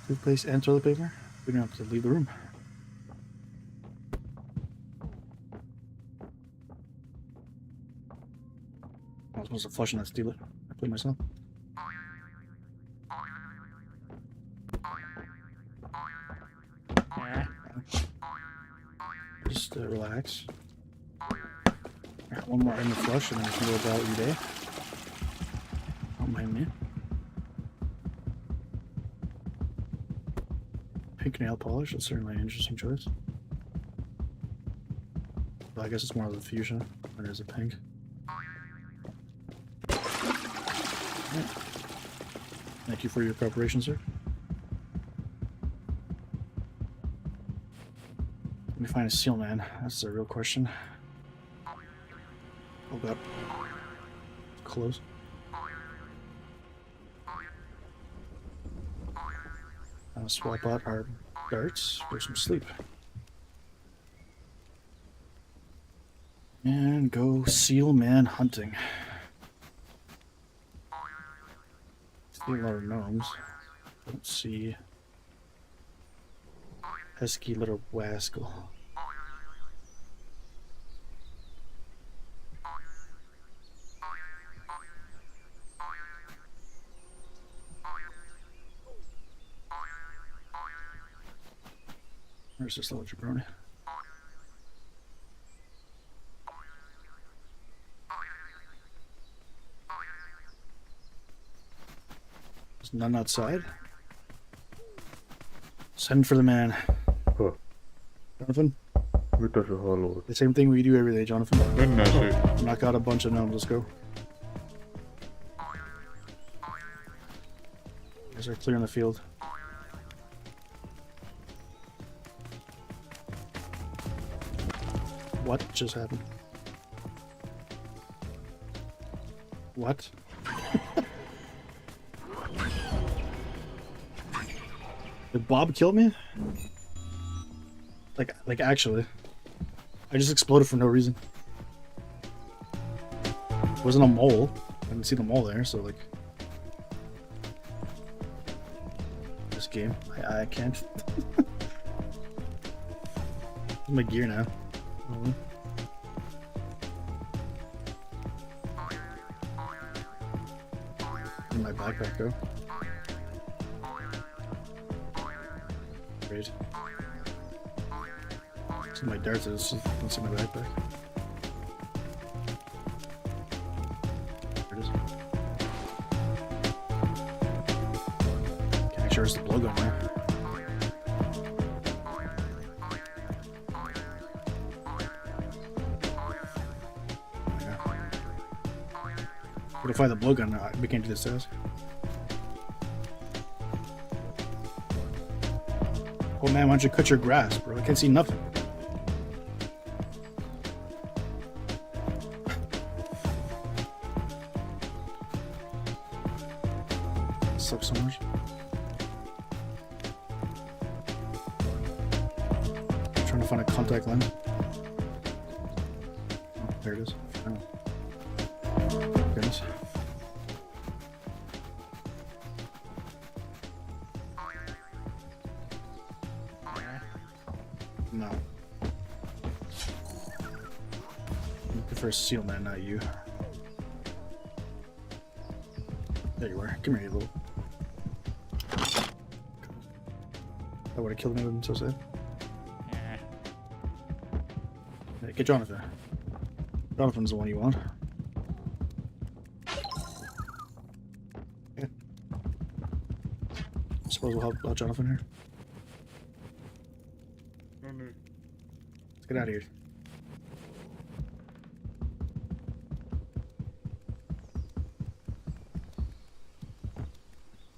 Toothpaste and toilet paper. We don't have to leave the room. I was supposed to flush and not steal it. I played myself. Just relax. Alright, one more in the flush and then you can go about your day. Don't mind me. Pink nail polish, that's certainly an interesting choice. But I guess it's more of a fuchsia than it is a pink. Thank you for your cooperation, sir. Let me find a seal man. That's the real question. Oh god. Close. I'll swap out our darts for some sleep. And go seal man hunting. See a lot of gnomes. Don't see pesky little wascal. Where's this little jabroni? There's none outside. Send for the man. Huh. Jonathan? Mitä sä haluat? The same thing we do every day, Jonathan. Mennään siihen. Knock out a bunch of gnomes, let's go. You guys are clearing the field. What just happened? What? Did Bob kill me? Like actually. I just exploded for no reason. It wasn't a mole. I didn't see the mole there, so like... This game, I can't. My gear now. Oh. Where'd my backpack go? Great. See my darts is. Let's see my backpack. There it is. Okay, make sure it's the blowgun there. What if I have the blowgun? We can't do this to us. Oh man, why don't you cut your grass, bro? I can't see nothing. Sucks so much. I'm trying to find a contact lens. Oh, there it is. Oh. Goodness. No. I prefer seal man, not you. There you are. Come here, you little. I would have killed me, I'm so sad. Hey, get Jonathan. Jonathan's the one you want. Yeah. Suppose we'll help out Jonathan here. Let's get out of here.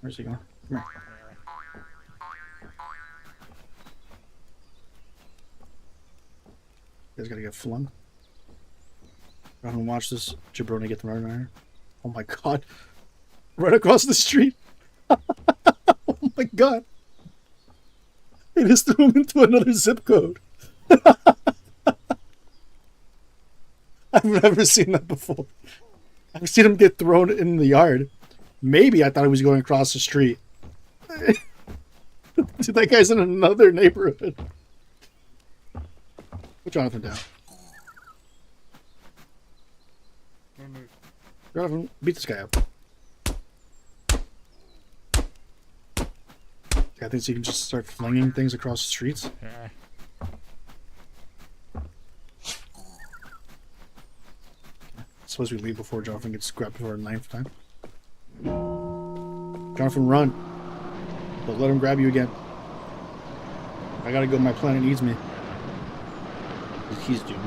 Where's he going? Come here. You guys gotta get flung. I don't watch this jabroni get the murder iron. Oh my god. Right across the street. Oh my god. They just threw him into another zip code. I've never seen that before. I've seen him get thrown in the yard. Maybe I thought he was going across the street. Dude, that guy's in another neighborhood. Put Jonathan down. Jonathan, beat this guy up. I think you can just start flinging things across the streets. Suppose we leave before Jonathan gets grabbed for a ninth time. Jonathan, run. Don't let him grab you again. I gotta go. My planet needs me. He's doomed.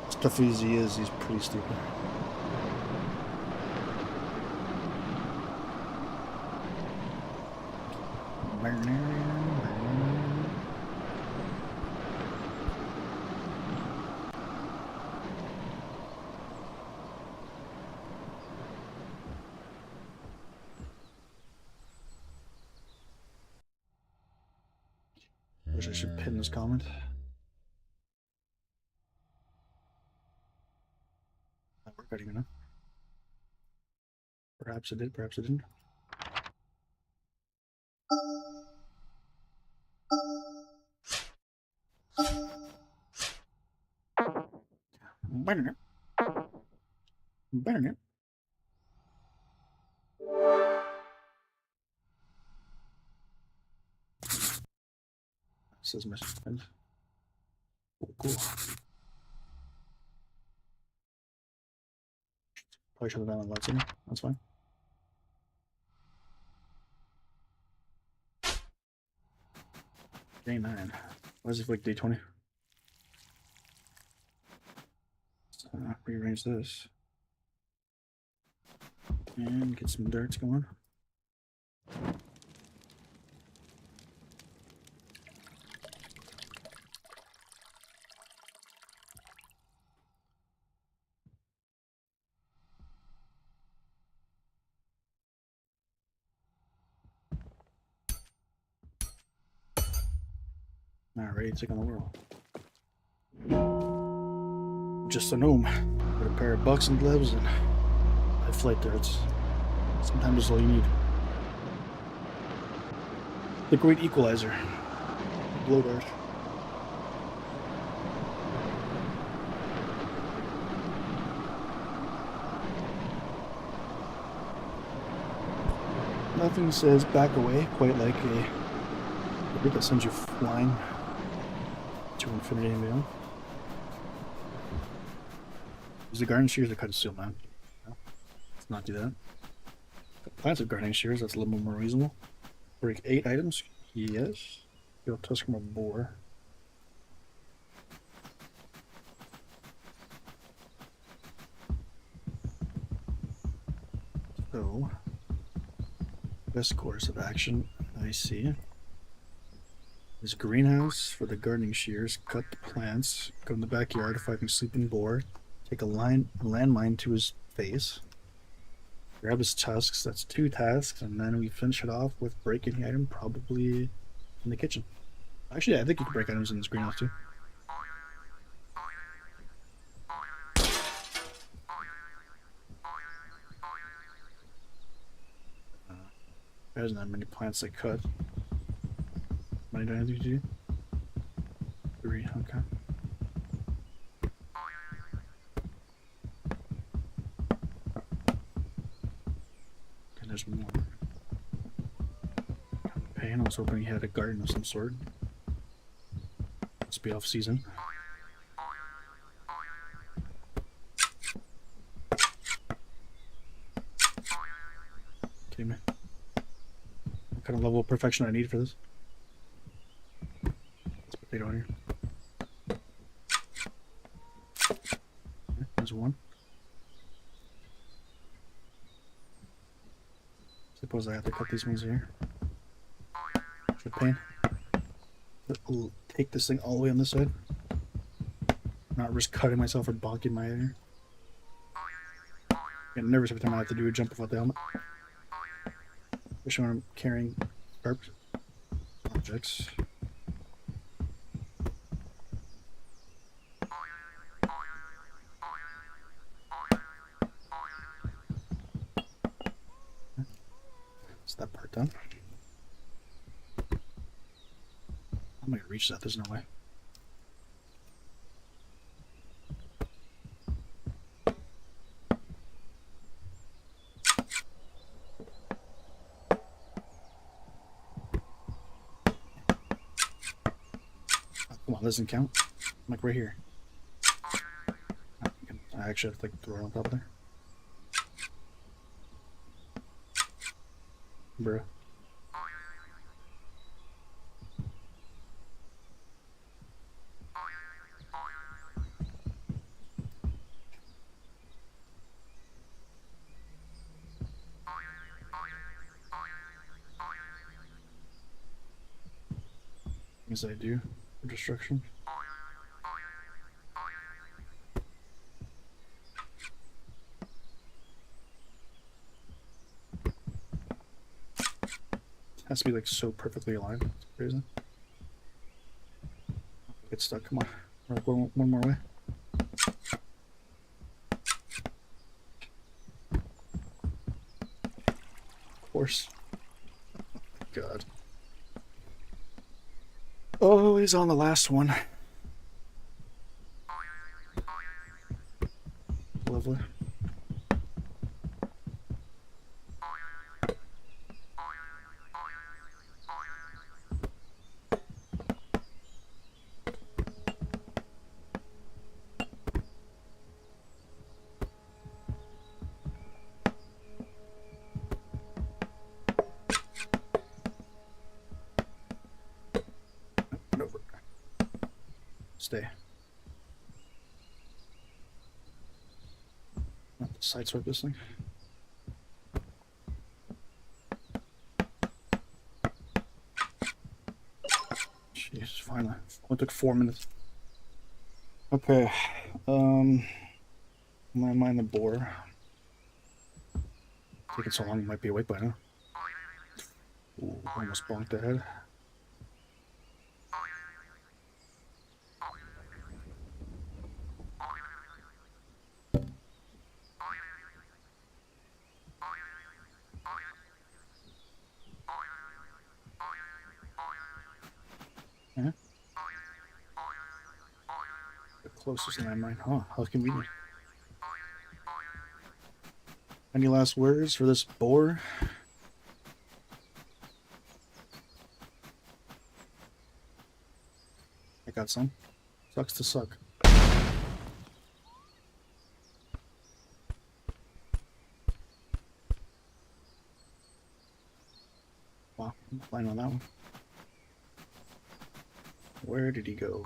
As tough as he is, he's pretty stupid. Wish I should pin this comment. That worked, I don't even know. Perhaps it did, perhaps it didn't. Says message friends. Cool. Probably should have done a lot sooner. That's fine. Day 9. Why is it like day 20? Rearrange this. And get some darts going. Alright, take on the world. Just a gnome with a pair of boxing gloves and 5 flight darts. Sometimes that's all you need. The great equalizer. Blow dart. Nothing says back away quite like a bird that sends you flying to infinity and beyond. Use the garden shears to cut a seal, man. No, let's not do that. Plants of gardening shears, that's a little bit more reasonable. Break 8 items, yes. Kill tusk from a boar. So, best course of action I see is greenhouse for the gardening shears. Cut the plants. Go in the backyard, find a sleeping boar. Take a landmine to his face. Grab his tusks. That's 2 tasks, and then we finish it off with breaking the item, probably in the kitchen. Actually, I think you can break items in this greenhouse too. There's not many plants I cut. How many do I have to do? 3, okay. Okay, there's more. Campaign, I was hoping he had a garden of some sort. Must be off season. Kidding me? What kind of level of perfection I need for this? Let's put potato on here. Okay, there's one. Suppose I have to cut these ones here. The pain. We'll take this thing all the way on this side. Not risk cutting myself or bonking my ear. Get nervous every time I have to do a jump without the helmet. Especially when I'm carrying sharp objects. Is that part done? I'm gonna reach that, there's no way. Come on, doesn't count. I'm like right here. I actually have to like throw it on top of there. Bruh. Things I do for destruction. Has to be like so perfectly aligned. It's crazy. Get stuck. Come on. We're like one more way. Of course. God. Oh, he's on the last one. Lovely. Over. Stay. Not to sideswipe this thing. Jeez, finally. Only took 4 minutes. Okay. My mind the boar. Taking so long, you might be awake by now. Ooh, almost bonked the head. Yeah. The closest landmine. Huh, how convenient. Any last words for this boar? I got some. Sucks to suck. Wow, I'm flying on that one. Where did he go?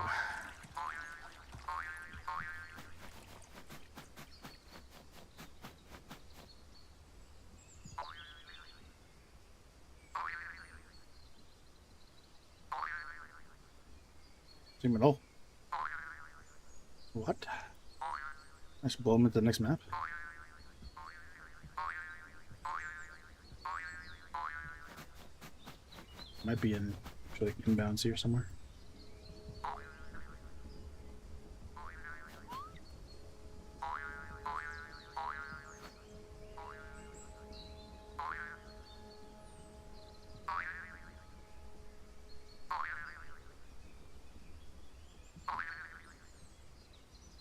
Zoom it all. What? I should blow him into the next map. Might be in like inbounds here somewhere.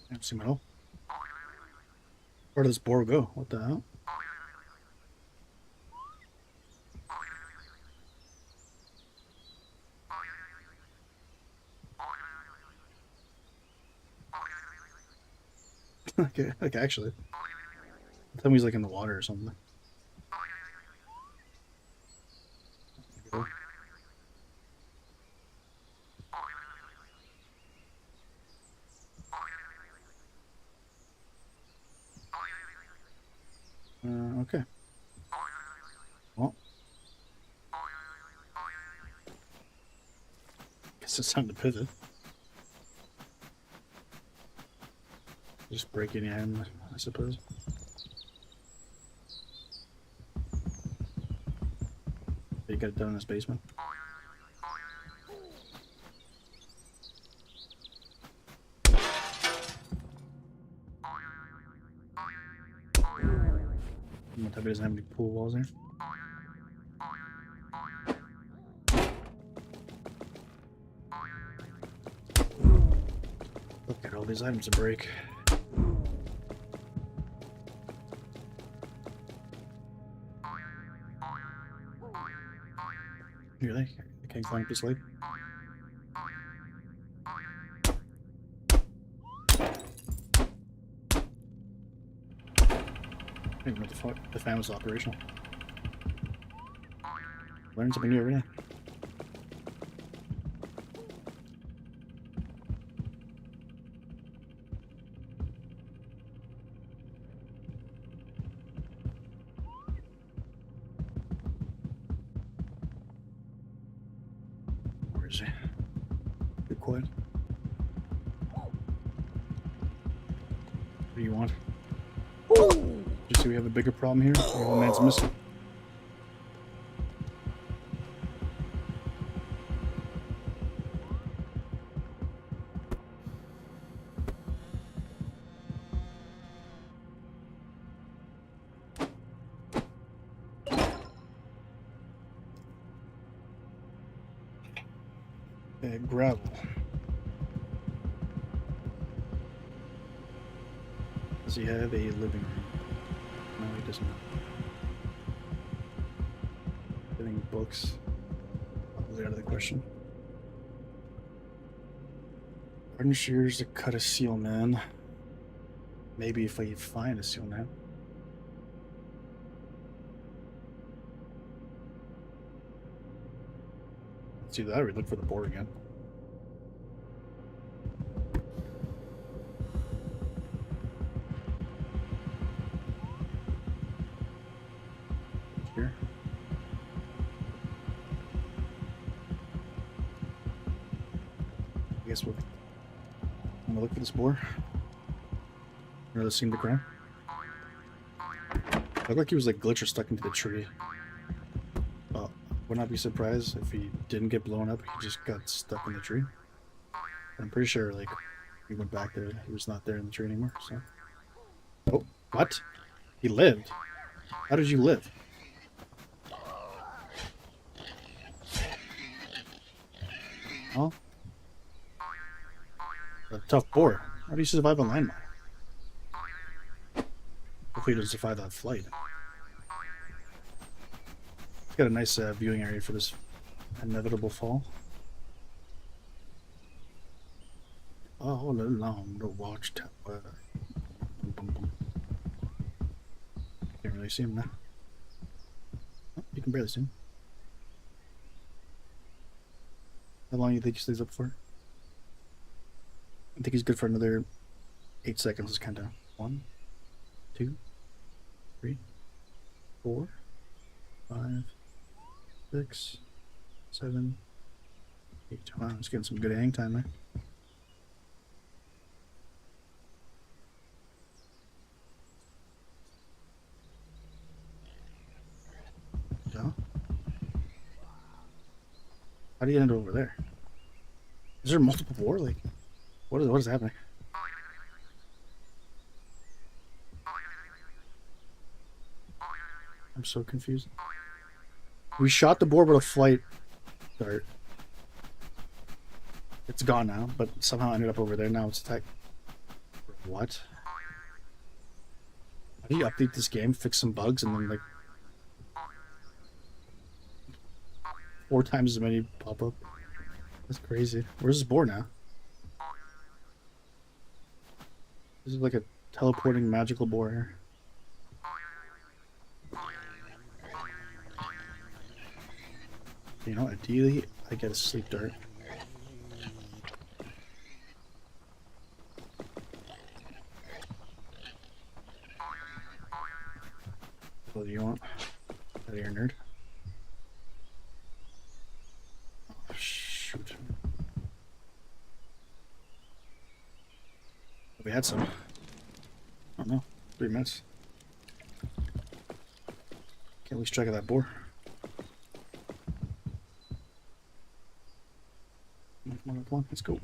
I don't see him at all. Where does this boar go? What the hell? Okay, like actually. Tell me he's like in the water or something. Okay. Well. Guess it's time to pivot. Just break any item, I suppose. You got it done in this basement. What type doesn't have any pool walls there? Look at all these items to break. Really? I can't climb up this leg? I didn't know the fan was operational. Learn something new every day. Where is he? quiet. What do you want? You see we have a bigger problem here? Our old man's missing. Gravel. Does he have a living room? No, he does not. Getting books. Probably out of the question. Garden shears to cut a seal man. Maybe if I find a seal man. Let's do that or we look for the boar again. Here. I guess I'm gonna look for this boar. Another seem to crime. Looked like he was like glitch or stuck into the tree. Would not be surprised if he didn't get blown up. He just got stuck in the tree. I'm pretty sure like he went back there. He was not there in the tree anymore. So. Oh, what? He lived. How did you live? Oh, a tough boar. How do you survive a landmine? Hopefully, he doesn't survive that flight. Got a nice viewing area for this inevitable fall. All along the watchtower. Can't really see him now. Oh, you can barely see him. How long do you think he stays up for? I think he's good for another 8 seconds. Is kind of 1, 2, 3, 4, 5, 6, 7, 8. Wow, he's getting some good hang time there. Yeah. How do you end over there? Is there multiple boar? Like, what is happening? I'm so confused. We shot the boar with a flight dart. It's gone now, but somehow ended up over there. Now it's attacked. What? How do you update this game, fix some bugs, and then like 4 times as many pop up? That's crazy. Where's this boar now? This is like a teleporting magical boar here. You know, ideally, I get a sleep dart. What do you want? Out of here, nerd. Oh, shoot. Have we had some? I don't know. 3 minutes. Can't lose track of that boar. Come on, let's go.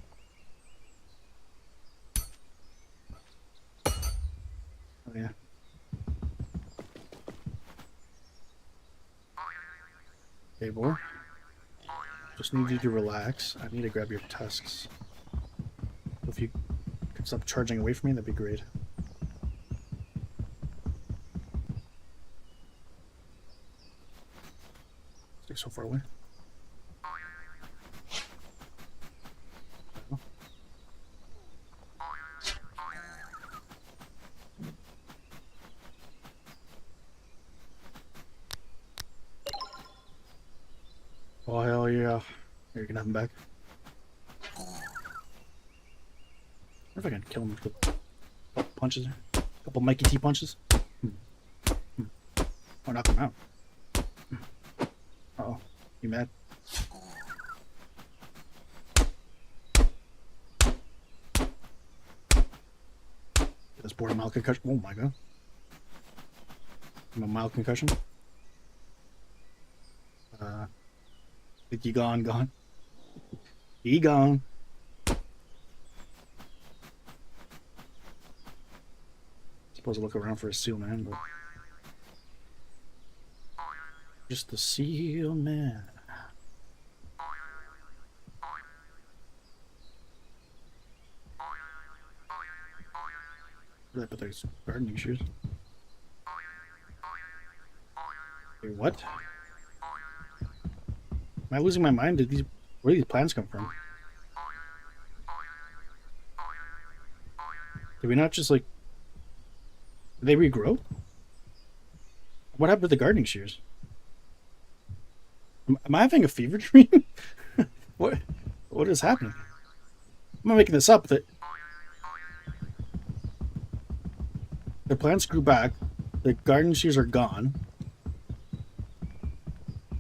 Oh yeah. Okay, boar. Just need you to relax. I need to grab your tusks. If you could stop charging away from me, that'd be great. Stay so far away. Oh hell yeah. Here, you can have him back. I wonder if I can kill him with a couple punches there. A couple Mikey T punches. Oh, knock him out. Uh oh. You mad? That's born a mild concussion. Oh my god. I'm a mild concussion. Think you gone. He gone. Supposed to look around for a seal man, but just the seal man. Where did I put those gardening shoes? Wait, what? Am I losing my mind? Where did these plants come from? Did we not just like... Did they regrow? What happened to the gardening shears? Am I having a fever dream? What is happening? I'm not making this up. The plants grew back. The gardening shears are gone.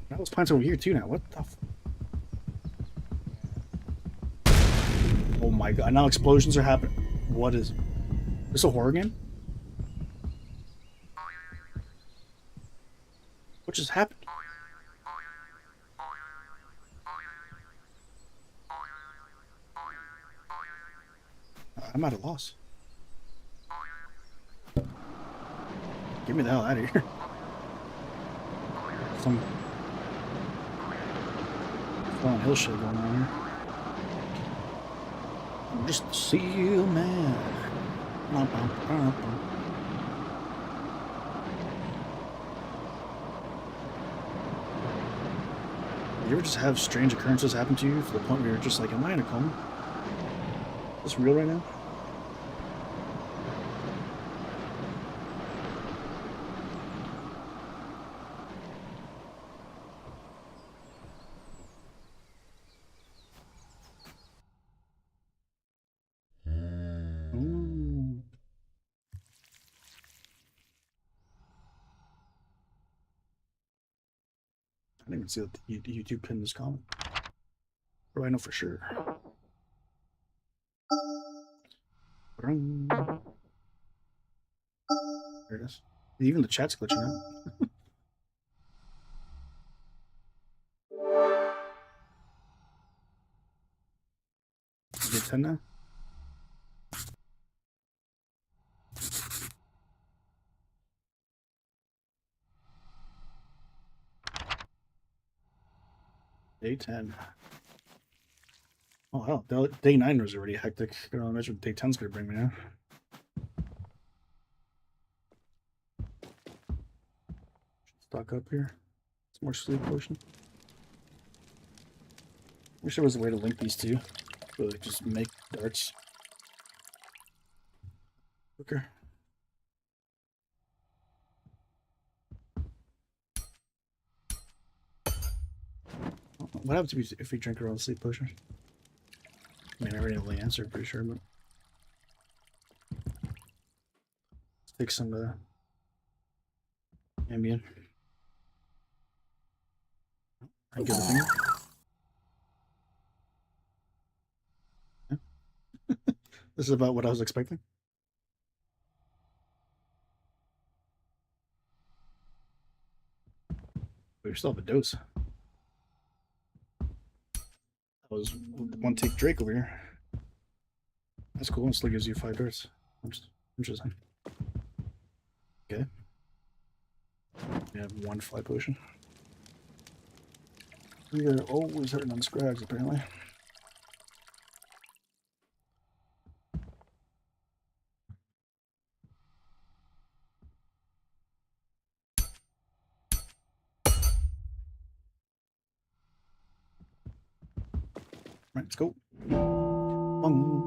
Now those plants over here too now. What the Oh my god, now explosions are happening. What is... This a horror game? What just happened? I'm at a loss. Get me the hell out of here. Some fallen hill shit going on here. I'm just a seal man. You ever just have strange occurrences happen to you to the point where you're just like, am I in a coma? Is this real right now? I didn't even see that the YouTube pinned this comment. What do I know for sure? There it is. Even the chat's glitching out. Is it 10 now? Day 10. Oh hell, day 9 was already hectic. I don't imagine what day 10's gonna bring me now. Stock up here. Some more sleep potion. Wish there was a way to link these two. So like just make darts quicker. What happens if we drink our own sleep potion? I mean, I already know the answer, pretty sure, but let's take some Ambien. I get a thing. Yeah. This is about what I was expecting. We still have a dose. That was one take Drake over here. That's cool. It still gives you 5 darts. Interesting. Okay. We have 1 fly potion. We are always hurting on scrags, apparently. Right, let's go. Bong.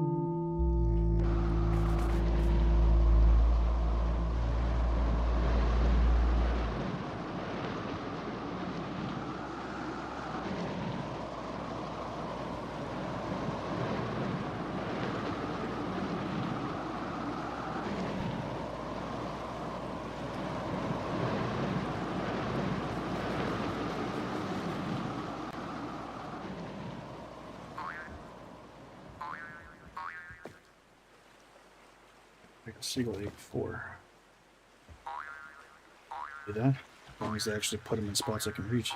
Make a single egg 4. Do that. As long as I actually put them in spots I can reach.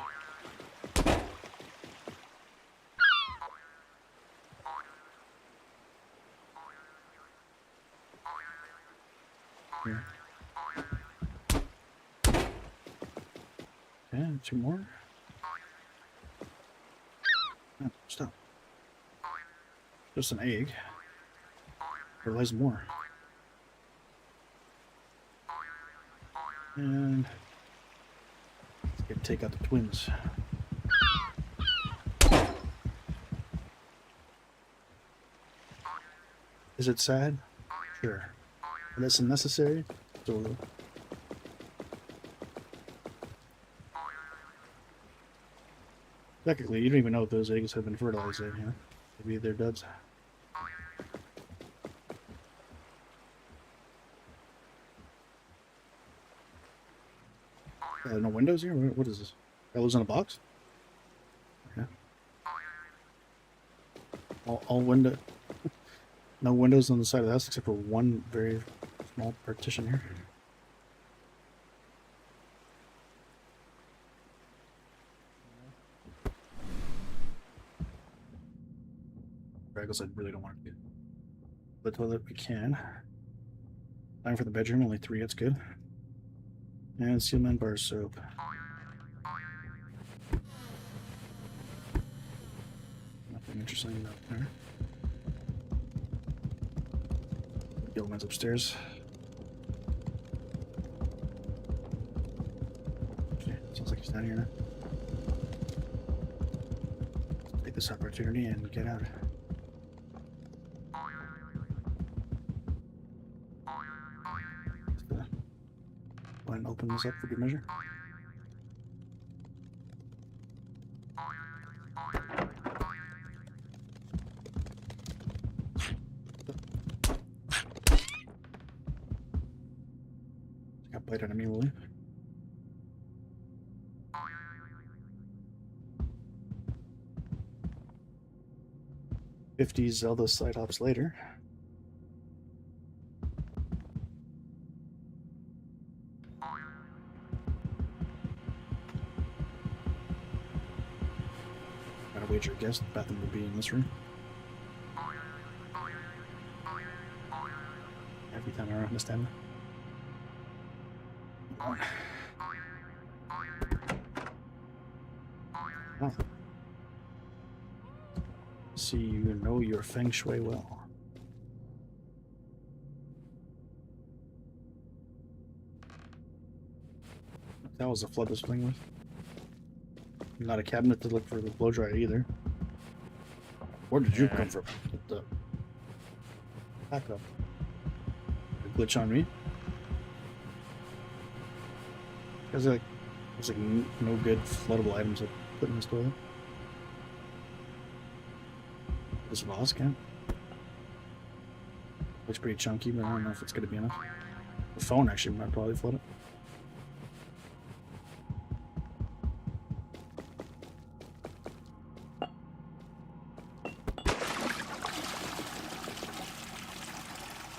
Here. And 2 more. No, stop. Just an egg. Realize more. And let's take out the twins. Is it sad? Sure. But it's unnecessary? Totally. Technically, you don't even know if those eggs have been fertilized yet, you know? Maybe they're duds. No windows here? What is this? That lives in a box? Okay. All window... No windows on the side of the house except for one very small partition here. Raggles, I really don't want to do. The toilet we can. Time for the bedroom, only 3, that's good. And Sealman bar soap. Nothing interesting up there. Gilman's upstairs. Okay, sounds like he's down here now. Take this opportunity and get out. Go ahead and open this up for good measure. Got bite on me, will you? $50 Zelda side hops later. Gotta wager a guess the bathroom will be in this room. Every time I run this time. Oh. See, you know your feng shui well. That was a flood this thing with. Not a cabinet to look for the blow dryer either. Where did you come from? What the? Back up. A glitch on me. There's like no good floodable items to put in this toilet. This vase can. Looks pretty chunky, but I don't know if it's gonna be enough. The phone actually might probably flood it.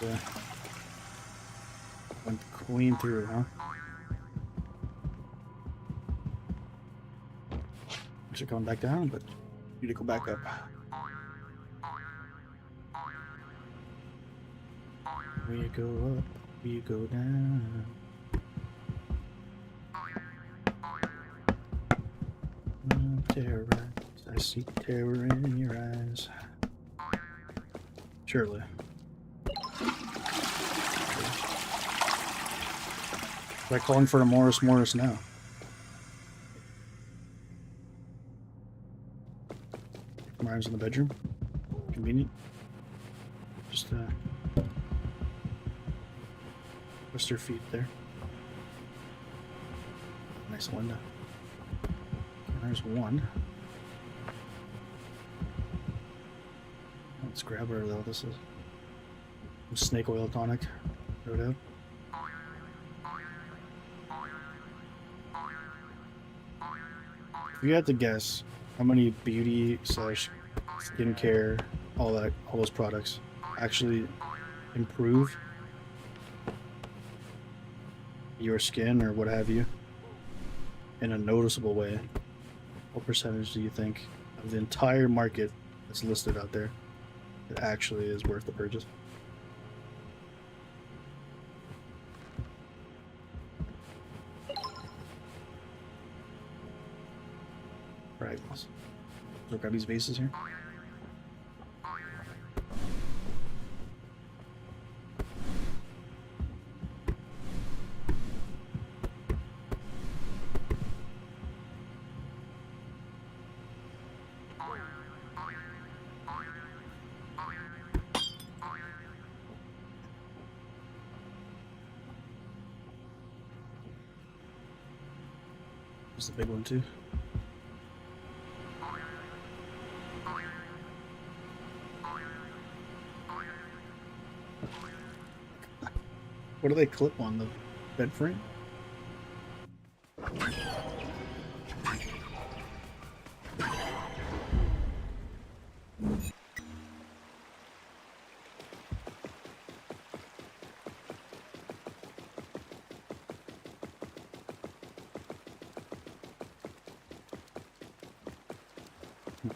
Yeah. Went clean through, huh? Actually going back down, but you need to go back up. We go up, we go down. Terror, I see terror in your eyes. Surely. Try calling for a Morris now. Rhymes in the bedroom. Convenient. Just rest her feet there. Nice window. And there's one. Let's grab whatever the hell this is. Some snake oil tonic. Throw it out. If you had to guess how many beauty / skincare, all those products actually improve your skin or what have you in a noticeable way, what percentage do you think of the entire market that's listed out there that actually is worth the purchase? Right, let's look at these vases here. There's the big one too. What do they clip on the bed frame?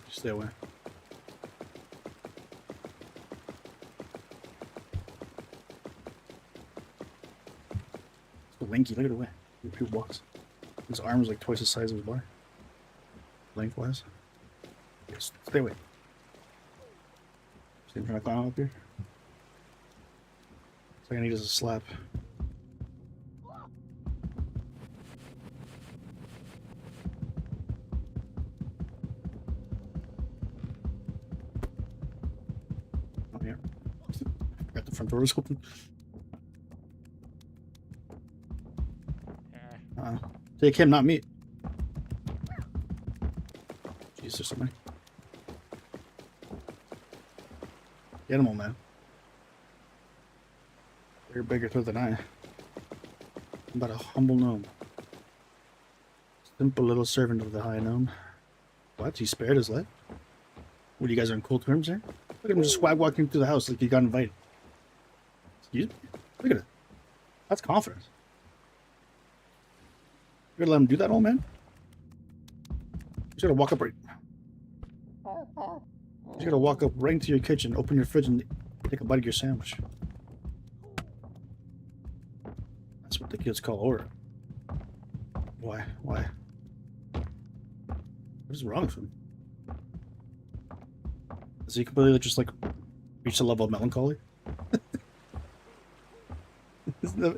Stay away. So lanky, look at the way. He walks. His arm's like twice the size of his body. Lengthwise. Yes, stay away. See him trying to climb up here? It's like I need us a slap. Got the front door was open. Take him, not me. Jeez, there's somebody. Get him, old man. You're bigger through than I. I'm but a humble gnome. Simple little servant of the high gnome. What? He spared his life? What, you guys are on cool terms here? Look at him just swag walking through the house like he got invited. Excuse me? Look at it. That's confidence. You're gonna let him do that, old man? He's gonna walk up right. He's gonna walk up right into your kitchen, open your fridge, and take a bite of your sandwich. That's what the kids call order. Why? Why? What is wrong with him? Is he completely just like reached a level of melancholy?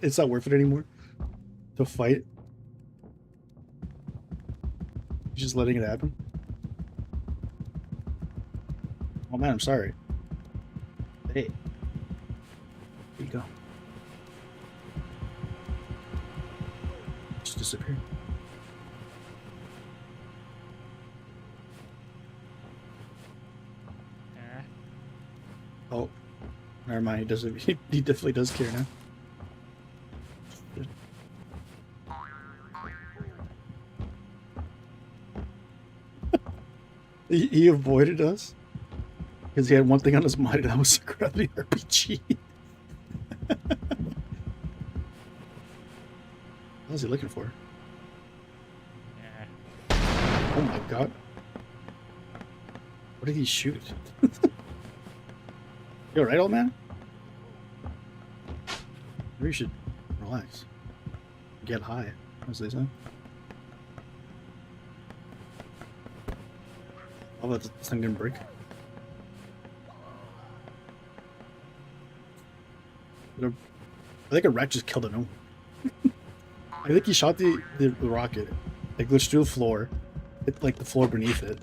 It's not worth it anymore to fight. He's just letting it happen. Oh man, I'm sorry. Hey. Here you go. Just disappeared. Oh, never mind. He doesn't. He definitely does care now. He avoided us because he had one thing on his mind, and that was to grab the RPG. What was he looking for? Oh my god! What did he shoot? You alright, old man? Maybe you should relax. Get high, as they say. Oh, that this thing didn't break. I think a rat just killed a gnome. I think he shot the rocket. It glitched through the floor. Hit like the floor beneath it.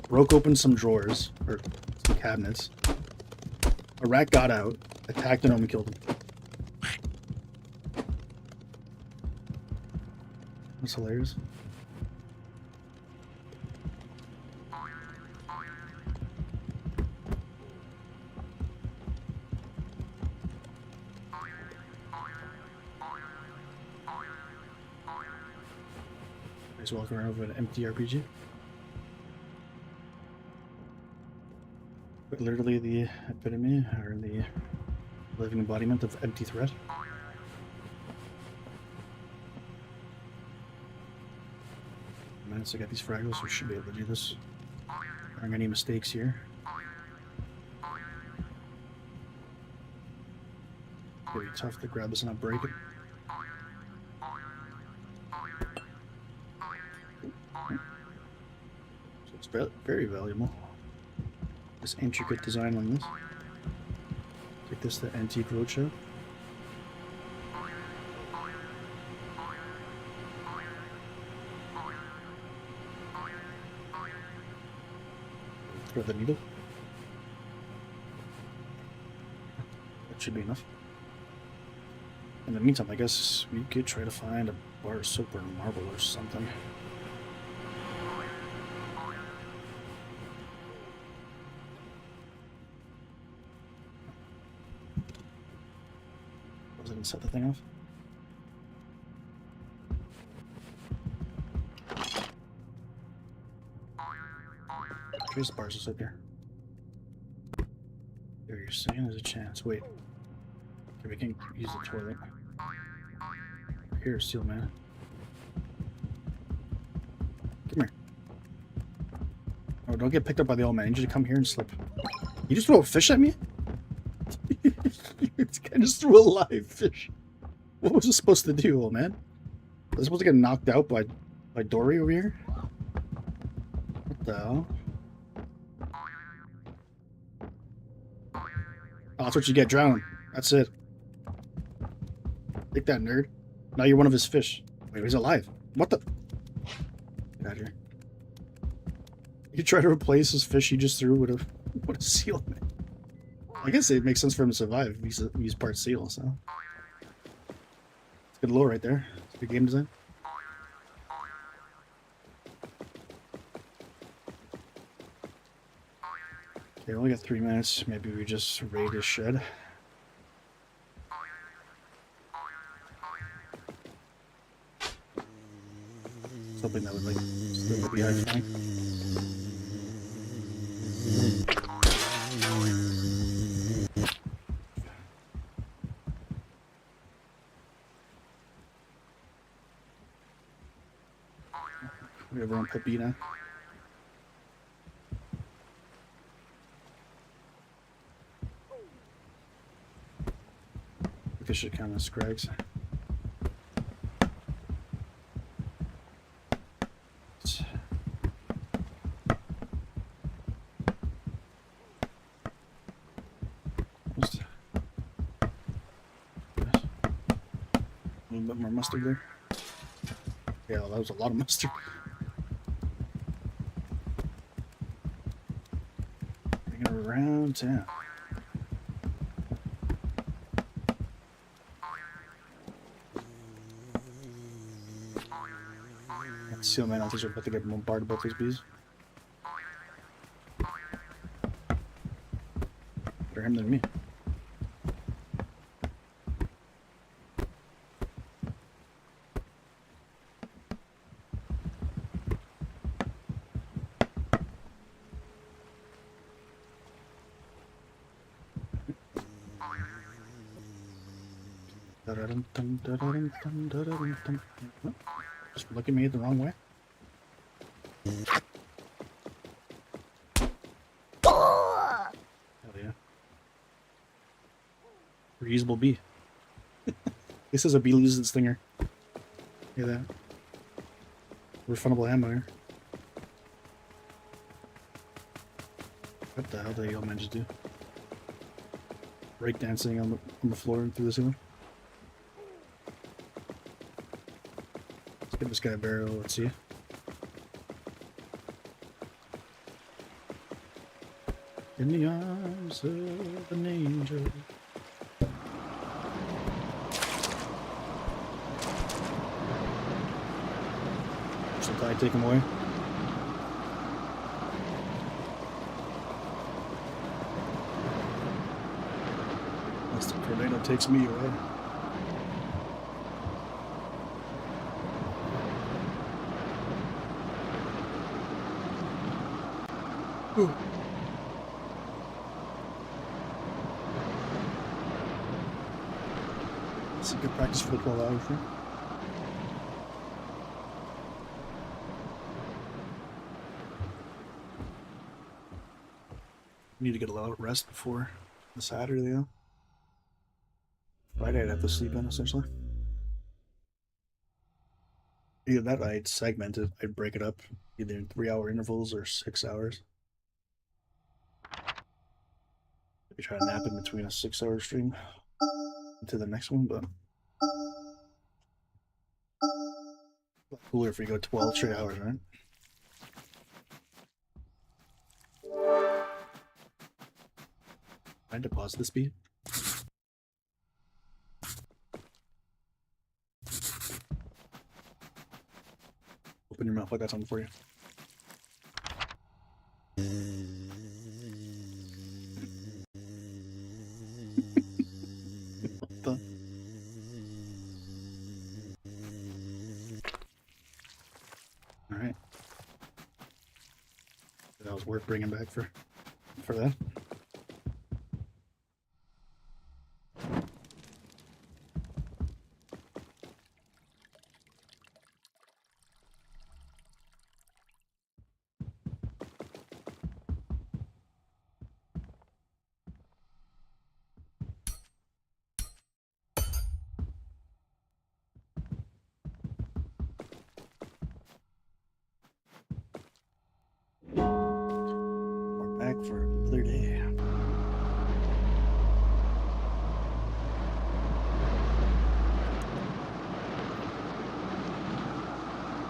Broke open some drawers, or some cabinets. A rat got out, attacked the gnome and killed him. That's hilarious. Just walking around with an empty RPG. But literally the epitome, or the living embodiment of empty threat. minutes. I got these fraggles. We should be able to do this. Aren't any mistakes here. It'll be tough to grab this and not break it. So it's very valuable. This intricate design on this. Take this to Antique Roadshow. Throw the needle. That should be enough. In the meantime, I guess we could try to find a bar of soap or marble or something. Was I gonna set the thing off? Trace bars is up here. There, you're saying there's a chance. Wait. Okay, we can use the toilet. Here, Seal Man. Come here. Oh, don't get picked up by the old man. I need you to come here and slip. You just throw a fish at me? You just threw a live fish. What was it supposed to do, old man? Was I supposed to get knocked out by Dory over here? What the hell? Oh, that's what you get, drowning. That's it. Take that, nerd. Now you're one of his fish. Wait, he's alive. What the? Get out of here. You try to replace his fish he just threw with a seal. I guess it makes sense for him to survive. He's part seal, so. It's good lore right there. It's good game design. Okay, we only got 3 minutes. Maybe we just raid his shed. Hoping that would like still be high flying. We have our own puppy now. This shit kind of scrags. A little bit more mustard there. Yeah, that was a lot of mustard. Bring it around town. Seal man, I think we're about to get bombarded by these bees. Better him than me. Just look at me the wrong way. Hell yeah. Reusable bee. This is a bee loses its stinger. Look at that. Refundable ammo here. What the hell did the old man just do? Break dancing on the floor and through the ceiling. Let's give this guy a barrel. Let's see. In the arms of an angel. Should I take him away? Unless the tornado takes me away. Ooh. It's a good practice for the 12 hours, right? Need to get a lot of rest before the Saturday, though. Friday I'd have to sleep in, essentially. Either that I'd segment it, I'd break it up either in 3-hour intervals or 6 hours. Maybe try to nap in between a 6-hour stream into the next one, but cooler if we go 12 straight hours, right? I deposit the speed. Open your mouth, I got something for you. What the? Alright. That was worth bringing back for that. We're back for another day.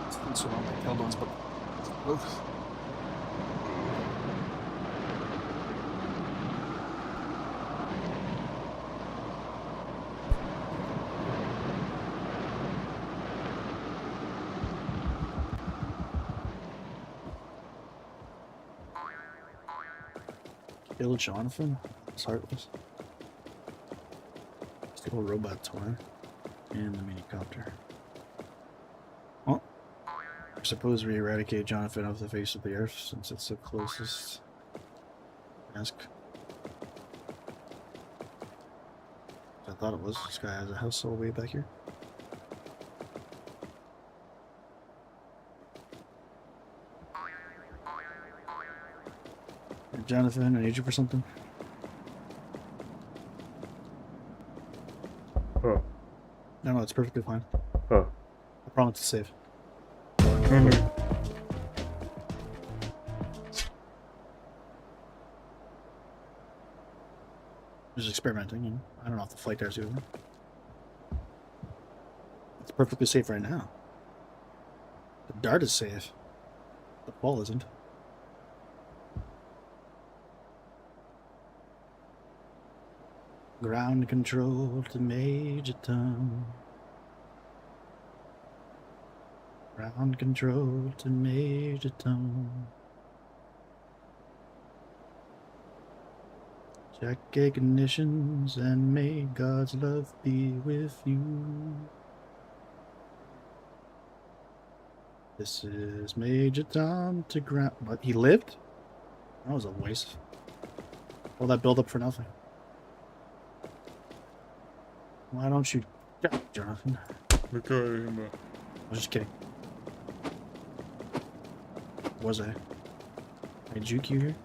It's been so long, my tailbones, but oof. Kill Jonathan? It's heartless. Steal a robot toy. And the minicopter. Well, I suppose we eradicate Jonathan off the face of the earth since it's the closest task. I thought it was. This guy has a house all the way back here. Hey, Jonathan, I need you for something. Huh. No, it's perfectly fine. Huh. I promise to save. Just experimenting, you know. I don't know if the flight there's doing. It's perfectly safe right now. The dart is safe. The ball isn't. Ground control to Major Tom. Ground control to Major Tom. Check ignitions and may God's love be with you. This is Major Tom to ground. What? He lived? That was a waste. All that build up for nothing. Why don't you, Jonathan? Mikä ihme? I was just kidding. Was I? I juke you here?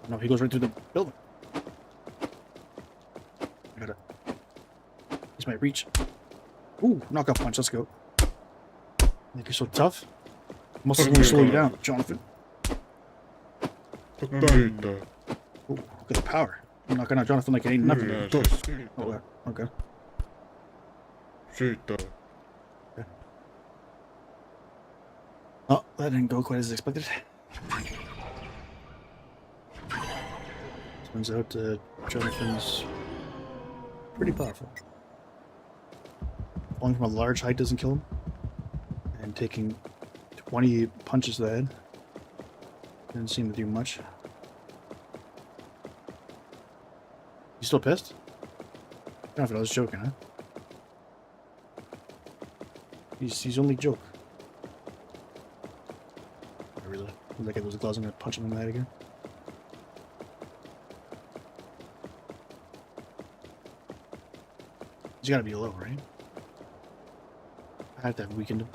No, he goes right through the building. I gotta. He's my reach. Ooh, knockoff punch. Let's go. Think you're so tough? Muscles gonna slow you down, Jonathan. Totta hitää. Ooh, look at the power. I'm knocking out Jonathan like it ain't nothing. Kyllä Oh, se okay. Okay. siitä. Oh, that didn't go quite as expected. Turns out Jonathan's pretty powerful. Falling from a large height doesn't kill him. And taking 20 punches to the head didn't seem to do much. You still pissed? Jonathan, I was joking, huh? He's only joke. I really. Like it was a gloves, I'm gonna punch him in the head again. He's gotta be low, right? I have to have weakened him.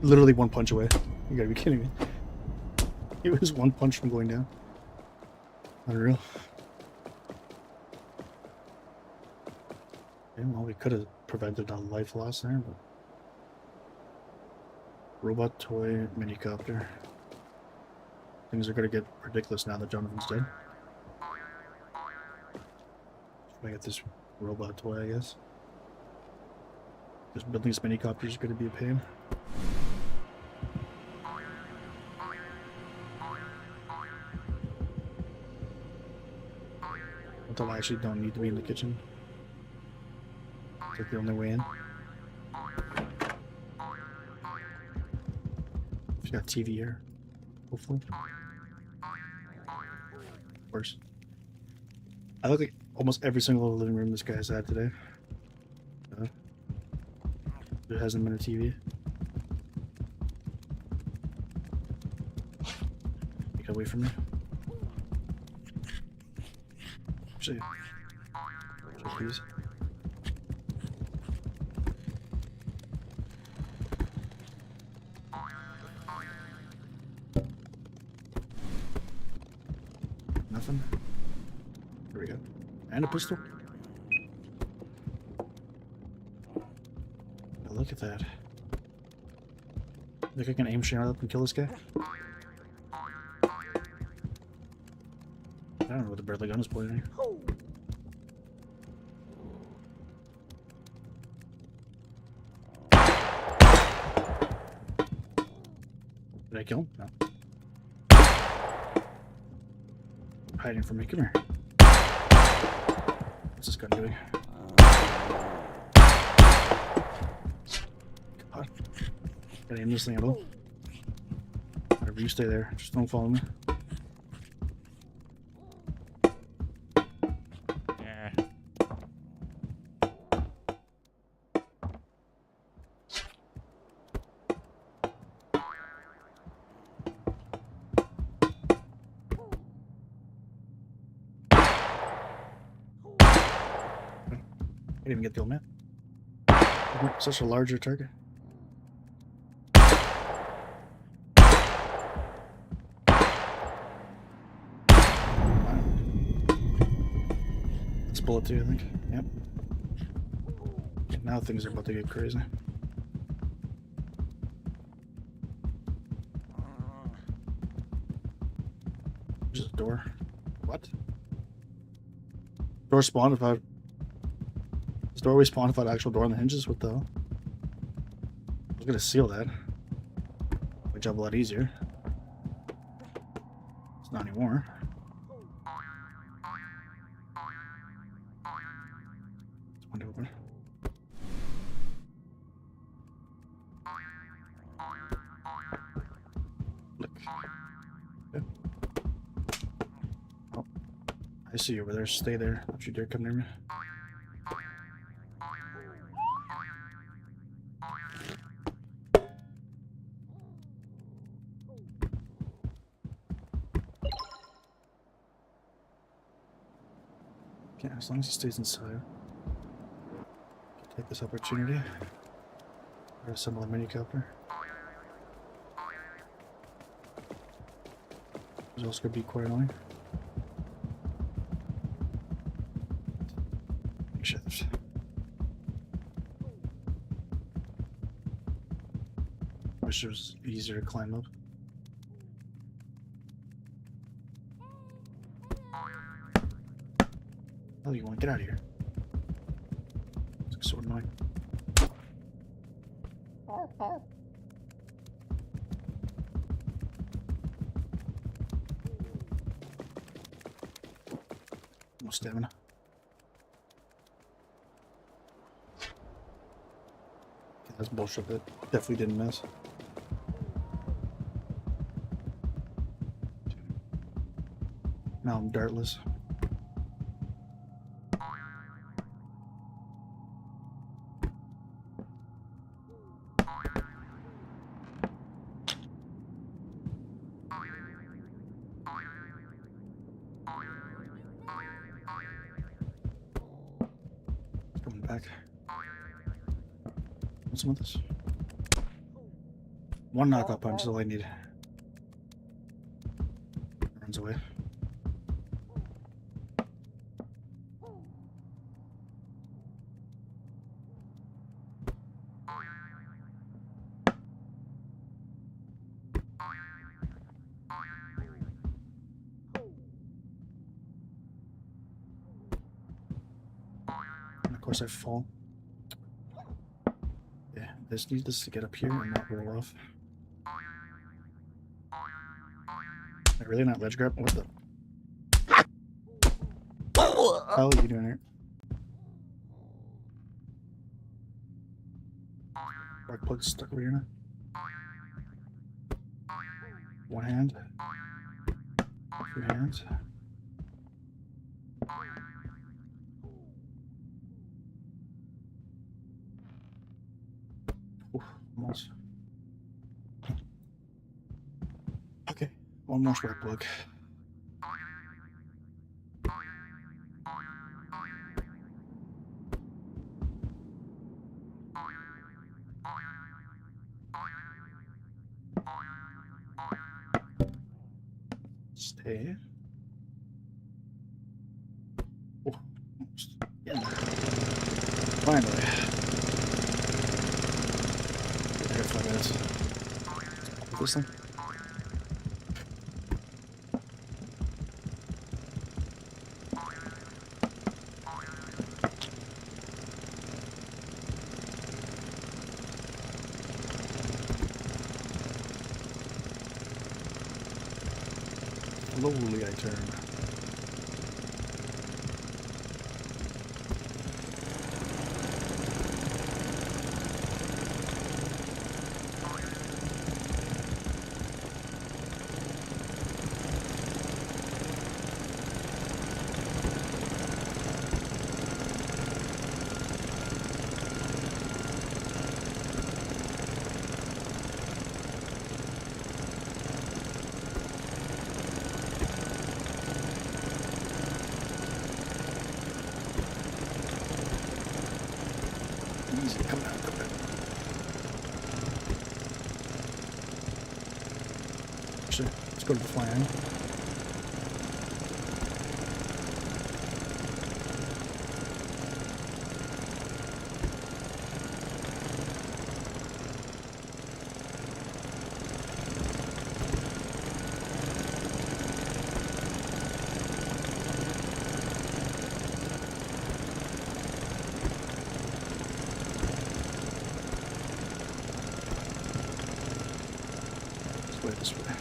literally one punch away. You gotta be kidding me. He was one punch from going down. Unreal. Yeah, well, we could have prevented a life loss there, but... Robot toy minicopter. Things are gonna get ridiculous now that Jonathan's dead. I get this robot toy, I guess. Just building this minicopter is gonna be a pain. Until I actually don't need to be in the kitchen. It's like the only way in. She's got TV here. Hopefully. Of course. I look like almost every single living room this guy's had today. There hasn't been a TV. Get away from me. Actually, please. Nothing. There we go. And a pistol. Oh, look at that. Think I can aim straight up and kill this guy? I don't know what the Burglin gun is pointing at. Did I kill him? No. Hiding from me. Come here. What's this gun doing? God. Gotta aim this thing at all. Whatever, you stay there. Just don't follow me. I didn't even get the old man. Such a larger target. That's bullet 2, I think. Yep. Now things are about to get crazy. There's a door. What? Door spawned without... Does door always spawn without actual door on the hinges? What the hell? I was gonna seal that. My job a lot easier. It's not anymore. It's window open. Look. Yeah. Oh. I see you over there. Stay there. Don't you dare come near me. Yeah, as long as he stays inside. Take this opportunity. Or assemble a minicopter. It's also gonna be quite annoying. Shifts. Wish it was easier to climb up. Oh, you want to get out of here? It's so annoying. No stamina. Okay, that's bullshit. That definitely didn't miss. Now I'm dartless. Coming back. Want some of this? One knockout punch is all I need. Runs away. And of course I fall. Yeah, this needs this to get up here and not roll off. I really not ledge grab? What the hell are you doing here? Spark plug's stuck over here now. One hand. 2 hands. Oof, almost. Okay, one more spark plug. Stay. Oh, almost. Yeah. Finally. I got 5 minutes. With this thing. Slowly I turn. Easy, come down, come down. Actually, let's go to the flying. This way.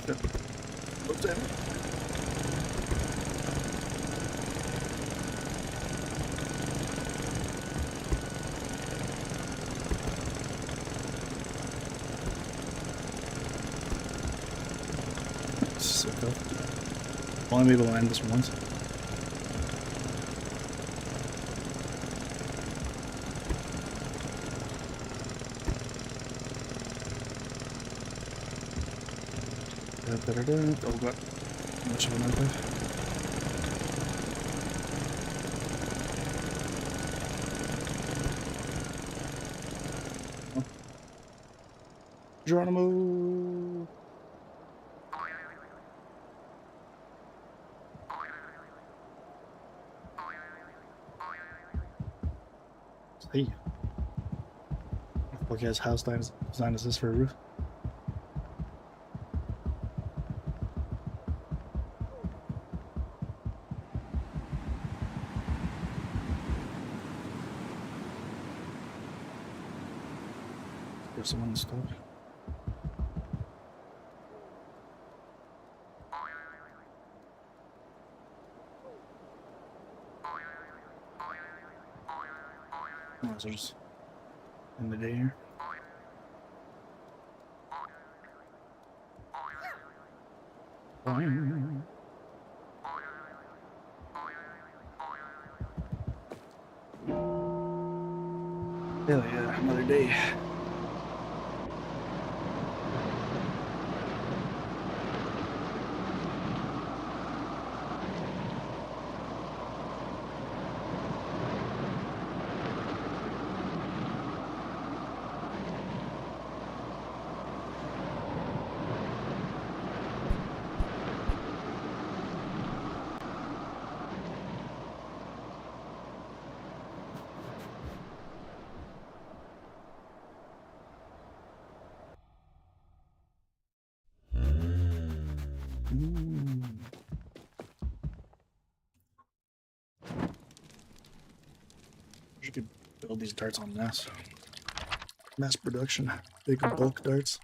Yep. What's that? So cool. Only able to land this once. Oh god, much of an open. Oh. Geronimo! Hey. What guy's house design is this for a roof? There's someone installed. Oh, so just in the day here. Hell yeah, another day. Build these darts on mass production. Big bulk darts.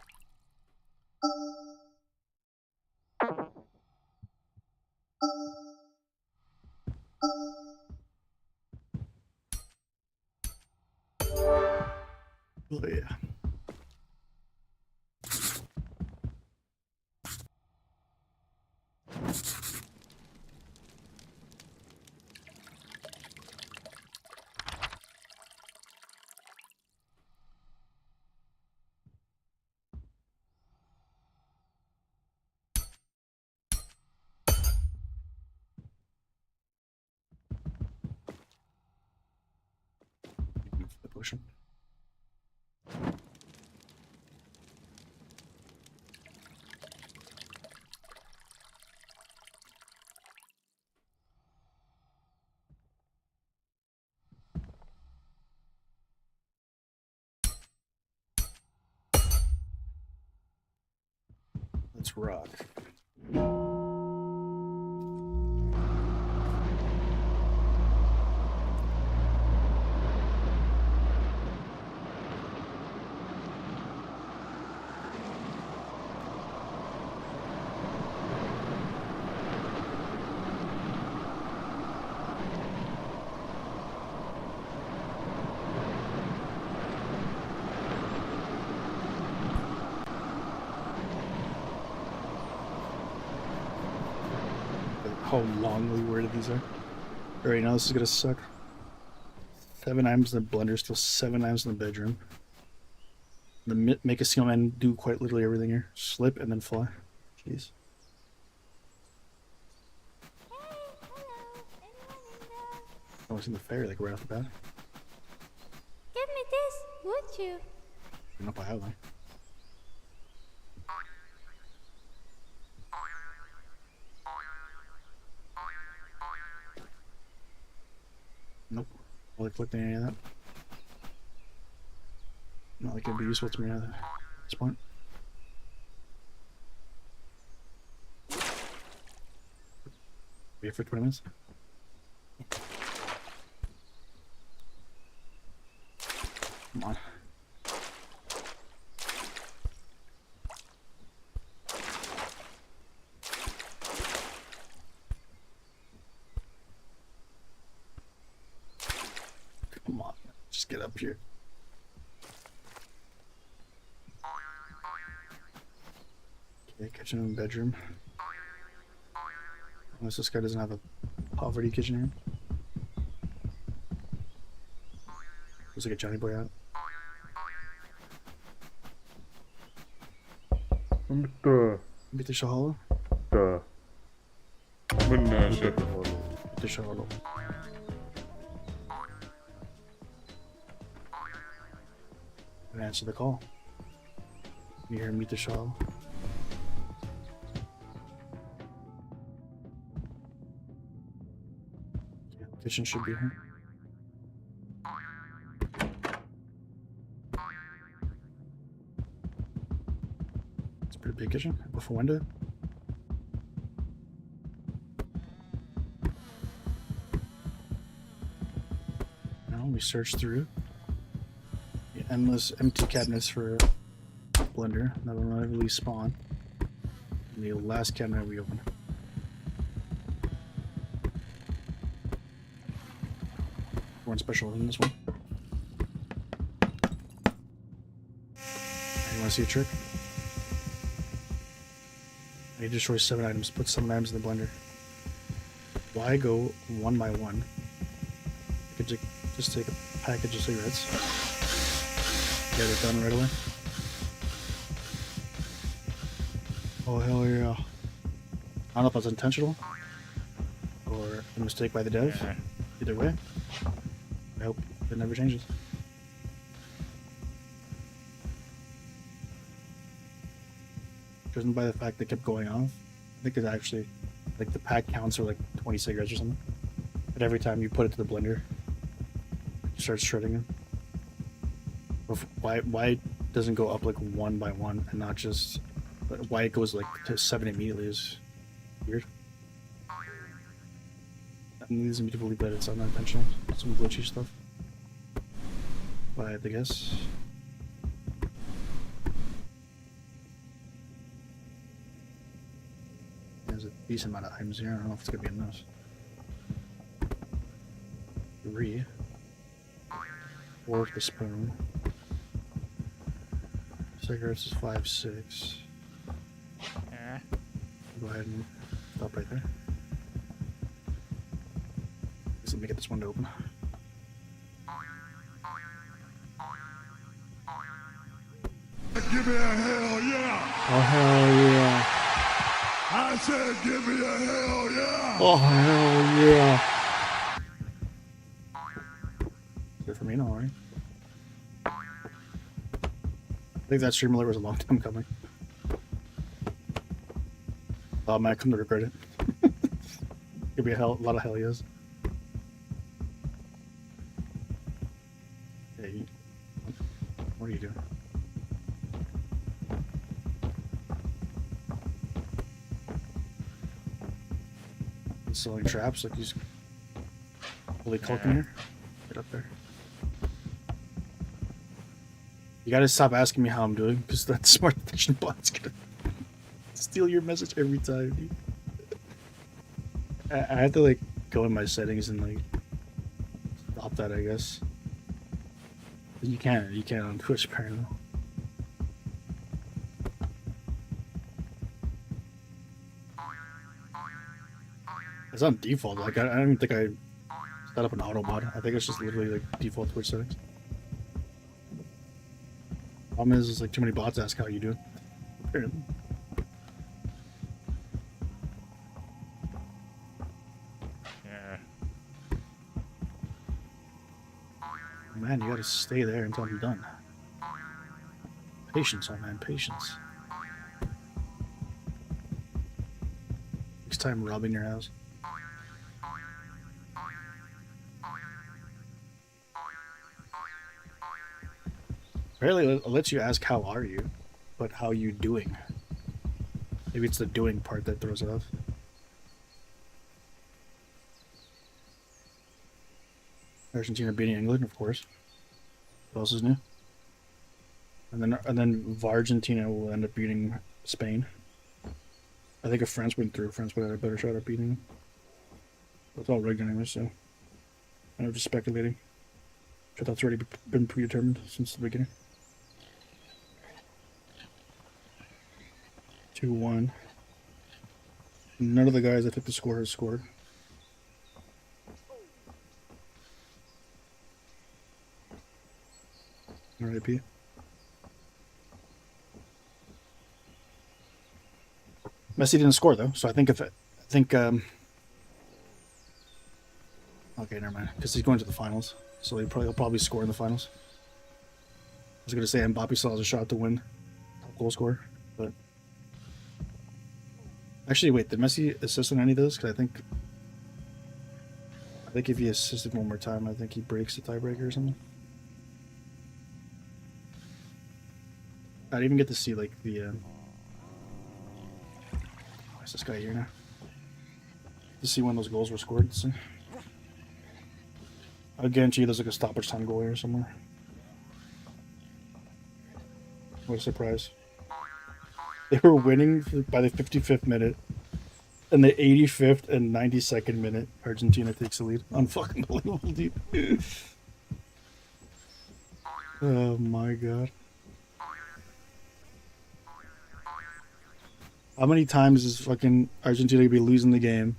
Oh yeah. The potion. Let's rock. How longly worded these are. Alright, now this is gonna suck. 7 items in the blender, still 7 items in the bedroom. Make a snowman do quite literally everything here. Slip and then fly. Jeez. Hey, hello. Anyone in there? I want to see the fairy like right off the bat. Give me this, would you? I don't know if I have one. Nope. Well, I clicked any of that. Not like it'd be useful to me at this point. Wait for 20 minutes. Come on. Come on, just get up here. Okay, kitchen and bedroom. Unless this guy doesn't have a poverty kitchen here. Looks like a Johnny Boy out. Mitä? Bitte Shahalo? Tää. Mennään se. Bitte Shahalo. And answer the call. You hear Meet the Shahalo? Yeah, kitchen should be here. It's a pretty big kitchen. With a window. Now we search through the endless empty cabinets for blender that will inevitably spawn. And the last cabinet we open. One special in this one. You want to see a trick? You destroy 7 items, put 7 items in the blender. Why go one by one? I could just take a package of cigarettes. Get it done right away. Oh hell yeah. I don't know if that's intentional or a mistake by the dev. Either way, I hope it never changes. Driven by the fact they kept going off. I think it's actually like the pack counts are like 20 cigarettes or something. But every time you put it to the blender, it starts shredding them. Why doesn't it go up like one by one and not just why it goes like to 7 immediately is weird. That leads me to believe that it's unintentional. Some glitchy stuff. 5, I guess. There's a decent amount of items here. I don't know if it's gonna be enough. 3. 4 with the spoon. Cigarettes is 5, 6. Go ahead and stop right there. Let me get this window open. Give me a hell yeah! Oh hell yeah! I said give me a hell yeah! Oh hell yeah! Good for me, no worry. I think that stream alert was a long time coming. Oh man, I come to regret it. Give me a lot of hell yes. Hey, what are you doing? Selling traps like he's fully cloaking here. Get up there. You gotta stop asking me how I'm doing, because that smart vision bot's gonna steal your message every time, dude. I have to like go in my settings and like stop that, I guess. You can't on Twitch apparently. It's on default. Like I don't even think I set up an auto mod. I think it's just literally like default Twitch settings. Problem is, like too many bots ask how you do. Apparently. Man, you gotta stay there until I'm done. Patience, oh man, patience. Next time robbing your house. Apparently it lets you ask how are you, but how you doing? Maybe it's the doing part that throws it off. Argentina beating England, of course. What else is new? And then Argentina will end up beating Spain. I think if France went through, France would have a better shot at beating them. But it's all rigged anyway, so I'm just speculating. I thought it's already been predetermined since the beginning. 2-1. None of the guys that took the score has scored. RIP. Messi didn't score though, so I think okay, never mind, because he's going to the finals, so he'll probably score in the finals. I was gonna say Mbappe still has a shot to win top goal scorer, but actually, wait, did Messi assist on any of those? Because I think if he assisted one more time, I think he breaks the tiebreaker or something. I didn't even get to see like the. Where's this guy here now? To see when those goals were scored. So. I guarantee you there's like a stoppage time goal here somewhere. What a surprise. They were winning by the 55th minute. And the 85th and 92nd minute, Argentina takes the lead. Unfucking believable, dude. Oh my god. How many times is fucking Argentina gonna be losing the game,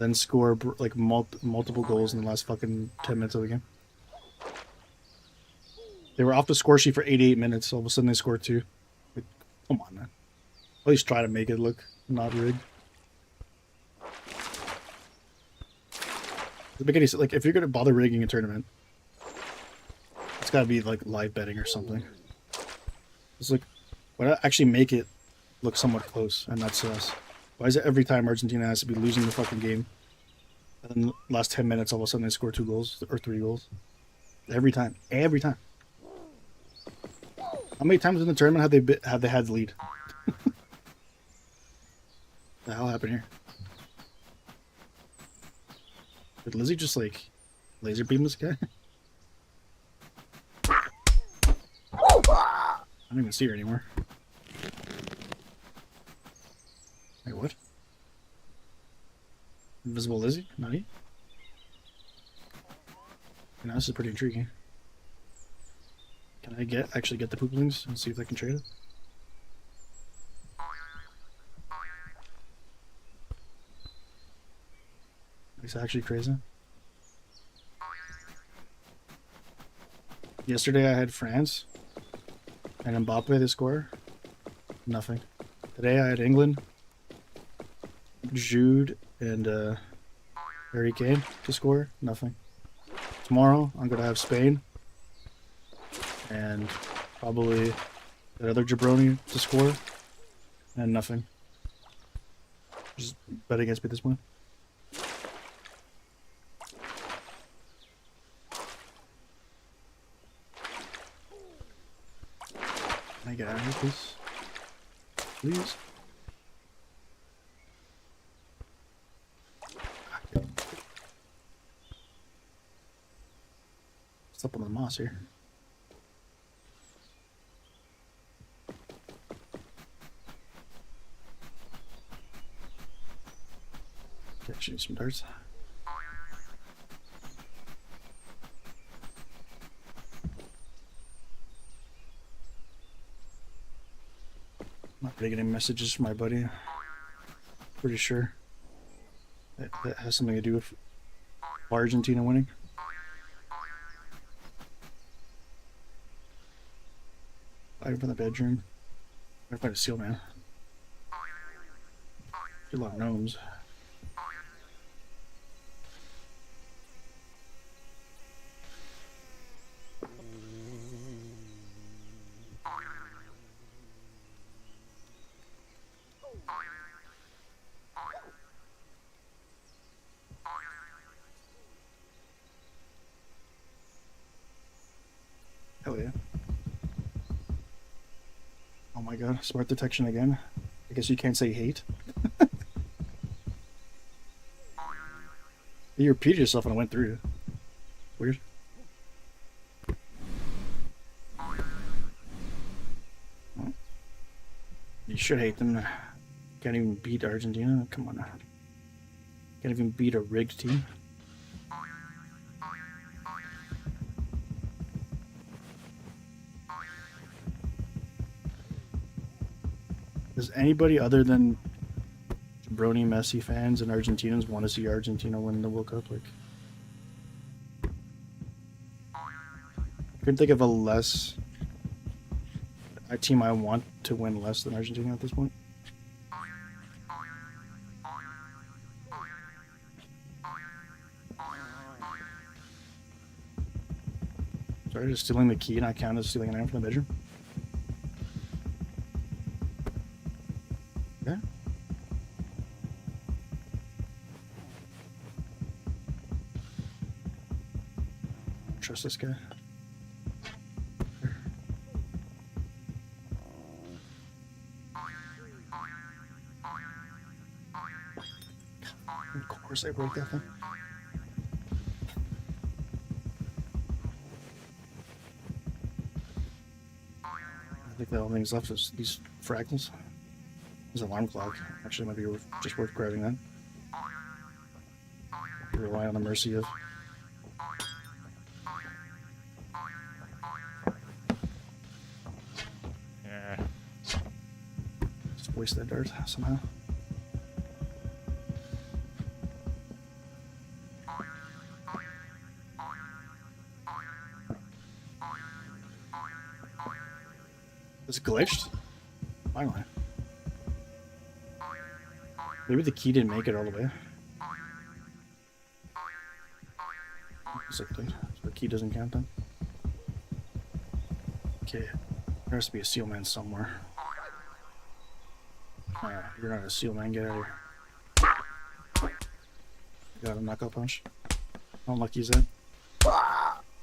then score like multiple goals in the last fucking 10 minutes of the game? They were off the score sheet for 88 minutes. All of a sudden they scored 2. Like, come on, man. At least try to make it look not rigged. Like, if you're gonna bother rigging a tournament, it's gotta be like live betting or something. It's like, why not actually make it look somewhat close and not us? Why is it every time Argentina has to be losing the fucking game, and then the last 10 minutes all of a sudden they score 2 goals or 3 goals? Every time. Every time. How many times in the tournament have they had the lead? The hell happened here? Did Lizzie just like laser beam this guy? don't even see her anymore. Wait, what? Invisible Lizzie? Nutty? You know, this is pretty intriguing. Can I actually get the pooplings and see if I can trade it? It's actually crazy. Yesterday I had France and Mbappe to score. Nothing. Today I had England, Jude, and Harry Kane to score. Nothing. Tomorrow I'm gonna have Spain and probably that other jabroni to score, and nothing. Just bet against me at this point. Can I get out of here, please? Please? What's up on the moss here? Okay, shoot some darts. Not really getting messages from my buddy. Pretty sure that has something to do with Argentina winning. I open the bedroom. I find a seal man. A lot of gnomes. Hell yeah. Oh my god, smart detection again. I guess you can't say hate. You repeated yourself and I went through. Weird. Well, you should hate them. Can't even beat Argentina. Come on now. Can't even beat a rigged team. Does anybody other than Brony Messi fans and Argentinians want to see Argentina win the World Cup? Like, I couldn't think of a team I want to win less than Argentina at this point. Sorry, just stealing the key not count as stealing an item from the bedroom. Okay. Trust this guy. Of course I broke that thing. I think the only things left is these fractals. There's an alarm clock. Actually, might be just worth grabbing that. Rely on the mercy of. Yeah. Just waste that dart somehow. It's glitched? Finally. Maybe the key didn't make it all the way. So the key doesn't count then. Okay. There has to be a seal man somewhere. Alright, you're not a seal man, get out of here. Got a knockout punch. How unlucky is that? Out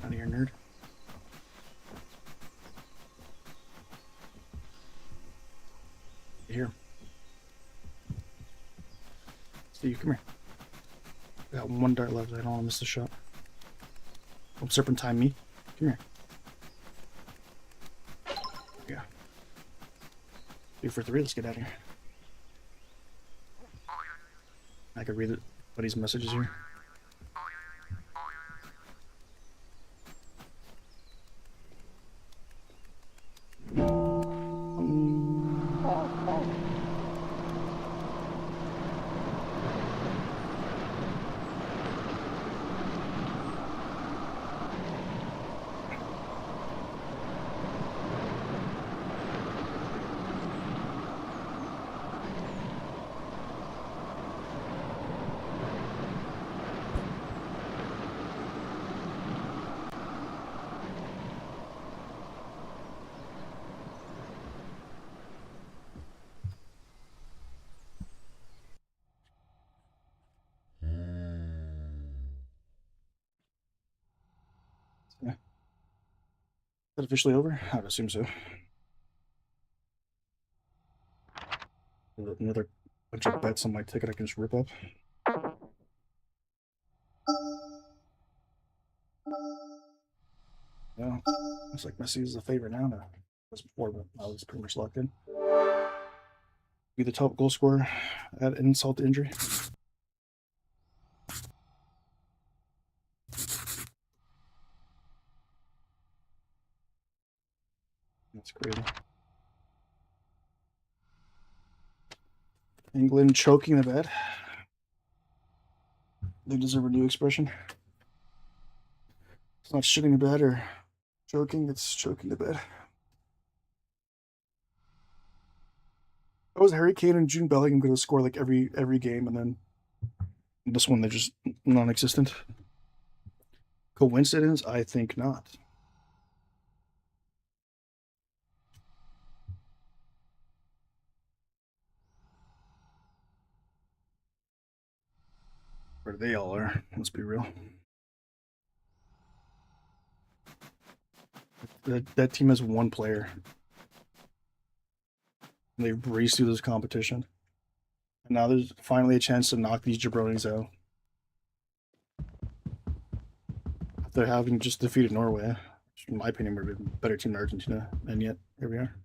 of here, nerd. Here. Steve, come here. I got one dart left. I don't want to miss the shot. Don't serpentine me. Come here. Yeah. 3 for 3. Let's get out of here. I could read buddy's messages here. Yeah. Is that officially over? I would assume so. Another bunch of bets on my ticket I can just rip up. Yeah, looks like Messi is the favorite now. That was before, but I was pretty much locked in. Be the top goal scorer at insult to injury. That's crazy. England choking the bed. They deserve a new expression. It's not shitting the bed or choking, it's choking the bed. How was Harry Kane and June Bellingham going to score like every game, and then this one they're just non-existent? Coincidence? I think not. Where they all are, let's be real. That team has one player. And they've raced through this competition. And now there's finally a chance to knock these jabronis out. After having just defeated Norway, which in my opinion would have been a better team than Argentina, and yet here we are.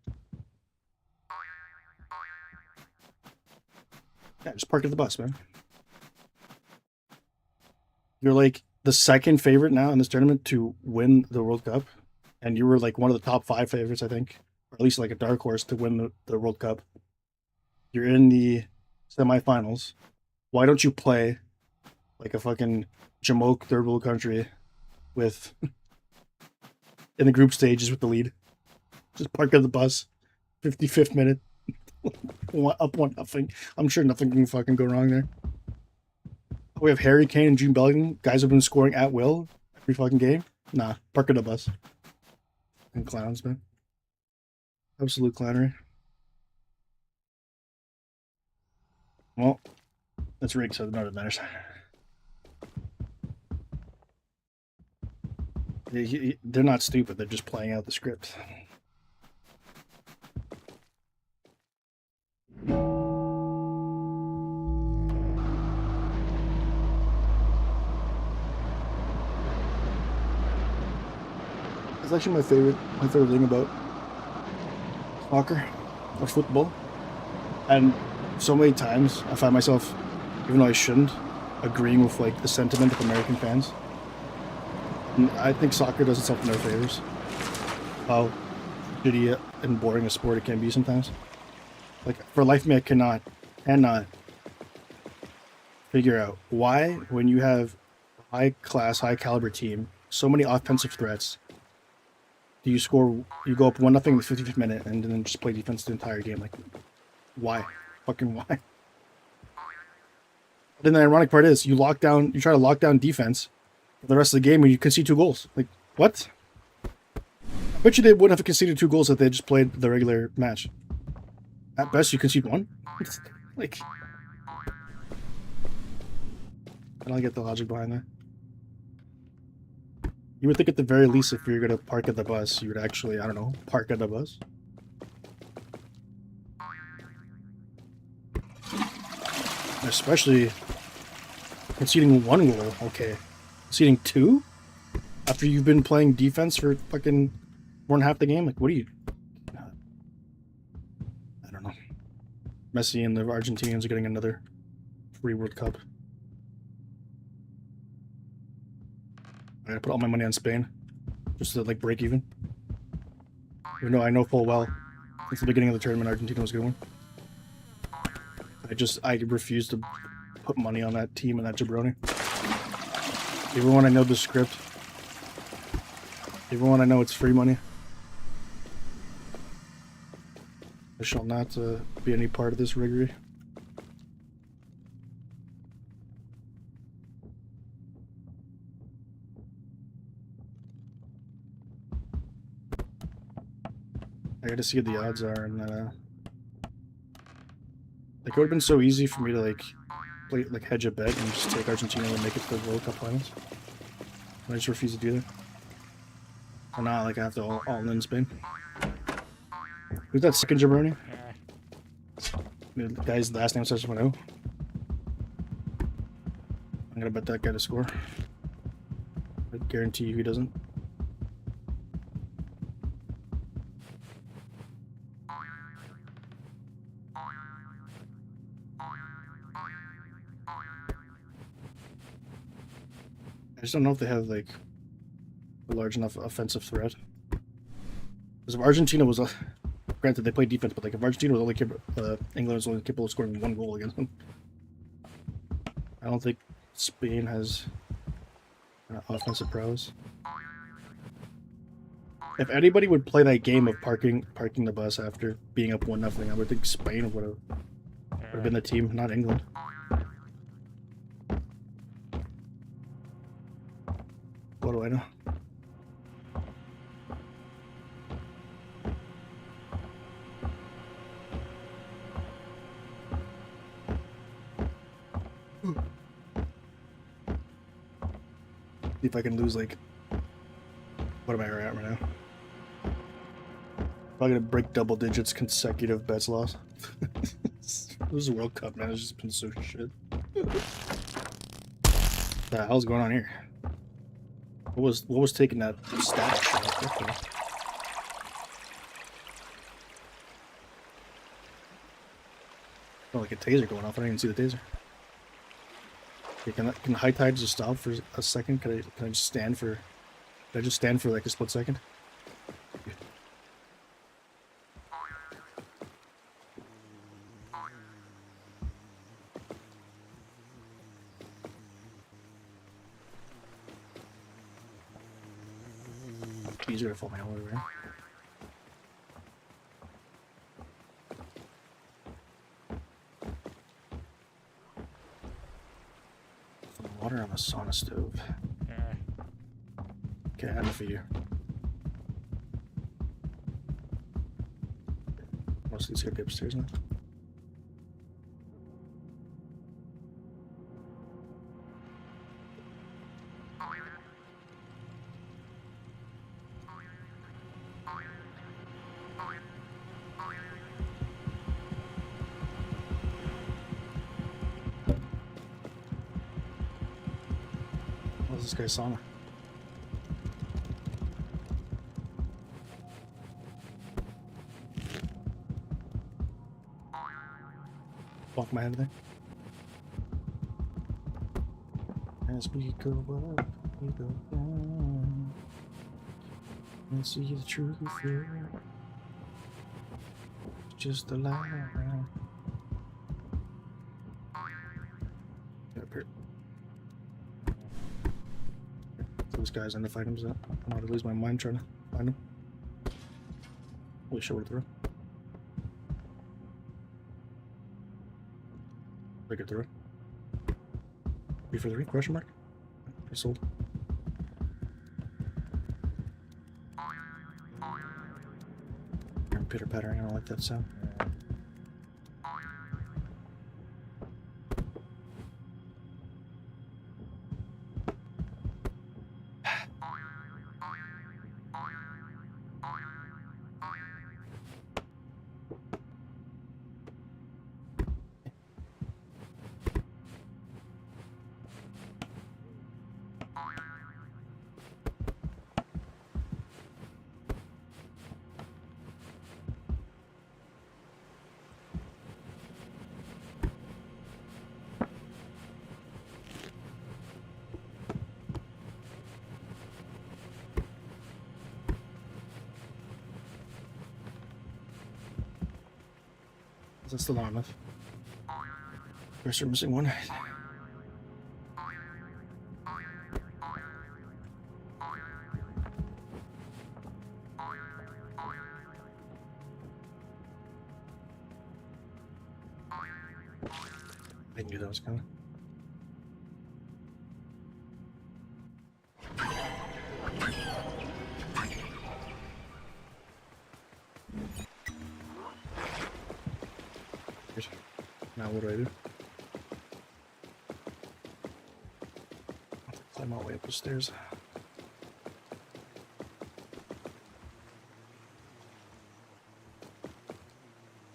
Yeah, just park at the bus, man. You're like the second favorite now in this tournament to win the World Cup. And you were like one of the top 5 favorites, I think. Or at least like a dark horse to win the World Cup. You're in the semifinals. Why don't you play like a fucking Jamoke third world country with in the group stages with the lead? Just park at the bus. 55th minute. Up 1-0. I'm sure nothing can fucking go wrong there. We have Harry Kane and June Bellingham. Guys have been scoring at will every fucking game. Nah, park at the bus. And clowns, man. Absolute clownery. Well, that's rigged, so none of it matters. They're not stupid, they're just playing out the script. It's actually my favorite thing about soccer or football. And so many times I find myself, even though I shouldn't, agreeing with like the sentiment of American fans. And I think soccer does itself no favors. How shitty and boring a sport it can be sometimes. Like for life of me, I cannot figure out why, when you have a high class, high caliber team, so many offensive threats, do you go up 1-0 in the 55th minute and then just play defense the entire game? Like, why? Fucking why? Then the ironic part is you try to lock down defense for the rest of the game and you concede 2 goals. Like, what? I bet you they wouldn't have conceded 2 goals if they just played the regular match. At best, you concede 1. Like, I don't get the logic behind that. You would think at the very least if you're going to park at the bus, you would actually, I don't know, park at the bus. Especially conceding 1 goal, okay. Conceding 2? After you've been playing defense for fucking more than half the game? Like, what are you... Messi and the Argentinians are getting another free World Cup. I gotta put all my money on Spain, just to like break even. Even though I know full well, since the beginning of the tournament, Argentina was gonna win. I refuse to put money on that team and that jabroni. Even when I know the script. Even when I know it's free money. I shall not be any part of this riggery. I gotta see what the odds are, and like it would have been so easy for me to like play like hedge a bet and just take Argentina and make it to the World Cup finals. I just refuse to do that. Or not, like I have to all in Spain. Who's that second jabroni? The guy's last name starts with an O. I'm gonna bet that guy to score. I guarantee you he doesn't. I just don't know if they have like a large enough offensive threat. Because if Argentina was granted they play defense, but like if Argentina was only England was only capable of scoring 1 goal against them, I don't think Spain has offensive prowess. If anybody would play that game of parking the bus after being up 1-0, I would think Spain would have been the team, not England. What do I know? See if I can lose like, what am I at right now? Probably gonna break double digits consecutive bets loss. This is a World Cup, man. It's just been so shit. What the hell's going on here? What was taking that static shot? Okay. Oh, like a taser going off. I didn't even see the taser. Okay, can high tide just stop for a second? Can I just stand for? Can I just stand for like a split second? Easier to fall my way around. Some water on the sauna stove. Okay, enough of you. Most of these gotta be upstairs now. What's this guy's sauna? Walk my head there. As we go up, we go down, and see the truth here. Just a lie. Up here. Those guys end up items up. I'm about to lose my mind trying to find them. Holy shit, we're through. Break it through. 3 for 3? Question mark? I sold. I'm pitter pattering. I don't like that sound. Is that still not enough? First, we're missing one. I knew that was coming. Now what do I do? I have to climb my way up the stairs.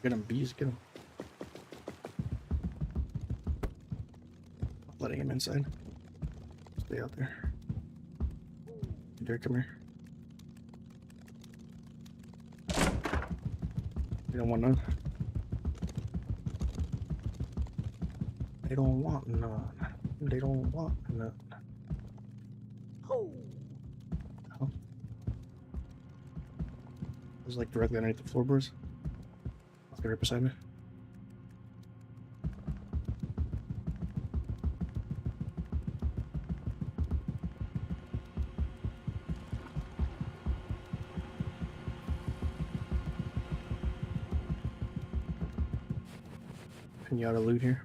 Get him, bees, get him. Letting him inside. Stay out there. Dare, come here. You don't want none. They don't want none. They don't want none. Oh. It was like directly underneath the floorboards. They're right beside me. And you ought to loot here.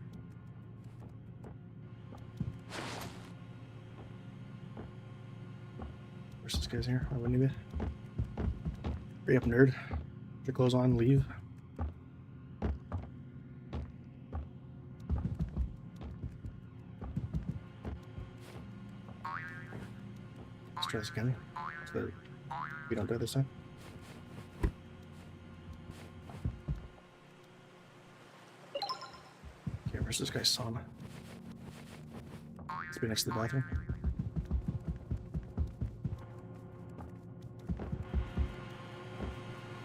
Where's this guy's here? I wouldn't even. Hurry up, nerd. Put your clothes on, leave. Let's try this again. So that we don't die this time. Okay, where's this guy's sauna? Let's be next to the bathroom.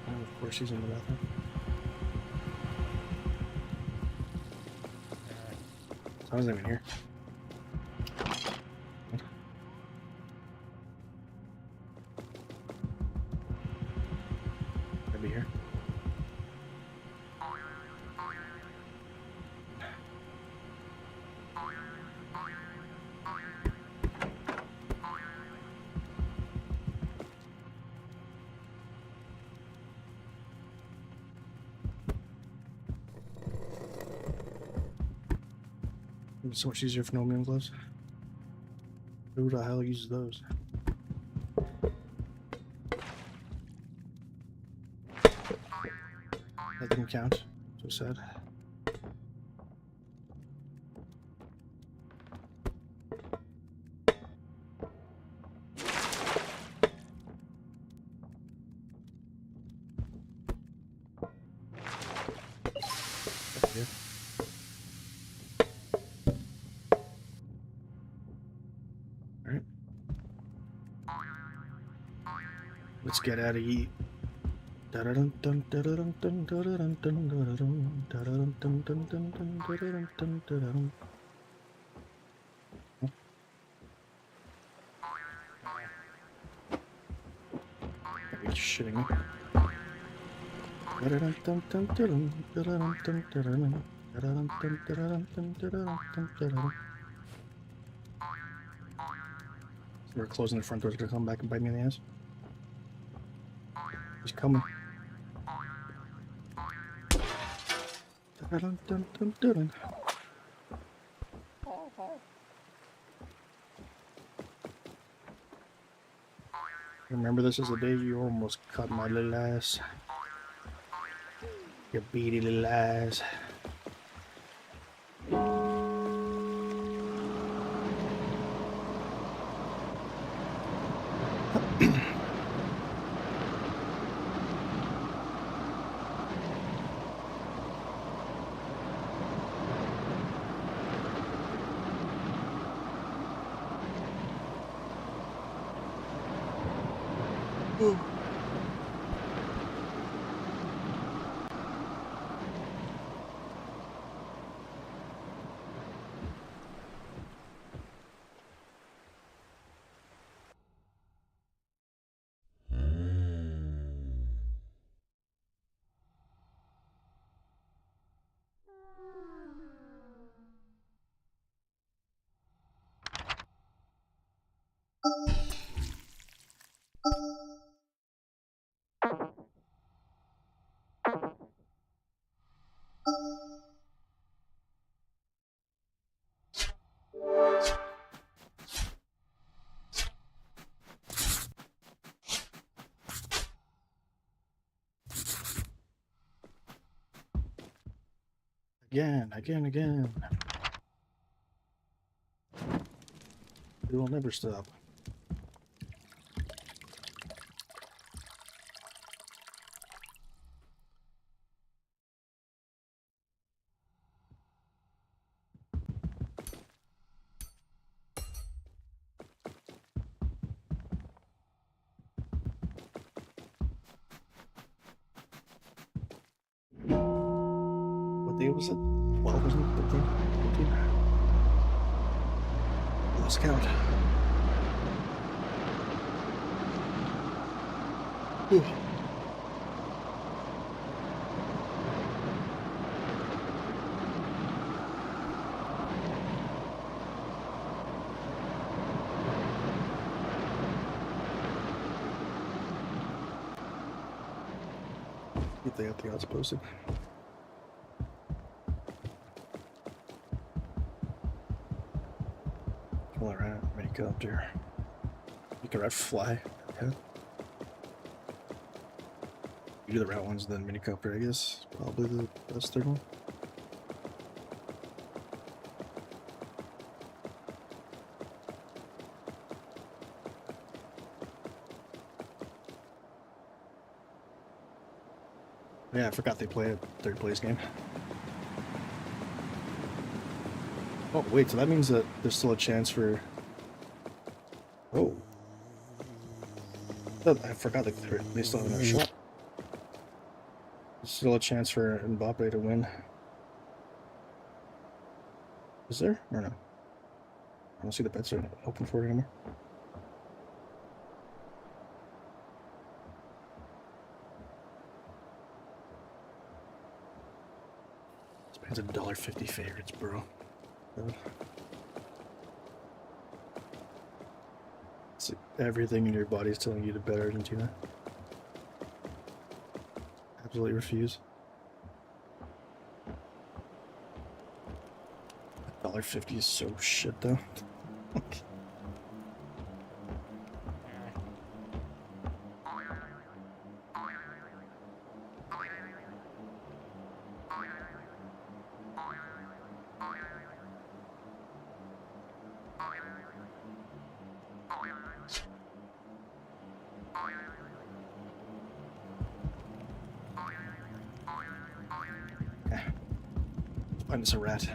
And of course, he's in the bathroom. I wasn't even here. Be here. It's so much easier for Gnome gloves. Who the hell uses those? That didn't count. So sad. Alright. Let's get out of here. Are you shitting me? We're closing the front door to come back and bite me in the ass. He's coming. Remember, this is the day you almost cut my little ass. Your beady little ass. Again. It will never stop. What day was it? 12, wasn't it? 13? 14? Lost count. Whew. If they got the odds posted. Well, right, helicopter. You can ride fly. Yeah. You do the route ones, then minicopter, I guess. Probably the best third one. Yeah, I forgot they play a third place game. Oh, wait, so that means that there's still a chance for... Oh. I forgot that they still have another shot. There's still a chance for Mbappe to win. Is there? Or no? I don't see the bets are open for it anymore. Spain's $1.50 favorites, bro. It's everything in your body is telling you to bet Argentina. Absolutely refuse. $1.50 is so shit though. Find us a rat.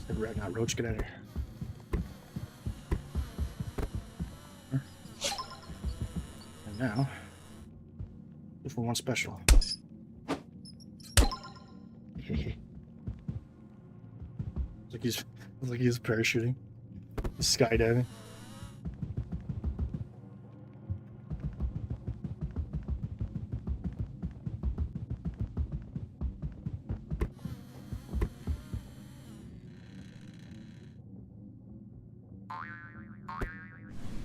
Said rat, not roach. Get out of here. And now, 2-for-1 special. It's like he's parachuting. He's skydiving.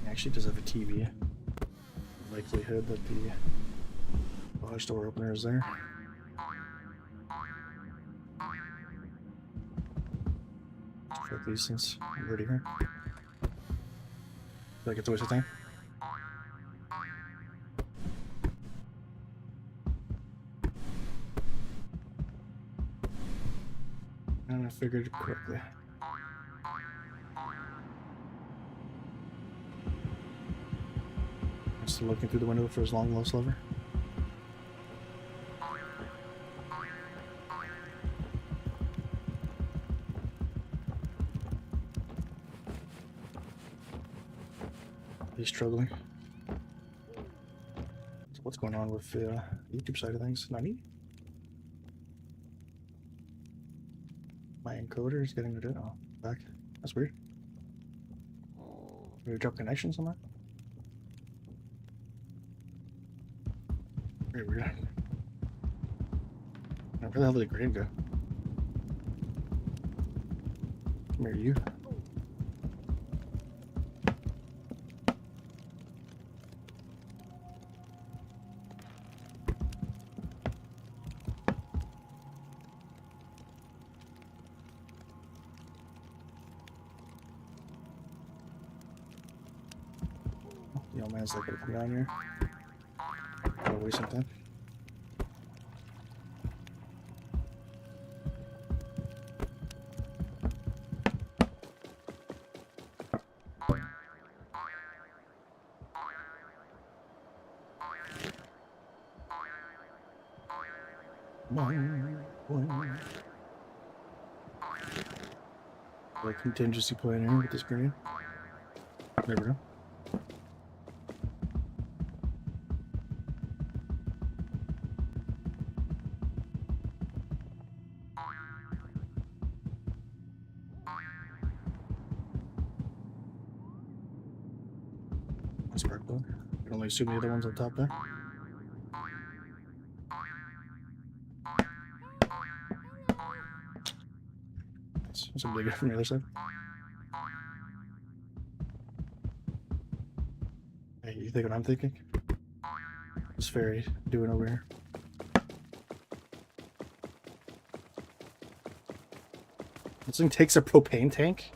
Actually does have a TV. Likelihood that the garage door opener is there. At least since I'm already here. Feel like it's a waste of time. And I figured it correctly. I'm still looking through the window for his long lost lover. He's struggling. So what's going on with the YouTube side of things? Not me. My encoder is getting rid of it. Oh, back. That's weird. Maybe drop connection somewhere? Very weird. Where the hell did the grade go? Come here, you. The old man's like, come down here. Gotta waste some time. Like contingency plan here with this grenade. Never know. Sparkle. I can only assume the other one's on top there. Somebody go from the other side. Hey, you think what I'm thinking? What's Fairy doing over here? This thing takes a propane tank?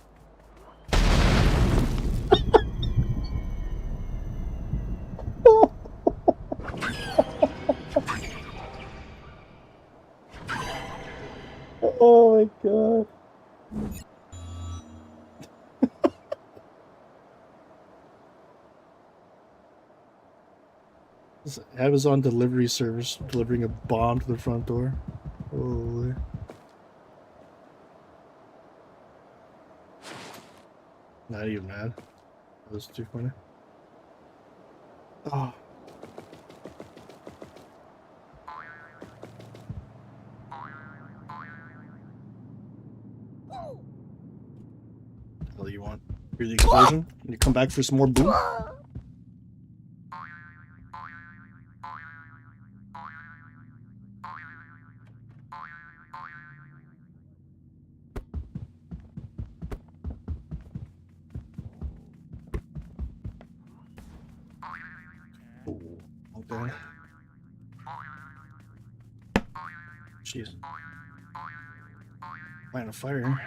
Oh my god. This Amazon delivery service delivering a bomb to the front door. Holy. Not even mad. That was too funny. Oh. What do you want? Hear the explosion? And you come back for some more boom? Okay. Jeez. Lighting a fire here.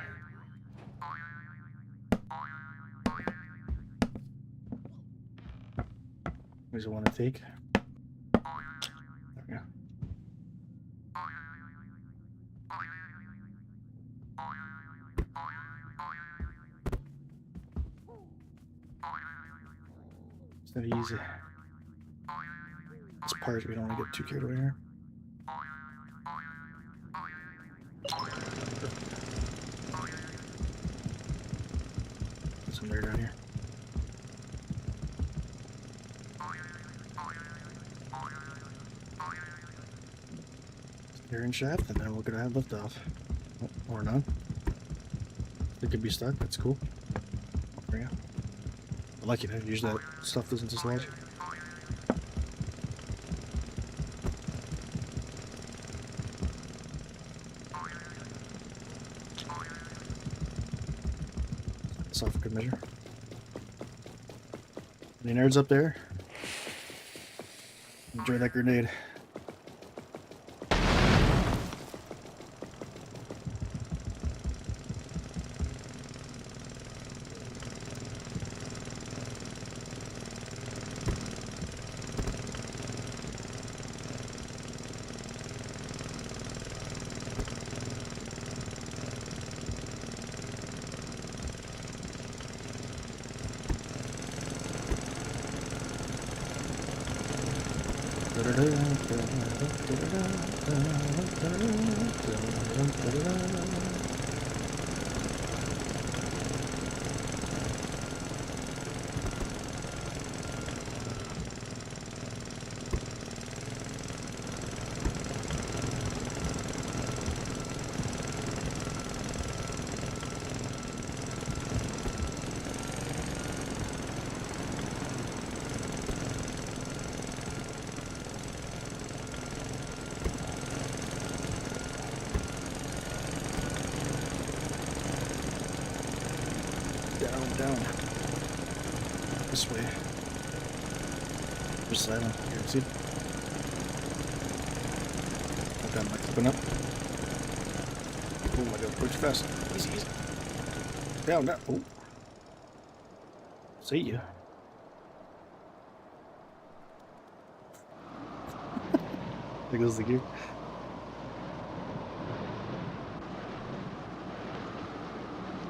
What does it want to take? There we go. It's not easy. This part, we don't want to get too carried away here. There's some dirt down here. Steering shaft, and then we're gonna have liftoff. Oh, or none. It could be stuck, that's cool. There we go. I like it, usually that stuff doesn't dislodge. That's off a good measure. Any nerds up there? Enjoy that grenade. Down. This way. Just silent. You can see it. I've got my clipping up. Oh, I gotta push fast. Easy, easy. Down. Oh. See ya. There goes the gear.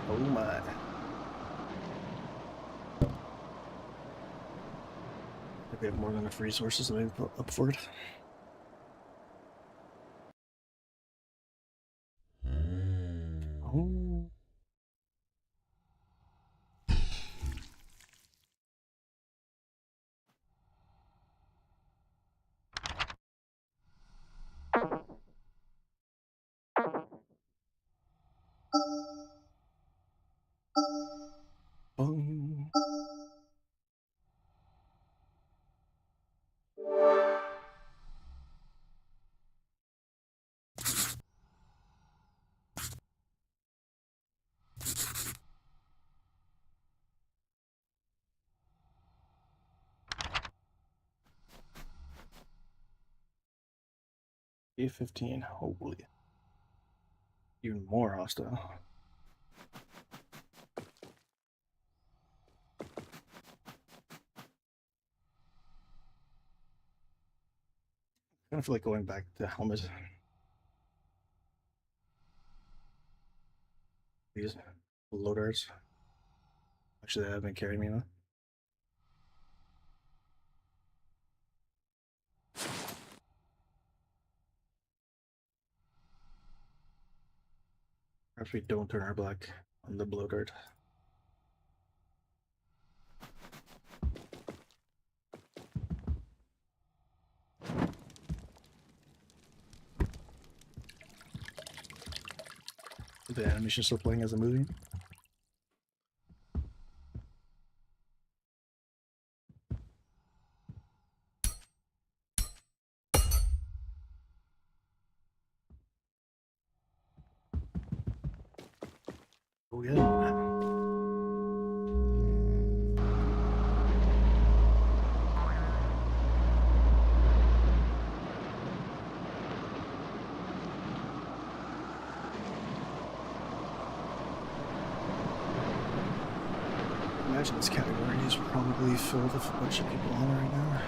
Oh my. We have more than enough resources to make up for it. A15. Holy. Even more hostile. I kind of feel like going back to helmet. These loaders. Actually, they have been carrying me now. Perhaps we don't turn our black on the blow dart. The animation still playing as a movie. Oh yeah. Imagine this category is probably filled with a bunch of people on it right now.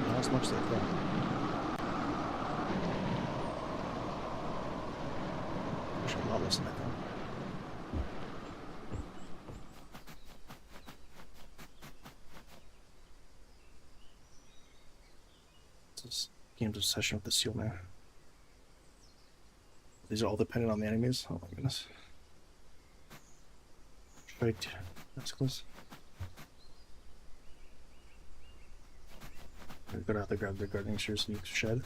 Not as much as I thought. Actually, a lot less than I thought. This game's obsession with the seal now. These are all dependent on the enemies. Oh my goodness. Right. That's close. We're gonna have to grab the gardening shears and shed.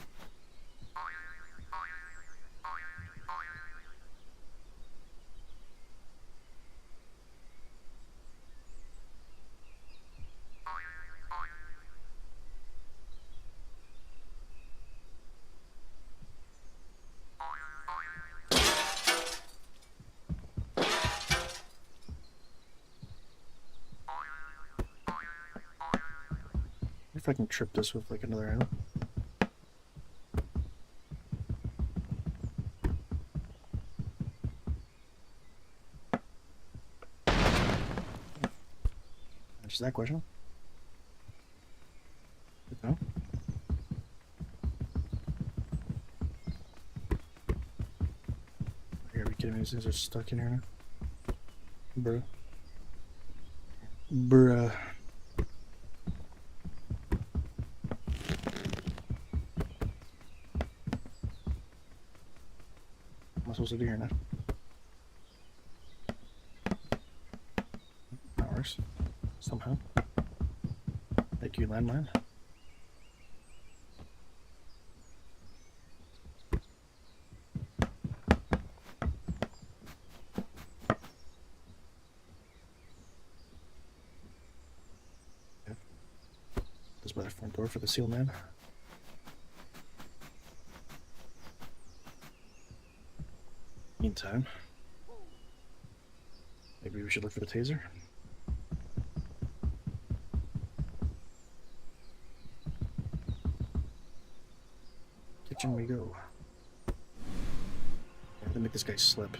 If I can trip this with like another arrow. Answers that question. Good to know. Are you kidding me? These things are stuck in here now. Bruh. Bruh. What am I supposed to do here now? That works. Somehow. Thank you, landmine. This by the front door for the seal man. Meantime, maybe we should look for the taser. Kitchen we go. I have to make this guy slip.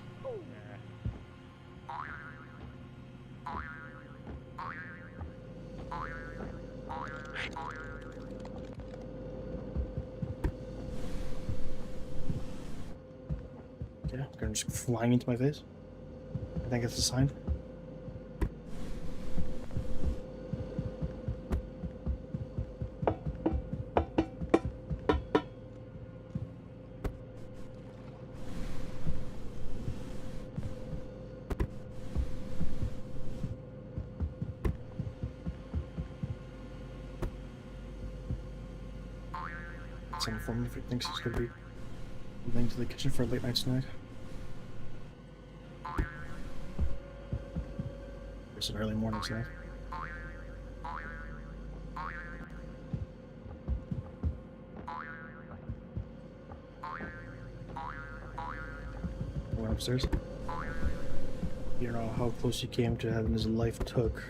Okay, gonna just flying into my face. I think it's a sign. Some form if it thinks it's gonna be moving to the kitchen for a late night snack. It's an early morning snack. Went upstairs. You don't know how close he came to having his life took.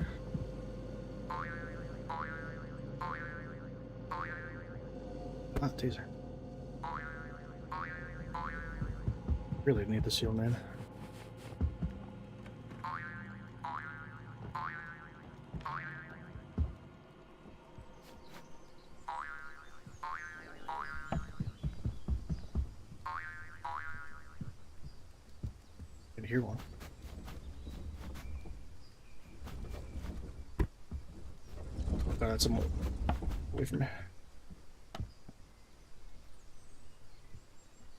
Ah, taser. Really need the seal, man. I can hear one. Oh, that's a mole. Away from me.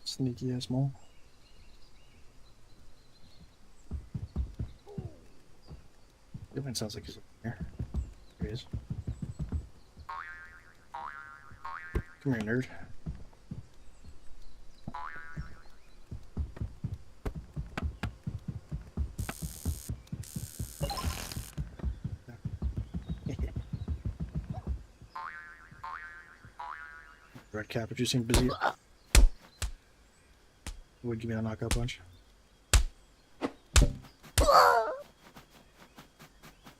Sneaky ass mole. It sounds like he's up here. There he is. Come here, nerd. Red cap, but you seem busy. Would give me a knockout punch.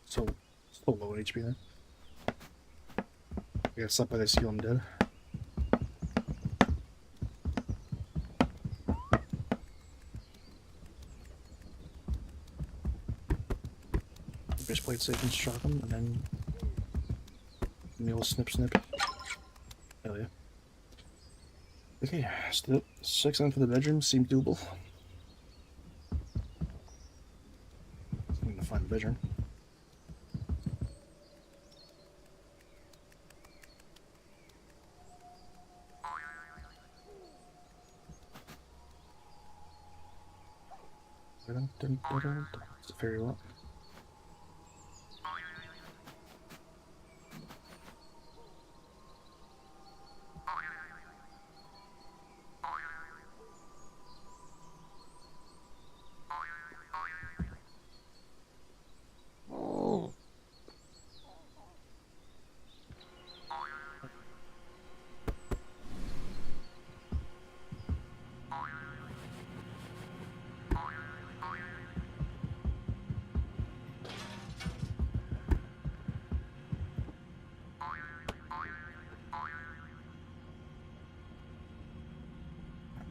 So low HP then. I got slapped by the seal, I'm dead. Just played safe and shock him, and then give me a little snip. Hell yeah. Okay, still 6 in for the bedroom seemed doable. I'm gonna find the bedroom. It's a fairy lot.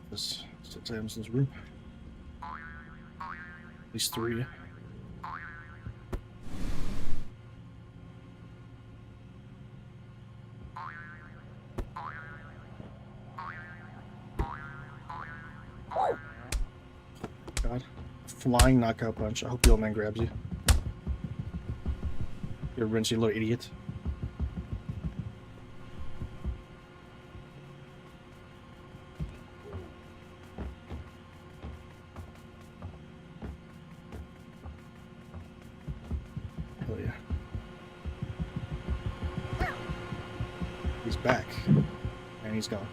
There's 6 items in this room. At least 3. God. Flying knockout punch. I hope the old man grabs you. You rinse, you little idiot. Hell yeah. He's back. And he's gone.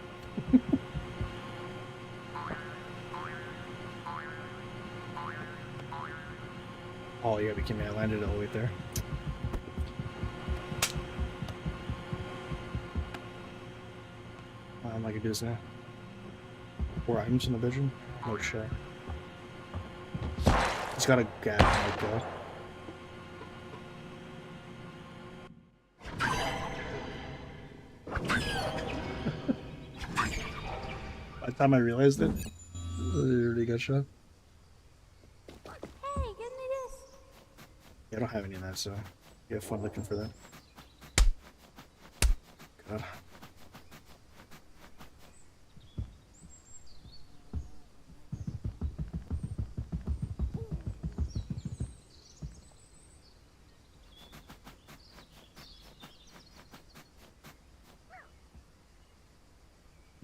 Oh yeah, we came in. I landed all the way there. I can do this now. 4 items in the bedroom? No shit. It's got a gap like that. By the time I realized it, I already got shot. Hey, give me this. Yeah, I don't have any of that, so you have fun looking for that. God.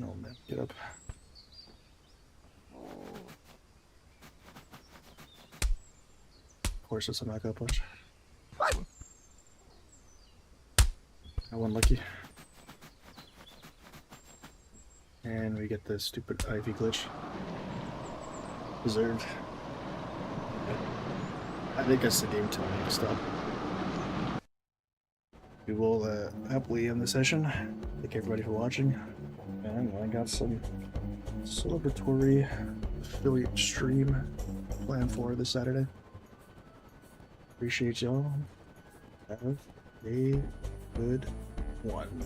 No, man, get up. Of course, it's a knockout punch. I won lucky. And we get the stupid Ivy glitch. Deserved. I think that's the game telling me to stop. We will happily end the session. Thank everybody for watching. And I got some celebratory affiliate stream planned for this Saturday. Appreciate y'all. Have a good one.